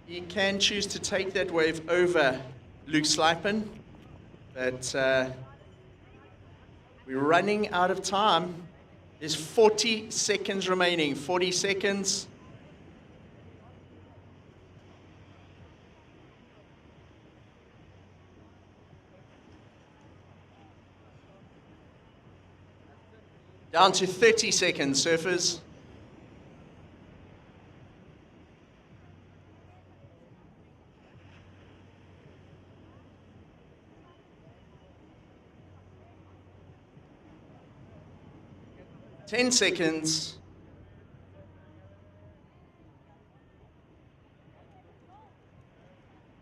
he can choose to take that wave over Luke Slipen. But we're running out of time. There's 40 seconds remaining. 40 seconds. Down to 30 seconds, surfers. Ten seconds.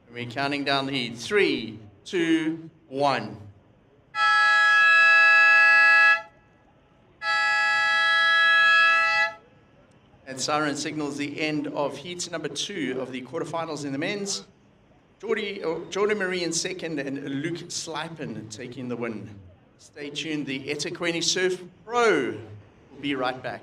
And we're counting down the heat. 3, 2, 1. And siren signals the end of heat number 2 of the quarterfinals in the men's. Geordie Marie in second and Luke Slipen taking the win. Stay tuned. The eThekwini Surf Pro will be right back.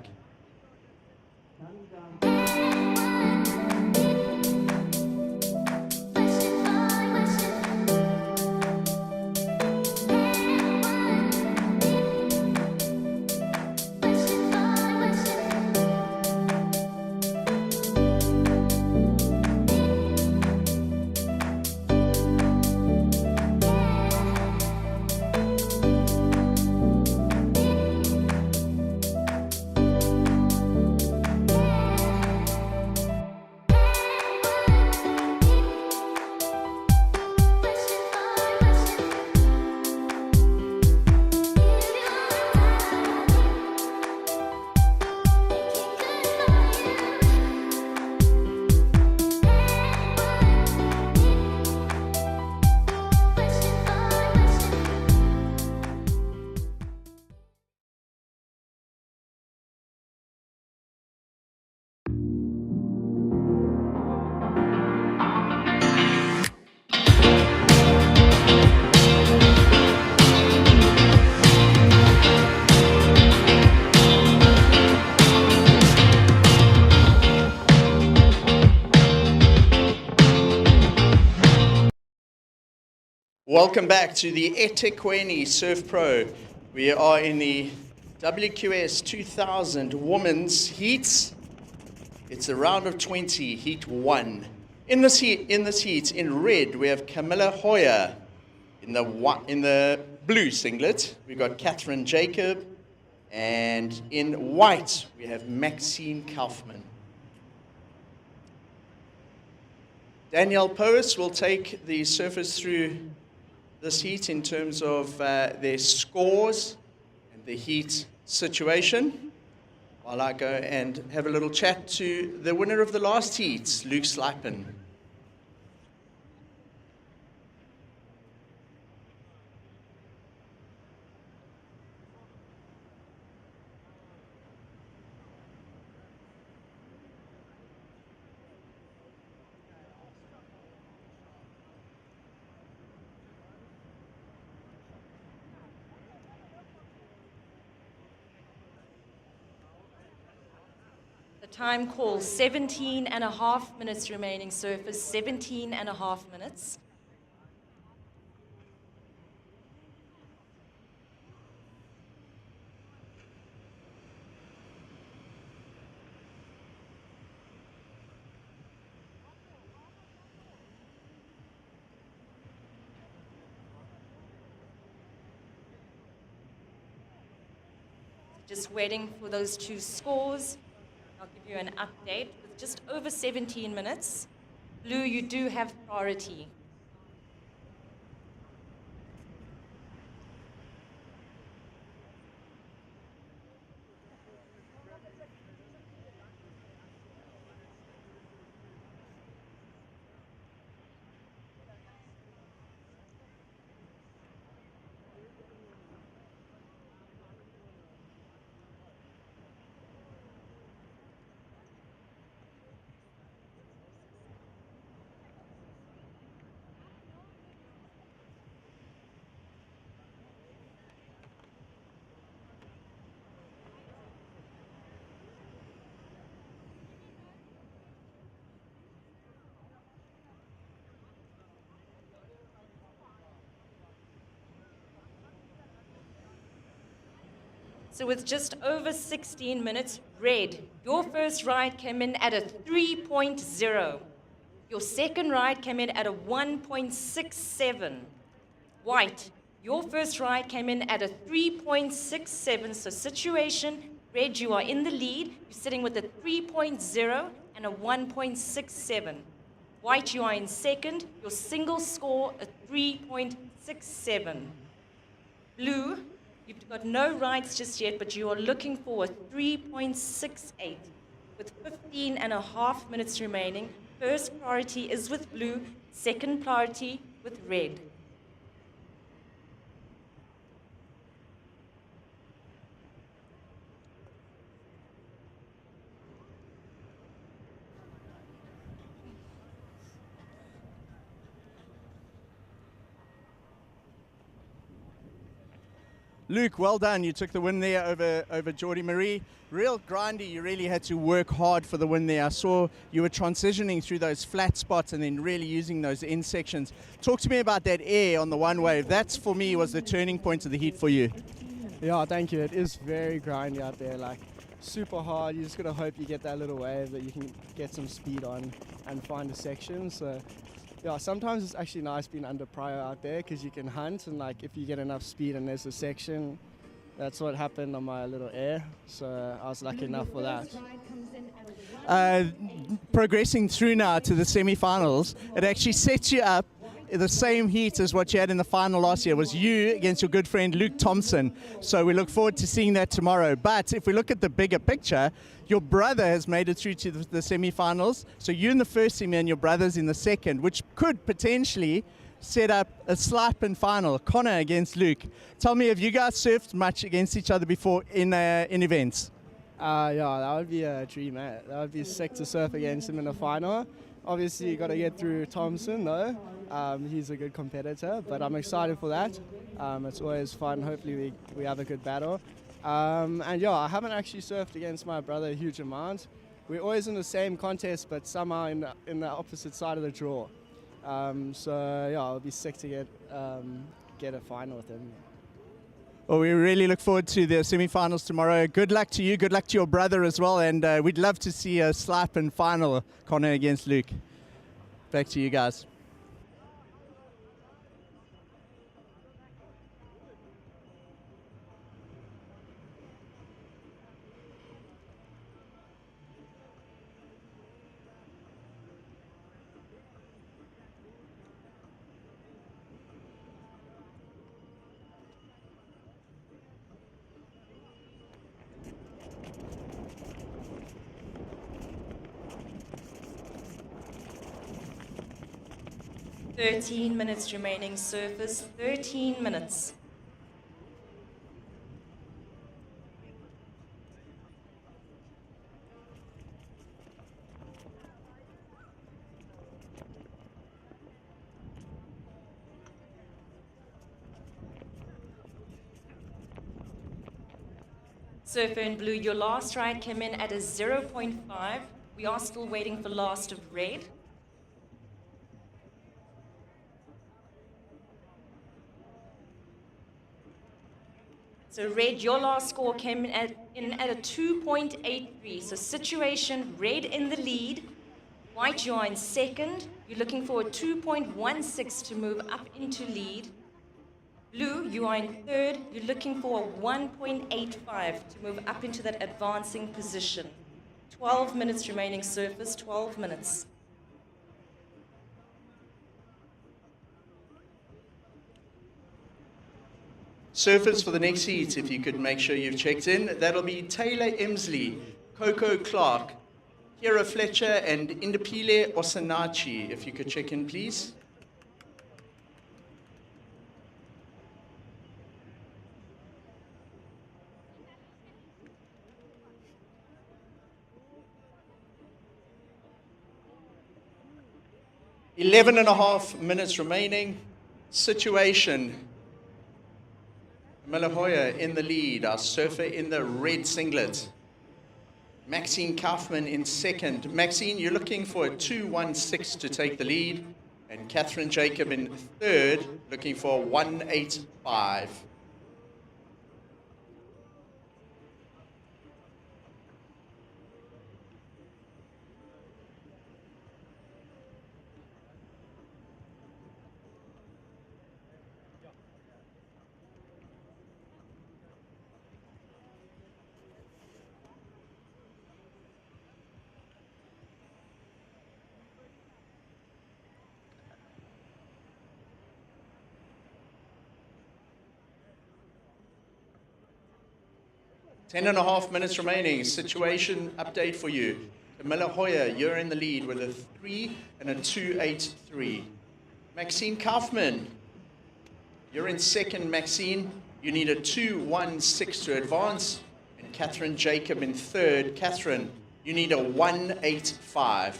Welcome back to the eThekwini Surf Pro. We are in the WQS 2000 Women's Heats. It's a round of 20, Heat 1. In this heat, in red, we have Camilla Hoyer. In the blue singlet, we've got Catherine Jacob. And in white, we have Maxine Kaufman. Danielle Poes will take the surfers through this heat in terms of their scores and the heat situation, while I go and have a little chat to the winner of the last heat, Luke Slipen. The time calls 17 and a half minutes remaining, surfers, 17 and a half minutes. Just waiting for those two scores. I'll give you an update with just over 17 minutes. Blue, you do have priority. So with just over 16 minutes, red, your first ride came in at a 3.0. Your second ride came in at a 1.67. White, your first ride came in at a 3.67. So situation, red, you are in the lead. You're sitting with a 3.0 and a 1.67. White, you are in second. Your single score, a 3.67. Blue, you've got no rides just yet, but you are looking for a 3.68 with 15 and a half minutes remaining. First priority is with blue, second priority with red. Luke, well done. You took the win there over Geordie Marie. Real grindy. You really had to work hard for the win there. I saw you were transitioning through those flat spots and then really using those end sections. Talk to me about that air on the one wave. That's, for me, was the turning point of the heat for you. Yeah, thank you. It is very grindy out there, like super hard. You just gotta hope you get that little wave that you can get some speed on and find a section. So yeah, sometimes it's actually nice being under pryo out there because you can hunt, and like if you get enough speed and there's a section, that's what happened on my little air. So I was lucky enough for that. Progressing through now to the semi-finals, it actually sets you up in the same heat as what you had in the final last year. Was you against your good friend Luke Thompson. So we look forward to seeing that tomorrow. But if we look at the bigger picture, your brother has made it through to the semi-finals. So you in the first semi and your brother's in the second, which could potentially set up a Slipen final. Connor against Luke. Tell me, have you guys surfed much against each other before in events? Yeah, that would be a dream, eh? That would be sick to surf against him in a final. Obviously, you got to get through Thompson, though. He's a good competitor, but I'm excited for that. It's always fun. Hopefully, we have a good battle. And yeah, I haven't actually surfed against my brother a huge amount. We're always in the same contest, but somehow in the opposite side of the draw. So yeah, it'll be sick to get a final with him. Well, we really look forward to the semi-finals tomorrow. Good luck to you. Good luck to your brother as well. And we'd love to see a slap and final, Connor against Luke. Back to you guys. Thirteen minutes remaining, surface, 13 minutes. Surfer in blue, your last ride came in at a 0.5. We are still waiting for last of red. So red, your last score came in at a 2.83. So situation, red in the lead. White, you are in second. You're looking for a 2.16 to move up into lead. Blue, you are in third. You're looking for a 1.85 to move up into that advancing position. 12 minutes remaining, surface, 12 minutes. Surfers for the next heat, if you could make sure you've checked in. That'll be Taylor Emsley, Coco Clark, Kira Fletcher, and Indipile Osanachi. If you could check in, please. Eleven and a half minutes remaining. Situation. Malahoya in the lead, our surfer in the red singlet. Maxine Kaufman in second. Maxine, you're looking for a 2.16 to take the lead. And Catherine Jacob in third, looking for a 1.85. Ten and a half minutes remaining. Situation update for you. Camilla Hoyer, you're in the lead with a 3 and a 2.83. Maxine Kaufman, you're in second, Maxine. You need a 2.16 to advance. And Catherine Jacob in third. Catherine, you need a 1.85.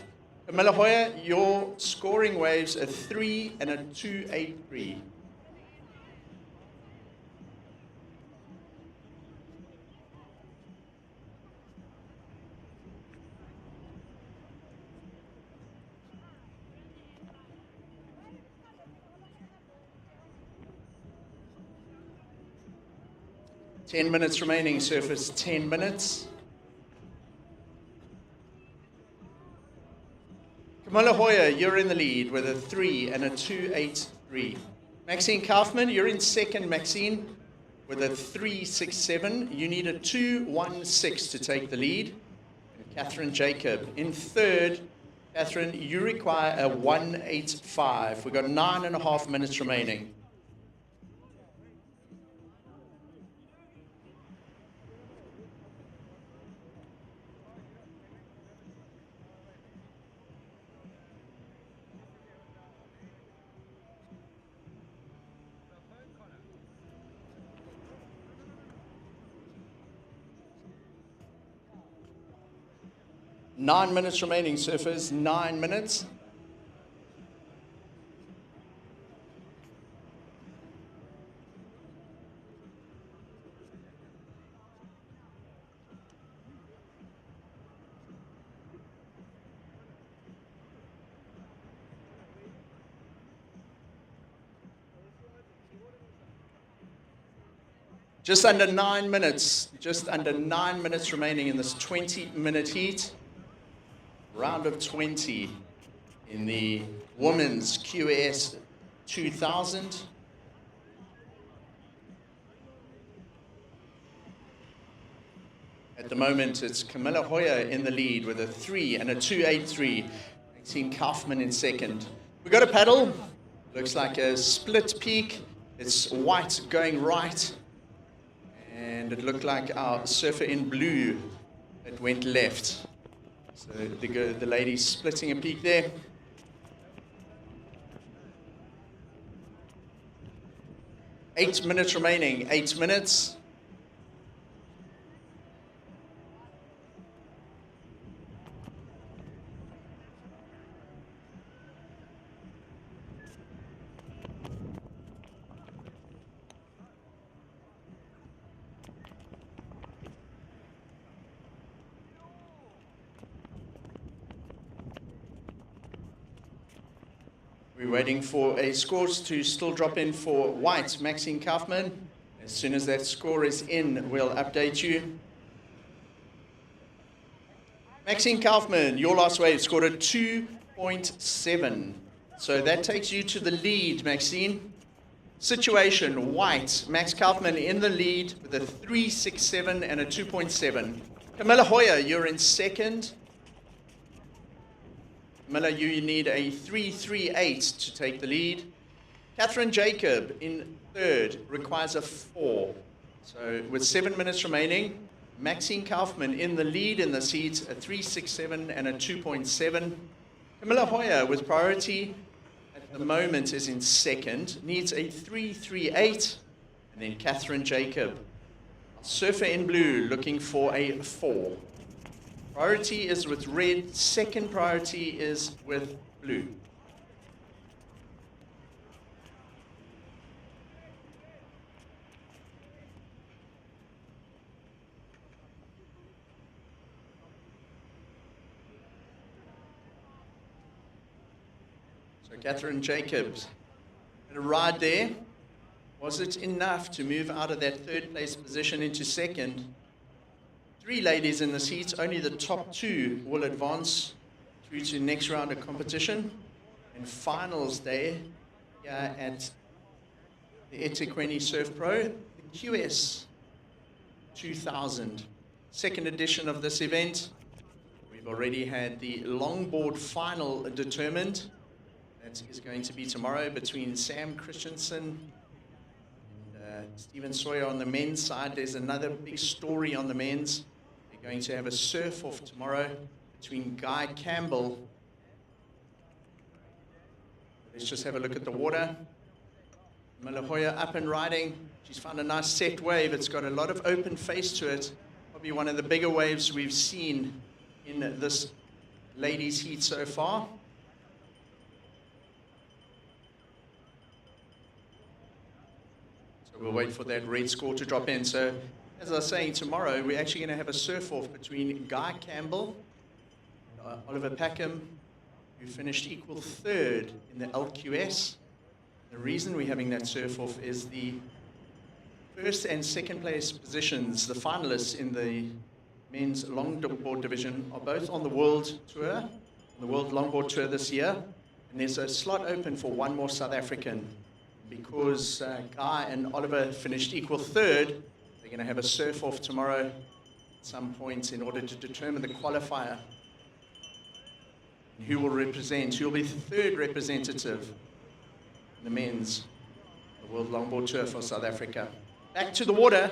Camilla Hoyer, your scoring waves a 3 and a 2.83. Ten minutes remaining, surface 10 minutes. Kamala Hoyer, you're in the lead with a 3 and a 2.83. Maxine Kaufman, you're in second, Maxine, with a 3.67. You need a 2.16 to take the lead. And Catherine Jacob in third. Catherine, you require a 1.85. We've got 9.5 minutes remaining. Nine minutes remaining, surfers. 9 minutes. Just under 9 minutes. Just under 9 minutes remaining in this 20-minute heat. Round of 20 in the women's QS 2000. At the moment, it's Camilla Hoyer in the lead with a 3 and a 2.83. Maxine Kaufman in second. We got a paddle. Looks like a split peak. It's white going right. And it looked like our surfer in blue that went left. So the lady's splitting a peak there. Eight minutes remaining. 8 minutes. We're waiting for a score to still drop in for white, Maxine Kaufman. As soon as that score is in, we'll update you. Maxine Kaufman, your last wave scored a 2.7. So that takes you to the lead, Maxine. Situation, white, Max Kaufman in the lead with a 3.67 and a 2.7. Camilla Hoyer, you're in second. Miller, you need a 3.38 to take the lead. Catherine Jacob in third, requires a 4. So with 7 minutes remaining, Maxine Kaufman in the lead in this heat, a 3.67 and a 2.7. Camilla Hoyer with priority at the moment is in second, needs a 3.38. And then Catherine Jacob, surfer in blue, looking for a 4. Priority is with red, second priority is with blue. So Catherine Jacobs had a ride there. Was it enough to move out of that third place position into second? 3 ladies in this heat, only the top 2 will advance through to the next round of competition. And finals day here at the eThekwini Surf Pro, the QS 2000. Second edition of this event. We've already had the longboard final determined. That is going to be tomorrow between Sam Christensen and Stephen Sawyer on the men's side. There's another big story on the men's. Going to have a surf-off tomorrow between Guy Campbell. Let's just have a look at the water. Miller Hoyer up and riding. She's found a nice set wave. It's got a lot of open face to it. Probably one of the bigger waves we've seen in this ladies' heat so far. So we'll wait for that red score to drop in. So as I was saying, tomorrow we're actually going to have a surf-off between Guy Campbell and Oliver Packham, who finished equal third in the LQS. The reason we're having that surf-off is the first and second place positions, the finalists in the men's longboard division, are both on the World Tour, the World Longboard Tour this year. And there's a slot open for one more South African. Because Guy and Oliver finished equal third, they're going to have a surf-off tomorrow at some point in order to determine the qualifier. And who will represent, who will be the third representative in the men's, the World Longboard Tour for South Africa. Back to the water,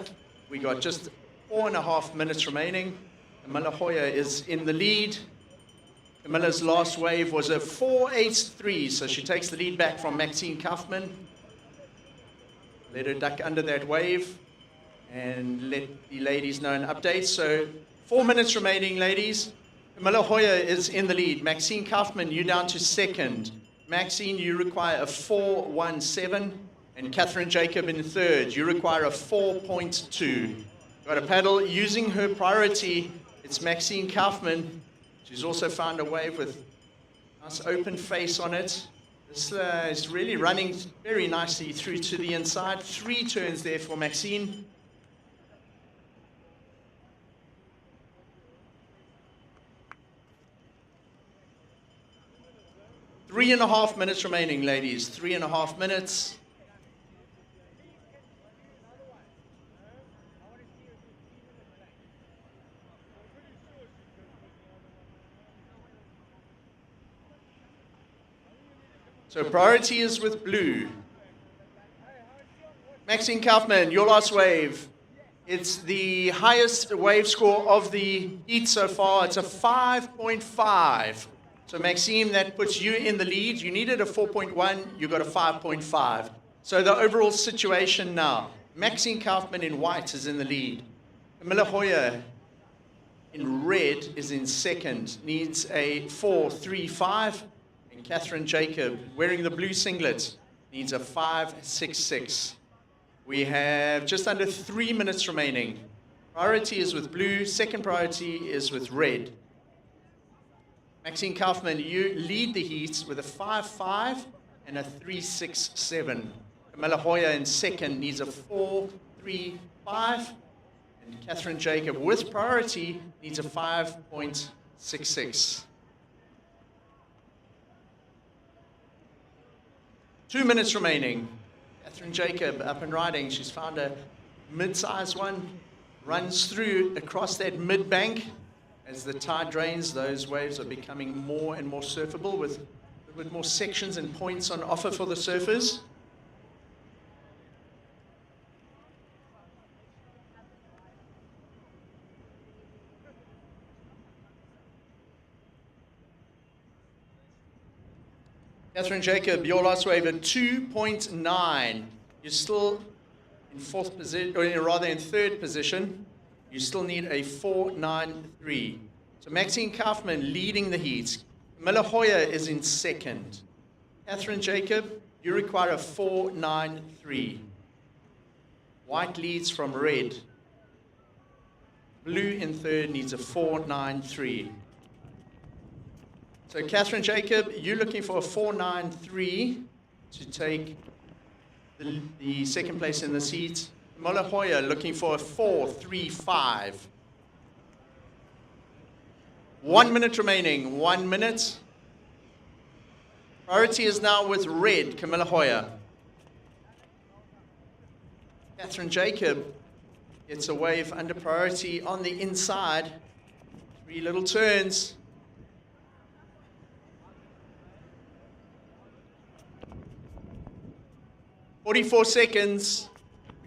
we got just 4.5 minutes remaining. Camilla Hoyer is in the lead. Camilla's last wave was a 4.83, so she takes the lead back from Maxine Kaufman. Let her duck under that wave and let the ladies know an update. So 4 minutes remaining, ladies. Camilla Hoyer is in the lead. Maxine Kaufman, you down to second. Maxine, you require a 4.17. And Catherine Jacob in third. You require a 4.2. Got a paddle using her priority. It's Maxine Kaufman. She's also found a wave with a nice open face on it. This is really running very nicely through to the inside. 3 turns there for Maxine. 3.5 minutes remaining, ladies. 3.5 minutes. So priority is with blue. Maxine Kaufman, your last wave. It's the highest wave score of the heat so far. It's a 5.5. So Maxime, that puts you in the lead. You needed a 4.1, you got a 5.5. So the overall situation now, Maxine Kaufman in white is in the lead. Camilla Hoyer in red is in second, needs a 4.35. And Catherine Jacob, wearing the blue singlet, needs a 5.66. We have just under 3 minutes remaining. Priority is with blue, second priority is with red. Maxine Kaufman, you lead the heats with a 5.5 and a 3.67. Camilla Hoyer in second needs a 4.35. And Catherine Jacob with priority needs a 5.66. 2 minutes remaining. Catherine Jacob up and riding. She's found a mid-sized one. Runs through across that mid-bank. As the tide drains, those waves are becoming more and more surfable with a little bit more sections and points on offer for the surfers. Catherine Jacob, your last wave at 2.9. You're still in fourth position, or rather in third position. You still need a 4.93. So Maxine Kaufman leading the heats. Camilla Hoyer is in second. Catherine Jacob, you require a 4.93. White leads from red. Blue in third needs a 4.93. So Catherine Jacob, you're looking for a 4.93 to take the second place in the heat. Camilla Hoyer looking for a 4.35. 1 minute remaining, 1 minute. Priority is now with red, Camilla Hoyer. Catherine Jacob gets a wave under priority on the inside. 3 little turns. "44 seconds."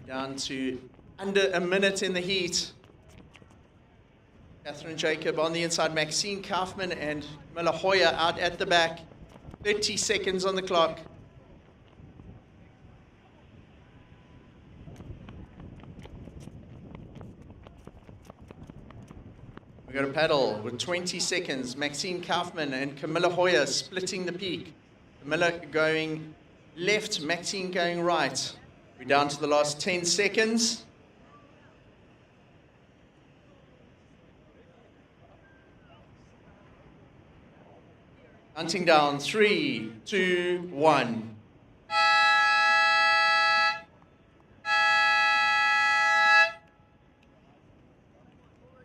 Down to under a minute in the heat. Catherine Jacob on the inside, Maxine Kaufman and Camilla Hoyer out at the back. 30 seconds on the clock. We got a paddle with 20 seconds. Maxine Kaufman and Camilla Hoyer splitting the peak. Camilla going left, Maxine going right. We're down to the last 10 seconds. Counting down, 3, 2, 1.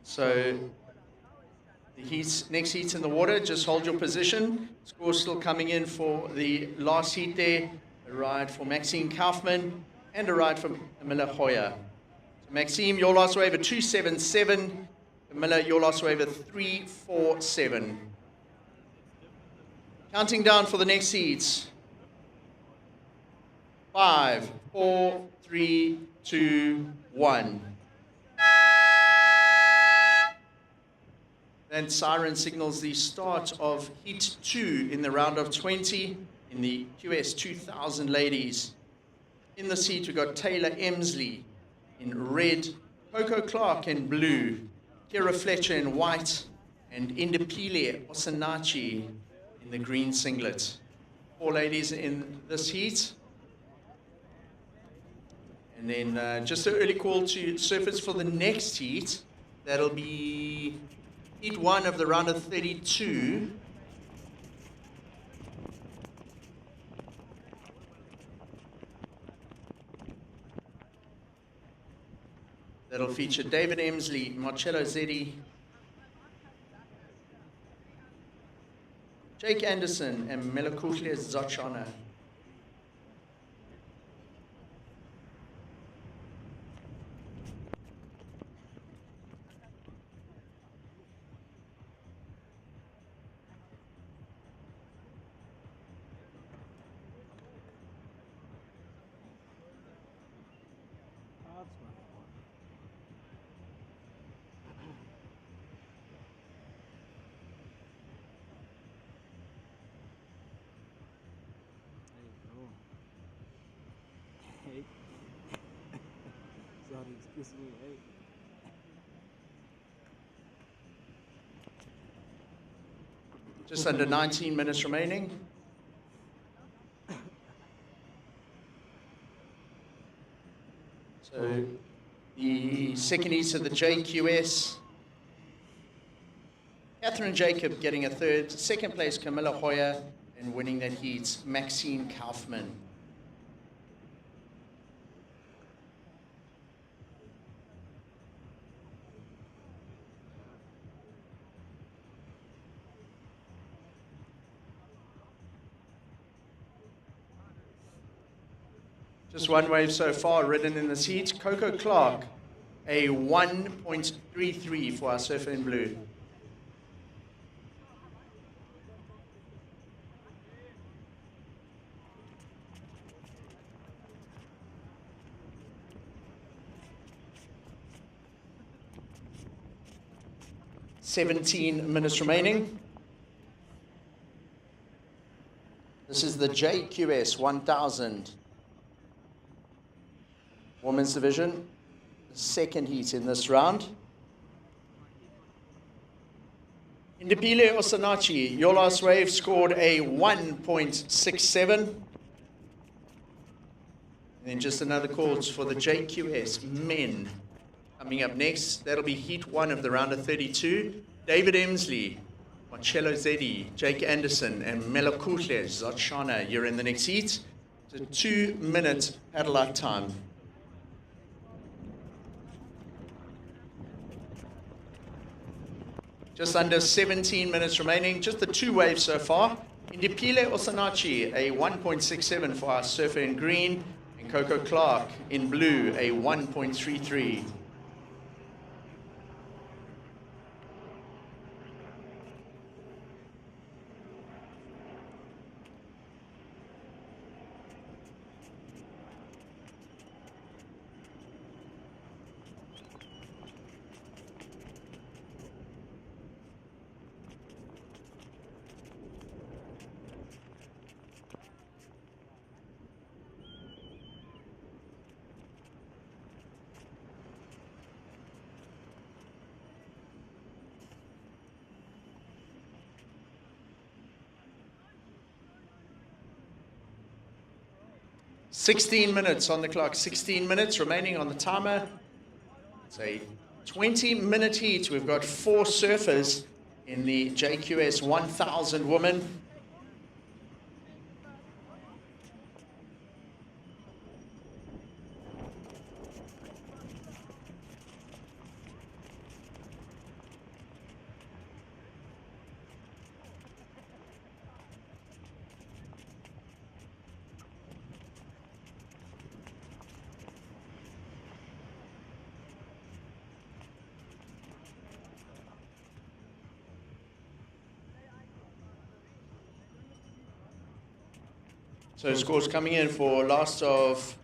So the next heat's in the water. Just hold your position. Score's still coming in for the last heat there. A ride for Maxine Kaufman and a ride for Camilla Hoyer. So Maxime, your last wave at 2.77. Camilla, your last wave at 3.47. Counting down for the next heats. 5, 4, 3, 2, 1. Then siren signals the start of Heat 2 in the round of 20 in the QS 2000 ladies. In this heat, we've got Taylor Emsley in red, Coco Clark in blue, Kira Fletcher in white, and Indipile Osanachi in the green singlet. 4 ladies in this heat. And then just an early call to surfers for the next heat. That'll be Heat 1 of the round of 32. That'll feature David Emsley, Marcello Zeddy, Jake Anderson and Melokule Zochana. Hey. Sorry, excuse me. Hey. Just under 19 minutes remaining. So the second heat of the JQS. Catherine Jacob getting a third. Second place, Camilla Hoyer. And winning that heat, Maxine Kaufman. Just one wave so far ridden in this heat. Coco Clark, a 1.33 for our surfer in blue. (17 minutes remaining). This is the JQS 1000 women's division, the second heat in this round. Indipile Osanachi, your last wave scored a 1.67. And then just another calls for the JQS men. Coming up next, that'll be heat 1 of the round of 32. David Emsley, Marcello Zeddy, Jake Anderson, and Melokule Zochana, you're in the next heat. It's a 2-minute paddle out time. Just under 17 minutes remaining, just the 2 waves so far. Indipile Osanachi, a 1.67 for our surfer in green, and Coco Clark in blue, a 1.33. (16 minutes on the clock, 16 minutes remaining on the timer. It's a 20-minute heat. We've got 4 surfers in the JQS 1000 women. So scores coming in for last of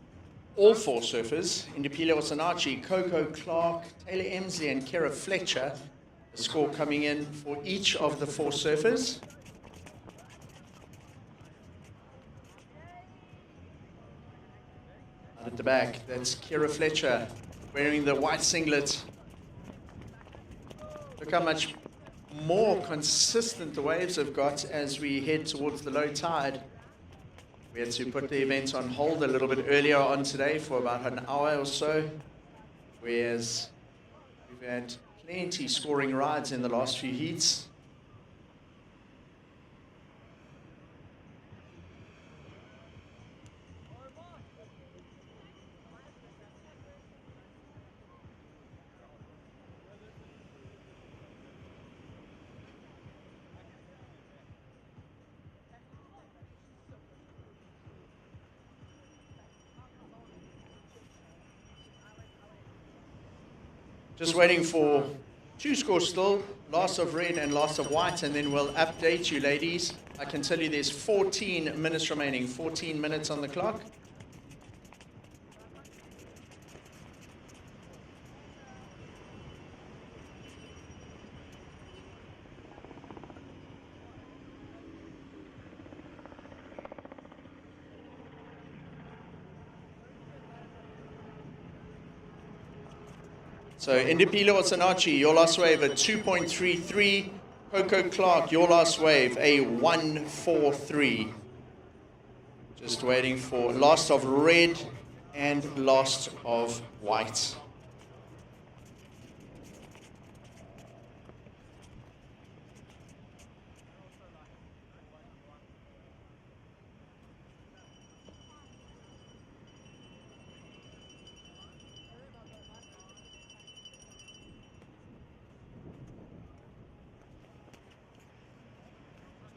all 4 surfers. Indipile Osanachi, Coco Clark, Taylor Emsley, and Kara Fletcher. The score coming in for each of the 4 surfers. At the back, that's Kara Fletcher wearing the white singlet. Look how much more consistent the waves have got as we head towards the low tide. We had to put the event on hold a little bit earlier on today for about an hour or so, whereas we've had plenty scoring rides in the last few heats. Just waiting for 2 scores still, last of red and last of white, and then we'll update you, ladies. I can tell you there's 14 minutes remaining, 14 minutes on the clock. So Indipilo Osanachi, your last wave at 2.33. Coco Clark, your last wave, a 1.43. Just waiting for last of red and last of white.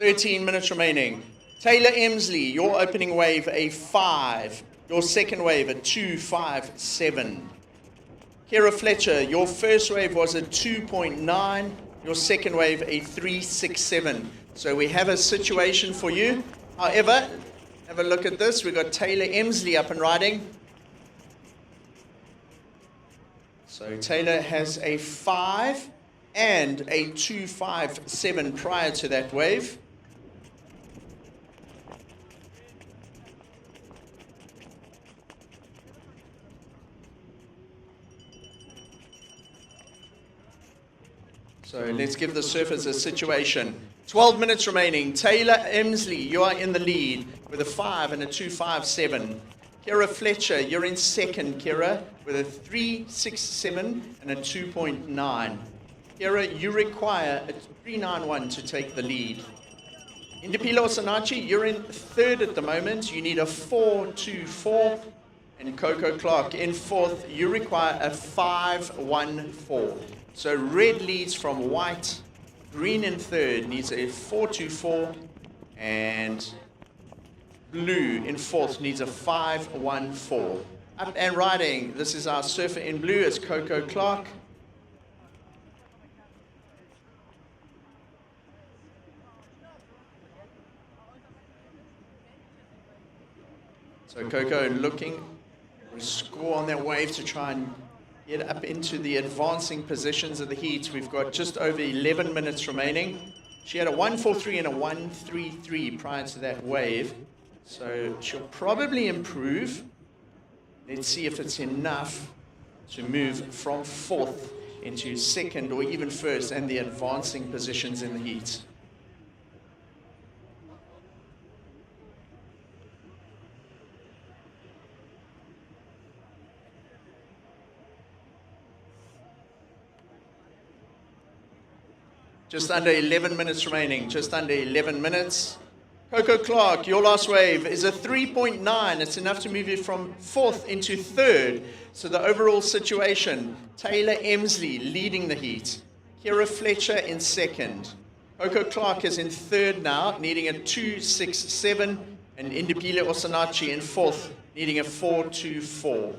"13 minutes remaining. Taylor Emsley, your opening wave, a 5. Your second wave, a 2.57. Kira Fletcher, your first wave was a 2.9. Your second wave, a 3.67. So we have a situation for you. However, have a look at this. We've got Taylor Emsley up and riding. So Taylor has a 5 and a 2.57 prior to that wave. So let's give the surfers a situation. 12 minutes remaining. Taylor Emsley, you are in the lead with a 5 and a 2.57. Kira Fletcher, you're in second, Kira, with a 3.67 and a 2.9. Kira, you require a 3.91 to take the lead. Indipilo Osanachi, you're in third at the moment. You need a 4.24. And Coco Clark in fourth, you require a 5.14. So red leads from white, green in third needs a 4.24, and blue in fourth needs a 5.14. Up and riding, this is our surfer in blue, it's Coco Clark. So Coco looking for a score on that wave to try and get up into the advancing positions of the heat. We've got just over 11 minutes remaining. She had a 1.43 and a 1.33 prior to that wave. So she'll probably improve. Let's see if it's enough to move from fourth into second or even first and the advancing positions in the heat. Just under 11 minutes remaining, just under 11 minutes. Coco Clark, your last wave is a 3.9. It's enough to move you from fourth into third. So the overall situation, Taylor Emsley leading the heat. Kira Fletcher in second. Coco Clark is in third now, needing a 2.67. And Indipilo Osanachi in fourth, needing a 4.24.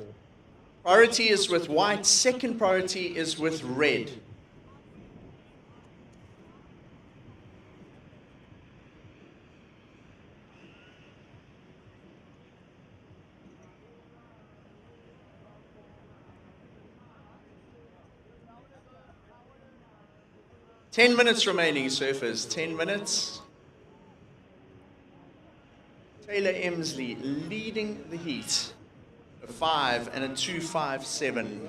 Priority is with white, second priority is with red. Ten minutes remaining, surfers. 10 minutes. Taylor Emsley leading the heat. A 5 and a 2.57.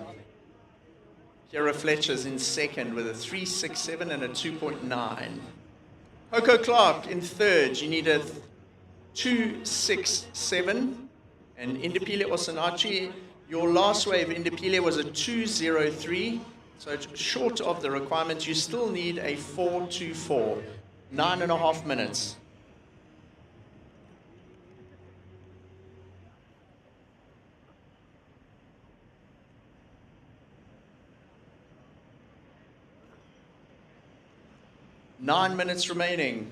Kira Fletcher's in second with a 3.67 and a 2.9. Coco Clark in third. You need a 2.67. And Indipilo Osanachi, your last wave, Indipilo, was a 2.03. So it's short of the requirement. You still need a 4.24. 9.5 minutes. Nine minutes remaining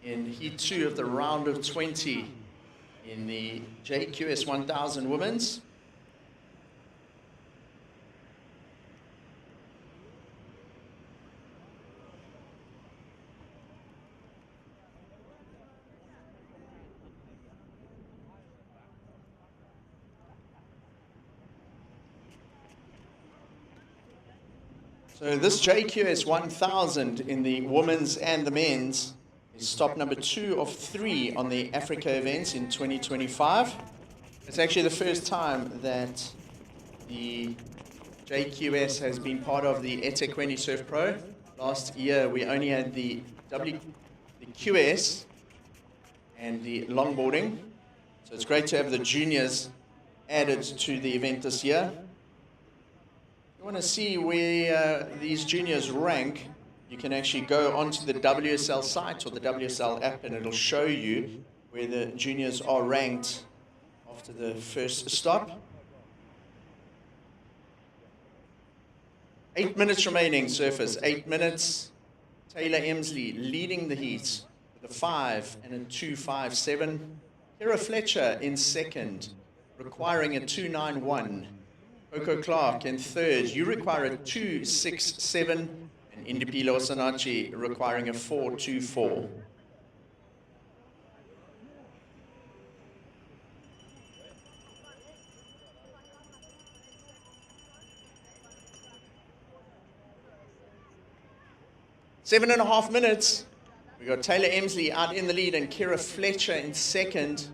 in Heat 2 of the round of 20 in the JQS 1000 Women's. So this JQS 1000 in the women's and the men's is stop number 2 of 3 on the Africa events in 2025. It's actually the first time that the JQS has been part of the eThekwini Surf Pro. Last year we only had the QS and the longboarding. So it's great to have the juniors added to the event this year. If you want to see where these juniors rank, you can actually go onto the WSL site or the WSL app and it'll show you where the juniors are ranked after the first stop. 8 minutes remaining, surfers. 8 minutes. Taylor Emsley leading the heat with a 5 and a 2.57. Kira Fletcher in second, requiring a 2.91. Coco Clark in third. You require a 2.67. And Indipilo Osanachi requiring a 4.24. Seven and a half minutes. We got Taylor Emsley out in the lead and Kira Fletcher in second.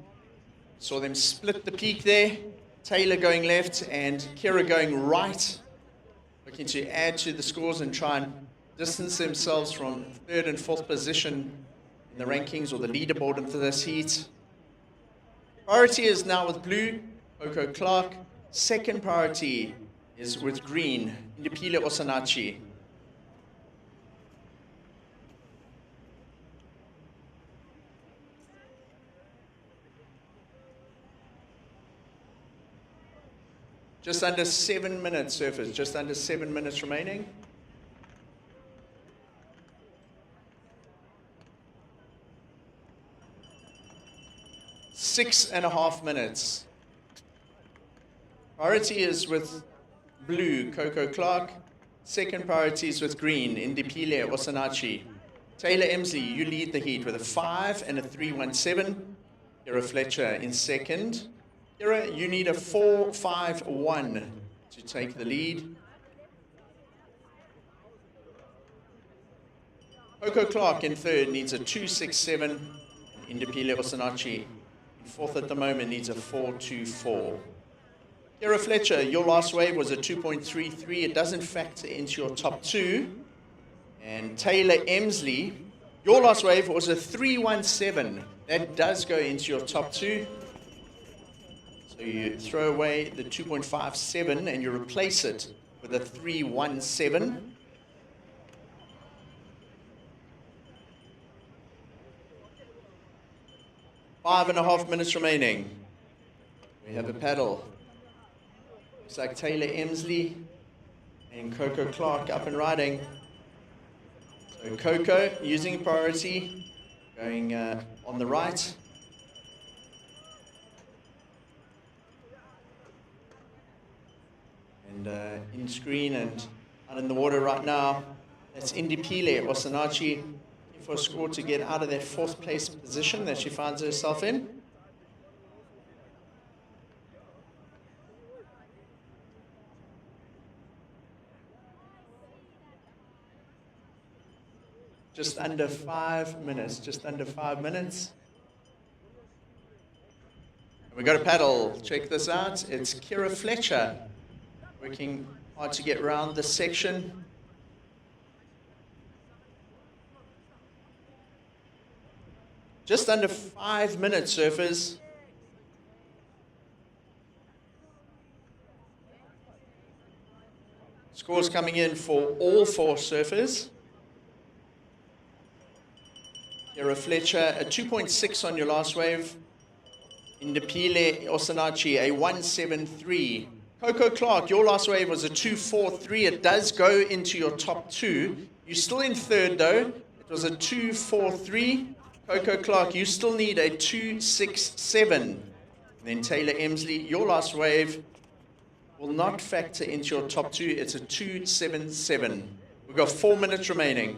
Saw them split the peak there. Taylor going left and Kira going right. Looking to add to the scores and try and distance themselves from third and fourth position in the rankings or the leaderboard into this heat. Priority is now with blue, Coco Clark. Second priority is with green, Indipilo Osanachi. Just under 7 minutes, surfers. Just under 7 minutes remaining. Six and a half minutes. Priority is with blue, Coco Clark. Second priority is with green, Indipilo Osanachi. Taylor Emsley, you lead the heat with a 5 and a 3.17. Kira Fletcher in second. Kira, you need a 4.51 to take the lead. Coco Clark in third needs a 2.67. Indipilo Osanachi in fourth at the moment needs a 4.24. Kira Fletcher, your last wave was a 2.33. It doesn't factor into your top 2. And Taylor Emsley, your last wave was a 3.17. That does go into your top 2. So you throw away the 2.57 and you replace it with a 3.17. Five and a half minutes remaining. We have a paddle. Looks like Taylor Emsley and Coco Clark up and riding. So Coco using priority, going on the right. And in screen and out in the water right now, that's Indipilo Osanachi for a score to get out of that fourth place position that she finds herself in. Just under 5 minutes, just under 5 minutes. And we got a paddle, check this out. It's Kira Fletcher working hard to get around this section. Just under 5 minutes, surfers. Scores coming in for all 4 surfers. Kira Fletcher, a 2.6 on your last wave. Indipilo Osanachi, a 1.73. Coco Clark, your last wave was a 2.43. It does go into your top 2. You're still in third, though. It was a 2.43. Coco Clark, you still need a 2.67. And then Taylor Emsley, your last wave will not factor into your top 2. It's a 2.77. We've got 4 minutes remaining.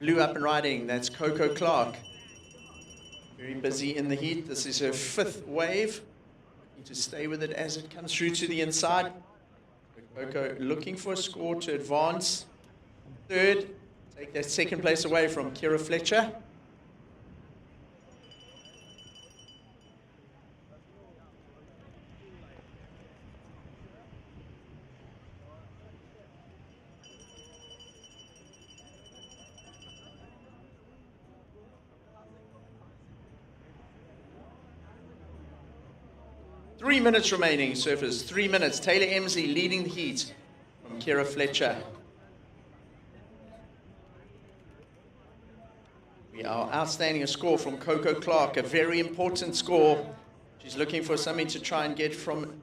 Blue up and riding, that's Coco Clark. Very busy in the heat. This is her 5th wave. to stay with it as it comes through to the inside. Coco looking for a score to advance. Third, take that second place away from Kira Fletcher. Three minutes remaining, surfers. 3 minutes. Taylor Emsley leading the heat from Kira Fletcher. We are outstanding a score from Coco Clark, a very important score. She's looking for something to try and get from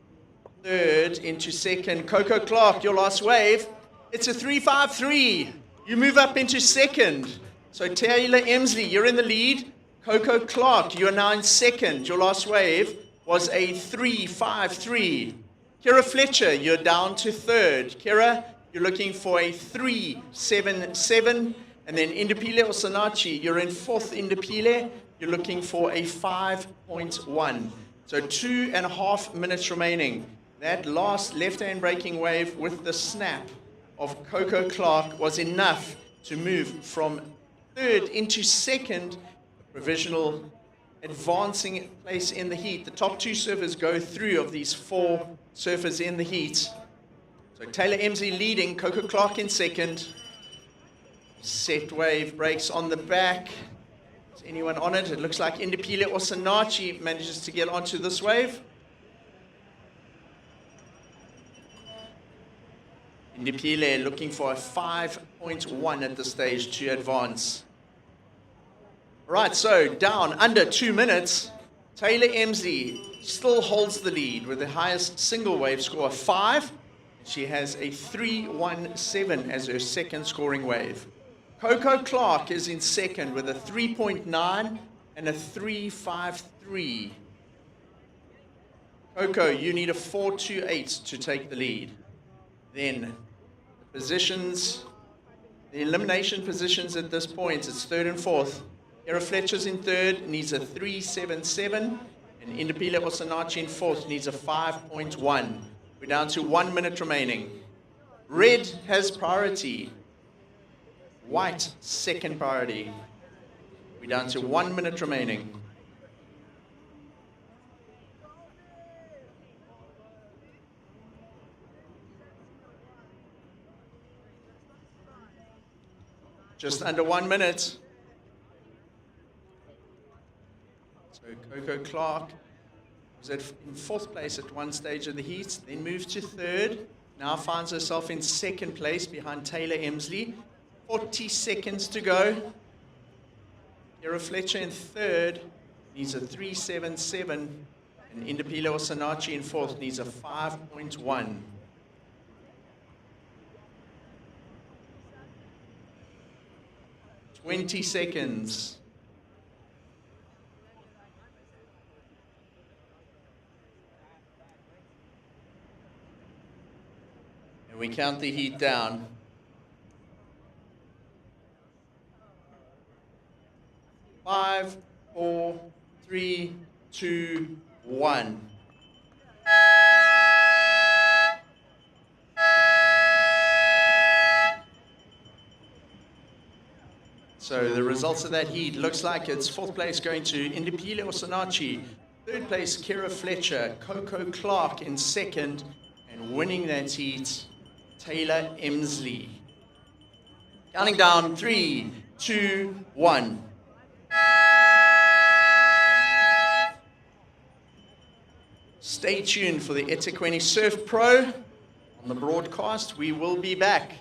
third into second. Coco Clark, your last wave. It's a 3.53. You move up into second. So Taylor Emsley, you're in the lead. Coco Clark, you're now in second. Your last wave was a 3.53. Kira Fletcher, you're down to third. Kira, you're looking for a 3.77. And then Indipile Osanachi, you're in fourth. Indipile, you're looking for a 5.1. So 2.5 minutes remaining. That last left-hand braking wave with the snap of Coco Clark was enough to move from third into second, provisional advancing place in the heat. The top two surfers go through of these four surfers in the heat. So Taylor Emsley leading, Coco Clark in second. Set wave breaks on the back. Is anyone on it? It looks like Indipile Osanachi manages to get onto this wave. Indipile looking for a 5.1 at this stage to advance. Right, so down under 2 minutes, Taylor Emsley still holds the lead with the highest single wave score of 5. She has a 3.17 as her second scoring wave. Coco Clark is in second with a 3.9 and a 3.53. Coco, you need a 4.28 to take the lead. Then the positions, the elimination positions at this point, it's third and fourth. Kira Fletcher's in third, needs a 3.77, and Indipile Osanachi in fourth, needs a 5.1. We're down to 1 minute remaining. Red has priority. White, second priority. We're down to 1 minute remaining. Just under 1 minute. So Coco Clark was in fourth place at one stage of the heat, then moved to third, now finds herself in second place behind Taylor Emsley. 40 seconds to go. Kira Fletcher in third needs a 3.77, and Indipile Osanachi in fourth needs a 5.1. Twenty seconds. And we count the heat down. 5, 4, 3, 2, 1. So the results of that heat looks like it's fourth place going to Indipile Osanachi, third place Kira Fletcher, Coco Clark in second, and winning that heat, Taylor Emsley. Counting down, 3, 2, 1. Stay tuned for the eThekwini Surf Pro on the broadcast. We will be back.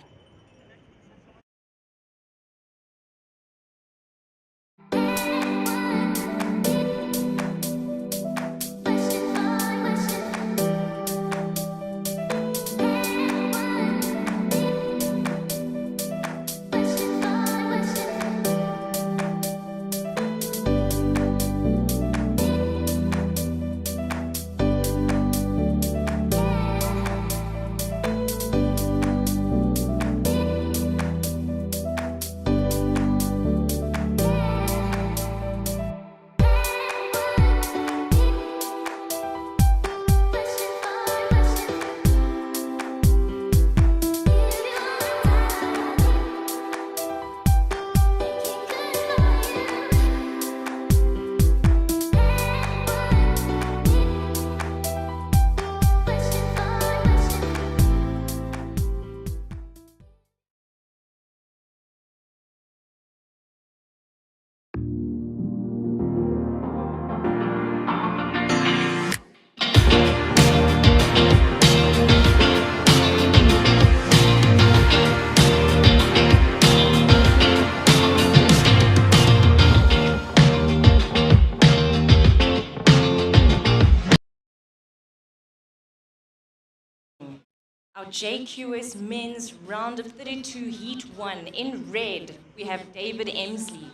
Our JQS Men's Round of 32 Heat 1. In red, we have David Emsley.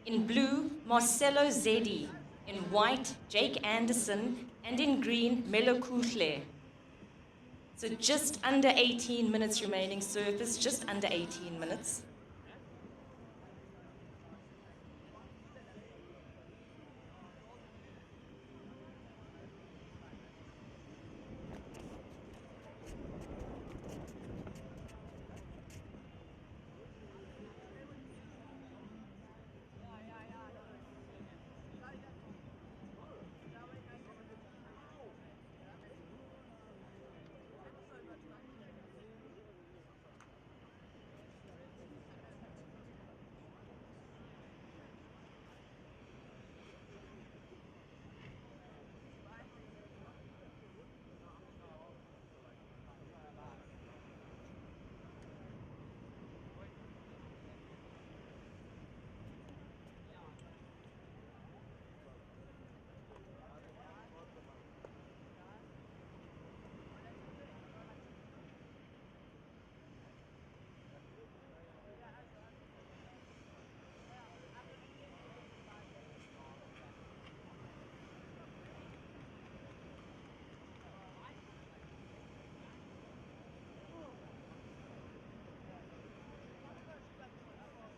In blue, Marcelo Zeddy. In white, Jake Anderson. And in green, Melo Kuhle. So just under 18 minutes remaining surface, just under 18 minutes.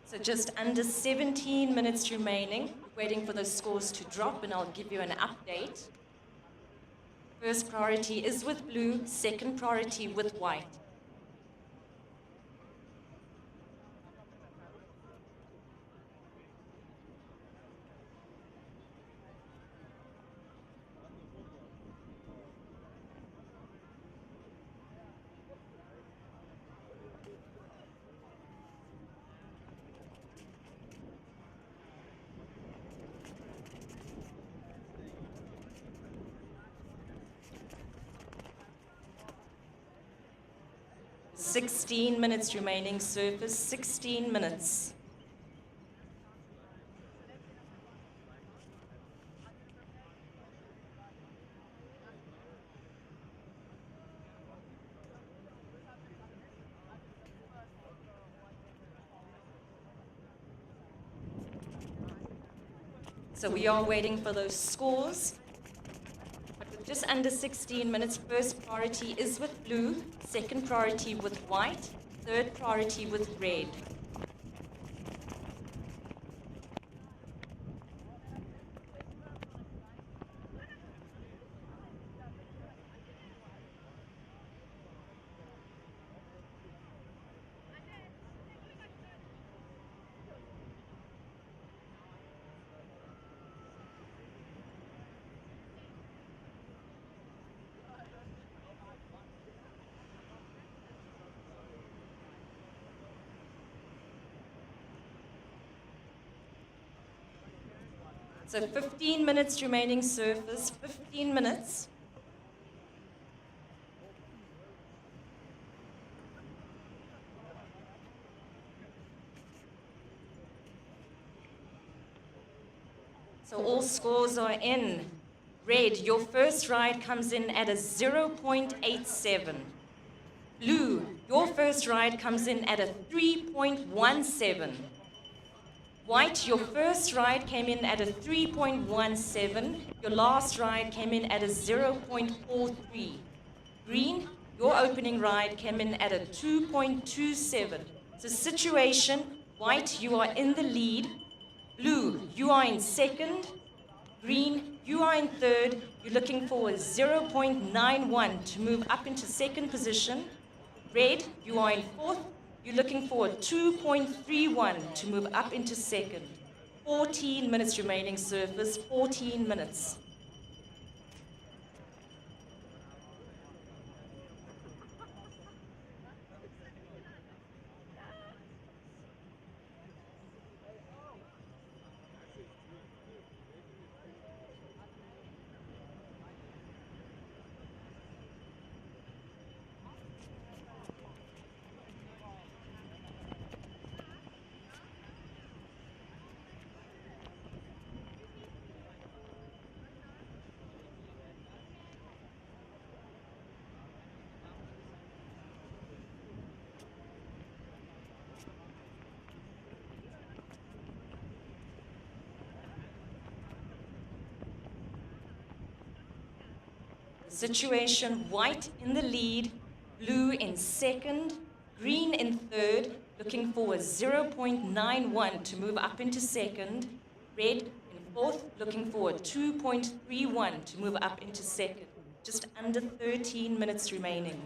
So just under 17 minutes remaining, waiting for those scores to drop, and I'll give you an update. First priority is with blue, second priority with white. "16 minutes remaining surface, 16 minutes. So we are waiting for those scores. But with just under 16 minutes, first priority is with blue, second priority with white, third priority with red. So 15 minutes remaining surface, 15 minutes. So all scores are in. Red, your first ride comes in at a 0.87. Blue, your first ride comes in at a 3.17. White, your first ride came in at a 3.17. Your last ride came in at a 0.43. Green, your opening ride came in at a 2.27. So situation, white, you are in the lead. Blue, you are in second. Green, you are in third. You're looking for a 0.91 to move up into second position. Red, you are in fourth. You're looking for a 2.31 to move up into second. 14 minutes remaining surface, 14 minutes. Situation, white in the lead, blue in second, green in third, looking for a 0.91 to move up into second, red in fourth, looking for a 2.31 to move up into second. Just under 13 minutes remaining.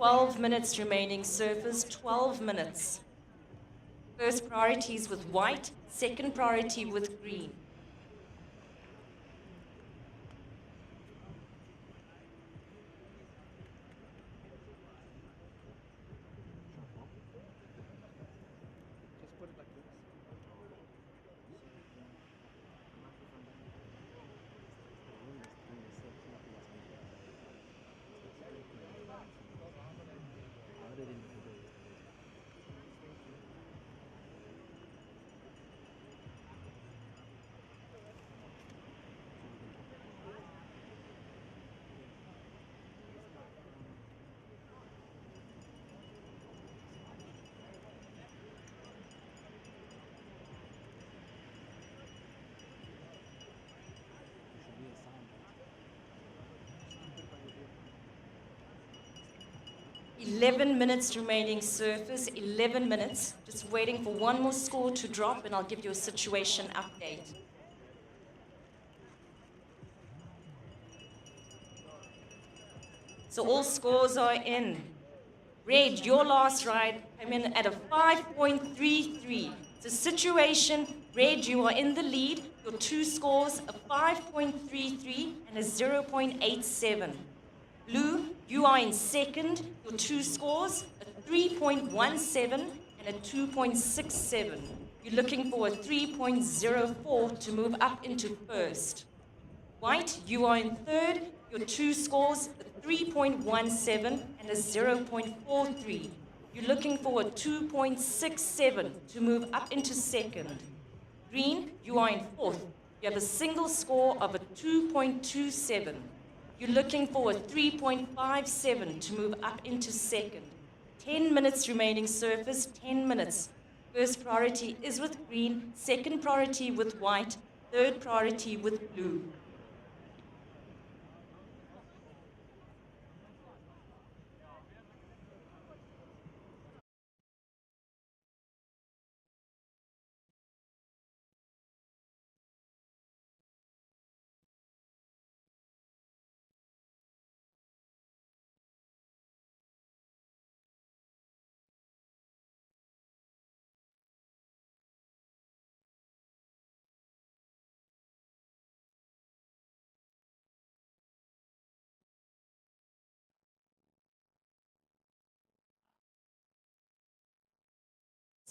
Twelve minutes remaining, surfers, 12 minutes. First priority is with white, second priority with green. Eleven minutes remaining, surfers, 11 minutes. Just waiting for one more score to drop and I'll give you a situation update. So all scores are in. Red, your last ride came in at a 5.33. The situation, red, you are in the lead. Your two scores, a 5.33 and a 0.87. Blue, you are in second. Your two scores, a 3.17 and a 2.67. You're looking for a 3.04 to move up into first. White, you are in third. Your two scores, a 3.17 and a 0.43. You're looking for a 2.67 to move up into second. Green, you are in fourth. You have a single score of a 2.27. You're looking for a 3.57 to move up into second. 10 minutes remaining, surfers, 10 minutes. First priority is with green, second priority with white, third priority with blue.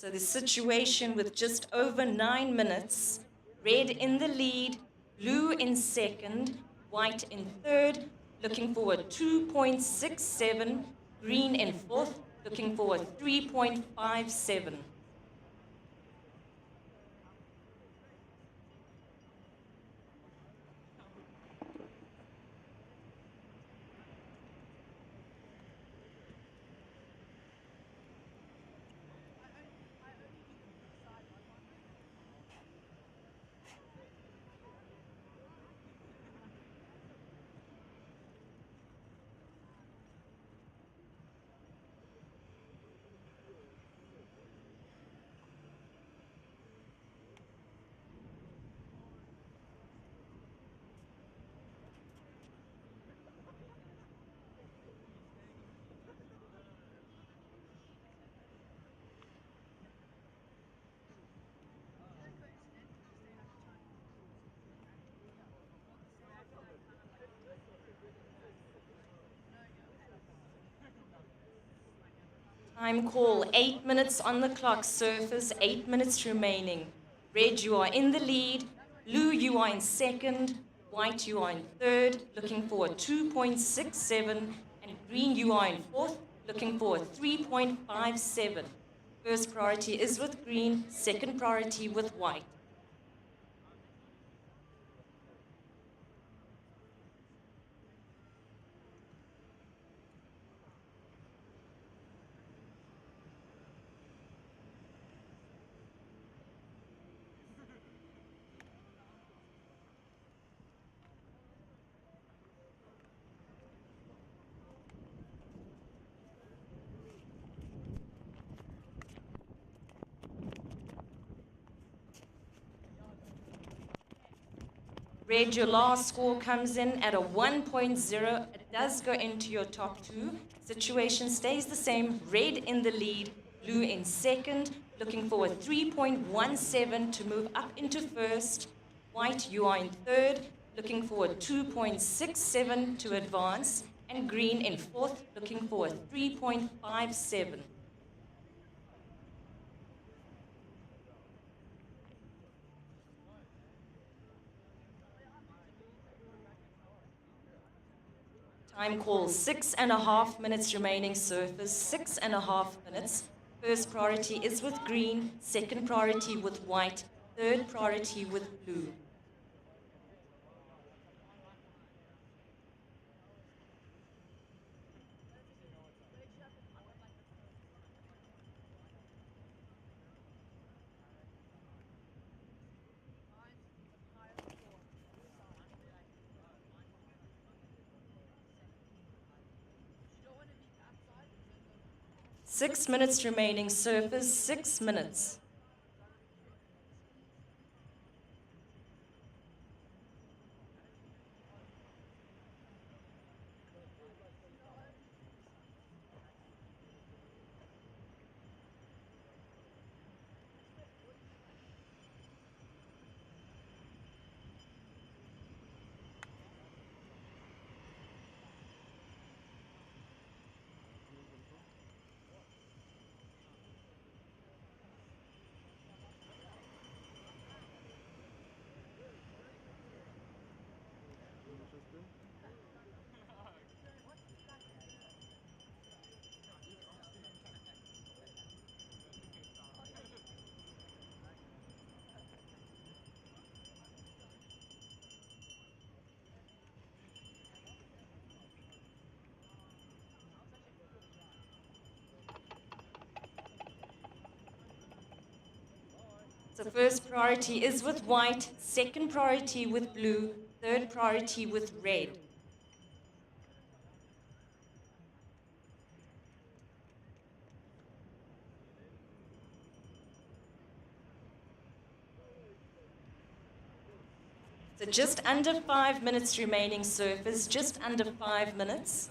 So the situation with just over 9 minutes, red in the lead, blue in second, white in third, looking for a 2.67, green in fourth, looking for a 3.57. Time call, 8 minutes on the clock, surfers, 8 minutes remaining. Red, you are in the lead. Blue, you are in second. White, you are in third, looking for a 2.67. And green, you are in fourth, looking for a 3.57. First priority is with green, second priority with white. Red, your last score comes in at a 1.0. It does go into your top two. Situation stays the same. Red in the lead, blue in second, looking for a 3.17 to move up into first. White, you are in third, looking for a 2.67 to advance. And green in fourth, looking for a 3.57. Time call, 6.5 minutes remaining, surfers, 6.5 minutes. First priority is with green, second priority with white, third priority with blue. Six minutes remaining, surfers, 6 minutes. So first priority is with white, second priority with blue, third priority with red. So just under 5 minutes remaining, surfers, just under 5 minutes.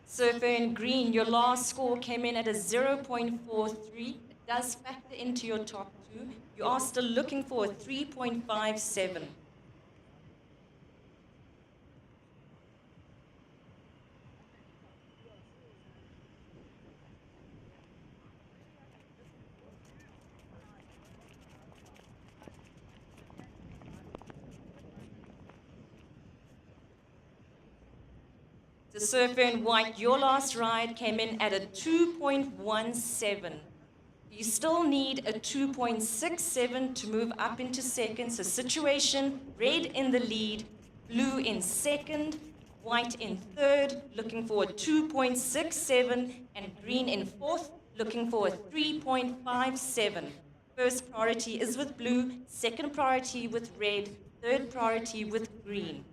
Surfer in green, your last score came in at a 0.43. It does factor into your top two. You are still looking for a 3.57. The surfer in white, your last ride came in at a 2.17. You still need a 2.67 to move up into second. So situation, red in the lead, blue in second, white in third, looking for a 2.67, and green in fourth, looking for a 3.57. First priority is with blue, second priority with red, third priority with green.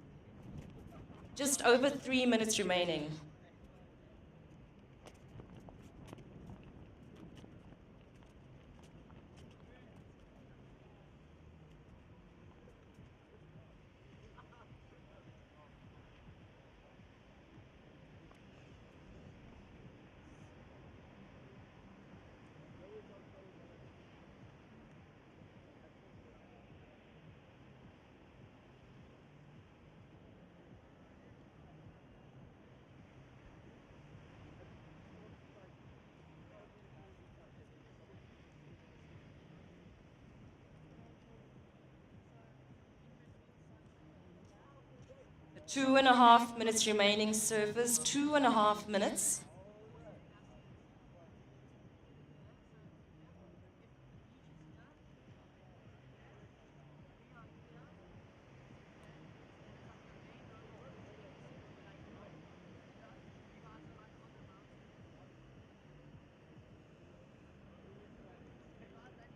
Just over 3 minutes remaining. 2.5 minutes remaining surface, 2.5 minutes.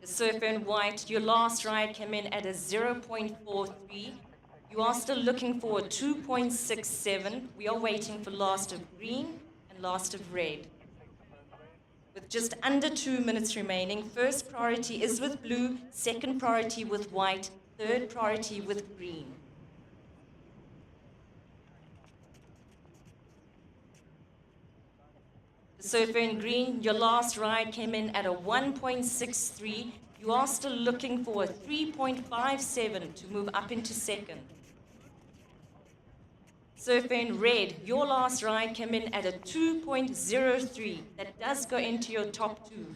The surfer in white, your last ride came in at a 0.43. You are still looking for a 2.67. We are waiting for last of green and last of red. With just under 2 minutes remaining, first priority is with blue, second priority with white, third priority with green. The surfer in green, your last ride came in at a 1.63. You are still looking for a 3.57 to move up into second. Surfer in red, your last ride came in at a 2.03. That does go into your top two.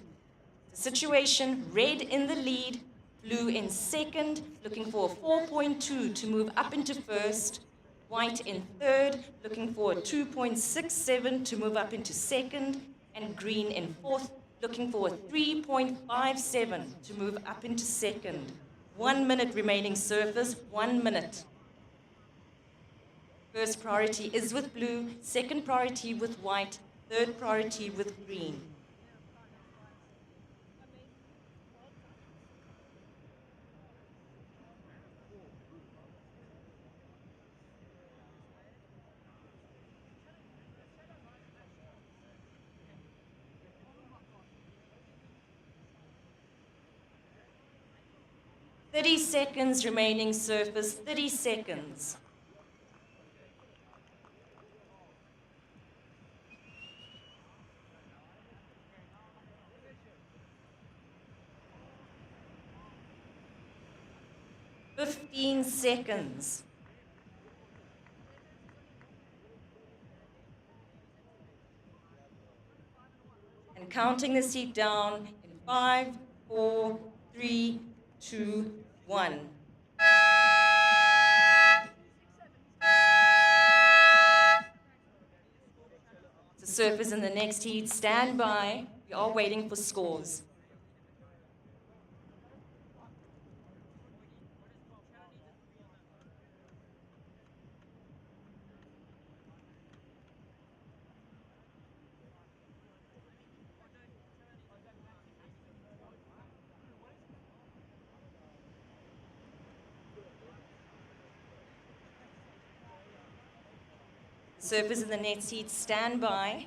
The situation, red in the lead, blue in second, looking for a 4.2 to move up into first. White in third, looking for a 2.67 to move up into second. And green in fourth, looking for a 3.57 to move up into second. 1 minute remaining surface, 1 minute. First priority is with blue, second priority with white, third priority with green. "30 seconds remaining surface, 30 seconds. "15 seconds. And counting the seat down in 5, 4, 3, 2, 1. The surfers in the next heat, stand by. We are waiting for scores. Surfers in the next heat, stand by.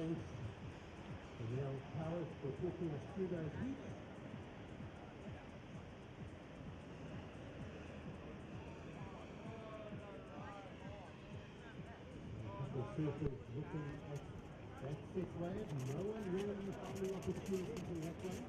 thanks to Neil Powers for talking us through those heats. The surfers looking at that set wave. No one really finding opportunities in that one.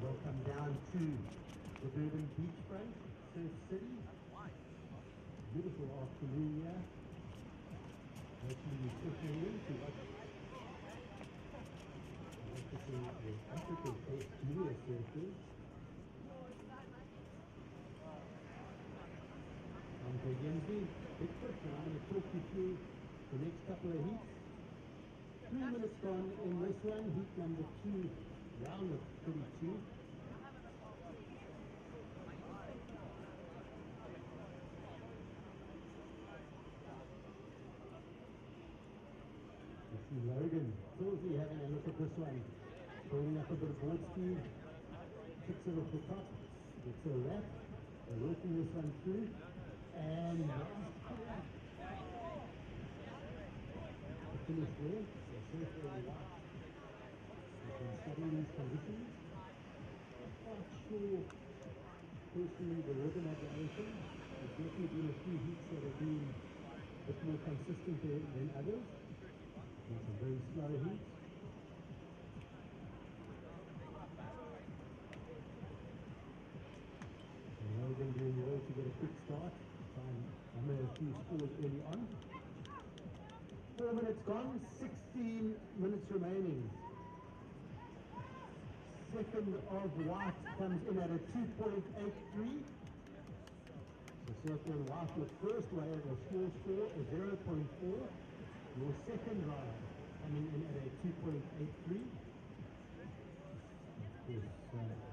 Welcome down to the Durban beachfront, Surf City. Beautiful afternoon here. Hopefully you're settling in to watch Africa's best junior surfers. I'm Jensi, Bigfoot, and I'm going to talk you through the next couple of heats. 3 minutes gone in this one, heat number 2, round of 32. You see Logan Tilsley having a look at this one, building up a bit of board speed, kicks it off the top, gets a wrap, they're working this one through, and finish there, they're circling white. You can study these conditions. Not quite sure personally the rhythm of the ocean. There's definitely been a few heats that have been a bit more consistent than others. It's a very slow heat. Logan doing well to get a quick start. Try and hammer a few scores early on. 4 minutes gone, 16 minutes remaining. Second of white comes in at a 2.83. So circle white with first wave, a small score, a 0.4. Your second ride coming in at a 2.83. Of course,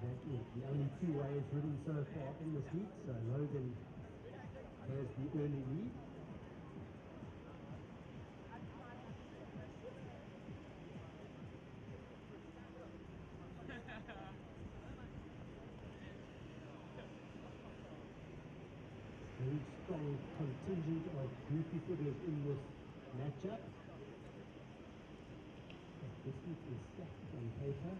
that is the only 2 waves ridden so far in this heat, so Logan has the early lead. Very strong contingent of goofy footers in this matchup. This heat is stacked on paper.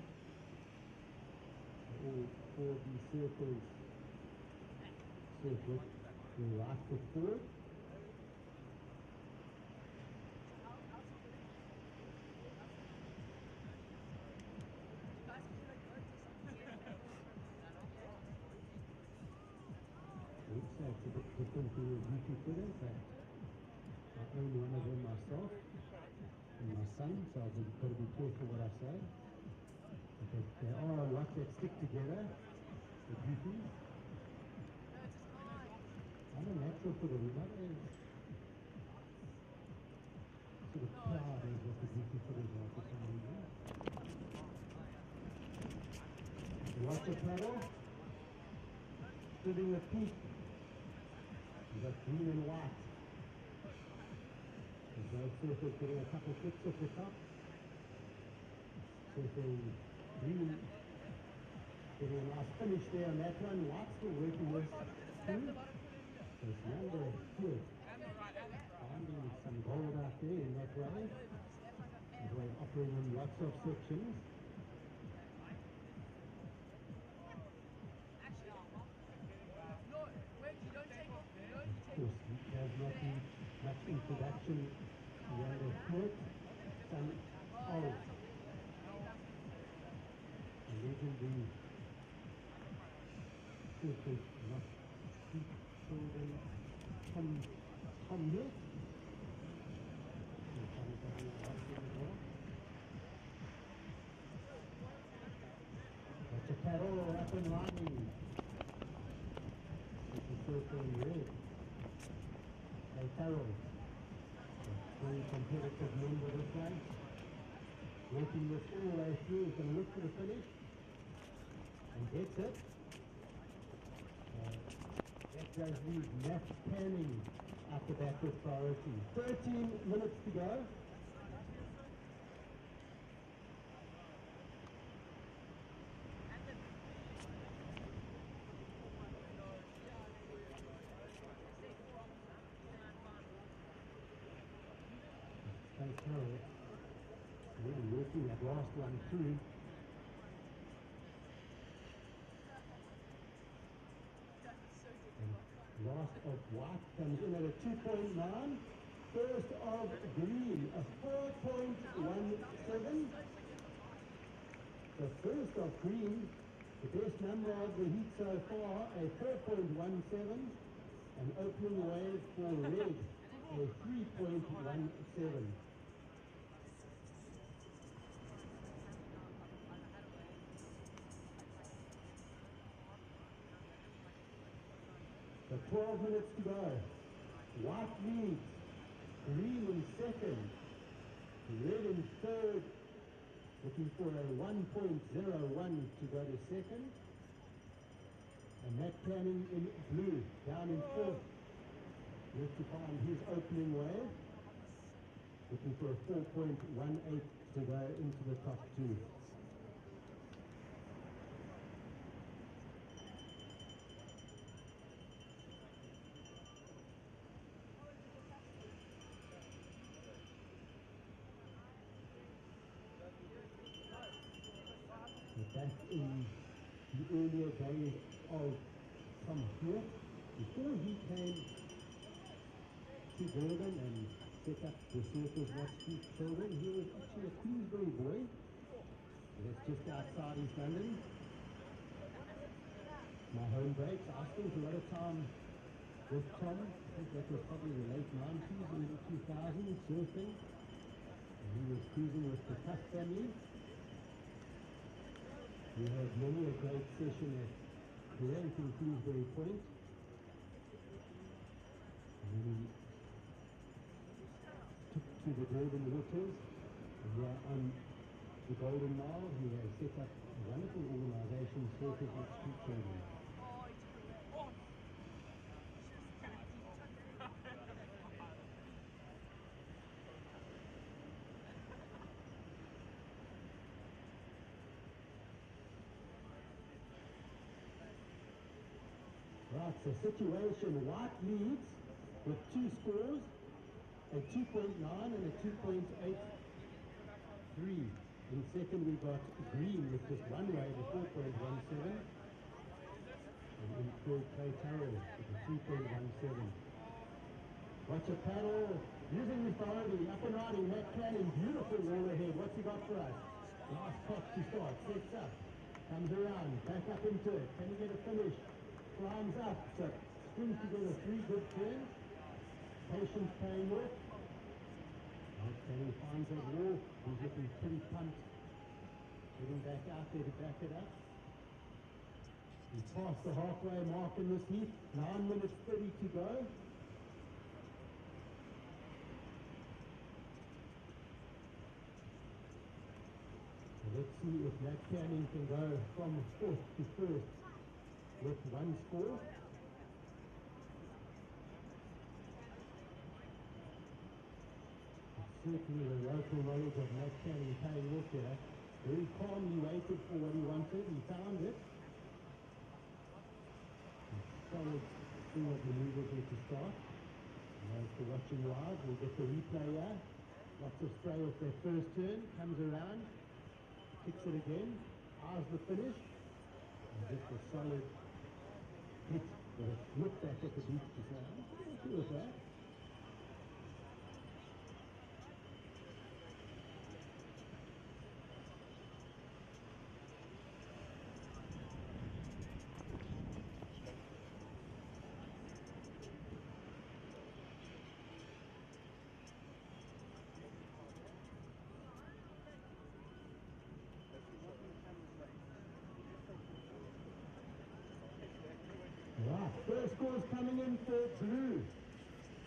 All 4 of these circles surf with your right foot forward. Looks like it's a bit different to your goofy footer, but I own one of them myself. And my son, so I've got to be careful what I say. But there are a lot that stick together, the goofies. I'm a natural footer, not as sort of proud as what the goofy footers are for some reason. Watch the paddle, splitting the peak. You've got green and white. There's no surfers getting a couple of flicks off the top. Surfing green, getting a nice finish there on that one. White still working this through. So it's number good. Finding some gold out there in that way. That way offering them lots of sections. Of course, there's not been much introduction around the foot. Some legendary surfers, not deep children, Tom Hill. That's a paddle up and running. This is surfing red. Hey Carol, very competitive member this one. Working this all the way through, he's going to look for the finish and gets it. That does leave Matt Panning at the back with priority. 13 minutes to go. Really working that last one through. And last of white comes in at a 2.9. First of green, a 4.17. The first of green, the best number of the heat so far, a 4.17. An opening wave for red, a 3.17. So 12 minutes to go. White leads, green in second, red in third, looking for a 1.01 to go to second. And Matt Canning in blue, down in fourth. Yet to find his opening wave, looking for a 4.18 to go into the top two. Back in the earlier days of Tom Smith, before he came to Durban and set up the Circus Watch Street Children, he was actually a Queensbury boy. That's just outside East London. My home breaks, I spent a lot of time with Tom. I think that was probably the late 90s, early 2000s, surfing. And he was cruising with the Tuff family. We had many a great session at Grantham Queensbury Point. And then he took to the Durban waters. And here on the Golden Mile, he has set up a wonderful organisation, Circus Watch Street Children. Right, so situation, white leads with two scores, a 2.9 and a 2.83. In second we got green with just one wave, a 4.17. And in third Clay Turrell with a 3.17. Watch a paddle, using authority, up and riding, Matt Canning, beautiful wall ahead. What's he got for us? Last pop to start, sets up, comes around, back up into it. Can he get a finish? Climbs up, so strings together three good turns. Patience paying off. Okay, he finds that wall. He's looking pretty pumped. Getting back out there to back it up. He's past the halfway mark in this heat. 9 minutes 30 to go. So let's see if Matt Canning can go from fourth to first with one score. Certainly the local knowledge of Matt Canning paying off here. Very calmly waited for what he wanted. He found it. Solid string of maneuvers here to start. And as for watching live, we'll get the replay here. Lots of spray off that first turn. Comes around. Kicks it again. Eyes the finish. And just a solid hit with a look back at the beach to say, I'm pretty happy with that. Right, first score's coming in for blue.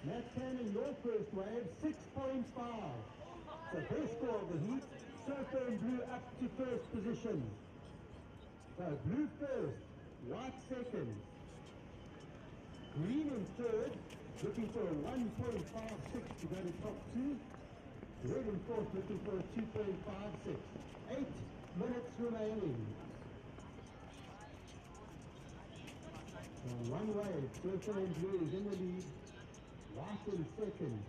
Matt Canning, your first wave, 6.5. So best score of the heat, Surfer and blue up to first position. So blue first, white second. Green in third, looking for a 1.56 to go to top two. Red in fourth, looking for a 2.56. 8 minutes remaining. So one wave, Surfer and blue is in the lead. White in second.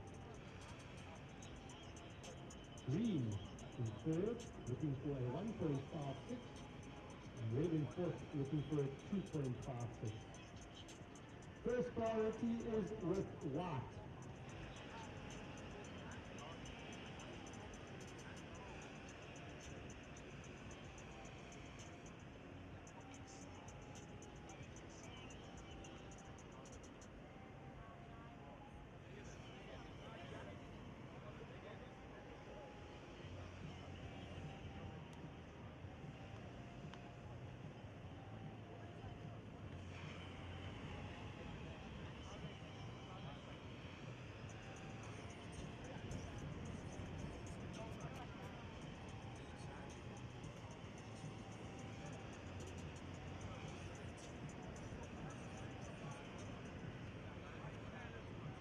Green in third, looking for a 1.56. And red in fourth, looking for a 2.56. First priority is with white.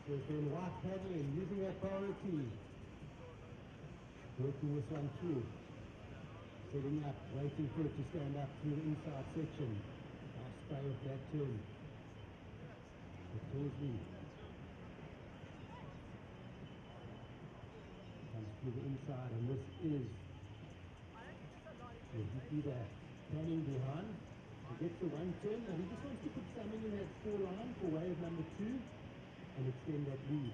Within white paddling, using that priority. Working this one through. Setting up, waiting for it to stand up through the inside section. Nice spray of that turn. Towards me. Comes through the inside, and this is the leader panning behind. He gets the one turn, and he just wants to put something in that score line for wave number 2 and extend that lead.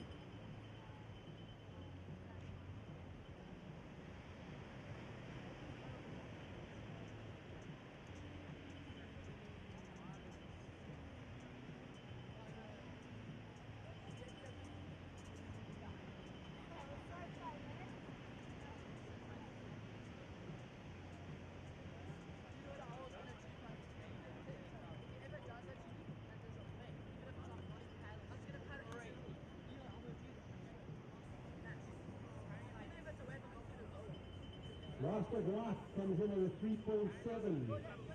Last of white comes in at a 3.7.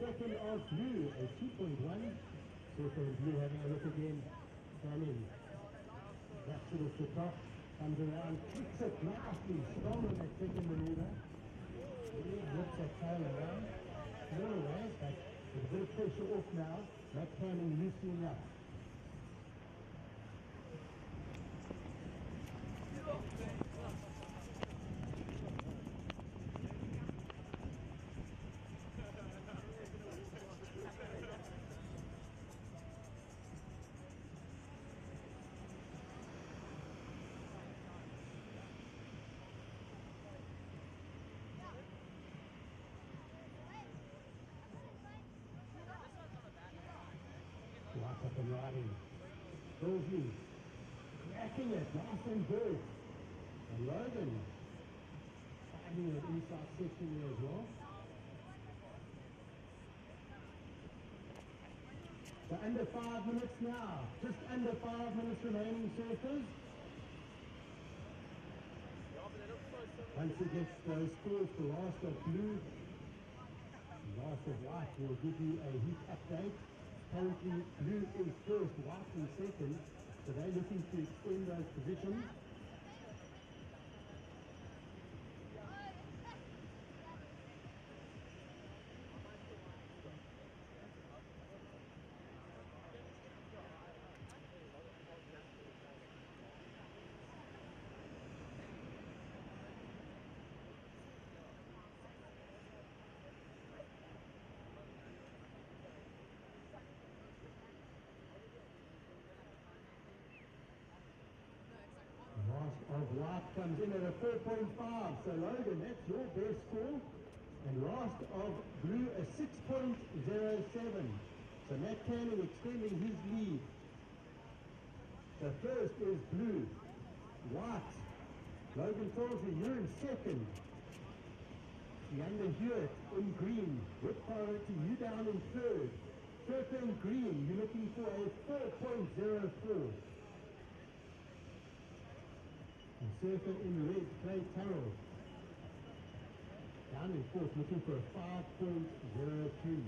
Second of blue, a 2.1. Circle and blue having a look again. Standing. That's it at the top. Comes around, kicks it nicely. Strong on that second maneuver. Whips that tail around. No way, but with a bit of pressure off now. That cannon loosening up. White up and riding. Goldie. Cracking it. Nice and good. And Logan. Finding an inside section there as well. So under 5 minutes now. Just under 5 minutes remaining, surfers. Once he gets those scores for last of blue, last of white, we'll give you a heat update. Currently, blue is first, white in second, so they're looking to extend those positions. Last of white comes in at a 4.5. So Logan, that's your best score. And last of blue, a 6.07. So Matt Canning extending his lead. So first is blue. White. Logan Thorsley, you're in second. Leander Hewitt in green. With priority, you down in third. Surfer in green, you're looking for a 4.04. And Surfer in red, Clay Turrell. Down in fourth, looking for a 5.02. You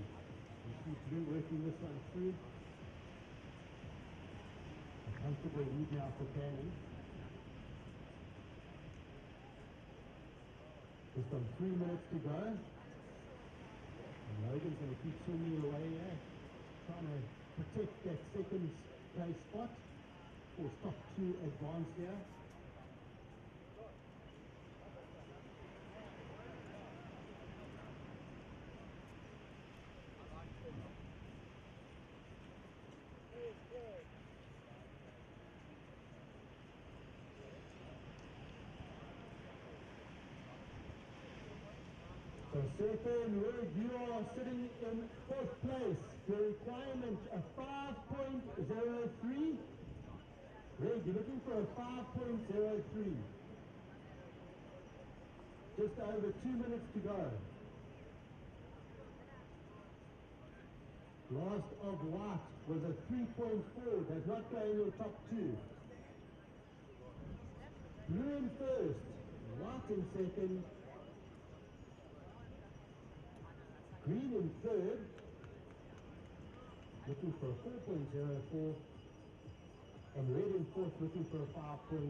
see Blue working this one through. A comfortable lead now for Canning. Just on 3 minutes to go. And Logan's going to keep swinging away here, trying to protect that second place spot, or stop to advance here. So Surfer and Red, you are sitting in fourth place. Your requirement, a 5.03. Red, you're looking for a 5.03. Just over 2 minutes to go. Last of white was a 3.4. Does not go in your top two. Blue in first, white in second, green in third, looking for a 4.04, and red in fourth, looking for a 5.03.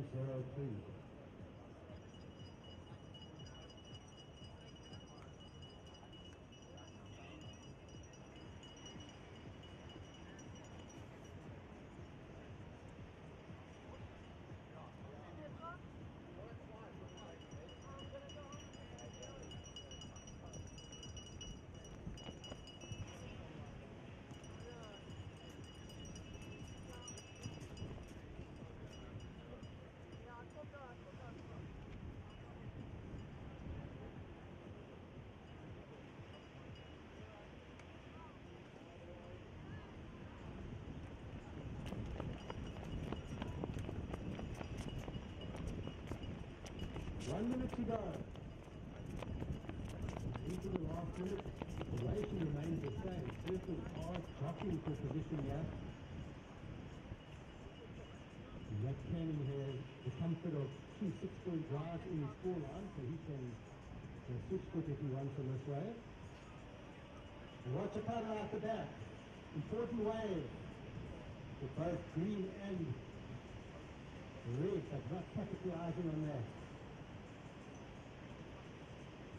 One minute to go. Into the last minute, the race remains the same. Surfers are dropping for position here. Matt Canning has the comfort of two 6-point drives in his scoreline, so he can switch foot if he wants on this way. And watch a paddle out the back. Important wave for both green and red, but not capitalizing on that.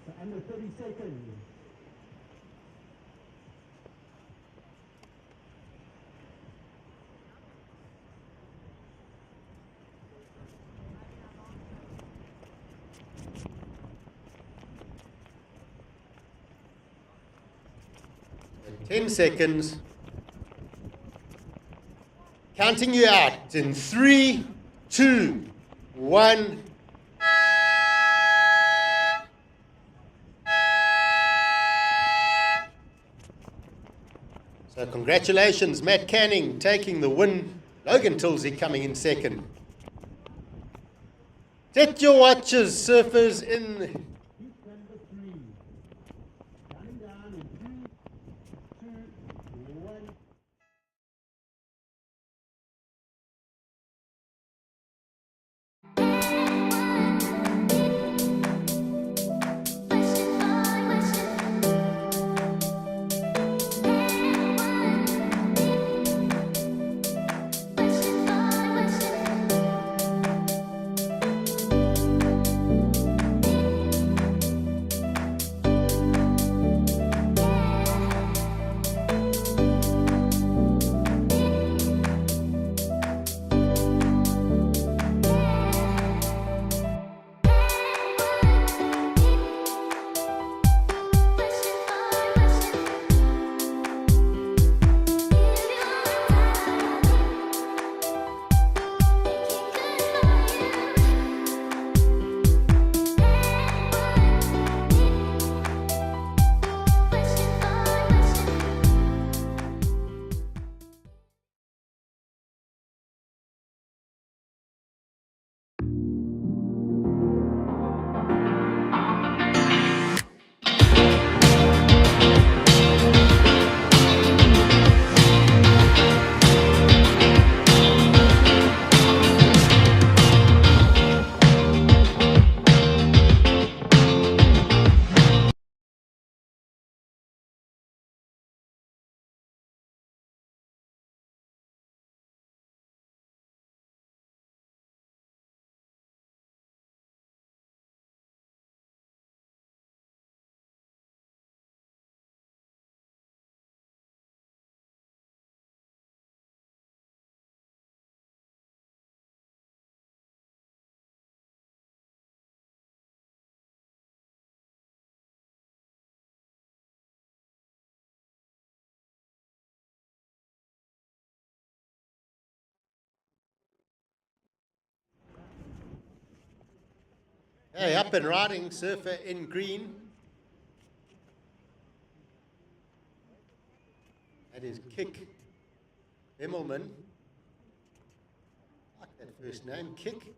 So under 30 seconds. Ten seconds. Counting you out in 3, 2, 1. So congratulations, Matt Canning taking the win. Logan Tilsey coming in second. Set your watches, surfers, in. Hey, up and riding, surfer in green. that is Kick Emmelman. I like that first name, Kick.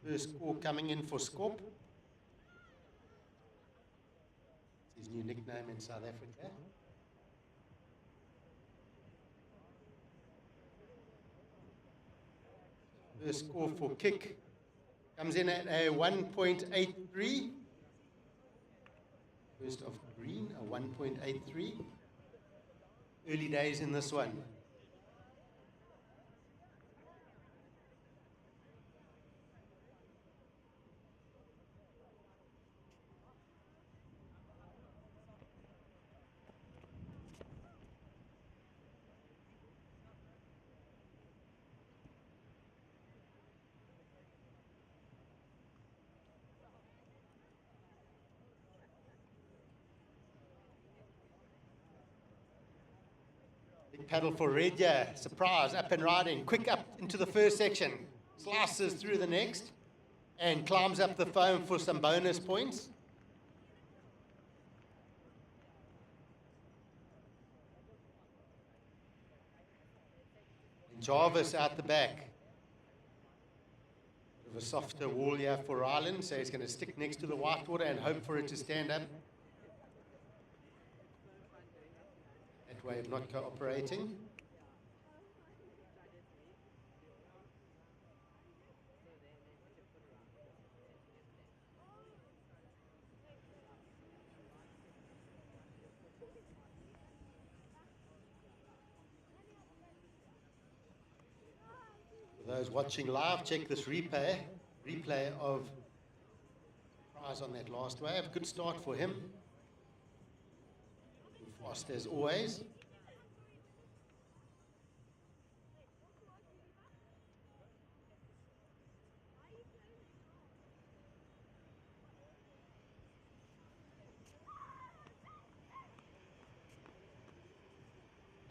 First score coming in for Skop. It's his new nickname in South Africa. First score for Kick comes in at a 1.83. First of green, a 1.83. Early days in this one. Big paddle for Red, yeah. Surprise, up and riding. Quick up into the first section. Slices through the next. And climbs up the foam for some bonus points. And Jarvis out the back. Bit of a softer wall here for Ryland, so he's going to stick next to the whitewater and hope for it to stand up. Way of not cooperating. For those watching live, check this replay of prize on that last wave. Good start for him. Fast as always.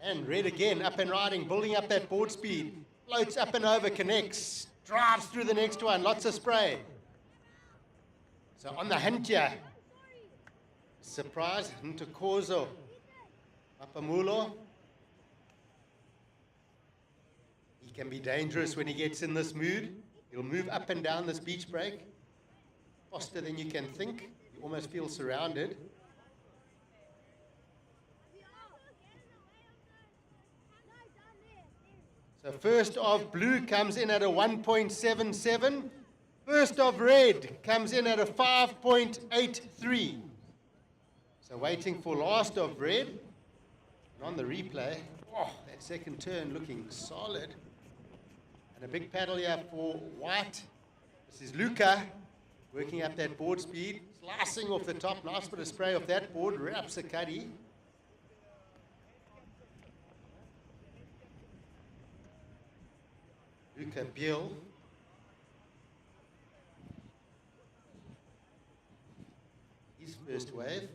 And Red again, up and riding, building up that board speed. Floats up and over, connects, drives through the next one, lots of spray. So on the hunt here. Surprise, Ntokozo. Mapamulo. He can be dangerous when he gets in this mood. He'll move up and down this beach break faster than you can think. You almost feel surrounded. So first of blue comes in at a 1.77. First of red comes in at a 5.83. So waiting for last of red. And on the replay, oh, that second turn looking solid. And a big paddle here for white. This is Luca working up that board speed, slicing off the top. Nice bit of spray off that board, wraps a cuddy. Luca Biel. His first wave.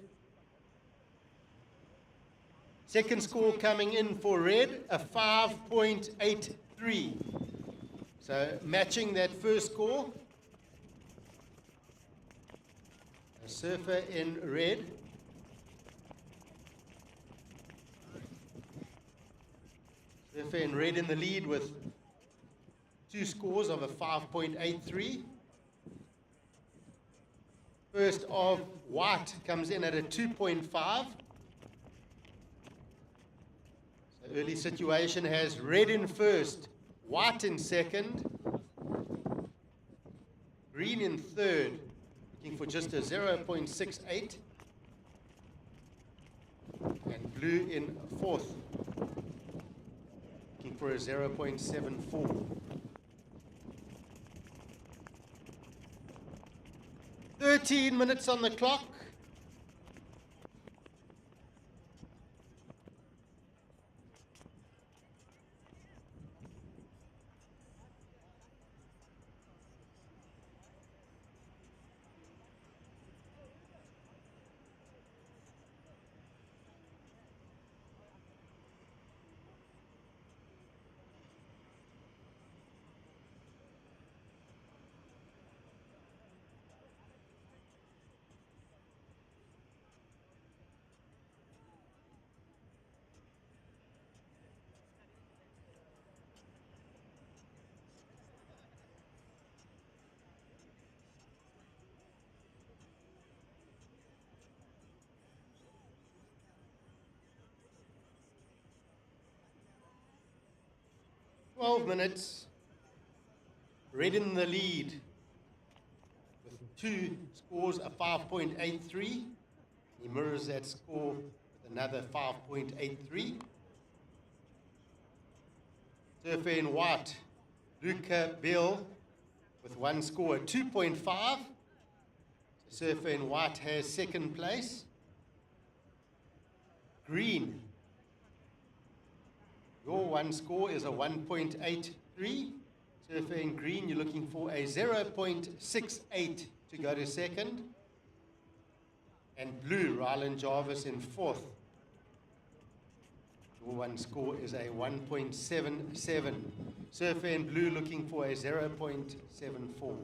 Second score coming in for red, a 5.83. So matching that first score. A surfer in red. Surfer in red in the lead with 2 scores of a 5.83. First of white comes in at a 2.5. Early situation has red in first, white in second, green in third, looking for just a 0.68, and blue in fourth, looking for a 0.74. 13 minutes on the clock. Minutes. Red in the lead with two scores, a 5.83. He mirrors that score with another 5.83. Surfer in white, Luca Bill with one score, 2.5. Surfer in white has second place. Green, your one score is a 1.83. Surfer in green, you're looking for a 0.68 to go to second. And blue, Ryland Jarvis in fourth. Your one score is a 1.77. Surfer in blue looking for a 0.74.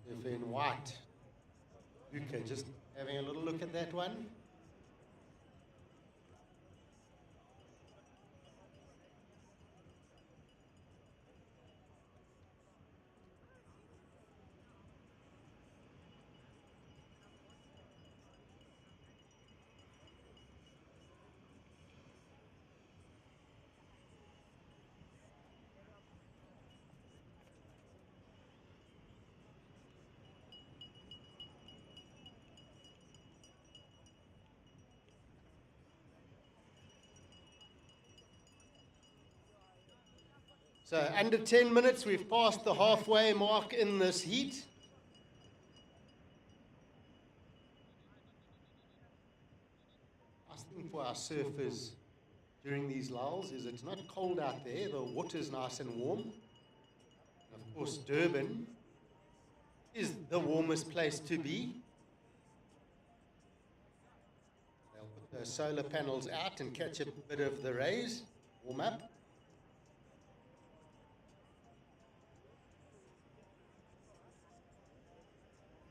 Surfer in white. Luca, just having a little look at that one. So under 10 minutes, we've passed the halfway mark in this heat. Last thing for our surfers during these lulls is it's not cold out there, the water's nice and warm. And of course, Durban is the warmest place to be. They'll put the solar panels out and catch a bit of the rays, warm up.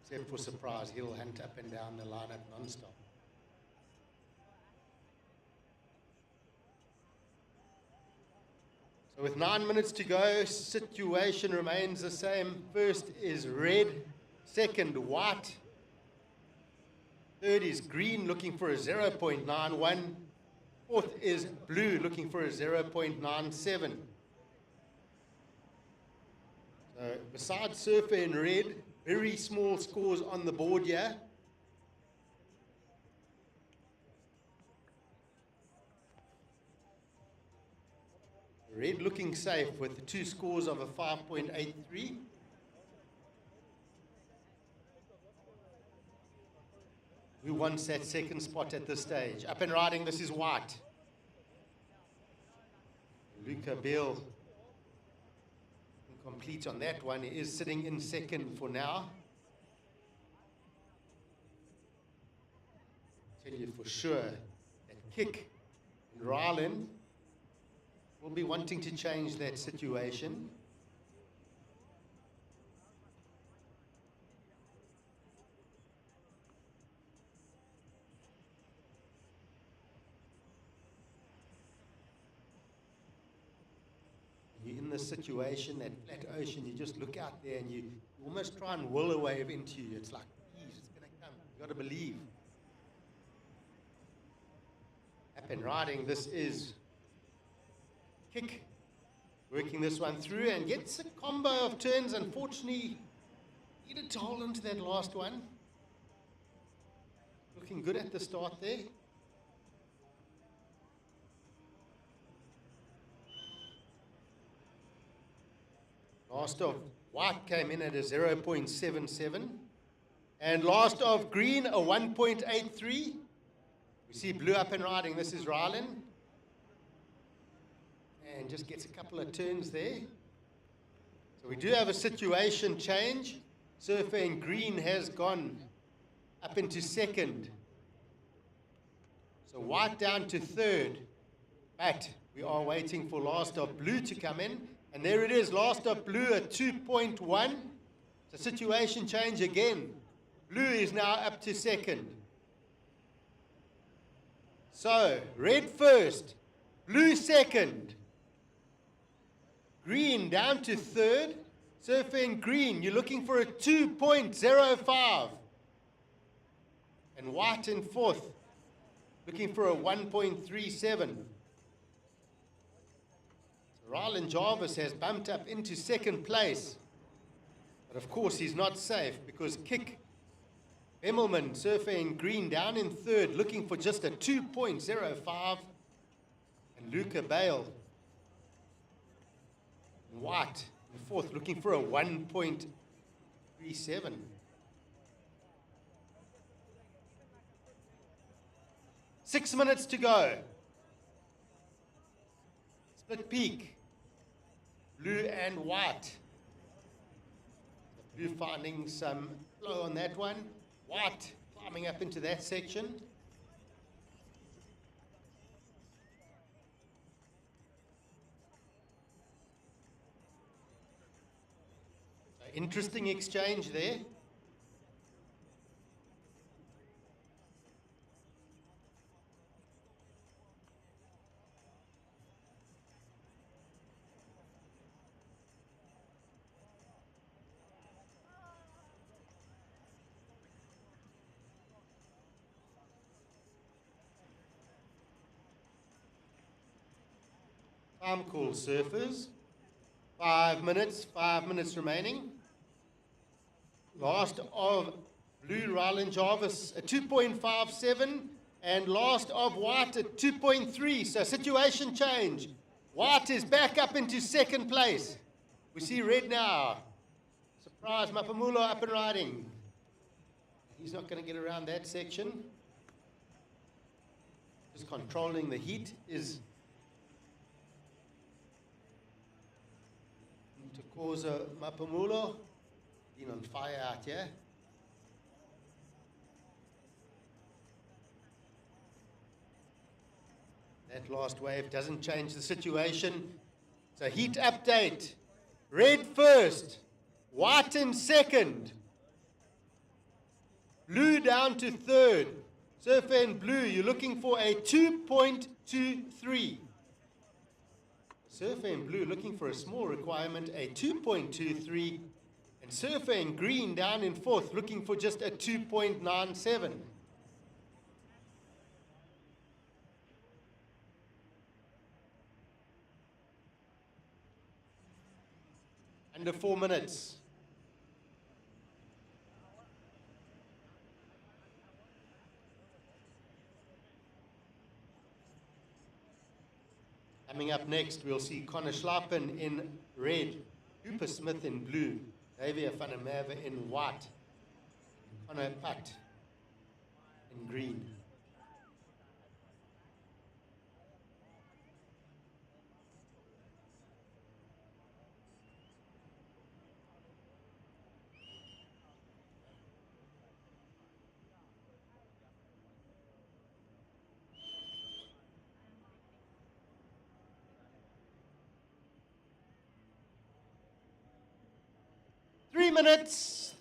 Except for Surprise, he'll hunt up and down the lineup non-stop. So with 9 minutes to go, situation remains the same. First is red, second white, third is green looking for a 0.91, fourth is blue looking for a 0.97. So besides Surfer in red, very small scores on the board here. Red looking safe with two scores of a 5.83. Who wants that second spot at this stage? Up and riding, this is white. Luca Bill complete on that one. He is sitting in second for now. Tell you for sure that Kick and Ryland will be wanting to change that situation. In this situation, that flat ocean, you just look out there and you almost try and will a wave into you. It's like, geez, it's going to come. You got to believe. Up and riding, this is Kick, working this one through and gets a combo of turns. Unfortunately, needed to hold on to that last one. Looking good at the start there. Last of white came in at a 0.77. And last of green, a 1.83. We see blue up and riding. This is Rylan. And just gets a couple of turns there. So we do have a situation change. Surfer in green has gone up into second. So white down to third. But we are waiting for last of blue to come in. And there it is, last of blue at 2.1. So situation change again. Blue is now up to second. So red first, blue second. Green down to third. Surfer in green, you're looking for a 2.05. And white in fourth, looking for a 1.37. Rylan Jarvis has bumped up into second place. But of course he's not safe because Kick Bemmelman, surfer in green, down in third, looking for just a 2.05. And Luca Bale, white, in fourth, looking for a 1.37. Six minutes to go. Split peak. Blue and white. Blue finding some flow on that one. White climbing up into that section. So interesting exchange there. Time call, surfers. 5 minutes remaining. Last of blue, Rylan Jarvis, a 2.57. And last of white, a 2.3. So situation change. White is back up into second place. We see red now. Surprise, Mapamulo up and riding. He's not going to get around that section. Just controlling the heat is Tokoza Mapamulo. Been on fire out here. That last wave doesn't change the situation. So heat update. Red first. White in second. Blue down to third. Surfer in blue, you're looking for a 2.23. Surfer in blue looking for a small requirement, a 2.23. And surfer in green down in fourth, looking for just a 2.97. Under 4 minutes. Coming up next, we'll see Connor Schlappen in red, Cooper Smith in blue, Xavier van der Merwe in white, Connor Putt in green.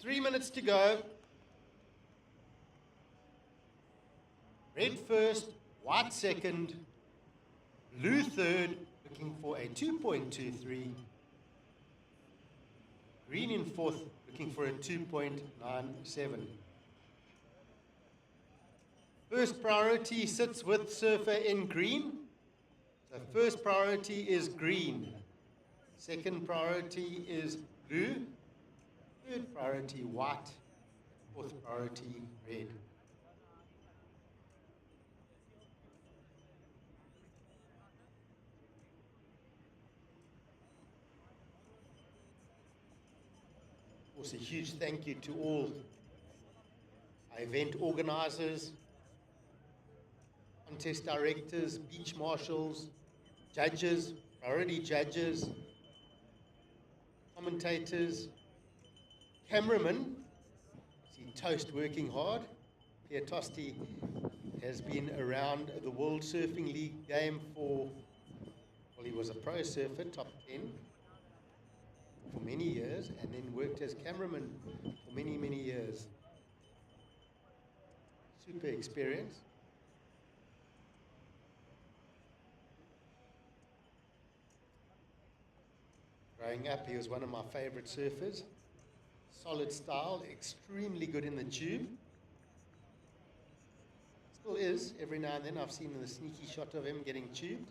Three minutes to go. Red first, white second, blue third, looking for a 2.23. Green in fourth, looking for a 2.97. First priority sits with surfer in green. So first priority is green. Second priority is blue. Third priority white. Fourth priority red. Also, a huge thank you to all our event organizers, contest directors, beach marshals, judges, priority judges, commentators, cameramen. See Toast working hard. Pierre Tosti has been around the World Surfing League game for, well, he was a pro surfer, top 10 for many years, and then worked as cameraman for many, many years. Super experience. Growing up, he was one of my favorite surfers. Solid style, extremely good in the tube. Still is, every now and then I've seen the sneaky shot of him getting tubed.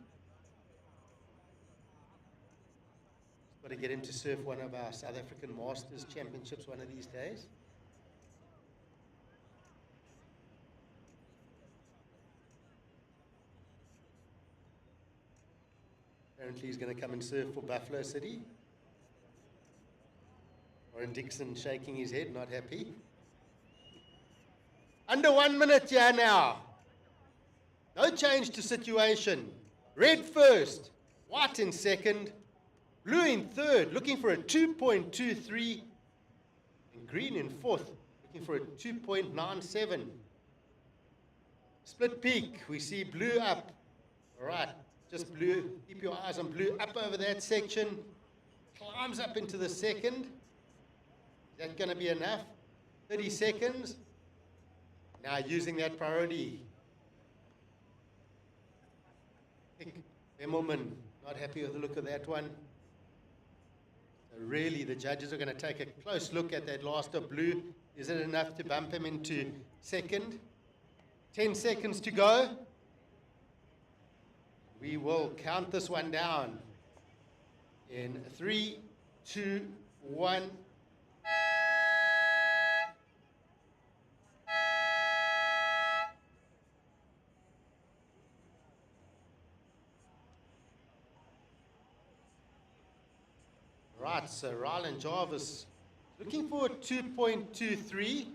Got to get him to surf one of our South African Masters Championships one of these days. Apparently he's going to come and surf for Buffalo City. Warren Dixon shaking his head, not happy. Under 1 minute here now. No change to situation. Red first, white in second, blue in third, looking for a 2.23, and green in fourth, looking for a 2.97. Split peak, we see blue up. All right, just blue, keep your eyes on blue, up over that section, climbs up into the second. Is that going to be enough? 30 seconds. Now using that priority. Emmelman, not happy with the look of that one. So really, the judges are going to take a close look at that last of blue. Is it enough to bump him into second? 10 seconds to go. We will count this one down in 3, 2, 1. Right, so Rylan Jarvis looking for a 2.23.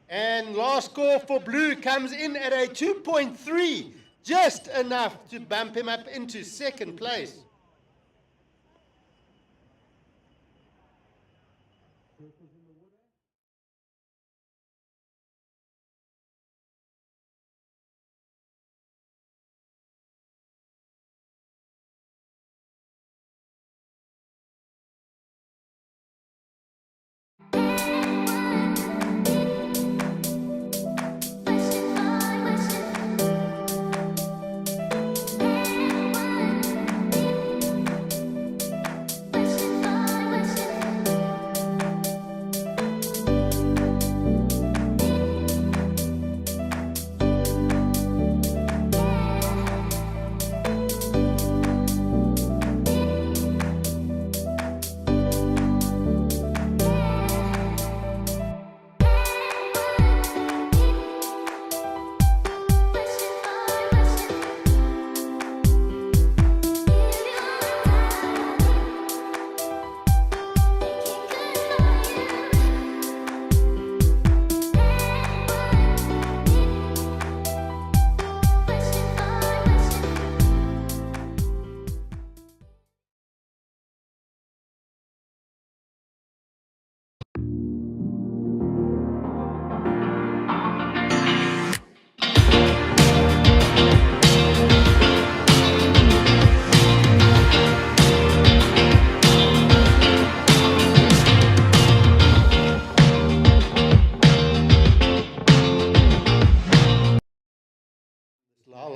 And last call for blue comes in at a 2.3. Just enough to bump him up into second place.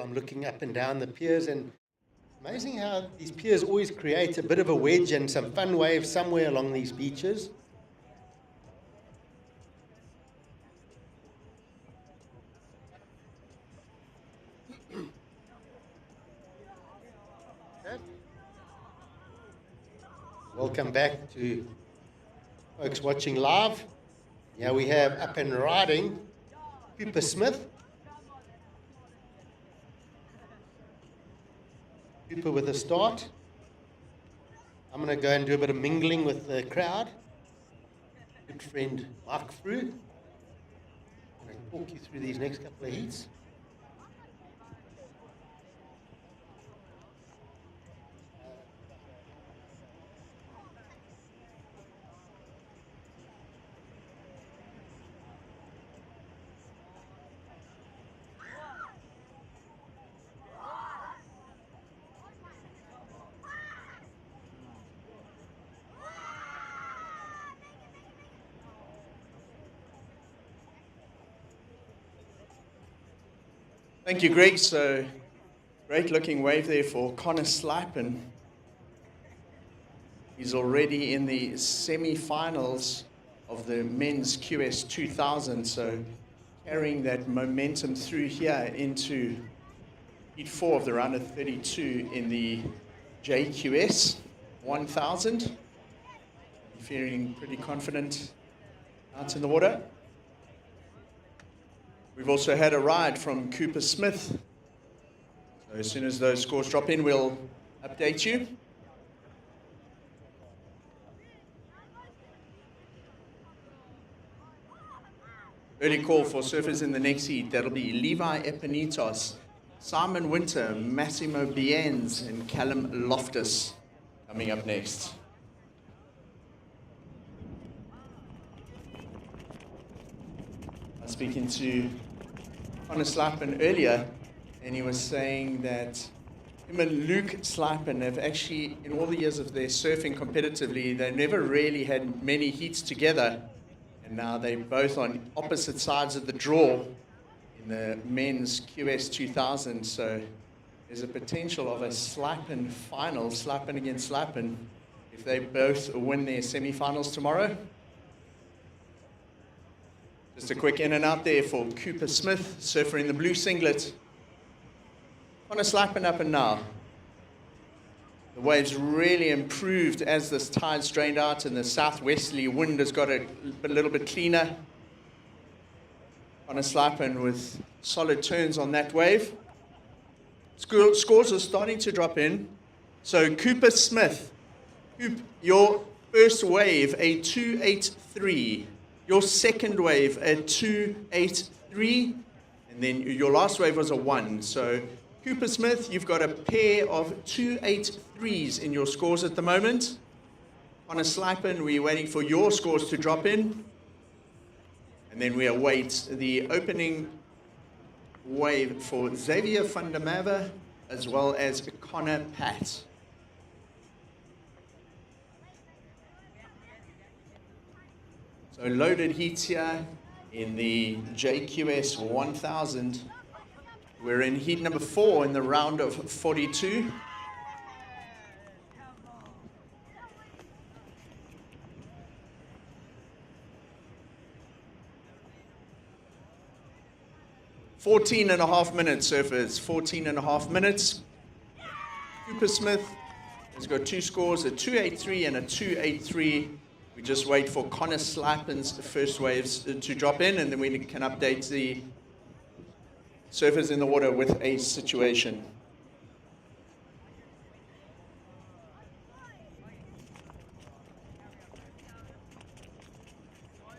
I'm looking up and down the piers, and Amazing how these piers always create a bit of a wedge and some fun waves somewhere along these beaches. Welcome back to folks watching live. Here we have up and riding Cooper Smith. Cooper with a start. I'm going to go and do a bit of mingling with the crowd. Good friend Mark Frew. I'm going to talk you through these next couple of heats. Thank you, Greg. So, great looking wave there for Connor Slipen. He's already in the semi-finals of the men's QS 2000. So, carrying that momentum through here into Heat 4 of the round of 32 in the JQS 1000. Feeling pretty confident out in the water. We've also had a ride from Cooper Smith. So as soon as those scores drop in, we'll update you. Early call for surfers in the next heat. That'll be Levi Epinitos, Simon Winter, Massimo Bienz, and Callum Loftus coming up next. I was speaking to Connor Slipen earlier, and he was saying that him and Luke Slipen have actually, in all the years of their surfing competitively, they never really had many heats together, and now they're both on opposite sides of the draw in the men's QS 2000, so there's a potential of a Slipen final, Slipen against Slipen, if they both win their semi-finals tomorrow. Just a quick in and out there for Cooper Smith, surfer in the blue singlet. Connor Slipen up and now. The waves really improved as this tide's drained out and the southwesterly wind has got a little bit cleaner. Connor Slipen with solid turns on that wave. Scores are starting to drop in. So Cooper Smith, your first wave, a 283. Your second wave, a 283, and then your last wave was a 1. So, Cooper Smith, you've got a pair of 283s in your scores at the moment. Connor Slipen, we're waiting for your scores to drop in. And then we await the opening wave for Xavier van der Merwe, as well as Connor Pat. So loaded heats here in the JQS 1000. We're in heat number 4 in the round of 42. .5 minutes, surfers. 14.5 minutes. Cooper Smith has got 2 scores, a 283 and a 283. We just wait for Connor Slipen's first waves to drop in, and then we can update the surfers in the water with a situation.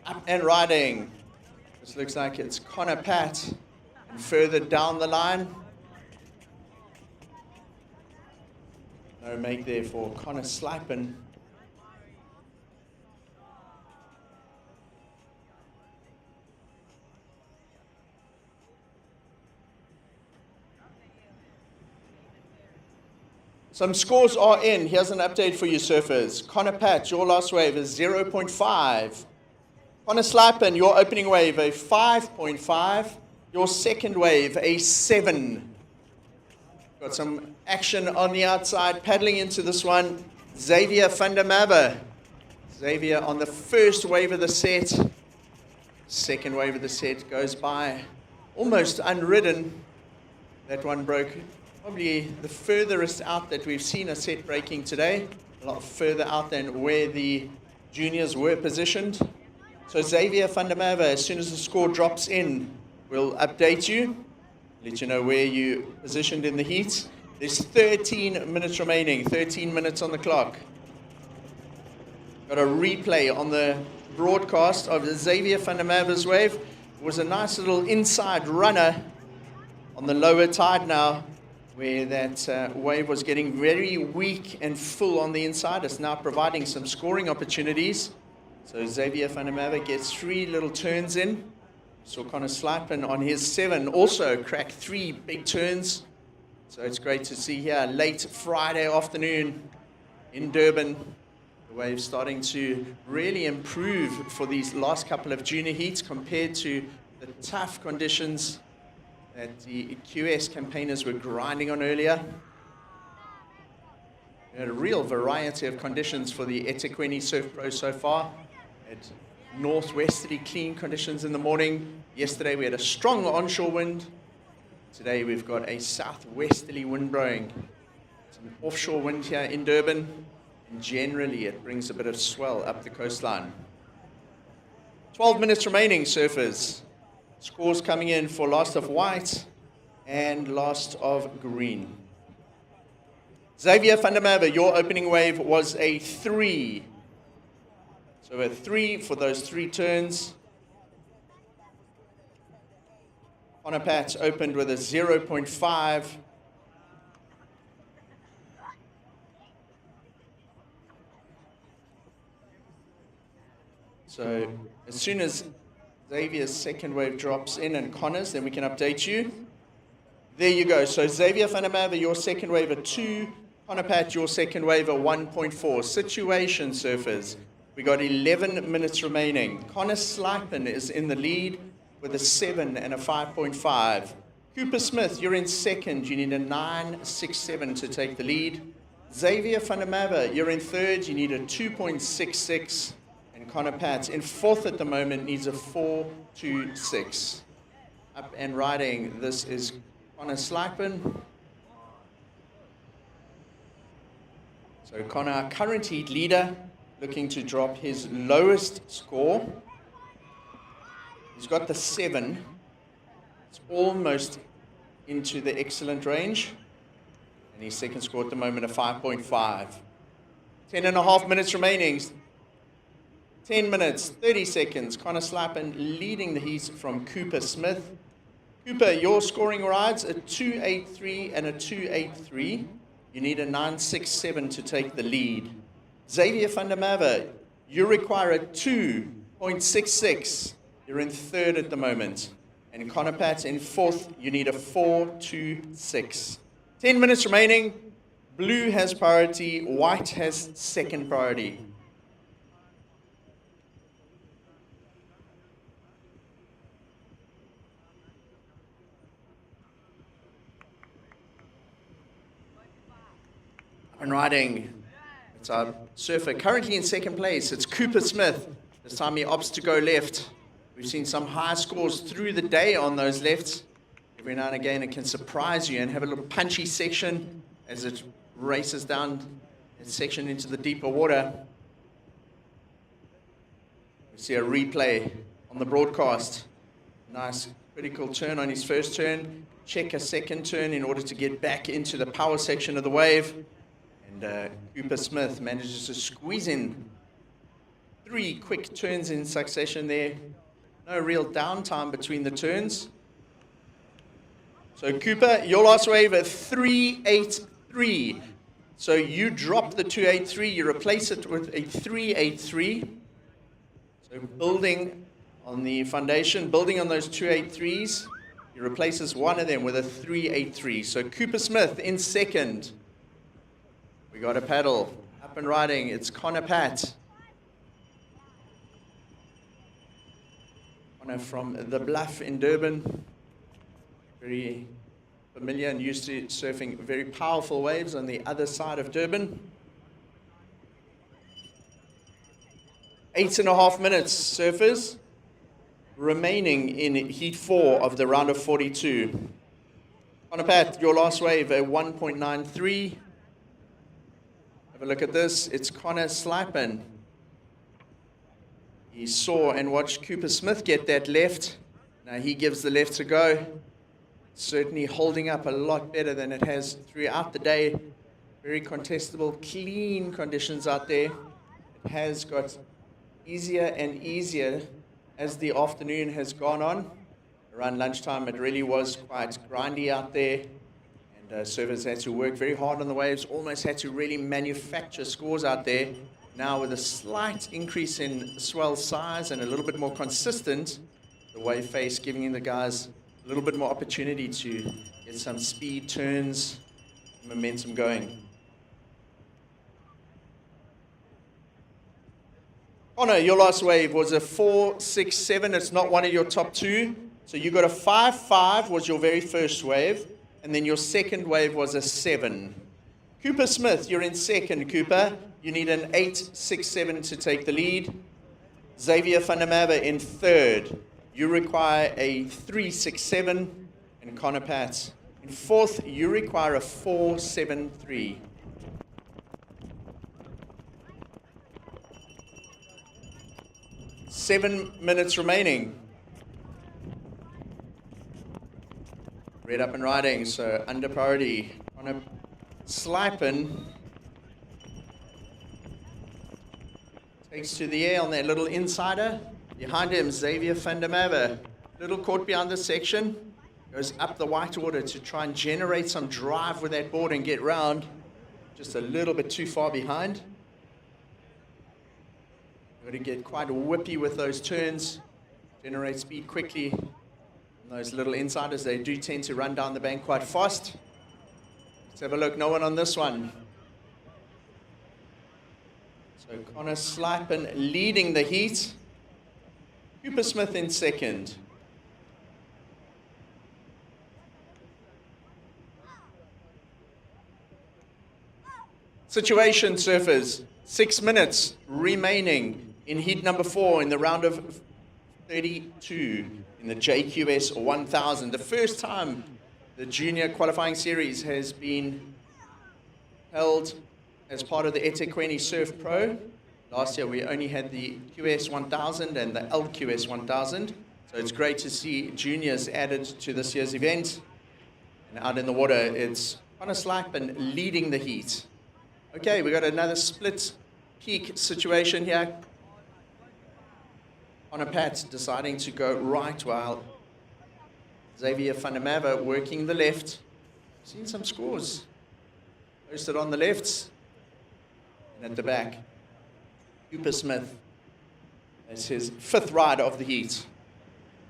Up and riding. This looks like it's Connor Pat. And further down the line, no make there for Connor Slipen. Some scores are in. Here's an update for you surfers. Connor Pat, your last wave is 0.5. Connor Slipen, your opening wave, a 5.5. Your second wave, a 7. Got some action on the outside, paddling into this one. Xavier van der Merwe. Xavier on the first wave of the set. Second wave of the set goes by almost unridden. That one broke probably the furthest out that we've seen a set breaking today. A lot further out than where the juniors were positioned. So Xavier van der Merwe, as soon as the score drops in, we'll update you, let you know where you positioned in the heat. There's 13 minutes remaining, 13 minutes on the clock. Got a replay on the broadcast of Xavier van der Merwe's wave. It was a nice little inside runner on the lower tide now, where that wave was getting very weak and full on the inside. It's now providing some scoring opportunities. So Xavier van der Merwe gets 3 little turns in. So Connor Slypen on his 7 also cracked 3 big turns. So it's great to see here late Friday afternoon in Durban. The wave starting to really improve for these last couple of junior heats compared to the tough conditions that the QS campaigners were grinding on earlier. A real variety of conditions for the eThekwini Surf Pro so far. Had northwesterly clean conditions in the morning. Yesterday we had a strong onshore wind. Today we've got a southwesterly wind blowing. Some offshore wind here in Durban. And generally it brings a bit of swell up the coastline. 12 minutes remaining, surfers. Scores coming in for last of white and last of green. Xavier van der Merwe, your opening wave was a 3. So a 3 for those 3 turns. Connor Pat opened with a 0.5. So as soon as Xavier's second wave drops in and Connor's, then we can update you. There you go. So Xavier van der Merwe, your second wave a 2. Connor Pat, your second wave a 1.4. Situation, surfers. We got 11 minutes remaining. Connor Slypen is in the lead with a 7 and a 5.5. Cooper Smith, you're in second. You need a 9.67 to take the lead. Xavier van der Merwe, you're in third. You need a 2.66. And Connor Pat in fourth at the moment needs a 4.26. Up and riding, this is Connor Slypen. So Connor, our current heat leader, looking to drop his lowest score. He's got the 7. It's almost into the excellent range. And his second score at the moment, a 5.5. 10.5 minutes remaining. 10 minutes, 30 seconds. Connor Slypen leading the heat from Cooper Smith. Cooper, your scoring rides a 2.83 and a 2.83. You need a 9.67 to take the lead. Xavier van der Merwe, you require a 2.66. You're in third at the moment. And Connor Pat in fourth, you need a 4.26. 10 minutes remaining. Blue has priority, white has second priority. And riding, it's our surfer currently in second place. It's Cooper Smith. This time he opts to go left. We've seen some high scores through the day on those lefts. Every now and again it can surprise you and have a little punchy section as it races down that section into the deeper water. We see a replay on the broadcast. Nice critical turn on his first turn. Check a second turn in order to get back into the power section of the wave. And Cooper Smith manages to squeeze in 3 quick turns in succession there. No real downtime between the turns. So Cooper, your last wave at 3.83. So you drop the 2.83, you replace it with a 3.83. So building on the foundation, building on those 2.83s, he replaces one of them with a 3.83. So Cooper Smith in second. We got a paddle, up and riding. It's Connor Pat. Connor from the Bluff in Durban. Very familiar and used to surfing very powerful waves on the other side of Durban. 8.5 minutes, surfers, remaining in Heat 4 of the round of 42. On a Pat, your last wave, a 1.93. Have a look at this. It's Connor Slipen. He saw and watched Cooper Smith get that left. Now he gives the left a go. Certainly holding up a lot better than it has throughout the day. Very contestable, clean conditions out there. It has got easier and easier as the afternoon has gone on. Around lunchtime, it really was quite grindy out there. And surfers had to work very hard on the waves, almost had to really manufacture scores out there. Now with a slight increase in swell size and a little bit more consistent, the wave face giving the guys a little bit more opportunity to get some speed, turns, momentum going. Connor, your last wave was a 4.67. It's not one of your top two. So you got a 5.5 was your very first wave. And then your second wave was a 7. Cooper Smith, you're in second, Cooper. You need an 8.67 to take the lead. Xavier van der Merwe in third. You require a 3.67. And Connor Pat in fourth, you require a 4.73. Seven minutes remaining. Red up and riding, so under priority. Connor Slipen takes to the air on that little insider. Behind him, Xavier van der Merwe. Little caught behind this section. Goes up the white water to try and generate some drive with that board and get round. Just a little bit too far behind. Got to get quite whippy with those turns. Generate speed quickly. And those little insiders, they do tend to run down the bank quite fast. Let's have a look. No one on this one. So Connor Slipen leading the heat. Cooper Smith in second. Situation, surfers. 6 minutes remaining in heat number 4 in the round of 32 in the JQS 1000. The first time the junior qualifying series has been held as part of the eThekwini Surf Pro. Last year we only had the QS 1000 and the LQS 1000. So it's great to see juniors added to this year's event. And out in the water, it's Connor Slipen leading the heat. Okay, we got another split peak situation here. Connor Pat deciding to go right while Xavier van der Merwe working the left. Seen some scores posted on the left and at the back. Cooper Smith as his 5th ride of the heat.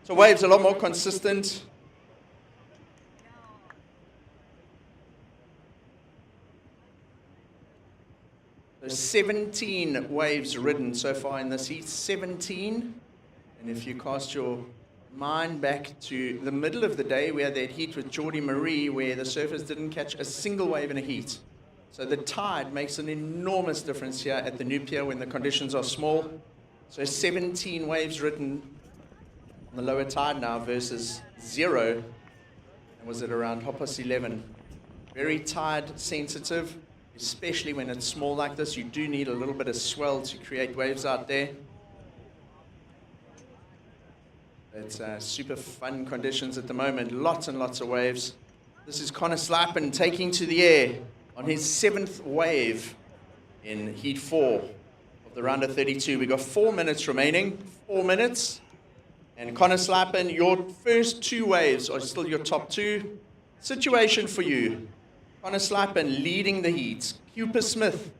So waves a lot more consistent. There's 17 waves ridden so far in this heat, 17. And if you cast your mind back to the middle of the day, we had that heat with Geordie Marie where the surfers didn't catch a single wave in a heat. So the tide makes an enormous difference here at the new pier when the conditions are small. So 17 waves ridden on the lower tide now versus 0. And was it around 11:30? Very tide sensitive. Especially when it's small like this, you do need a little bit of swell to create waves out there. It's super fun conditions at the moment. Lots and lots of waves. This is Connor Slipen taking to the air on his 7th wave in Heat 4 of the round of 32. We've got 4 minutes remaining. 4 minutes. And Connor Slipen, your first 2 waves are still your top 2. Situation for you. Connor Slipen leading the heat. Cooper Smith.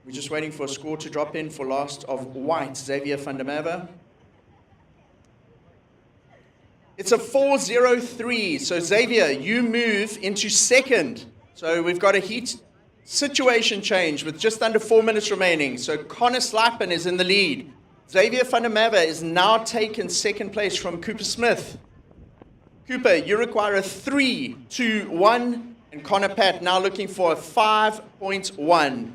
We're just waiting for a score to drop in for last of white, Xavier van der Merwe. It's a 4.03, so Xavier, you move into second. So we've got a heat situation change with just under 4 minutes remaining. So Connor Slipen is in the lead. Xavier van der Merwe is now taken second place from Cooper Smith. Cooper, you require a 3, 2, 1. And Connor Pat now looking for a 5.1.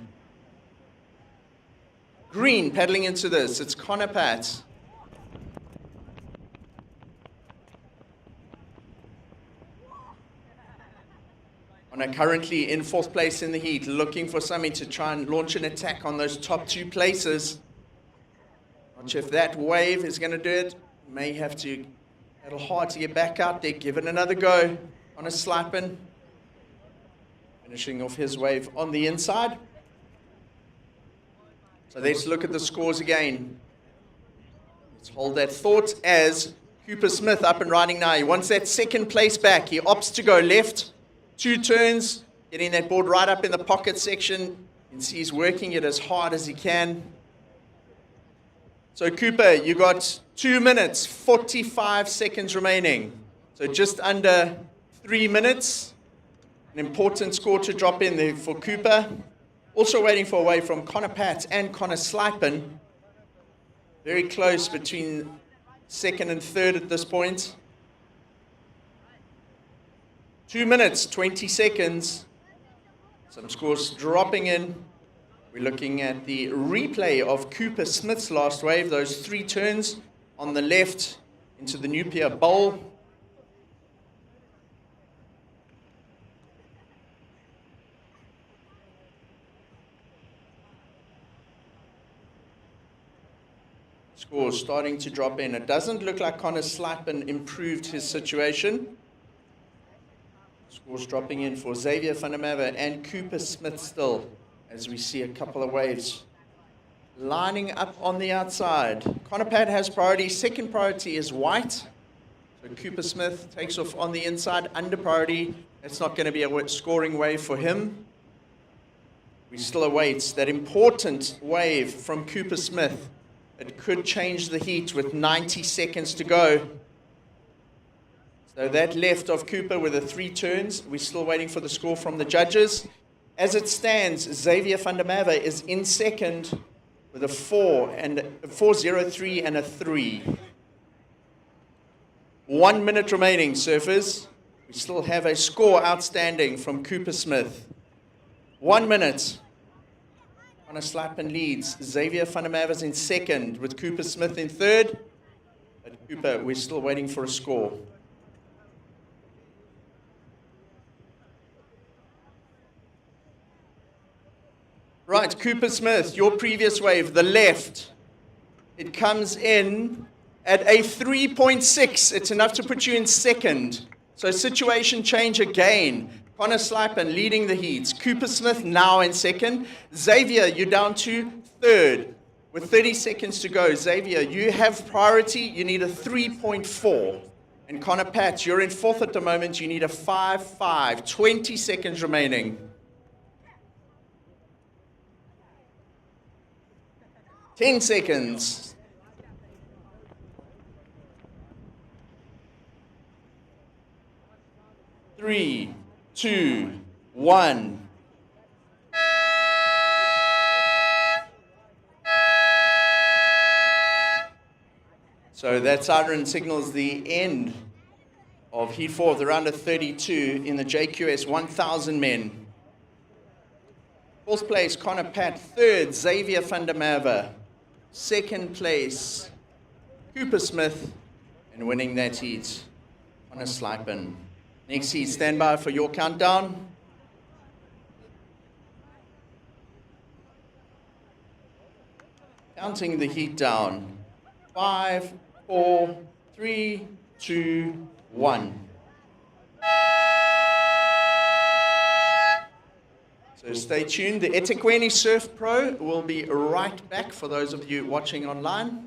Green pedaling into this. It's Connor Pat. Connor currently in 4th place in the heat, looking for something to try and launch an attack on those top 2 places. Not sure if that wave is going to do it. May have to battle hard to get back out there. Give it another go. Connor Slipen. Finishing off his wave on the inside. So let's look at the scores again. Let's hold that thought as Cooper Smith up and riding now. He wants that 2nd place back. He opts to go left. 2 turns, getting that board right up in the pocket section. You can see he's working it as hard as he can. So Cooper, you got 2 minutes, 45 seconds remaining. So just under 3 minutes. An important score to drop in there for Cooper. Also waiting for a wave from Connor Pat and Connor Slipen. Very close between 2nd and 3rd at this point. 2 minutes, 20 seconds. Some scores dropping in. We're looking at the replay of Cooper Smith's last wave, those 3 turns on the left into the Nupier Bowl. Scores starting to drop in. It doesn't look like Connor Slipen improved his situation. Scores dropping in for Xavier van der Merwe and Cooper Smith still, as we see a couple of waves lining up on the outside. Connor Pat has priority. 2nd priority is white. So Cooper Smith takes off on the inside under priority. It's not going to be a scoring wave for him. We still await that important wave from Cooper Smith. It could change the heat with 90 seconds to go. So that left of Cooper with the 3 turns. We're still waiting for the score from the judges. As it stands, Xavier van der Merwe is in 2nd with a 4.03 and a 3. 1 minute remaining, surfers. We still have a score outstanding from Cooper Smith. 1 minute. Connor Slipen leads. Xavier van der Merwe is in 2nd with Cooper Smith in 3rd. But Cooper, we're still waiting for a score. Right, Cooper Smith, your previous wave, the left. It comes in at a 3.6. It's enough to put you in 2nd. So situation change again. Connor Slipen leading the heats. Cooper Smith now in 2nd. Xavier, you're down to 3rd with 30 seconds to go. Xavier, you have priority. You need a 3.4. And Connor Pat, you're in 4th at the moment. You need a 5.5. 20 seconds remaining. 10 seconds. 3, 2, 1. So that siren signals the end of Heat 4 of the round of 32 in the JQS 1000 men. 4th place, Connor Pat. 3rd, Xavier van der Merwe. 2nd place, Cooper Smith. And winning that heat, Connor Slipen. Next heat, stand by for your countdown. Counting the heat down. 5, 4, 3, 2, 1. So stay tuned. The eThekwini Surf Pro will be right back for those of you watching online.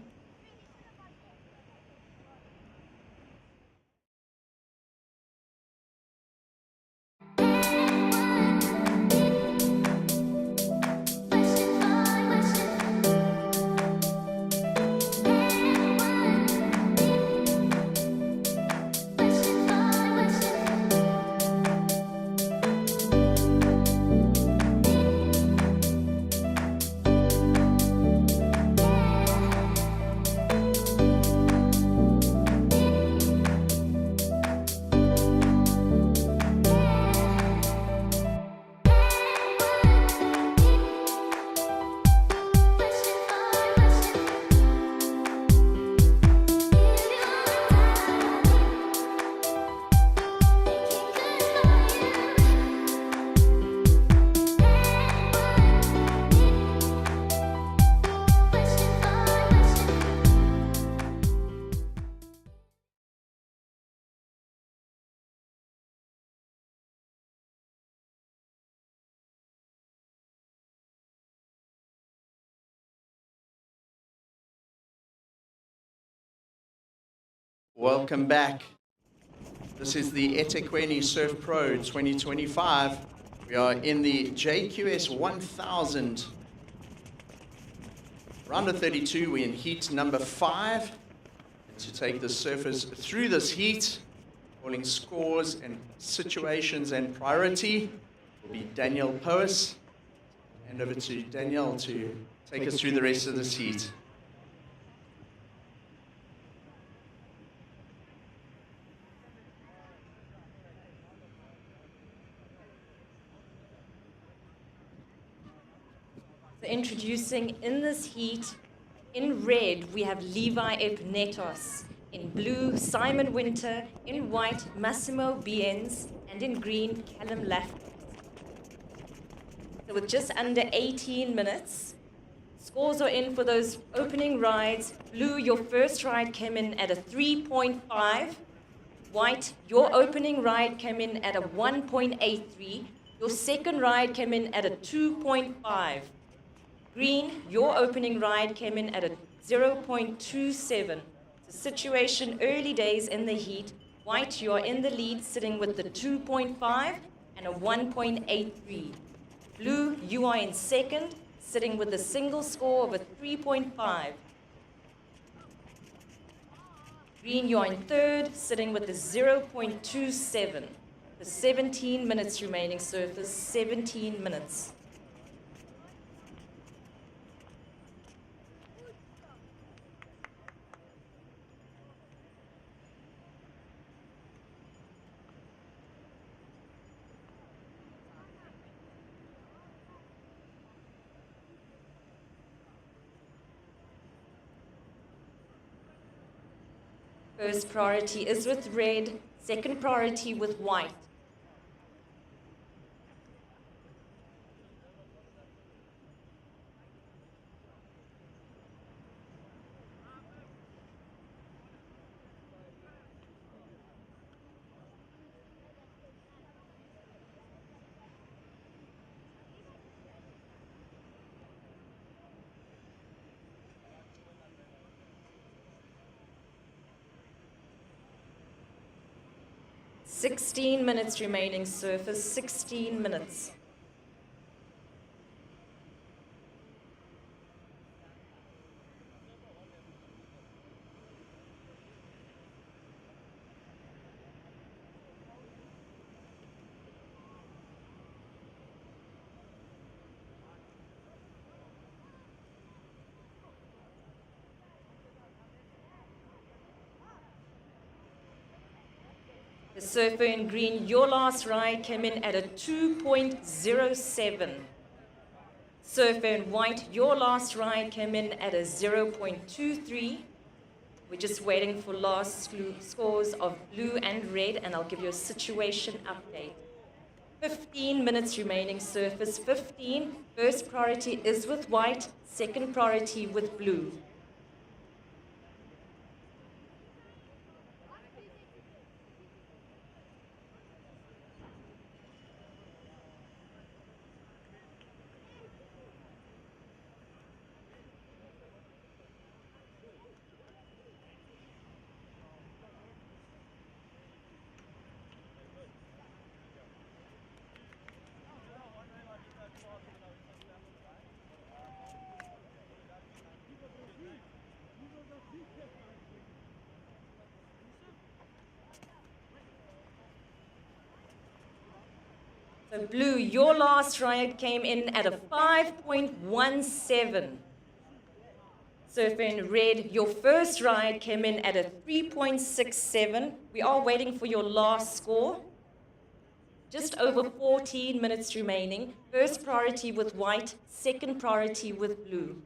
Welcome back. This is the eThekwini Surf Pro 2025. We are in the JQS 1000. Round of 32, we're in heat number 5. And to take the surfers through this heat, calling scores and situations and priority, will be Daniel Poes. Hand over to Daniel to take us through the rest of this heat. So introducing in this heat, in red, we have Levi Epnetos. In blue, Simon Winter. In white, Massimo Bienz. And in green, Callum Lafferty. So with just under 18 minutes, scores are in for those opening rides. Blue, your first ride came in at a 3.5. White, your opening ride came in at a 1.83. Your second ride came in at a 2.5. Green, your opening ride came in at a 0.27. The situation early days in the heat. White, you are in the lead, sitting with the 2.5 and a 1.83. Blue, you are in second, sitting with a single score of a 3.5. Green, you are in third, sitting with a 0.27. The 17 minutes remaining, surfers, 17 minutes. First priority is with red, second priority with white. Sixteen minutes remaining, surfers, 16 minutes. The surfer in green, your last ride came in at a 2.07. Surfer in white, your last ride came in at a 0.23. We're just waiting for last scores of blue and red, and I'll give you a situation update. 15 minutes remaining, surfers, 15. First priority is with white, second priority with blue. So blue, your last ride came in at a 5.17. Surfer in red, your first ride came in at a 3.67. We are waiting for your last score. Just over 14 minutes remaining. First priority with white, second priority with blue.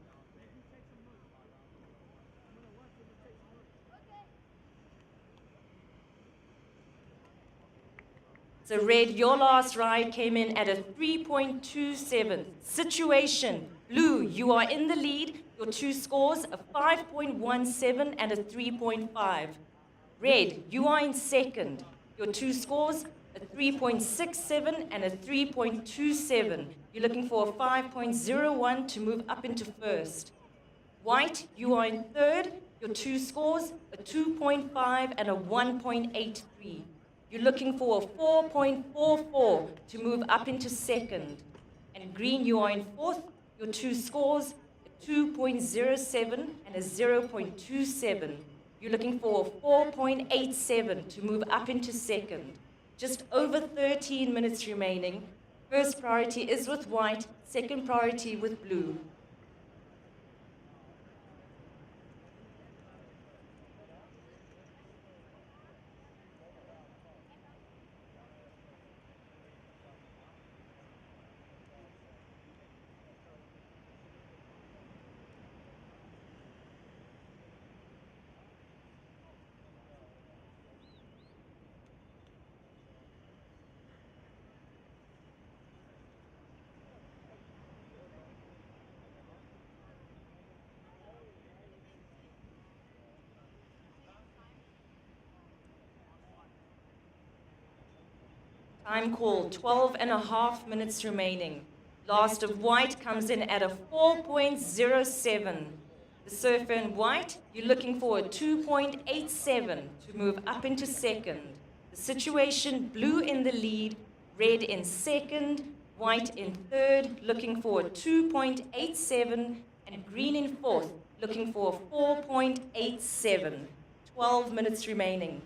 So red, your last ride came in at a 3.27. Situation, blue, you are in the lead. Your two scores, a 5.17 and a 3.5. Red, you are in second. Your two scores, a 3.67 and a 3.27. You're looking for a 5.01 to move up into first. White, you are in third. Your two scores, a 2.5 and a 1.83. You're looking for a 4.44 to move up into second. And green, you are in fourth. Your two scores, a 2.07 and a 0.27. You're looking for a 4.87 to move up into second. Just over 13 minutes remaining. First priority is with white, second priority with blue. Time call, 12 and a half minutes remaining. Last of white comes in at a 4.07. The surfer in white, you're looking for a 2.87 to move up into second. The situation, blue in the lead, red in second, white in third, looking for a 2.87, and green in fourth, looking for a 4.87. 12 minutes remaining.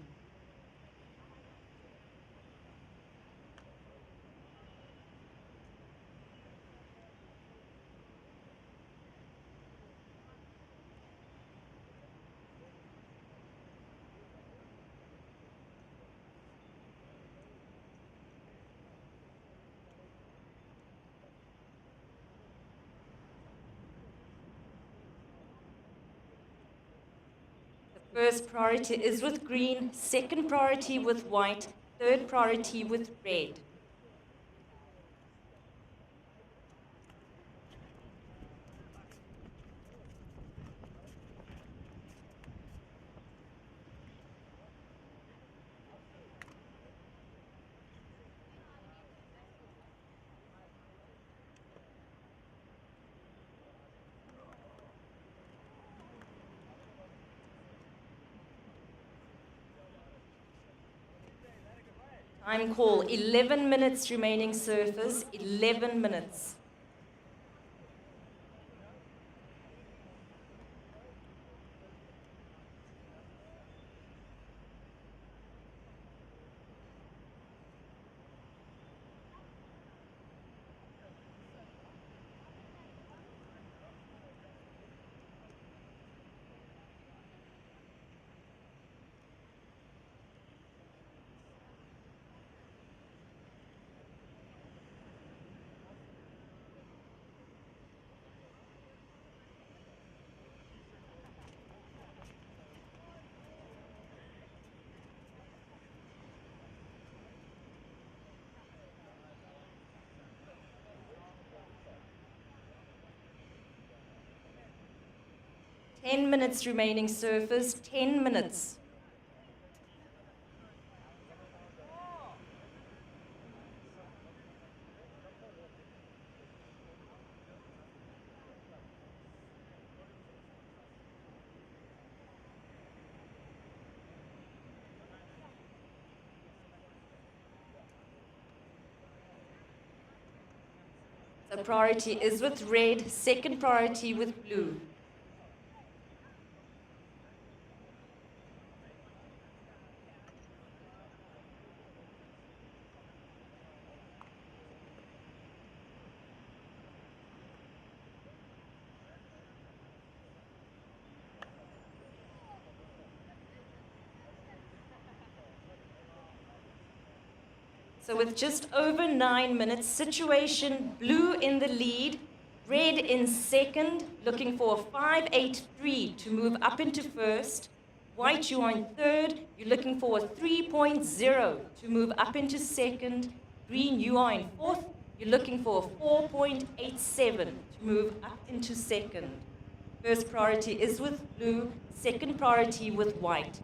First priority is with green, second priority with white, third priority with red. Time call, 11 minutes remaining surfers, 11 minutes. Ten minutes remaining surfers, 10 minutes. So priority is with red, second priority with blue. So with just over 9 minutes, situation blue in the lead, red in second, looking for a 5.83 to move up into first. White, you are in third, you're looking for a 3.0 to move up into second. Green, you are in fourth, you're looking for a 4.87 to move up into second. First priority is with blue, second priority with white.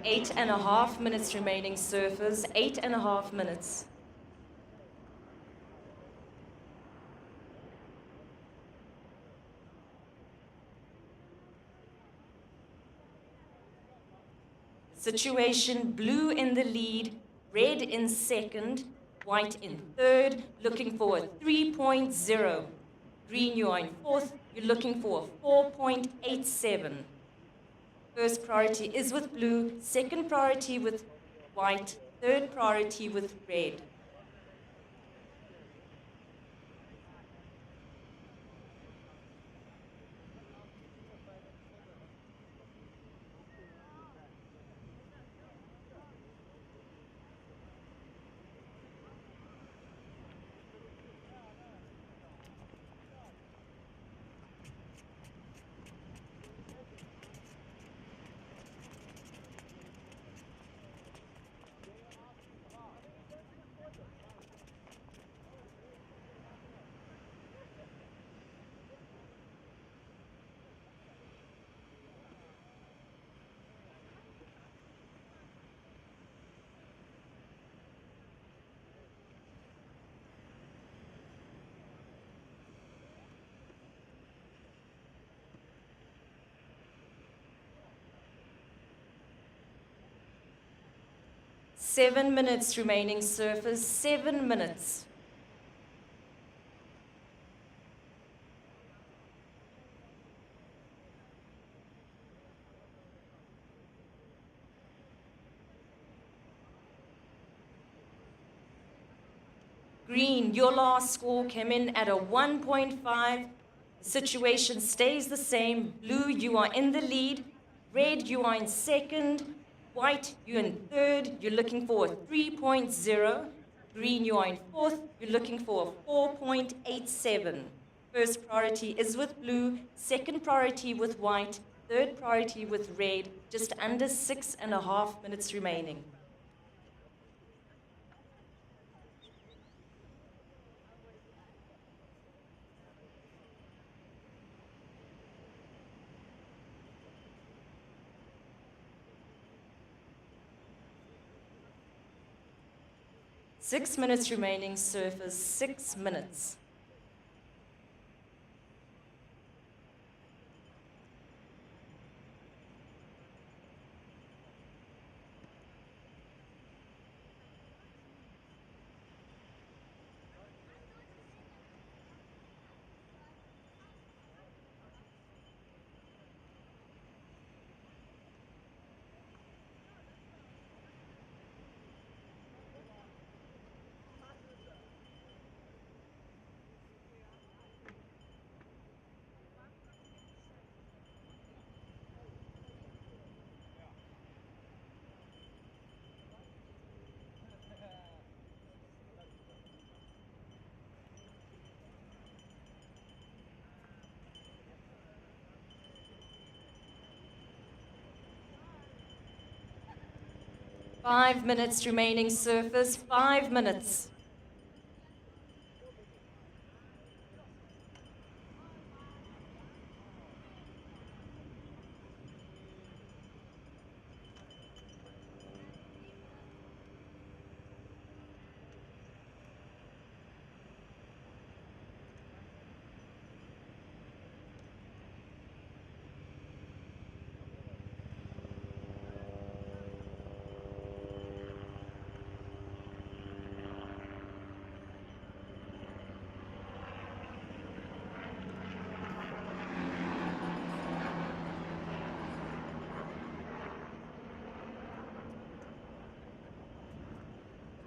8.5 minutes remaining, surfers. 8.5 minutes. Situation: blue in the lead, red in second, white in third, looking for a 3.0. Green, you are in fourth, you're looking for a 4.87. First priority is with blue, second priority with white, third priority with red. Seven minutes remaining, surfers. 7 minutes. Green, your last score came in at a 1.5. The situation stays the same. Blue, you are in the lead. Red, you are in second. White, you're in third. You're looking for a 3.0. Green, you are in fourth. You're looking for a 4.87. First priority is with blue. Second priority with white. Third priority with red. Just under 6.5 minutes remaining. Six minutes remaining, surfers. 6 minutes. Five minutes remaining, surfers. 5 minutes.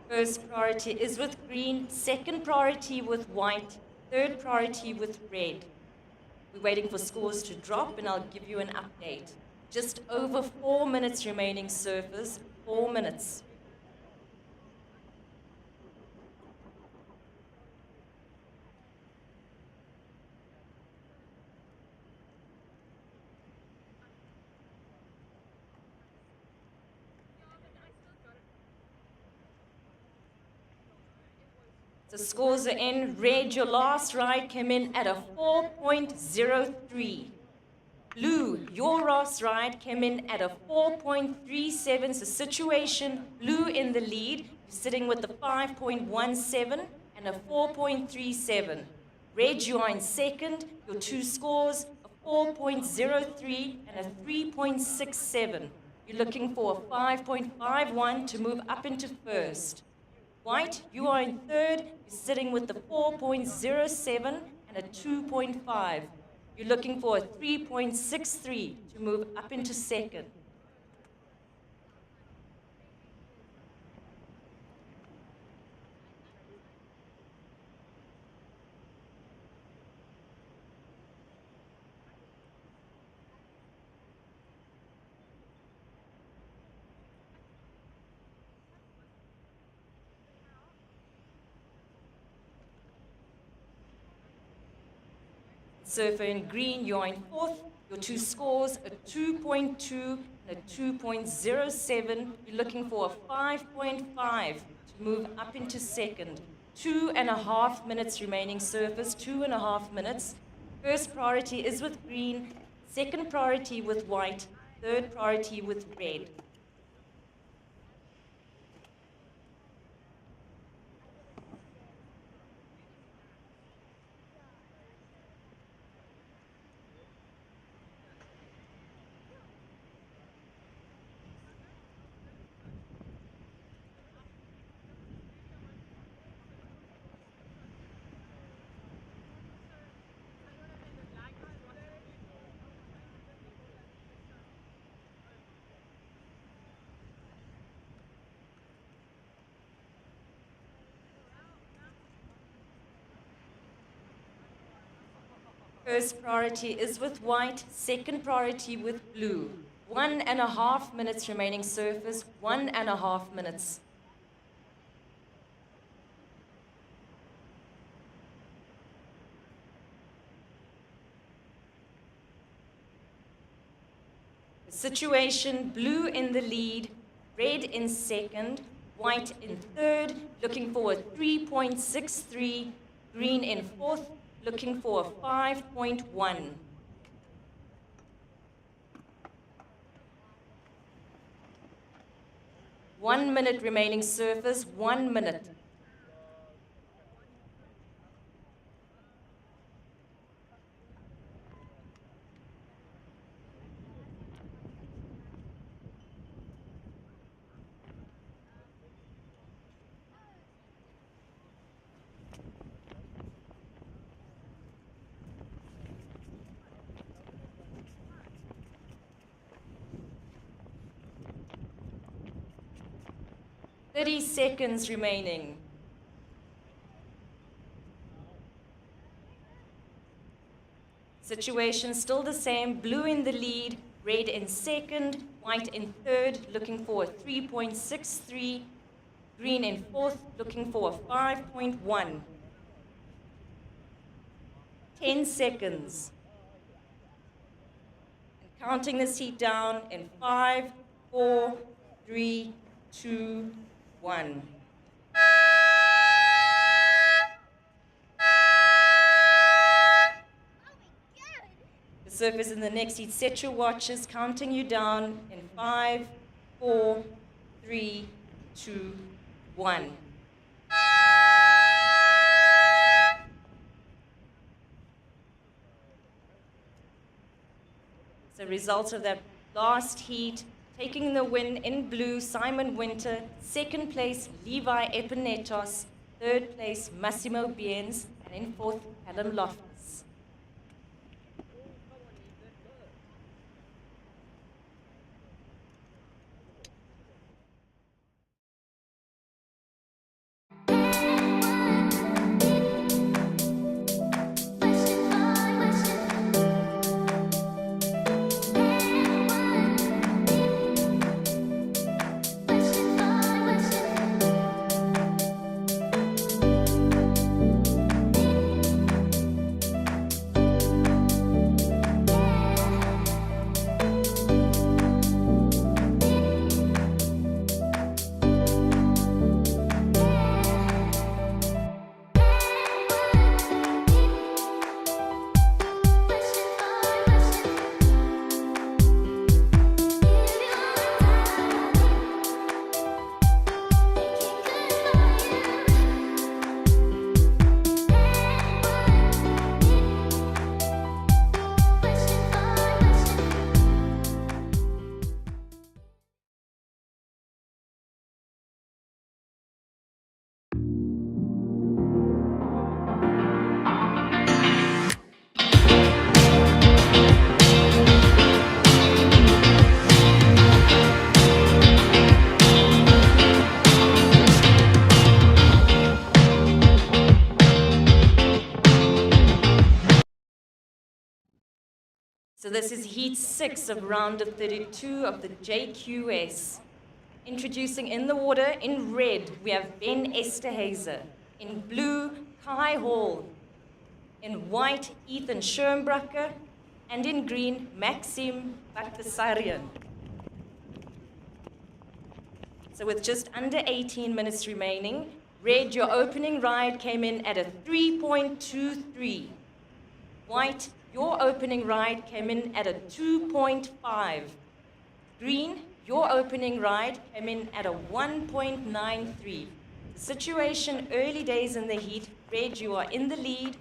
First priority is with green, second priority with white, third priority with red. We're waiting for scores to drop and I'll give you an update. Just over 4 minutes remaining, surfers. 4 minutes. The scores are in. Red, your last ride came in at a 4.03. Blue, your last ride came in at a 4.37. So situation, blue in the lead. You're sitting with the 5.17 and a 4.37. Red, you are in second. Your two scores, a 4.03 and a 3.67. You're looking for a 5.51 to move up into first. White, you are in third. You're sitting with the 4.07 and a 2.5. You're looking for a 3.63 to move up into second. Surfer in green, you're in fourth. Your two scores, a 2.2 and a 2.07. You're looking for a 5.5 to move up into second. 2.5 minutes remaining surfers, 2.5 minutes. First priority is with green, second priority with white, third priority with red. First priority is with white, second priority with blue. 1.5 minutes remaining surfers, 1.5 minutes. Situation, blue in the lead, red in second, white in third, looking for a 3.63, green in fourth, looking for a 5.1. One minute remaining surfers, 1 minute. Thirty seconds remaining. Situation still the same, blue in the lead, red in second, white in third, looking for a 3.63, green in fourth, looking for a 5.1. 10 seconds. And counting this heat down in 5, 4, 3, 2, 1. The surfers in the next heat, set your watches, counting you down in 5, 4, 3, 2, 1. So results of that last heat, taking the win in blue, Simon Winter, second place, Levi Epinetos, third place, Massimo Biens, and in fourth, Adam Loftus. So this is Heat 6 of round of 32 of the JQS. Introducing in the water, in red, we have Ben Esterhazy. In blue, Kai Hall. In white, Ethan Schirmbrucker. And in green, Maxim Bakhtasarian. So with just under 18 minutes remaining, red, your opening ride came in at a 3.23. White, your opening ride came in at a 2.5. Green, your opening ride came in at a 1.93. The situation early days in the heat, red, you are in the lead.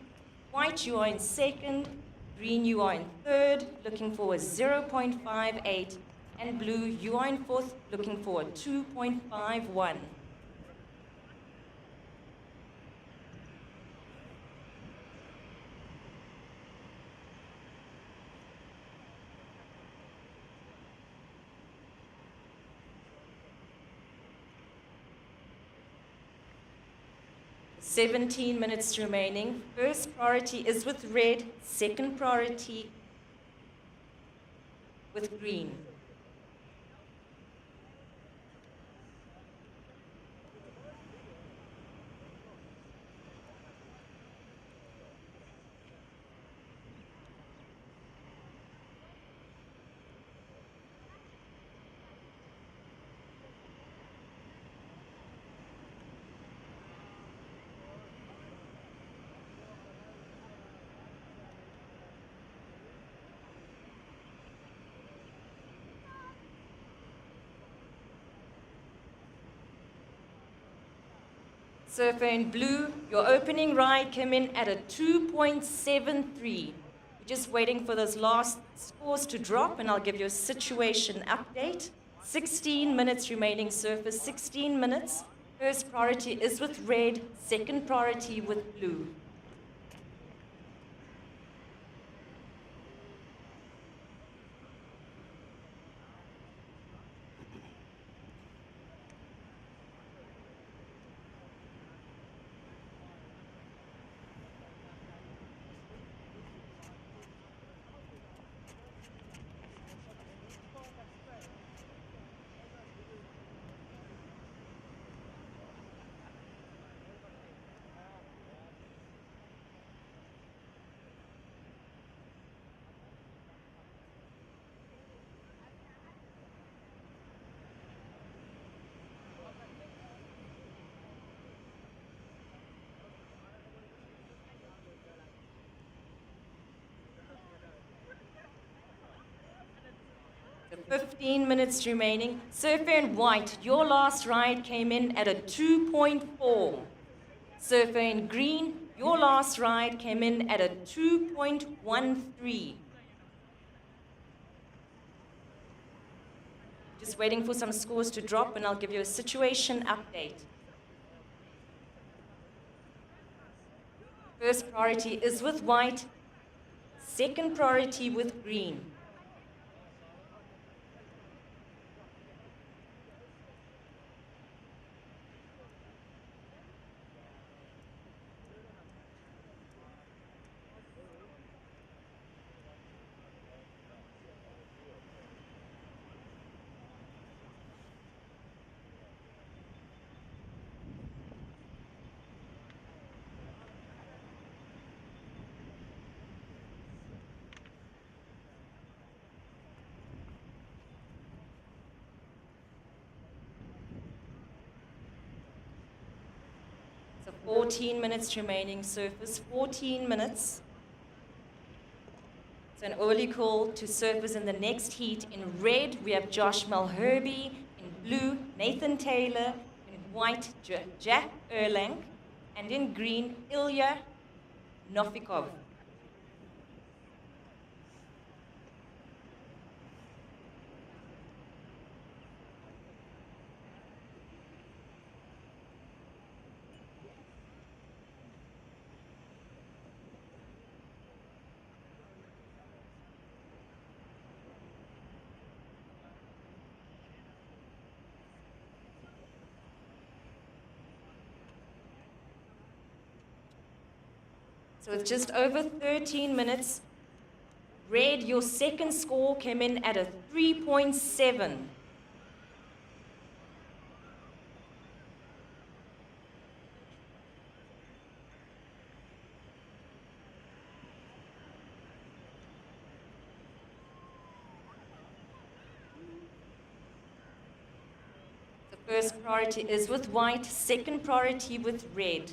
White, you are in second. Green, you are in third, looking for a 0.58. And blue, you are in fourth, looking for a 2.51. "17 minutes remaining. First priority is with red, second priority with green. Surfer in blue, your opening ride came in at a 2.73. We're just waiting for those last scores to drop, and I'll give you a situation update. 16 minutes remaining, surfer, 16 minutes. First priority is with red, second priority with blue. So 15 minutes remaining. Surfer in white, your last ride came in at a 2.4. Surfer in green, your last ride came in at a 2.13. Just waiting for some scores to drop, and I'll give you a situation update. First priority is with white, second priority with green. So 14 minutes remaining, surface, 14 minutes. So an early call to surface in the next heat. In red, we have Josh Malherbe. In blue, Nathan Taylor. In white, Jack Erlang. And in green, Ilya Novikov. So with just over 13 minutes, Red, your second score came in at a 3.7. The first priority is with white, second priority with red.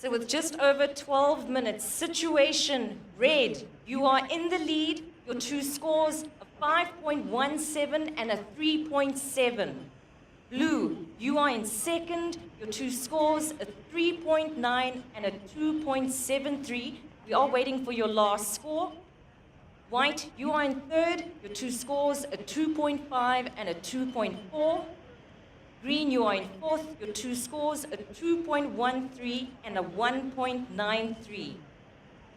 So with just over 12 minutes, situation, red, you are in the lead. Your two scores, a 5.17 and a 3.7. Blue, you are in second. Your two scores, a 3.9 and a 2.73. We are waiting for your last score. White, you are in third. Your two scores, a 2.5 and a 2.4. Green, you are in fourth. Your two scores, a 2.13 and a 1.93.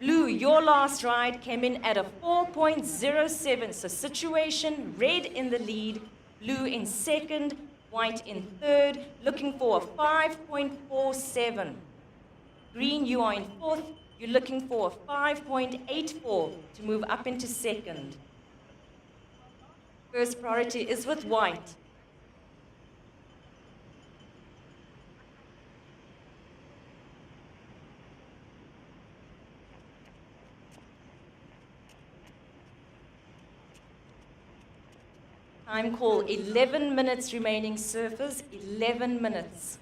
Blue, your last ride came in at a 4.07. So situation, red in the lead, blue in second, white in third, looking for a 5.47. Green, you are in fourth. You're looking for a 5.84 to move up into second. First priority is with white. Time call, 11 minutes remaining, surfers, 11 minutes.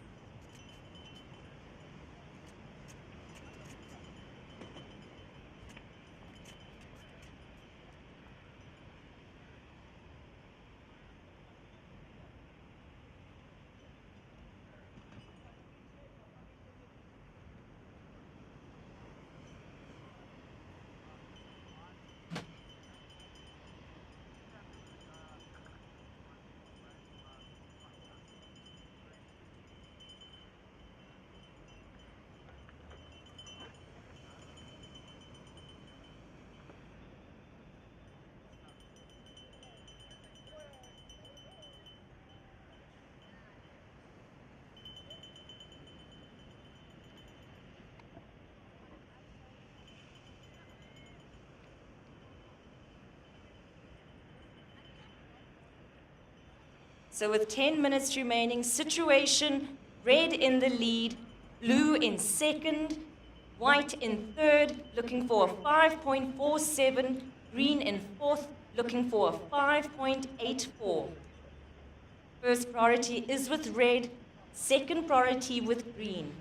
So with 10 minutes remaining, situation, red in the lead, blue in second, white in third, looking for a 5.47, green in fourth, looking for a 5.84. First priority is with red, second priority with green.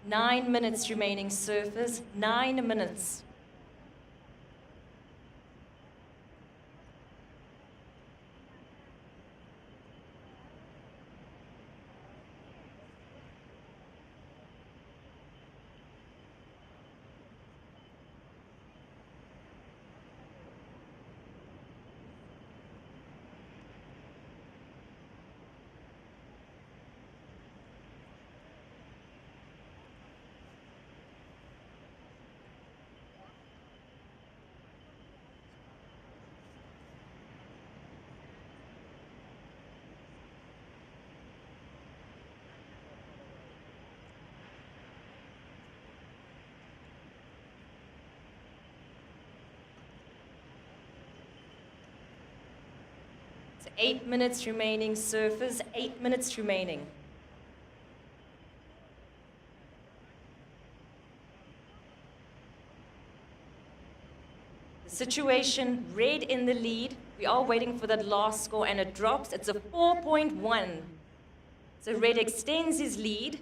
Nine minutes remaining, surfers, 9 minutes. So 8 minutes remaining, surfers, 8 minutes remaining. The situation, red in the lead. We are waiting for that last score, and it drops. It's a 4.1. So red extends his lead.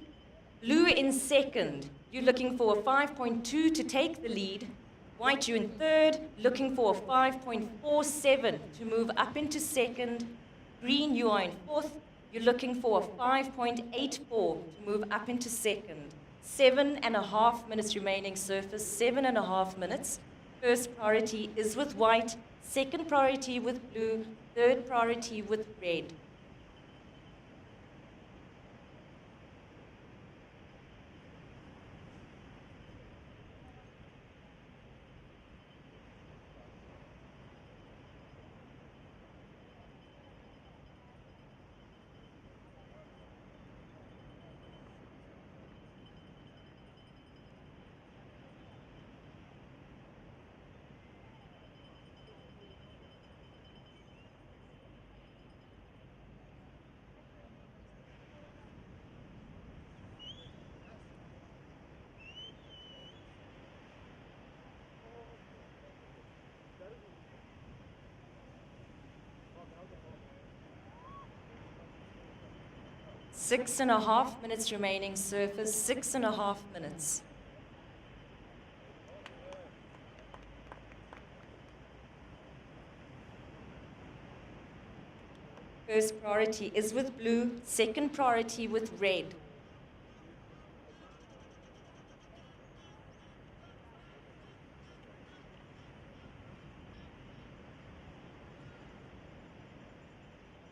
Blue in second. You're looking for a 5.2 to take the lead. White, you in third, looking for a 5.47 to move up into second. Green, you are in fourth. You're looking for a 5.84 to move up into second. 7.5 minutes remaining, surface, 7.5 minutes. First priority is with white, second priority with blue, third priority with red. Six and a half minutes remaining, surface, 6.5 minutes. First priority is with blue, second priority with red.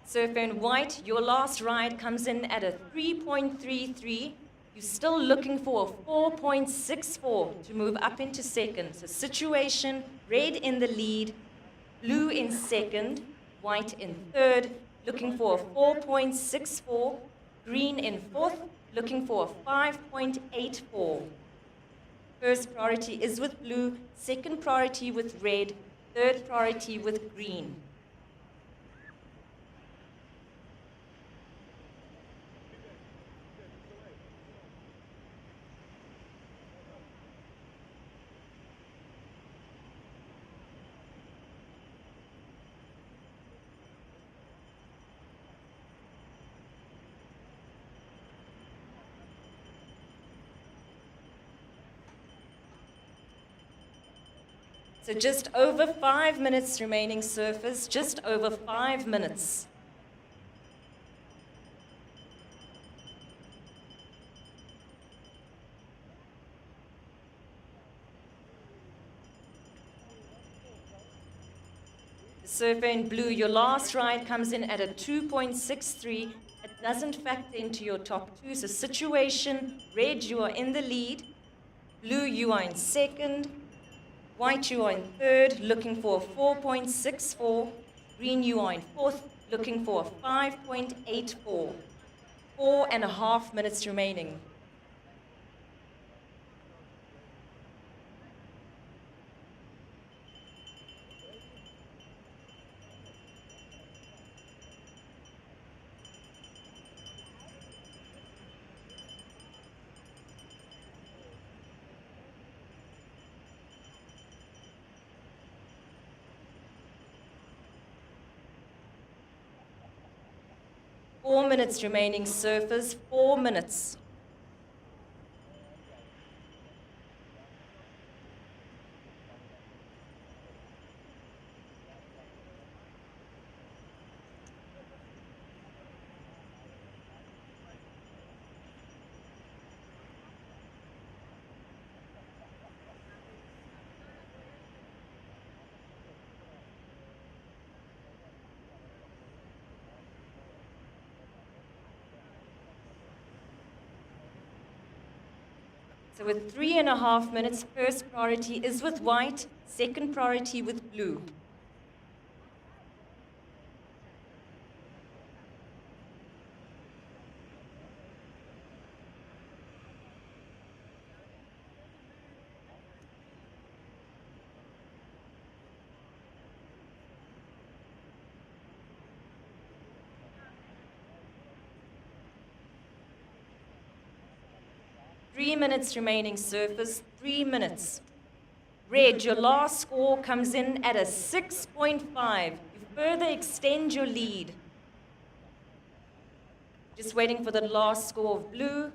Surfer in white, your last ride comes in at a 3.33. You're still looking for a 4.64 to move up into second. So situation, red in the lead, blue in second, white in third, looking for a 4.64, green in fourth, looking for a 5.84. First priority is with blue, second priority with red, third priority with green. So just over 5 minutes remaining, surfers, just over 5 minutes. Surfer in blue, your last ride comes in at a 2.63. It doesn't factor into your top two. So situation, red, you are in the lead. Blue, you are in second. White, you are in third, looking for a 4.64. Green, you are in fourth, looking for a 5.84. 4.5 minutes remaining. Four minutes remaining, surfers, 4 minutes. So with 3.5 minutes, first priority is with white, second priority with blue. 3 minutes remaining surface, 3 minutes. Red, your last score comes in at a 6.5. You further extend your lead. Just waiting for the last score of blue.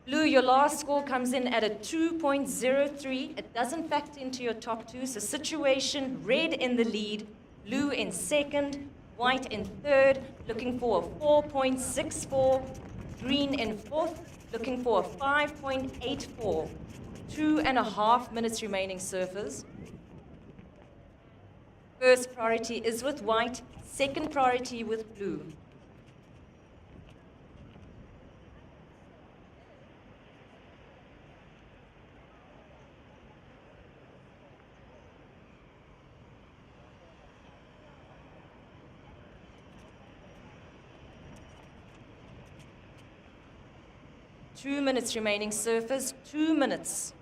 Blue, your last score comes in at a 2.03. It doesn't factor into your top two. So situation, red in the lead, blue in second, white in third, looking for a 4.64. Green in fourth, looking for a 5.84. 2.5 minutes remaining surface. First priority is with white, second priority with blue. Two minutes remaining surface, 2 minutes.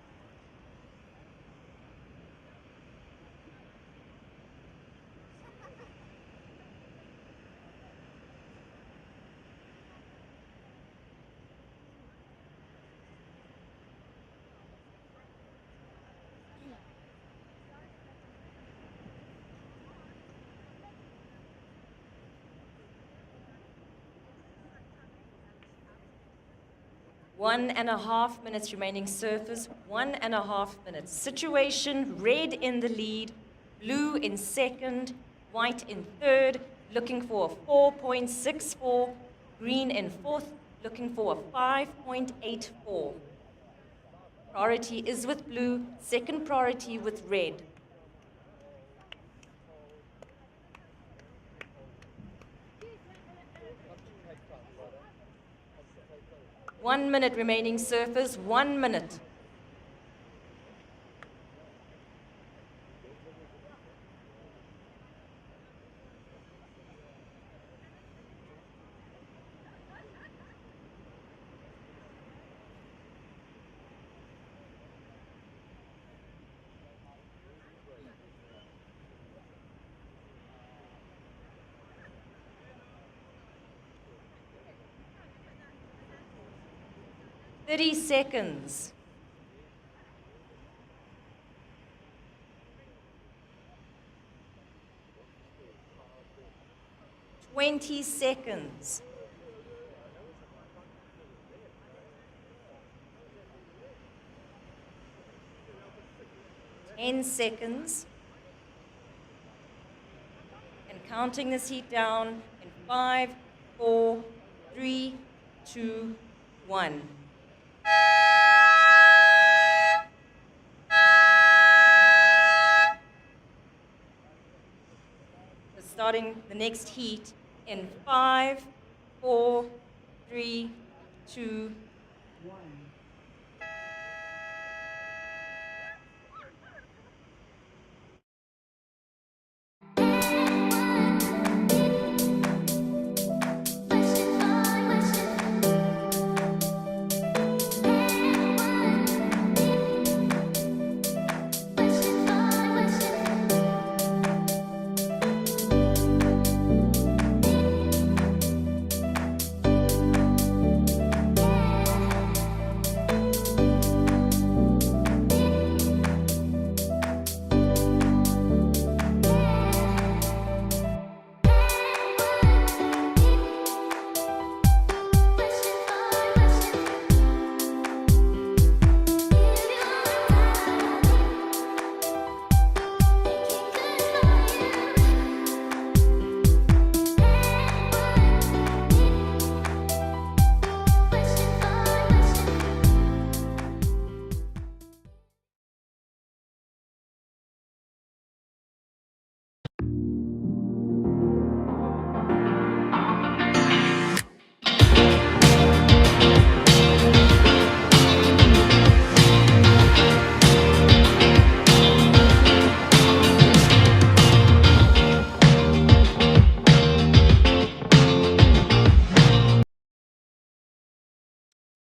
One and a half minutes remaining surface, 1.5 minutes. Situation, red in the lead, blue in second, white in third, looking for a 4.64, green in fourth, looking for a 5.84. Priority is with blue, second priority with red. One minute remaining surface, 1 minute. Thirty seconds. 20 seconds. 10 seconds. And counting this heat down in 5, 4, 3, 2, 1. So starting the next heat in 5, 4, 3, 2, 1.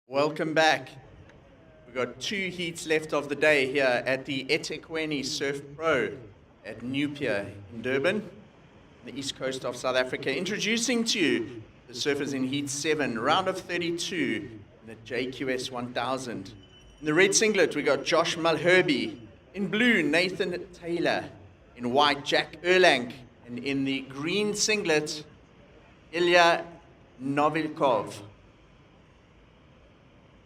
Welcome back. We've got 2 heats left of the day here at the eThekwini Surf Pro at Newpier in Durban, the east coast of South Africa. Introducing to you the surfers in Heat 7, round of 32. in the JQS 1000. In the red singlet, we got Josh Mulherby. In blue, Nathan Taylor. In white, Jack Erlang. And in the green singlet, Ilya Novikov.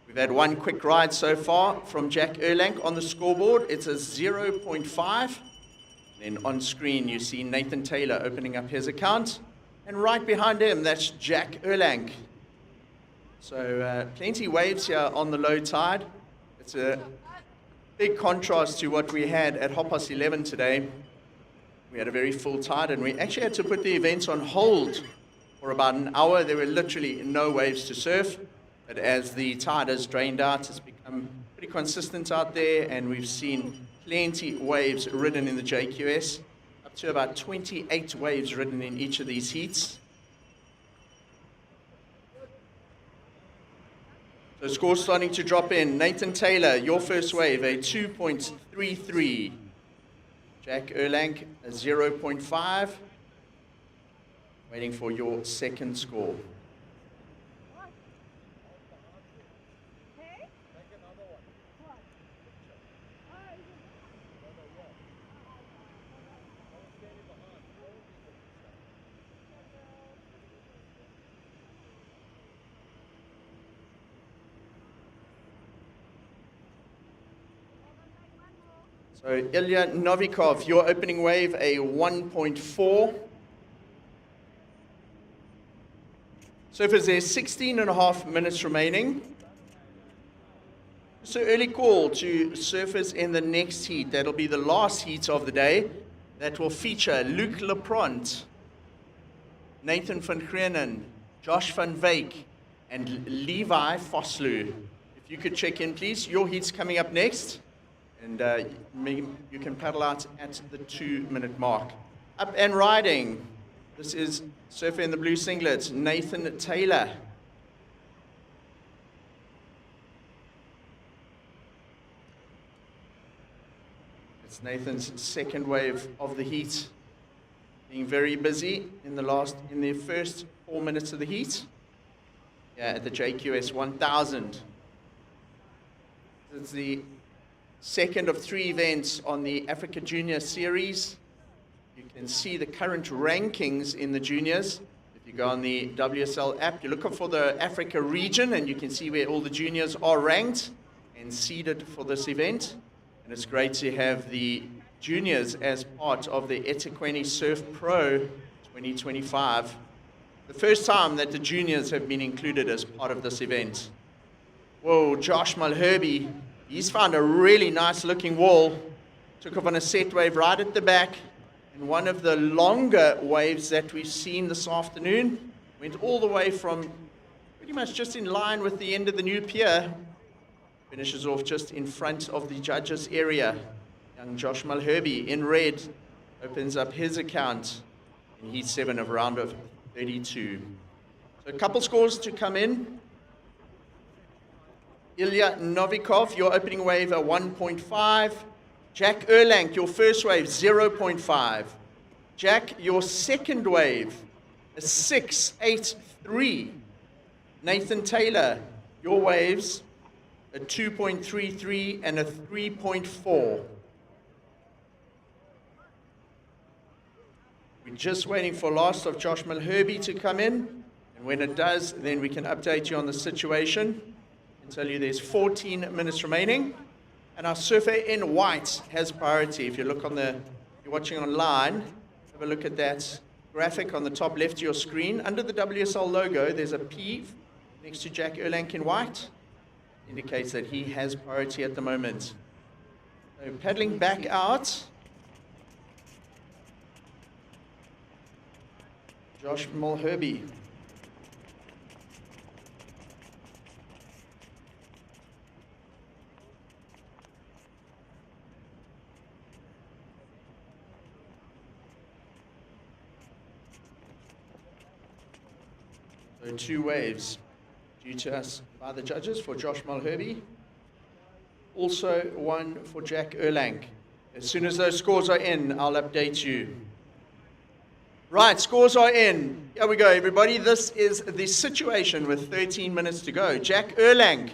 We've had one quick ride so far from Jack Erlang on the scoreboard. It's a 0.5. Then on screen, you see Nathan Taylor opening up his account. And right behind him, that's Jack Erlang. So plenty waves here on the low tide. It's a big contrast to what we had at 11:30 today. We had a very full tide, and we actually had to put the events on hold for about an hour. There were literally no waves to surf. But as the tide has drained out, it's become pretty consistent out there, and we've seen plenty waves ridden in the JQS, up to about 28 waves ridden in each of these heats. So scores starting to drop in. Nathan Taylor, your first wave, a 2.33. Jack Erlang, a 0.5. Waiting for your second score. So Ilya Novikov, your opening wave, a 1.4. Surfers, there's 16.5 minutes remaining. So early call to surfers in the next heat. That'll be the last heat of the day. That will feature Luc Lepront, Nathan van Grienen, Josh van Wyk, and Levi Vosloo. If you could check in, please. Your heat's coming up next. And you can paddle out at the 2-minute mark. Up and riding. This is surfer in the blue singlet, Nathan Taylor. It's Nathan's second wave of the heat. Being very busy in the first 4 minutes of the heat. Yeah, at the JQS 1000. It's the second of 3 events on the Africa Junior Series. You can see the current rankings in the juniors. If you go on the WSL app, you look for the Africa region, and you can see where all the juniors are ranked and seeded for this event. And it's great to have the juniors as part of the eThekwini Surf Pro 2025. The first time that the juniors have been included as part of this event. Whoa, Josh Mulherby. He's found a really nice looking wall. Took off on a set wave right at the back. And one of the longer waves that we've seen this afternoon went all the way from pretty much just in line with the end of the new pier. Finishes off just in front of the judges area. Young Josh Mulherby in red opens up his account in Heat 7 of round of 32. So a couple scores to come in. Ilya Novikov, your opening wave, a 1.5. Jack Erlang, your first wave, 0.5. Jack, your second wave, a 6.83. Nathan Taylor, your waves, a 2.33 and a 3.4. We're just waiting for last of Josh Mulherby to come in. And when it does, then we can update you on the situation. Tell you there's 14 minutes remaining, and our surfer in white has priority. If you look on you're watching online, have a look at that graphic on the top left of your screen. Under the WSL logo, there's a P next to Jack Erlang in white. Indicates that he has priority at the moment. So paddling back out. Josh Mulherby. So 2 waves due to us by the judges for Josh Mulherby. Also 1 for Jack Erlang. As soon as those scores are in, I'll update you. Right, scores are in. Here we go, everybody. This is the situation with 13 minutes to go. Jack Erlang,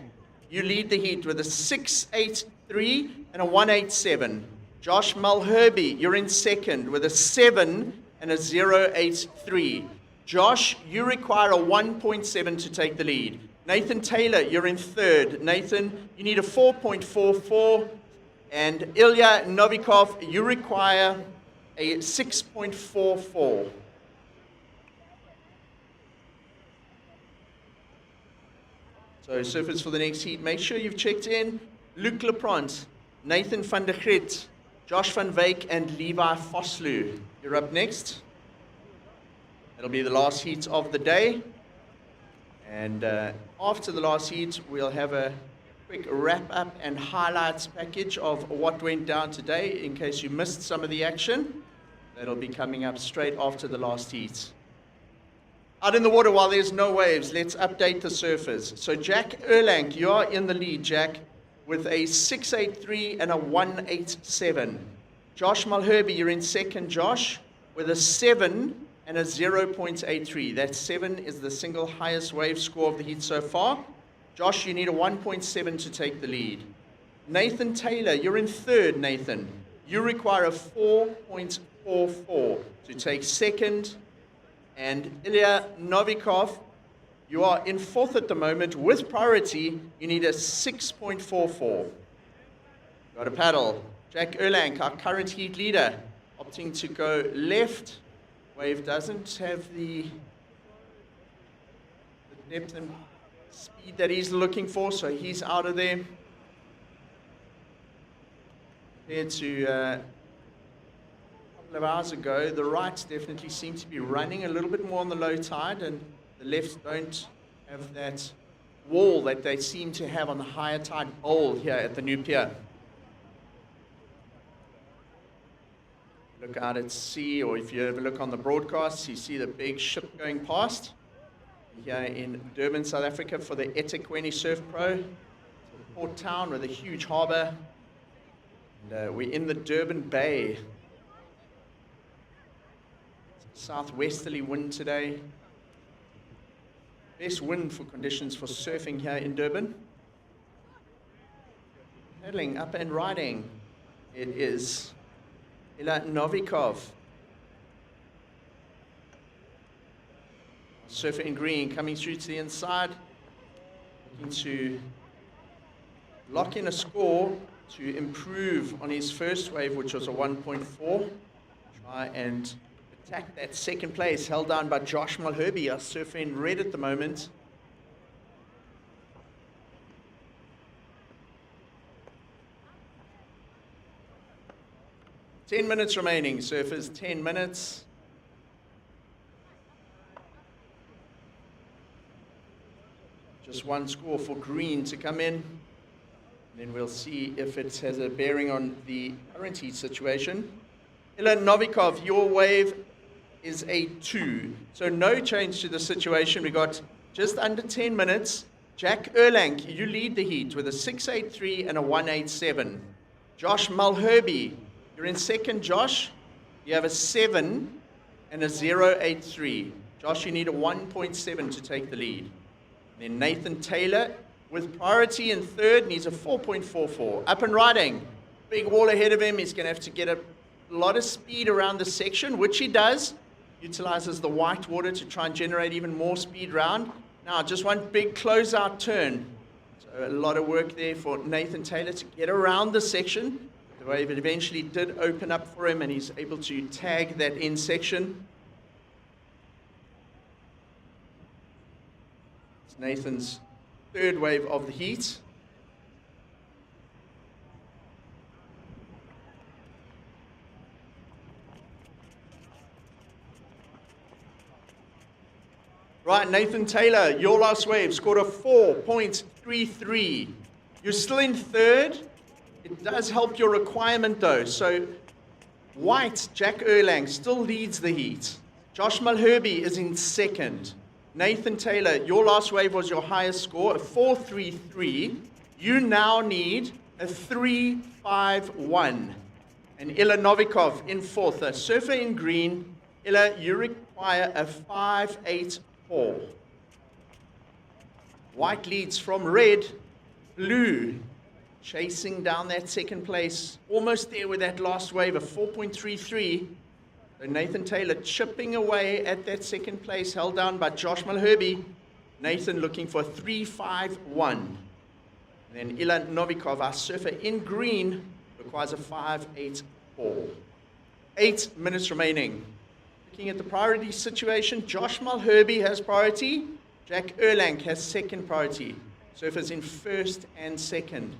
you lead the heat with a 6.83 and a 1.87. Josh Mulherby, you're in second with a 7 and a 0.83. Josh, you require a 1.7 to take the lead. Nathan Taylor, you're in third. Nathan, you need a 4.44. And Ilya Novikov, you require a 6.44. So surfers for the next heat, make sure you've checked in Luc Leprant, Nathan van der Grit, Josh van Wyk, and Levi Vosloo. You're up next. It'll be the last heat of the day. And after the last heat, we'll have a quick wrap-up and highlights package of what went down today in case you missed some of the action. That'll be coming up straight after the last heat. Out in the water while there's no waves, let's update the surfers. So Jack Erlang, you are in the lead, Jack, with a 6.83 and a 1.87. Josh Mulherby, you're in second, Josh, with a 7 and a 0.83. That 7 is the single highest wave score of the heat so far. Josh, you need a 1.7 to take the lead. Nathan Taylor, you're in third, Nathan. You require a 4.44 to take second. And Ilya Novikov, you are in fourth at the moment with priority. You need a 6.44. Got a paddle. Jack Erlang, our current heat leader, opting to go left. Wave doesn't have the depth and speed that he's looking for, so he's out of there. Compared to a couple of hours ago, the rights definitely seem to be running a little bit more on the low tide, and the lefts don't have that wall that they seem to have on the higher tide bowl here at the new pier. Look out at sea, or if you ever look on the broadcasts, you see the big ship going past. Here in Durban, South Africa, for the eThekwini Surf Pro. It's a port town with a huge harbour. And we're in the Durban Bay. Southwesterly wind today. Best wind for conditions for surfing here in Durban. Paddling up and riding. It is Ilya Novikov. Surfer in green coming through to the inside. Looking to lock in a score to improve on his first wave, which was a 1.4. Try and attack that second place, held down by Josh Mulherby, our surfer in red at the moment. Ten minutes remaining, surfers, 10 minutes. Just one score for green to come in. And then we'll see if it has a bearing on the current heat situation. Ilya Novikov, your wave is a 2. So no change to the situation. We got just under 10 minutes. Jack Erlang, you lead the heat with a 6.83 and a 1.87. Josh Mulherby, you're in second, Josh. You have a 7 and a 0.83. Josh, you need a 1.7 to take the lead. Then Nathan Taylor, with priority in third, needs a 4.44. Up and riding. Big wall ahead of him. He's going to have to get a lot of speed around the section, which he does. Utilizes the white water to try and generate even more speed round. Now, just one big closeout turn. So a lot of work there for Nathan Taylor to get around the section. The wave eventually did open up for him, and he's able to tag that in section. It's Nathan's third wave of the heat. Right, Nathan Taylor, your last wave scored a 4.33. You're still in third. It does help your requirement though. So white, Jack Erlang, still leads the heat. Josh Mulherby is in second. Nathan Taylor, your last wave was your highest score, a 4.33. You now need a 3.51. And Ilya Novikov in fourth. A surfer in green Illa, you require a 5.84. White leads from red. Blue chasing down that second place. Almost there with that last wave, a 4.33. So Nathan Taylor chipping away at that second place, held down by Josh Malherbe. Nathan looking for 3.51. And then Ilan Novikov, our surfer in green, requires a 5.84. 8 minutes remaining. Looking at the priority situation, Josh Malherbe has priority. Jack Erlang has second priority. Surfers in first and second.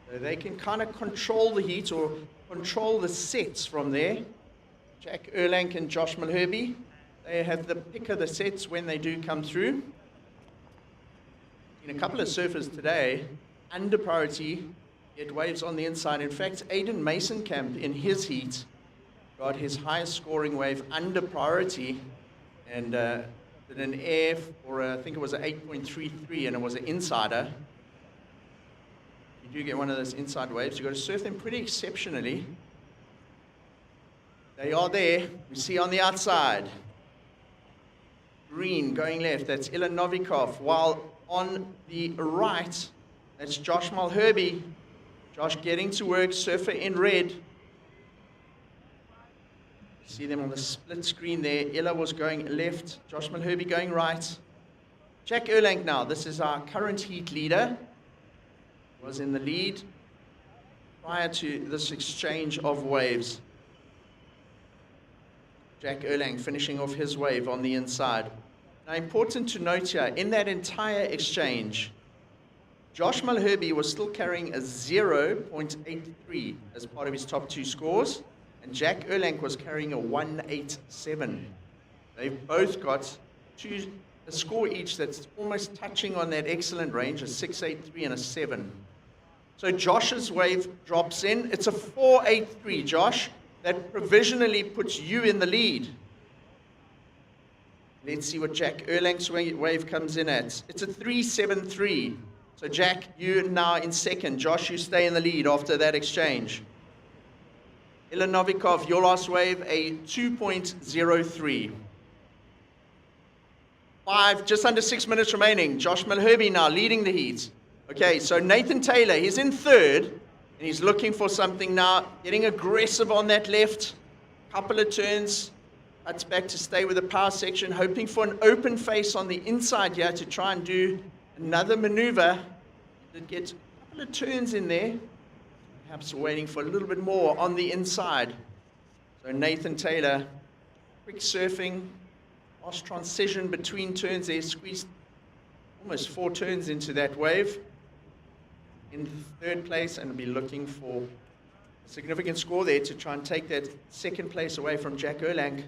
So they can kind of control the heat or control the sets from there. Jack Erlang and Josh Malherbe, they have the pick of the sets when they do come through. In a couple of surfers today, under priority, get waves on the inside. In fact, Aiden Masonkamp in his heat got his highest scoring wave under priority and did an air for, I think it was an 8.33, and it was an insider. If you do get one of those inside waves, you've got to surf them pretty exceptionally. They are there. We see on the outside. Green going left, that's Ilan Novikov, while on the right, that's Josh Malherbe. Josh getting to work, surfer in red. See them on the split screen there. Ella was going left, Josh Malherbe going right. Jack Erlang now, this is our current heat leader. Was in the lead prior to this exchange of waves. Jack Erlang finishing off his wave on the inside. Now important to note here, in that entire exchange, Josh Malherbe was still carrying a 0.83 as part of his top 2 scores, and Jack Erlang was carrying a 1.87. They've both got a score each that's almost touching on that excellent range, a 6.83 and a 7. So Josh's wave drops in. It's a 4.83, Josh. That provisionally puts you in the lead. Let's see what Jack Erlang's wave comes in at. It's a 3.73. So Jack, you now in second. Josh, you stay in the lead after that exchange. Ilan Novikov, your last wave, a 2.03. Just under 6 minutes remaining. Josh Malherbe now leading the heat. Okay, so Nathan Taylor, he's in third, and he's looking for something now, getting aggressive on that left. Couple of turns, cuts back to stay with the power section, hoping for an open face on the inside here to try and do another maneuver. He did get a couple of turns in there, perhaps waiting for a little bit more on the inside. So Nathan Taylor, quick surfing, fast transition between turns there, squeezed almost 4 turns into that wave. In third place, and be looking for a significant score there to try and take that second place away from Jack Erlang.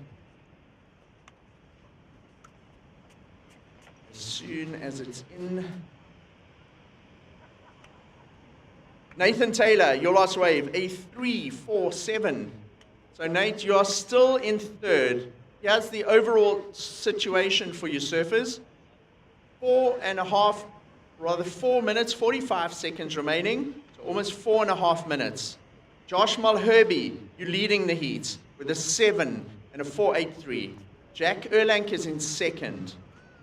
As soon as it's in. Nathan Taylor, your last wave, a 3.47. So Nate, you are still in third. Here's the overall situation for you surfers. 4 minutes, 45 seconds remaining, so almost 4.5 minutes. Josh Malherbe, you're leading the heat with a 7 and a 4.83. Jack Erlang is in second.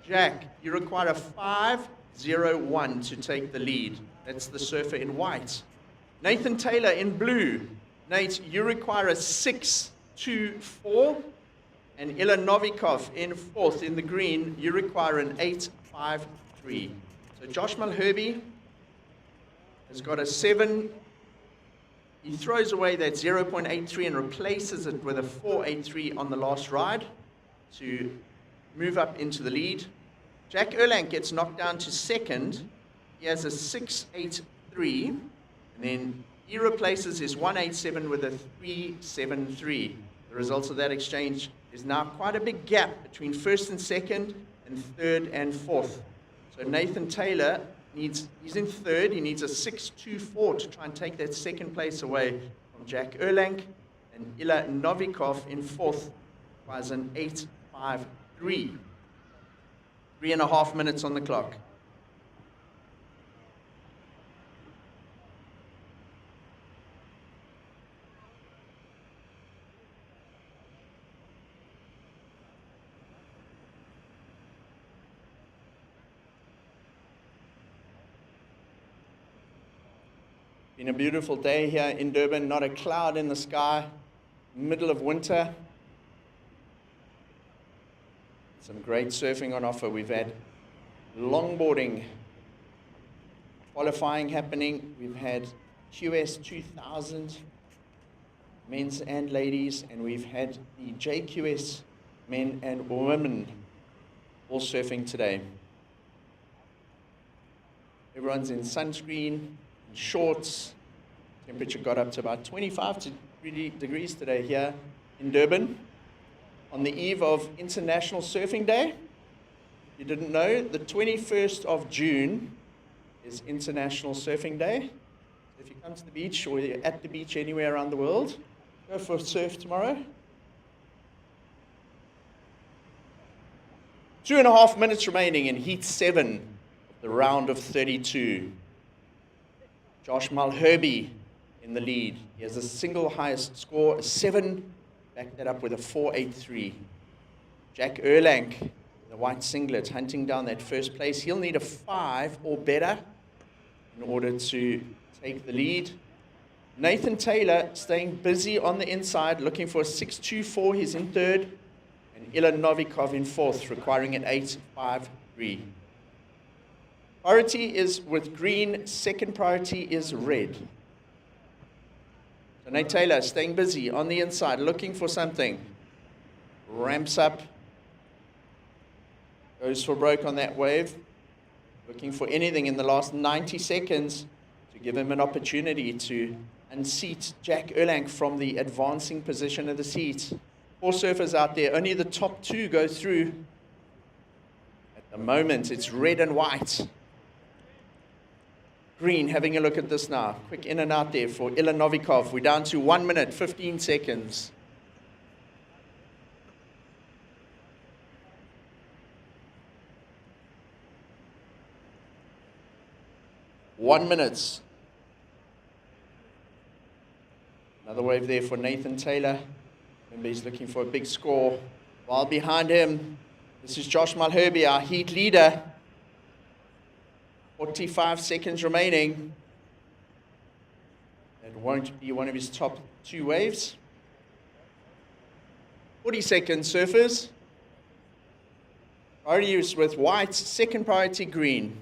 Jack, you require a 5.01 to take the lead. That's the surfer in white. Nathan Taylor in blue. Nate, you require a 6.24. And Ilan Novikov in fourth in the green, you require an 8.53. So Josh Malherbe has got a 7. He throws away that 0.83 and replaces it with a 4.83 on the last ride to move up into the lead. Jack Erlang gets knocked down to second. He has a 6.83, and then he replaces his 1.87 with a 3.73. The results of that exchange is now quite a big gap between first and second and third and fourth. So Nathan Taylor he's in third. He needs a 6.24 to try and take that second place away from Jack Erlang. And Ila Novikov in fourth requires an 8.53. 3.5 minutes on the clock. Been a beautiful day here in Durban, not a cloud in the sky, middle of winter. Some great surfing on offer. We've had longboarding qualifying happening. We've had QS 2000, men's and ladies, and we've had the JQS men and women all surfing today. Everyone's in sunscreen, shorts. Temperature got up to about 25 to 30 degrees today here in Durban. On the eve of International Surfing Day. You didn't know, the 21st of June is International Surfing Day. So if you come to the beach or you're at the beach anywhere around the world, go for a surf tomorrow. 2.5 minutes remaining in Heat 7 of the round of 32. Josh Malherbe in the lead. He has the single highest score, a 7. Back that up with a 4.83. Jack Erlank, the white singlet, hunting down that first place. He'll need a 5 or better in order to take the lead. Nathan Taylor staying busy on the inside, looking for a 6.24. He's in third. And Ilan Novikov in fourth, requiring an 8.53. Priority is with green, second priority is red. So Nate Taylor staying busy on the inside, looking for something. Ramps up. Goes for broke on that wave. Looking for anything in the last 90 seconds to give him an opportunity to unseat Jack Erlank from the advancing position of the seat. 4 surfers out there. Only the top 2 go through. At the moment, it's red and white. Green, having a look at this now. Quick in and out there for Ilan Novikov. We're down to 1 minute, 15 seconds. One minute. Another wave there for Nathan Taylor. Remember, he's looking for a big score. While behind him, this is Josh Malherbe, our heat leader. 45 seconds remaining. It won't be one of his top 2 waves. 40 seconds, surfers. Priority is with white, second priority green.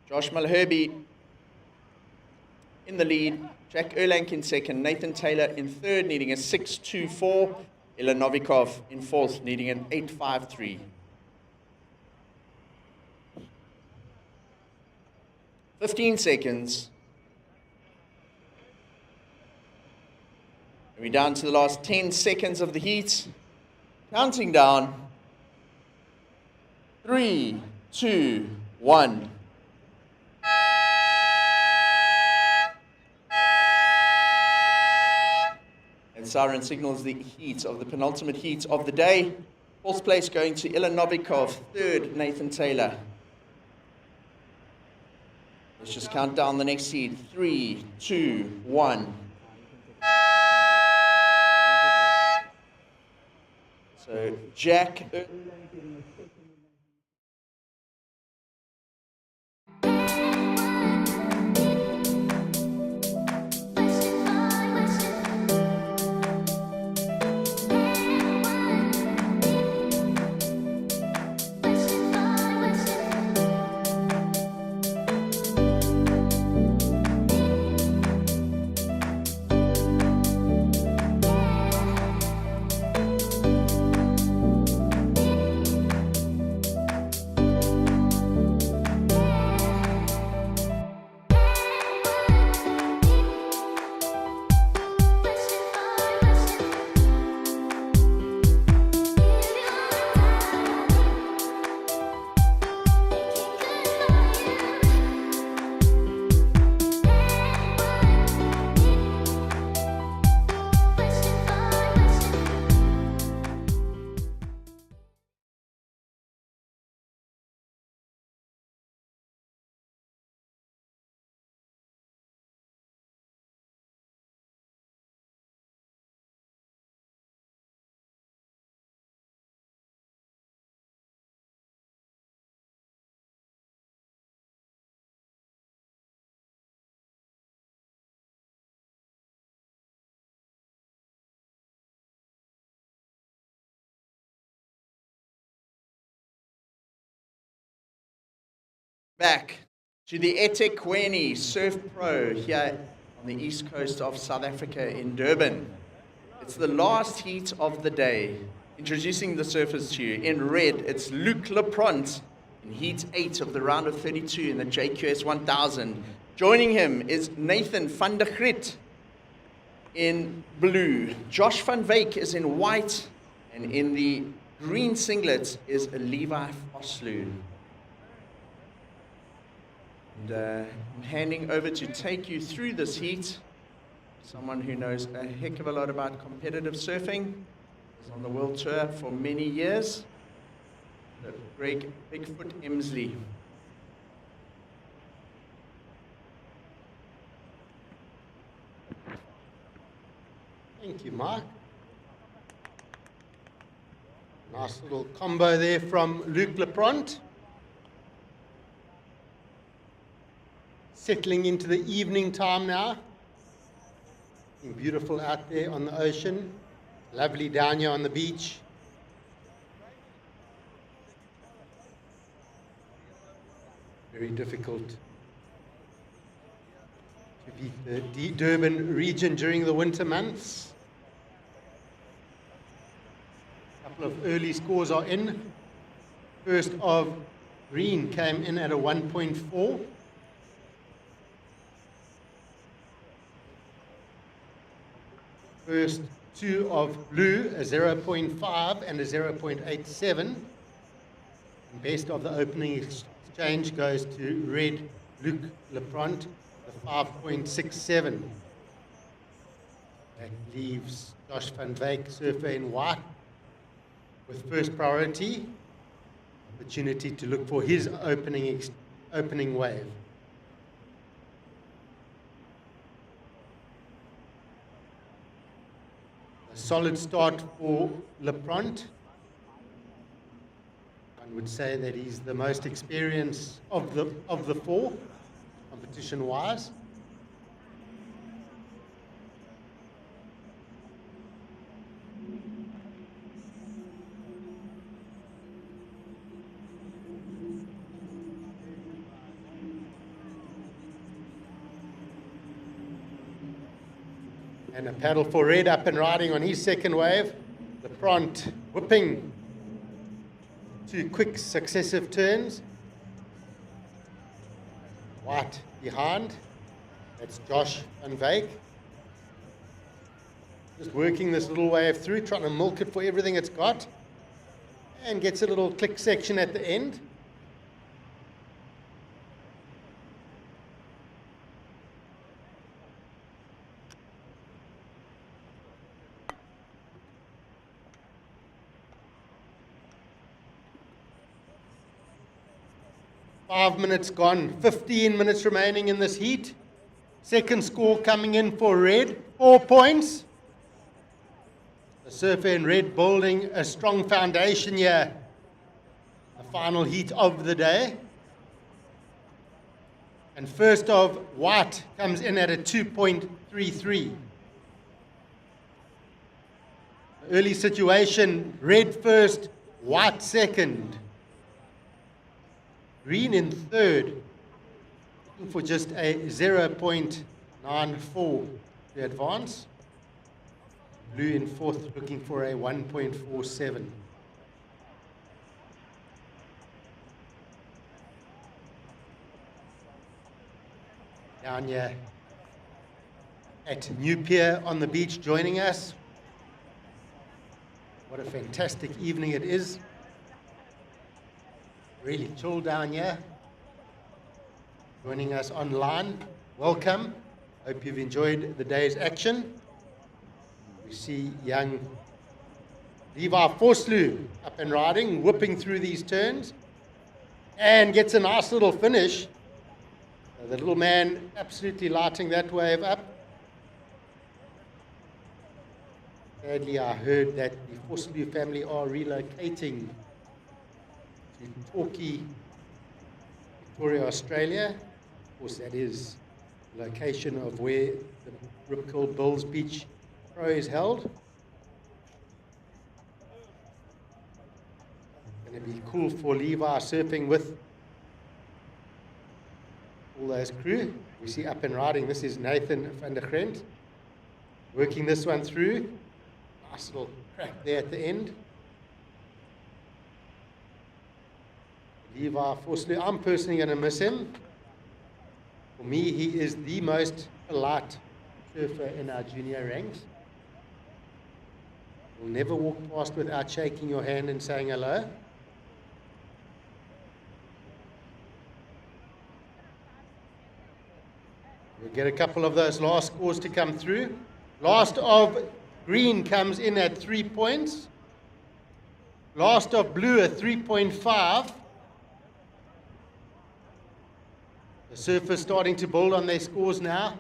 Josh Malherbe in the lead. Jack Erlank in second. Nathan Taylor in third, needing a 6.24. Ilan Novikov in fourth, needing an 8.53. 15 seconds. And we're down to the last 10 seconds of the heat. Counting down. 3, 2, 1. And siren signals the heat of the penultimate heat of the day. Fourth place going to Ilan Novikov. Third, Nathan Taylor. Let's just count down the next heat. 3, 2, 1. So Jack. back to the eThekwini Surf Pro here on the east coast of South Africa in Durban. It's the last heat of the day. Introducing the surfers to you. In red, it's Luc Lepront in Heat 8 of the round of 32 in the JQS 1000. Joining him is Nathan van der Grit in blue. Josh van Wyk is in white. And in the green singlet is Levi Vosloo. And I'm handing over to take you through this heat. Someone who knows a heck of a lot about competitive surfing. He's on the world tour for many years. Greg Bigfoot Emsley. Thank you, Mark. Nice little combo there from Luc Lepront. Settling into the evening time now. Beautiful out there on the ocean. Lovely down here on the beach. Very difficult to beat the Durban region during the winter months. A couple of early scores are in. First of green came in at a 1.4. First two of blue, a 0.5 and a 0.87. And best of the opening exchange goes to red Luc Lepront, the 5.67. That leaves Josh van Wyk, surfer in white, with first priority. Opportunity to look for his opening wave. A solid start for Lepront. One would say that he's the most experienced of the four, competition-wise. And a paddle for red up and riding on his second wave. Lepront whipping 2 quick successive turns. White behind. That's Josh van Wyk. Just working this little wave through, trying to milk it for everything it's got. And gets a little click section at the end. Five minutes gone, 15 minutes remaining in this heat. Second score coming in for red, 4 points. The surfer in red building a strong foundation here. The final heat of the day. And first of white comes in at a 2.33. Early situation, red first, white second. Green in third, looking for just a 0.94 to advance. Blue in fourth, looking for a 1.47. Down here at New Pier on the beach joining us. What a fantastic evening it is. Really chill down here. Joining us online, welcome. Hope you've enjoyed the day's action. We see young Levi Vosloo up and riding, whipping through these turns, and gets a nice little finish. The little man absolutely lighting that wave up. Sadly, I heard that the Vosloo family are relocating to Torquay, Victoria, Australia. Of course, that is the location of where the Rip Curl Bills Beach Pro is held. Going to be cool for Levi surfing with all those crew. We see up and riding. This is Nathan van der Grent. Working this one through. Nice little crack there at the end. Levi Vosloo, I'm personally going to miss him. For me, he is the most polite surfer in our junior ranks. You'll never walk past without shaking your hand and saying hello. We'll get a couple of those last scores to come through. Last of green comes in at 3 points. Last of blue at 3.5. The surfers starting to build on their scores now.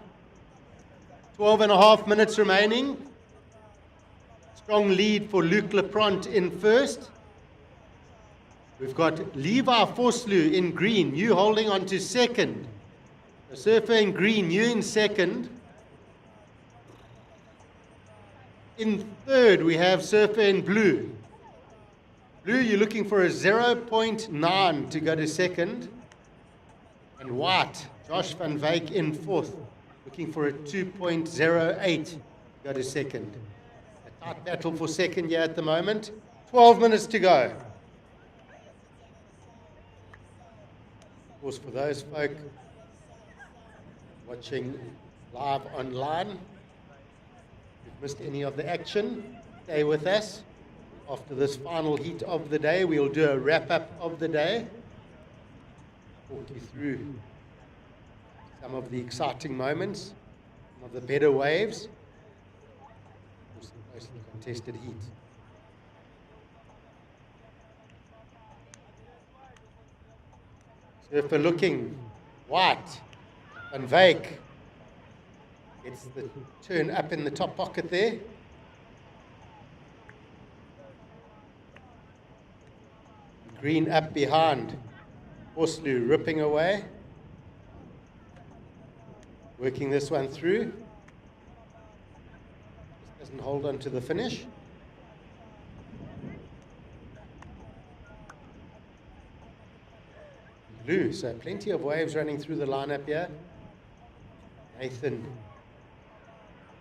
12.5 minutes remaining. Strong lead for Luc Lepront in first. We've got Levi Vosloo in green, you holding on to second. The surfer in green, you in second. In third, we have surfer in blue. Blue, you're looking for a 0.9 to go to second. And white, Josh van Wyk in fourth, looking for a 2.08 to go to second. A tight battle for second here at the moment. 12 minutes to go. Of course, for those folk watching live online, if you've missed any of the action, stay with us. After this final heat of the day, we'll do a wrap-up of the day. Walk you through some of the exciting moments, some of the better waves, the most contested heat. Surfer looking white. Van Wyk gets the turn up in the top pocket there. Green up behind. Vosloo ripping away. Working this one through. Just doesn't hold on to the finish. Blue, so plenty of waves running through the lineup here. Nathan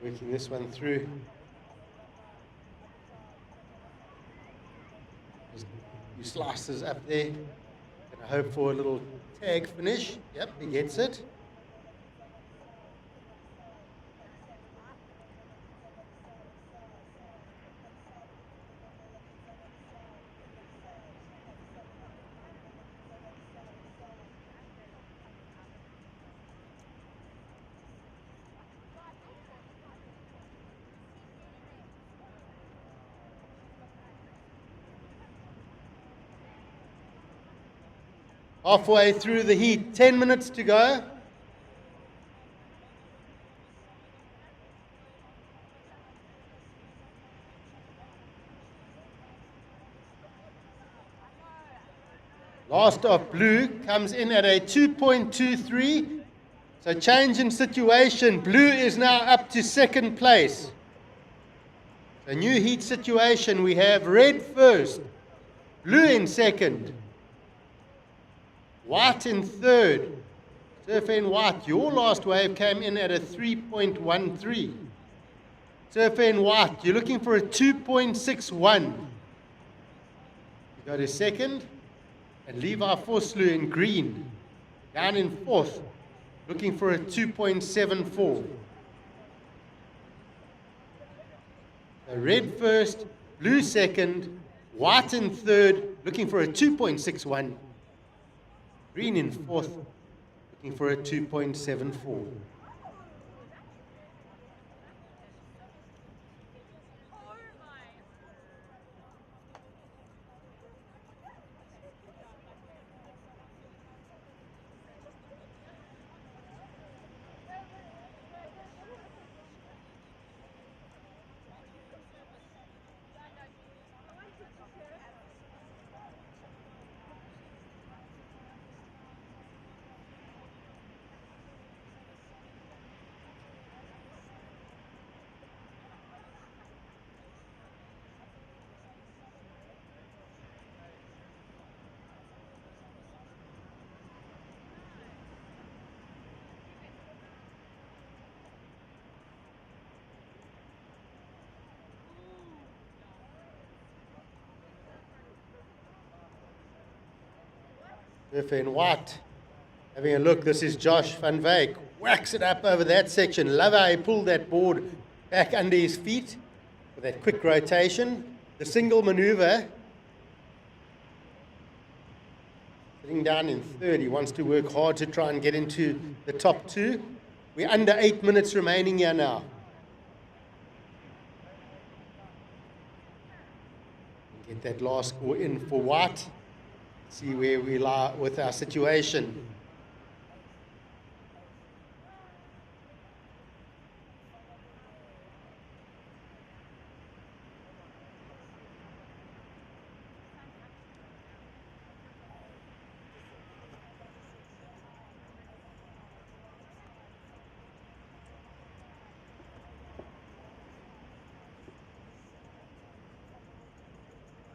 working this one through. Just a few slices up there. Gonna hope for a little tag finish. Yep, he gets it. Halfway through the heat, 10 minutes to go. Last of blue comes in at a 2.23. So change in situation. Blue is now up to second place. A new heat situation. We have red first, blue in second. White in third. Surfer in white, your last wave came in at a 3.13. Surfer in white, you're looking for a 2.61. You go to second. And Levi Vosloo in green, down in fourth, looking for a 2.74. So red first, blue second, white in third, looking for a 2.61. Green in fourth, looking for a 2.74. Surfer in white. Having a look, this is Josh van Wyk. Whacks it up over that section. Love how he pulled that board back under his feet for that quick rotation. The single maneuver. Sitting down in third, he wants to work hard to try and get into the top two. We're under 8 minutes remaining here now. Get that last score in for white. See where we lie with our situation.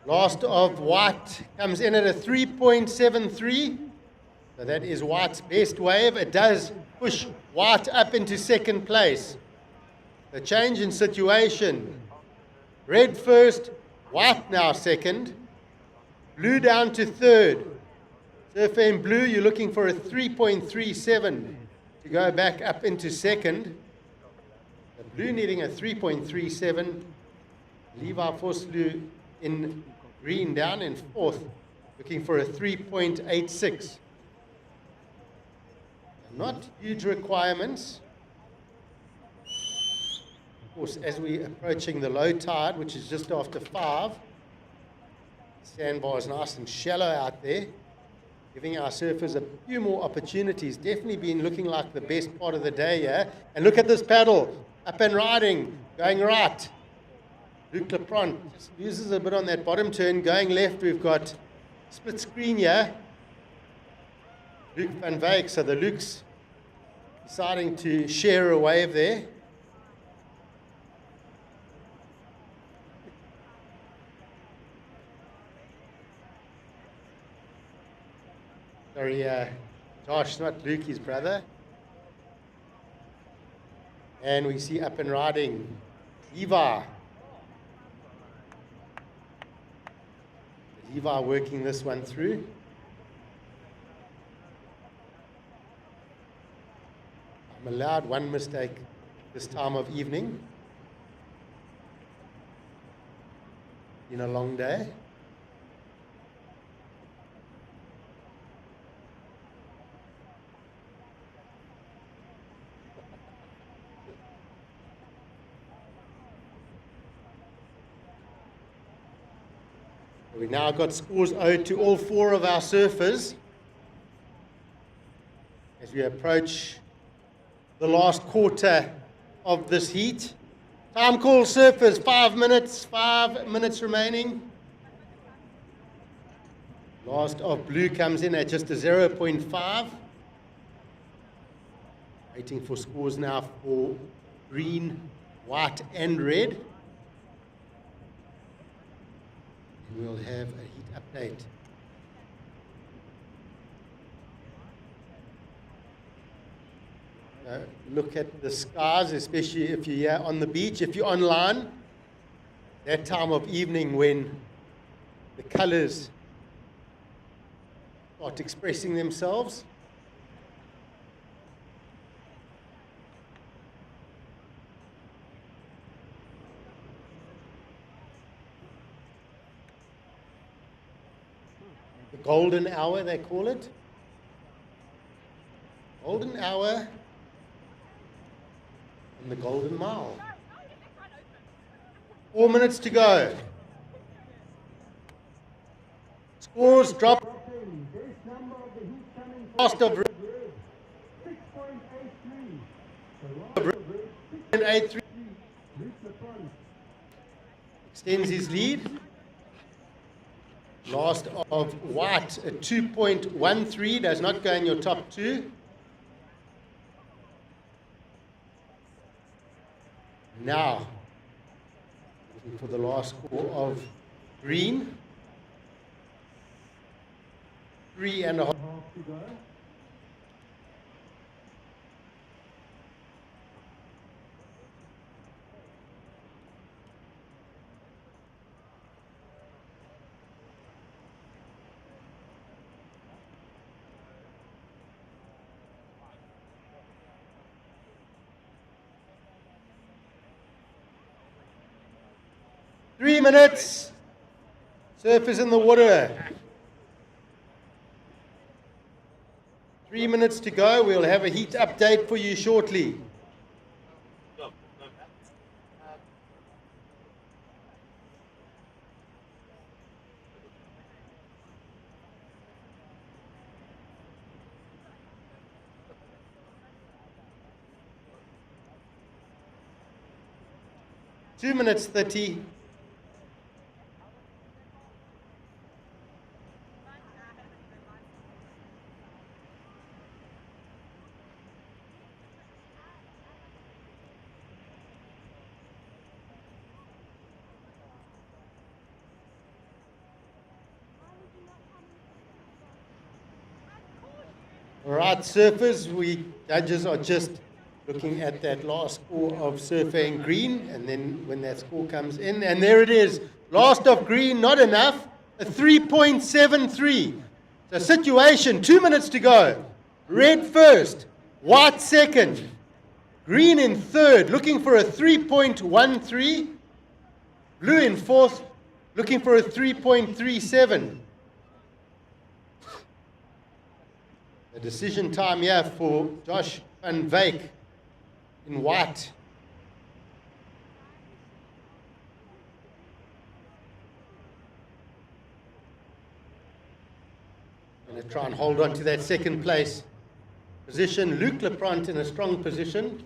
Last of white comes in at a 3.73. So that is white's best wave. It does push white up into second place. The change in situation. Red first, white now second. Blue down to third. Surfer in blue, you're looking for a 3.37 to go back up into second. The blue needing a 3.37. Levi Vosloo in green down in fourth, looking for a 3.86. Not huge requirements. Of course, as we're approaching the low tide, which is just after 5, sandbar is nice and shallow out there, giving our surfers a few more opportunities. Definitely been looking like the best part of the day here. And look at this paddle, up and riding, going right. Luke Lepron just loses a bit on that bottom turn. Going left, we've got split screen here. Luke van Wyk, so the Luke's deciding to share a wave there. Sorry, Josh, not Luke, his brother. And we see up and riding Levi. Levi working this one through. I'm allowed one mistake this time of evening. Been a long day. We've now got scores owed to all 4 of our surfers as we approach the last quarter of this heat. Time call surfers, 5 minutes remaining. Last of blue comes in at just a 0.5. Waiting for scores now for green, white and red. We'll have a heat update. Look at the skies, especially if you're here on the beach. If you're online, that time of evening when the colors start expressing themselves. The golden hour, they call it. Golden hour and the golden mile. 4 minutes to go. Scores drop. Last of 6.83. Extends his lead. Last of white, a 2.13, does not go in your top 2. Now, looking for the last score of green. 3.5 to go. 3 minutes. Surf is in the water. 3 minutes to go. We'll have a heat update for you shortly. Two minutes 30. All right, surfers, judges are just looking at that last score of Surfer and Green, and then when that score comes in, and there it is, last of Green, not enough, a 3.73. So situation, 2 minutes to go. Red first, white second, Green in third, looking for a 3.13. Blue in fourth, looking for a 3.37. The decision time here for Josh van Wyk in white. Going to try and hold on to that second place position. Luc Leprant in a strong position.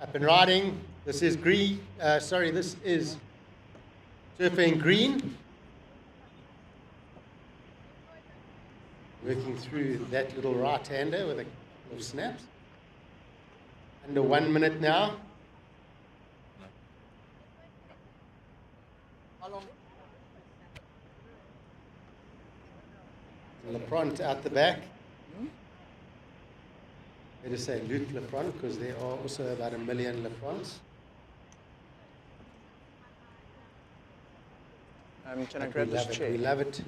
Up and riding. This is Green. This is Surfing Green. Working through that little right-hander with a couple of snaps. Under 1 minute now. Leprant out the back. Better say Luc Leprant because there are also about 1 million Leprants. Can I grab this chair? We love it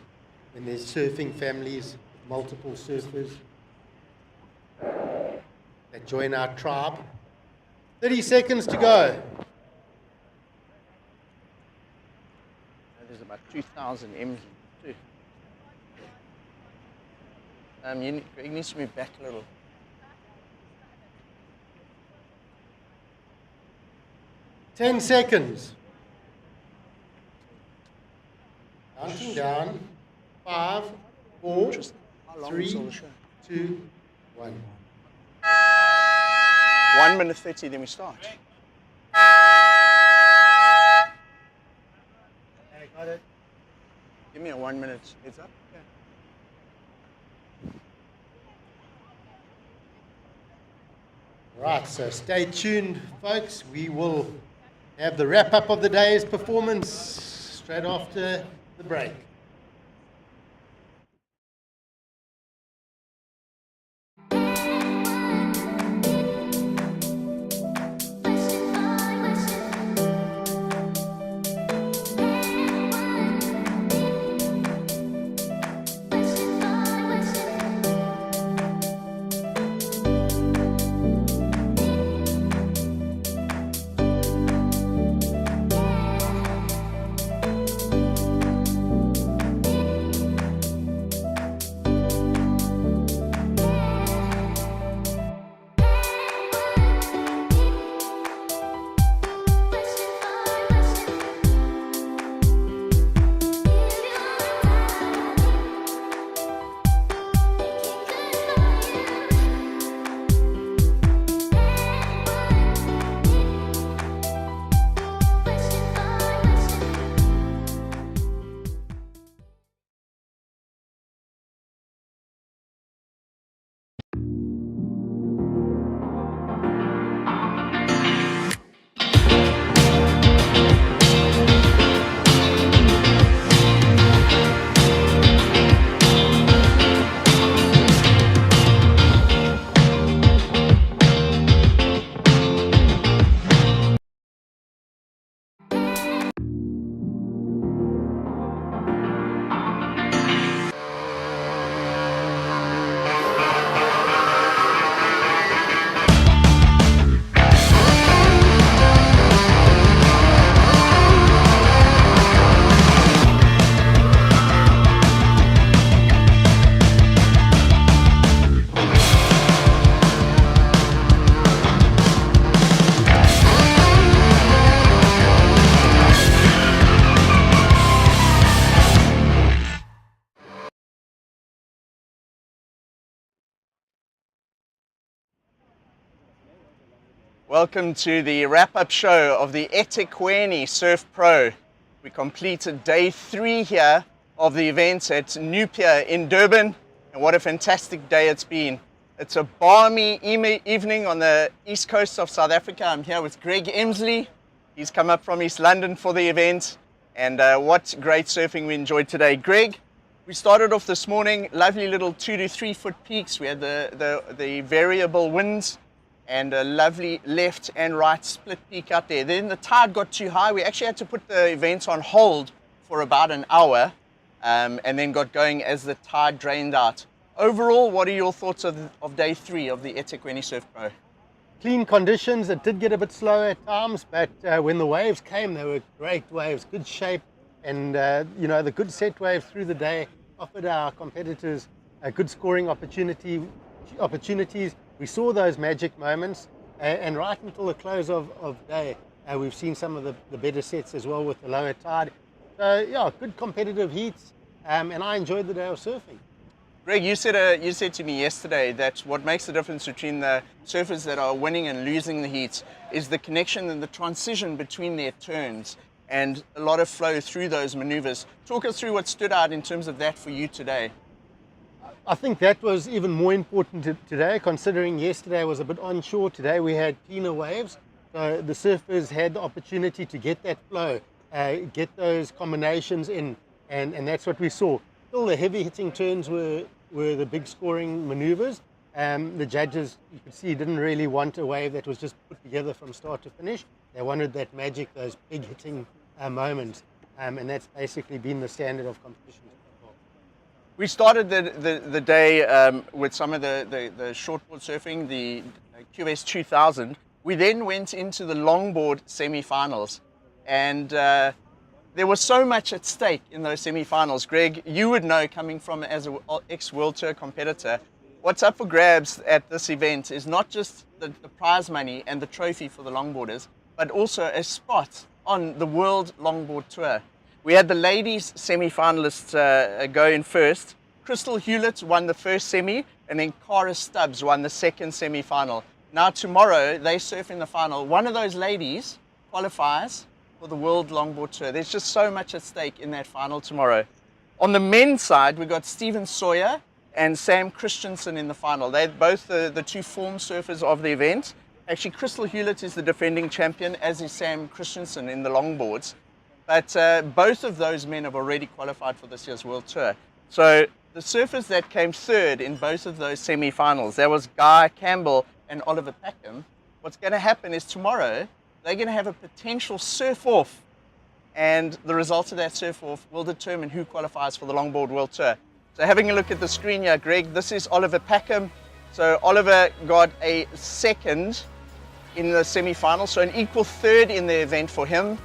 when there's surfing families, multiple surfers that join our tribe. 30 seconds to go. There's about 2,000 M's too. Greg needs to move back a little. Ten seconds. Counting down. 5, 4, 3, 2, 1. 1 minute 30, then we start. Got it. Give me a 1 minute heads up. Right, so stay tuned, folks. We will have the wrap-up of the day's performance straight after the break. Welcome to the wrap-up show of the eThekwini Surf Pro. We completed day 3 here of the event at New Pier in Durban, and what a fantastic day it's been. It's a balmy evening on the east coast of South Africa. I'm here with Greg Emsley. He's come up from East London for the event, and what great surfing we enjoyed today. Greg, we started off this morning, lovely little 2 to 3 foot peaks. We had the variable winds and a lovely left and right split peak out there. Then the tide got too high. We actually had to put the event on hold for about an hour, and then got going as the tide drained out. Overall, what are your thoughts of day 3 of the eThekwini Surf Pro? Clean conditions. It did get a bit slow at times, but when the waves came, they were great waves, good shape, and you know, the good set wave through the day offered our competitors a good scoring opportunities. We saw those magic moments, and right until the close of day, we've seen some of the better sets as well with the lower tide. So yeah, good competitive heats, and I enjoyed the day of surfing. Greg, you said to me yesterday that what makes the difference between the surfers that are winning and losing the heats is the connection and the transition between their turns, and a lot of flow through those maneuvers. Talk us through what stood out in terms of that for you today. I think that was even more important today, considering yesterday was a bit onshore. Today we had cleaner waves, so the surfers had the opportunity to get that flow, get those combinations in, and that's what we saw. Still, the heavy hitting turns were the big scoring maneuvers. The judges, you could see, didn't really want a wave that was just put together from start to finish. They wanted that magic, those big hitting moments, and that's basically been the standard of competition. We started the day with some of the shortboard surfing, the QS 2000. We then went into the longboard semi-finals, and there was so much at stake in those semi-finals. Greg, you would know, coming from as an ex-World Tour competitor, what's up for grabs at this event is not just the prize money and the trophy for the longboarders, but also a spot on the World Longboard Tour. We had the ladies semi-finalists go in first. Crystal Hewlett won the first semi, and then Cara Stubbs won the second semi-final. Now tomorrow, they surf in the final. One of those ladies qualifies for the World Longboard Tour. There's just so much at stake in that final tomorrow. On the men's side, we've got Stephen Sawyer and Sam Christensen in the final. They're both the two form surfers of the event. Actually, Crystal Hewlett is the defending champion, as is Sam Christensen in the longboards. But both of those men have already qualified for this year's World Tour. So the surfers that came third in both of those semi-finals, that was Guy Campbell and Oliver Packham. What's going to happen is tomorrow, they're going to have a potential surf-off, and the results of that surf-off will determine who qualifies for the Longboard World Tour. So having a look at the screen here, Greg, this is Oliver Packham. So Oliver got a second in the semi-final, so an equal third in the event for him.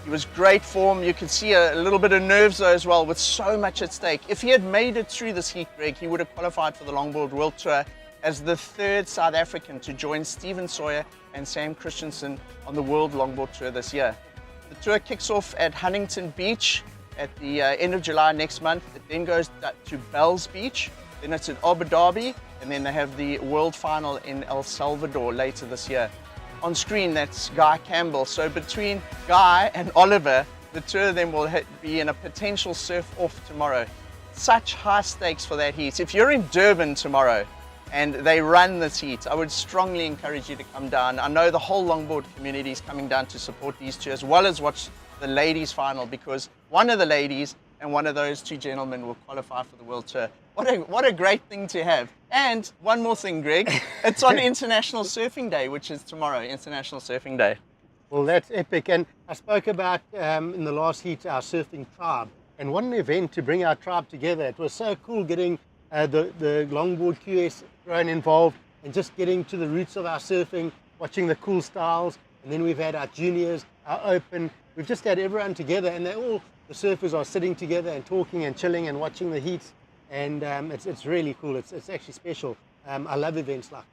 He was great form. You could see a little bit of nerves though as well, with so much at stake. If he had made it through this heat, Greg, he would have qualified for the Longboard World Tour as the third South African to join Stephen Sawyer and Sam Christensen on the World Longboard Tour this year. The tour kicks off at Huntington Beach at the end of July next month. It then goes to Bells Beach, then it's in Abu Dhabi, and then they have the World Final in El Salvador later this year. On screen, that's Guy Campbell. So between Guy and Oliver, the two of them will be in a potential surf-off tomorrow. Such high stakes for that heat. If you're in Durban tomorrow and they run this heat, I would strongly encourage you to come down. I know the whole longboard community is coming down to support these two, as well as watch the ladies final, because one of the ladies and one of those two gentlemen will qualify for the World Tour. What a great thing to have. And one more thing, Greg, it's on International Surfing Day, which is tomorrow, International Surfing Day. Well, that's epic. And I spoke about in the last heat our surfing tribe, and what an event to bring our tribe together. It was so cool getting the longboard QS Round involved, and just getting to the roots of our surfing, watching the cool styles. And then we've had our juniors, our open. We've just had everyone together, and the surfers are sitting together and talking and chilling and watching the heats. And it's really cool. It's actually special. I love events like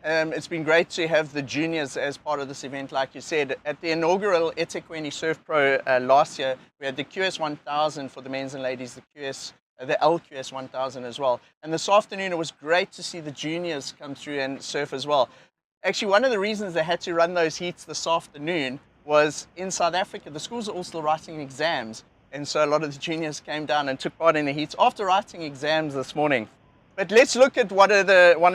that. It's been great to have the juniors as part of this event, like you said. At the inaugural eThekwini Surf Pro last year, we had the QS 1000 for the men's and ladies, the LQS 1000 as well. And this afternoon, it was great to see the juniors come through and surf as well. Actually, one of the reasons they had to run those heats this afternoon was in South Africa, the schools are all still writing exams. And so a lot of the juniors came down and took part in the heats after writing exams this morning. But let's look at one of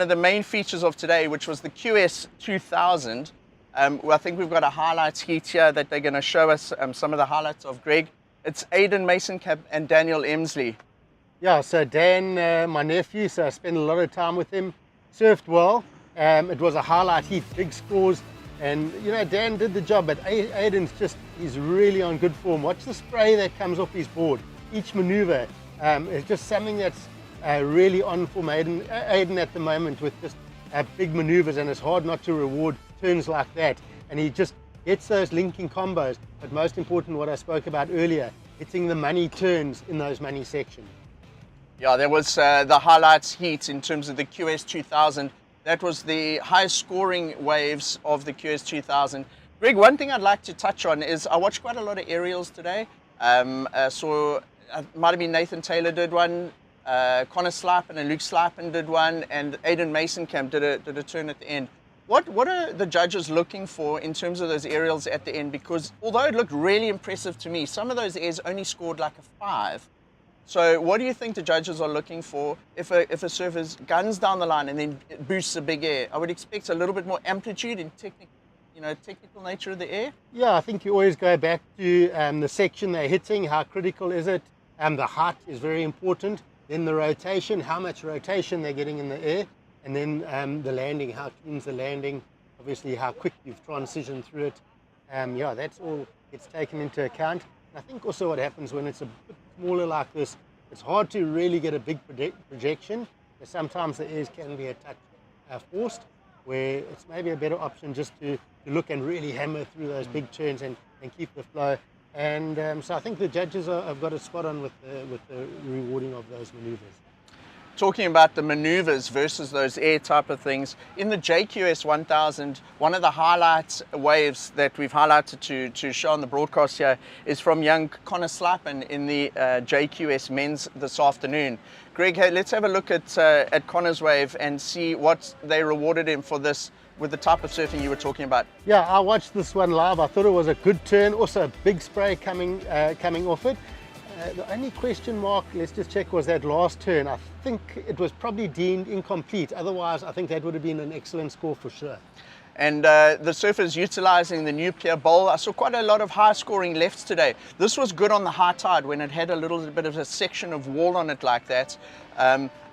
the main features of today, which was the QS 2000. I think we've got a highlights heat here that they're going to show us some of the highlights of, Greg. It's Aidan Mason-Cap and Daniel Emsley. Yeah, so Dan, my nephew, so I spent a lot of time with him, surfed well. It was a highlight heat, big scores, and you know, Dan did the job, but Aidan's he's really on good form. Watch the spray that comes off his board. Each maneuver is just something that's really on form. Aidan at the moment with just big maneuvers, and it's hard not to reward turns like that. And he just gets those linking combos, but most important, what I spoke about earlier, hitting the money turns in those money sections. Yeah, there was the highlights heat in terms of the QS 2000. That was the highest scoring waves of the QS 2000. Greg, one thing I'd like to touch on is I watched quite a lot of aerials today. Saw, might have been Nathan Taylor did one, Connor Slipen and Luke Slipen did one, and Aidan Mason-Cap did a turn at the end. What are the judges looking for in terms of those aerials at the end? Because although it looked really impressive to me, some of those airs only scored like a 5. So what do you think the judges are looking for if a surfer guns down the line and then boosts a big air? I would expect a little bit more amplitude and technical nature of the air. Yeah, I think you always go back to the section they're hitting, how critical is it? The height is very important. Then the rotation, how much rotation they're getting in the air. And then the landing, how clean's the landing, obviously how quick you've transitioned through it. Yeah, that's all gets taken into account. And I think also what happens when it's a bit smaller like this, it's hard to really get a big projection. Sometimes the airs can be a touch forced, where it's maybe a better option just to look and really hammer through those big turns and keep the flow. And so I think the judges have got a spot on with the rewarding of those maneuvers. Talking about the maneuvers versus those air type of things, in the JQS 1000, one of the highlight waves that we've highlighted to show on the broadcast here is from young Connor Slipen in the JQS men's this afternoon. Greg, hey, let's have a look at Connor's wave and see what they rewarded him for this with the type of surfing you were talking about. Yeah, I watched this one live. I thought it was a good turn, also a big spray coming off it. The only question mark, let's just check, was that last turn. I think it was probably deemed incomplete. Otherwise, I think that would have been an excellent score for sure. And the surfers utilizing the nuclear bowl. I saw quite a lot of high scoring lefts today. This was good on the high tide when it had a little bit of a section of wall on it like that.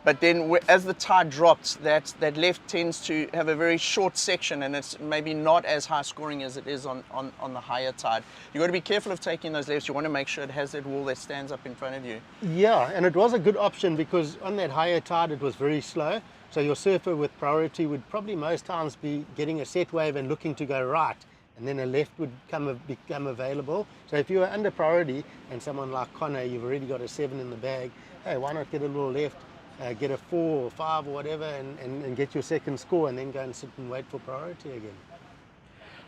But then as the tide drops, that left tends to have a very short section, and it's maybe not as high scoring as it is on the higher tide. You've got to be careful of taking those lefts. You want to make sure it has that wall that stands up in front of you. Yeah, and it was a good option because on that higher tide it was very slow. So your surfer with priority would probably most times be getting a set wave and looking to go right, and then a left would become available. So if you were under priority and someone like Connor, you've already got a 7 in the bag, hey, why not get a little left? Get a 4 or 5 or whatever and get your second score, and then go and sit and wait for priority again.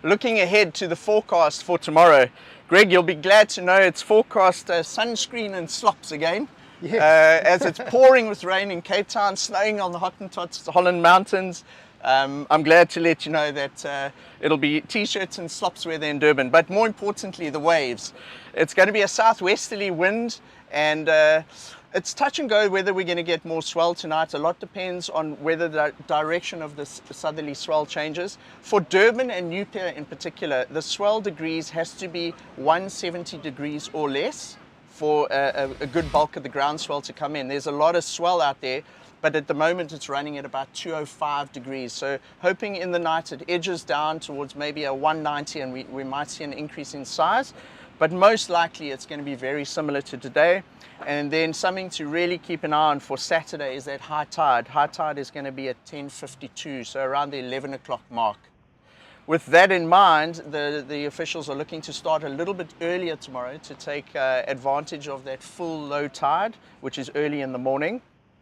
Looking ahead to the forecast for tomorrow, Greg, you'll be glad to know it's forecast sunscreen and slops again. Yes. As it's pouring with rain in Cape Town, snowing on the Hottentots, Holland Mountains. I'm glad to let you know that it'll be t-shirts and slops weather in Durban, but more importantly, the waves. It's going to be a southwesterly wind, and it's touch and go whether we're going to get more swell tonight. A lot depends on whether the direction of this southerly swell changes. For Durban and New Pier in particular, the swell degrees has to be 170 degrees or less for a good bulk of the ground swell to come in. There's a lot of swell out there, but at the moment it's running at about 205 degrees. So hoping in the night it edges down towards maybe a 190, and we might see an increase in size. But most likely it's going to be very similar to today. And then something to really keep an eye on for Saturday is that high tide. High tide is going to be at 10:52, so around the 11 o'clock mark. With that in mind, the officials are looking to start a little bit earlier tomorrow to take advantage of that full low tide, which is early in the morning.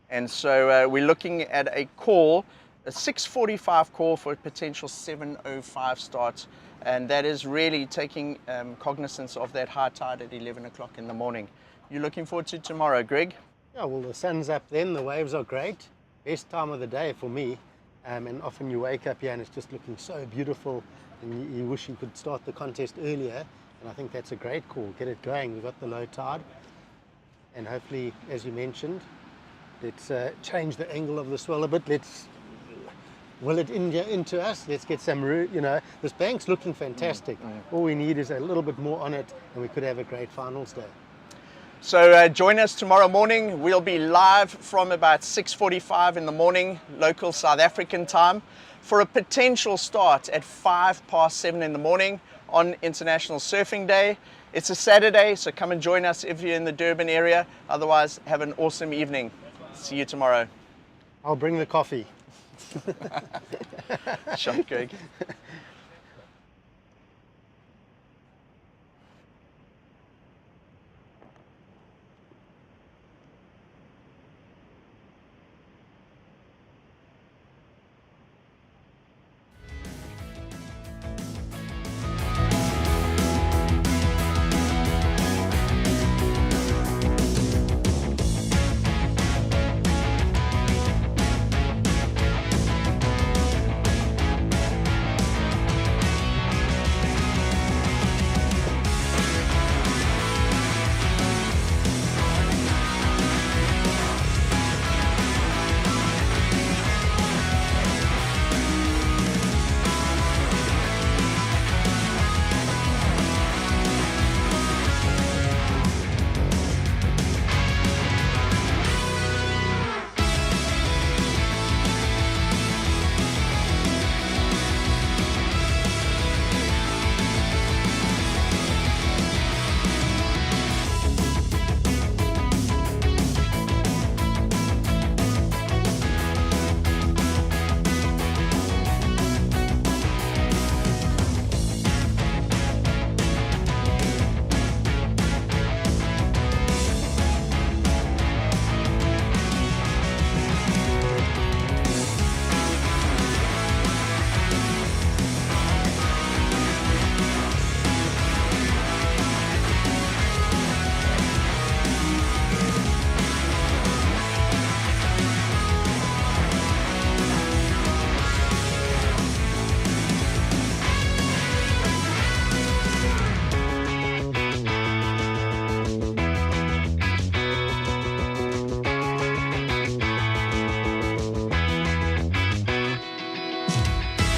And so we're looking at a call, a 6:45 call for a potential 7:05 start. And that is really taking cognizance of that high tide at 11 o'clock in the morning. You looking forward to tomorrow, Greg? Yeah, well, the sun's up then, the waves are great. Best time of the day for me. And often you wake up here and it's just looking so beautiful, and you wish you could start the contest earlier. And I think that's a great call. Get it going. We've got the low tide, and hopefully, as you mentioned, let's change the angle of the swell a bit. Let's will it into us. Let's get some root. You know, this bank's looking fantastic. All we need is a little bit more on it, and we could have a great finals day. So join us tomorrow morning. We'll be live from about 6:45 in the morning, local South African time, for a potential start at 7:05 in the morning on International Surfing Day. It's a Saturday, so come and join us if you're in the Durban area. Otherwise, have an awesome evening. See you tomorrow. I'll bring the coffee. Shot, Greg.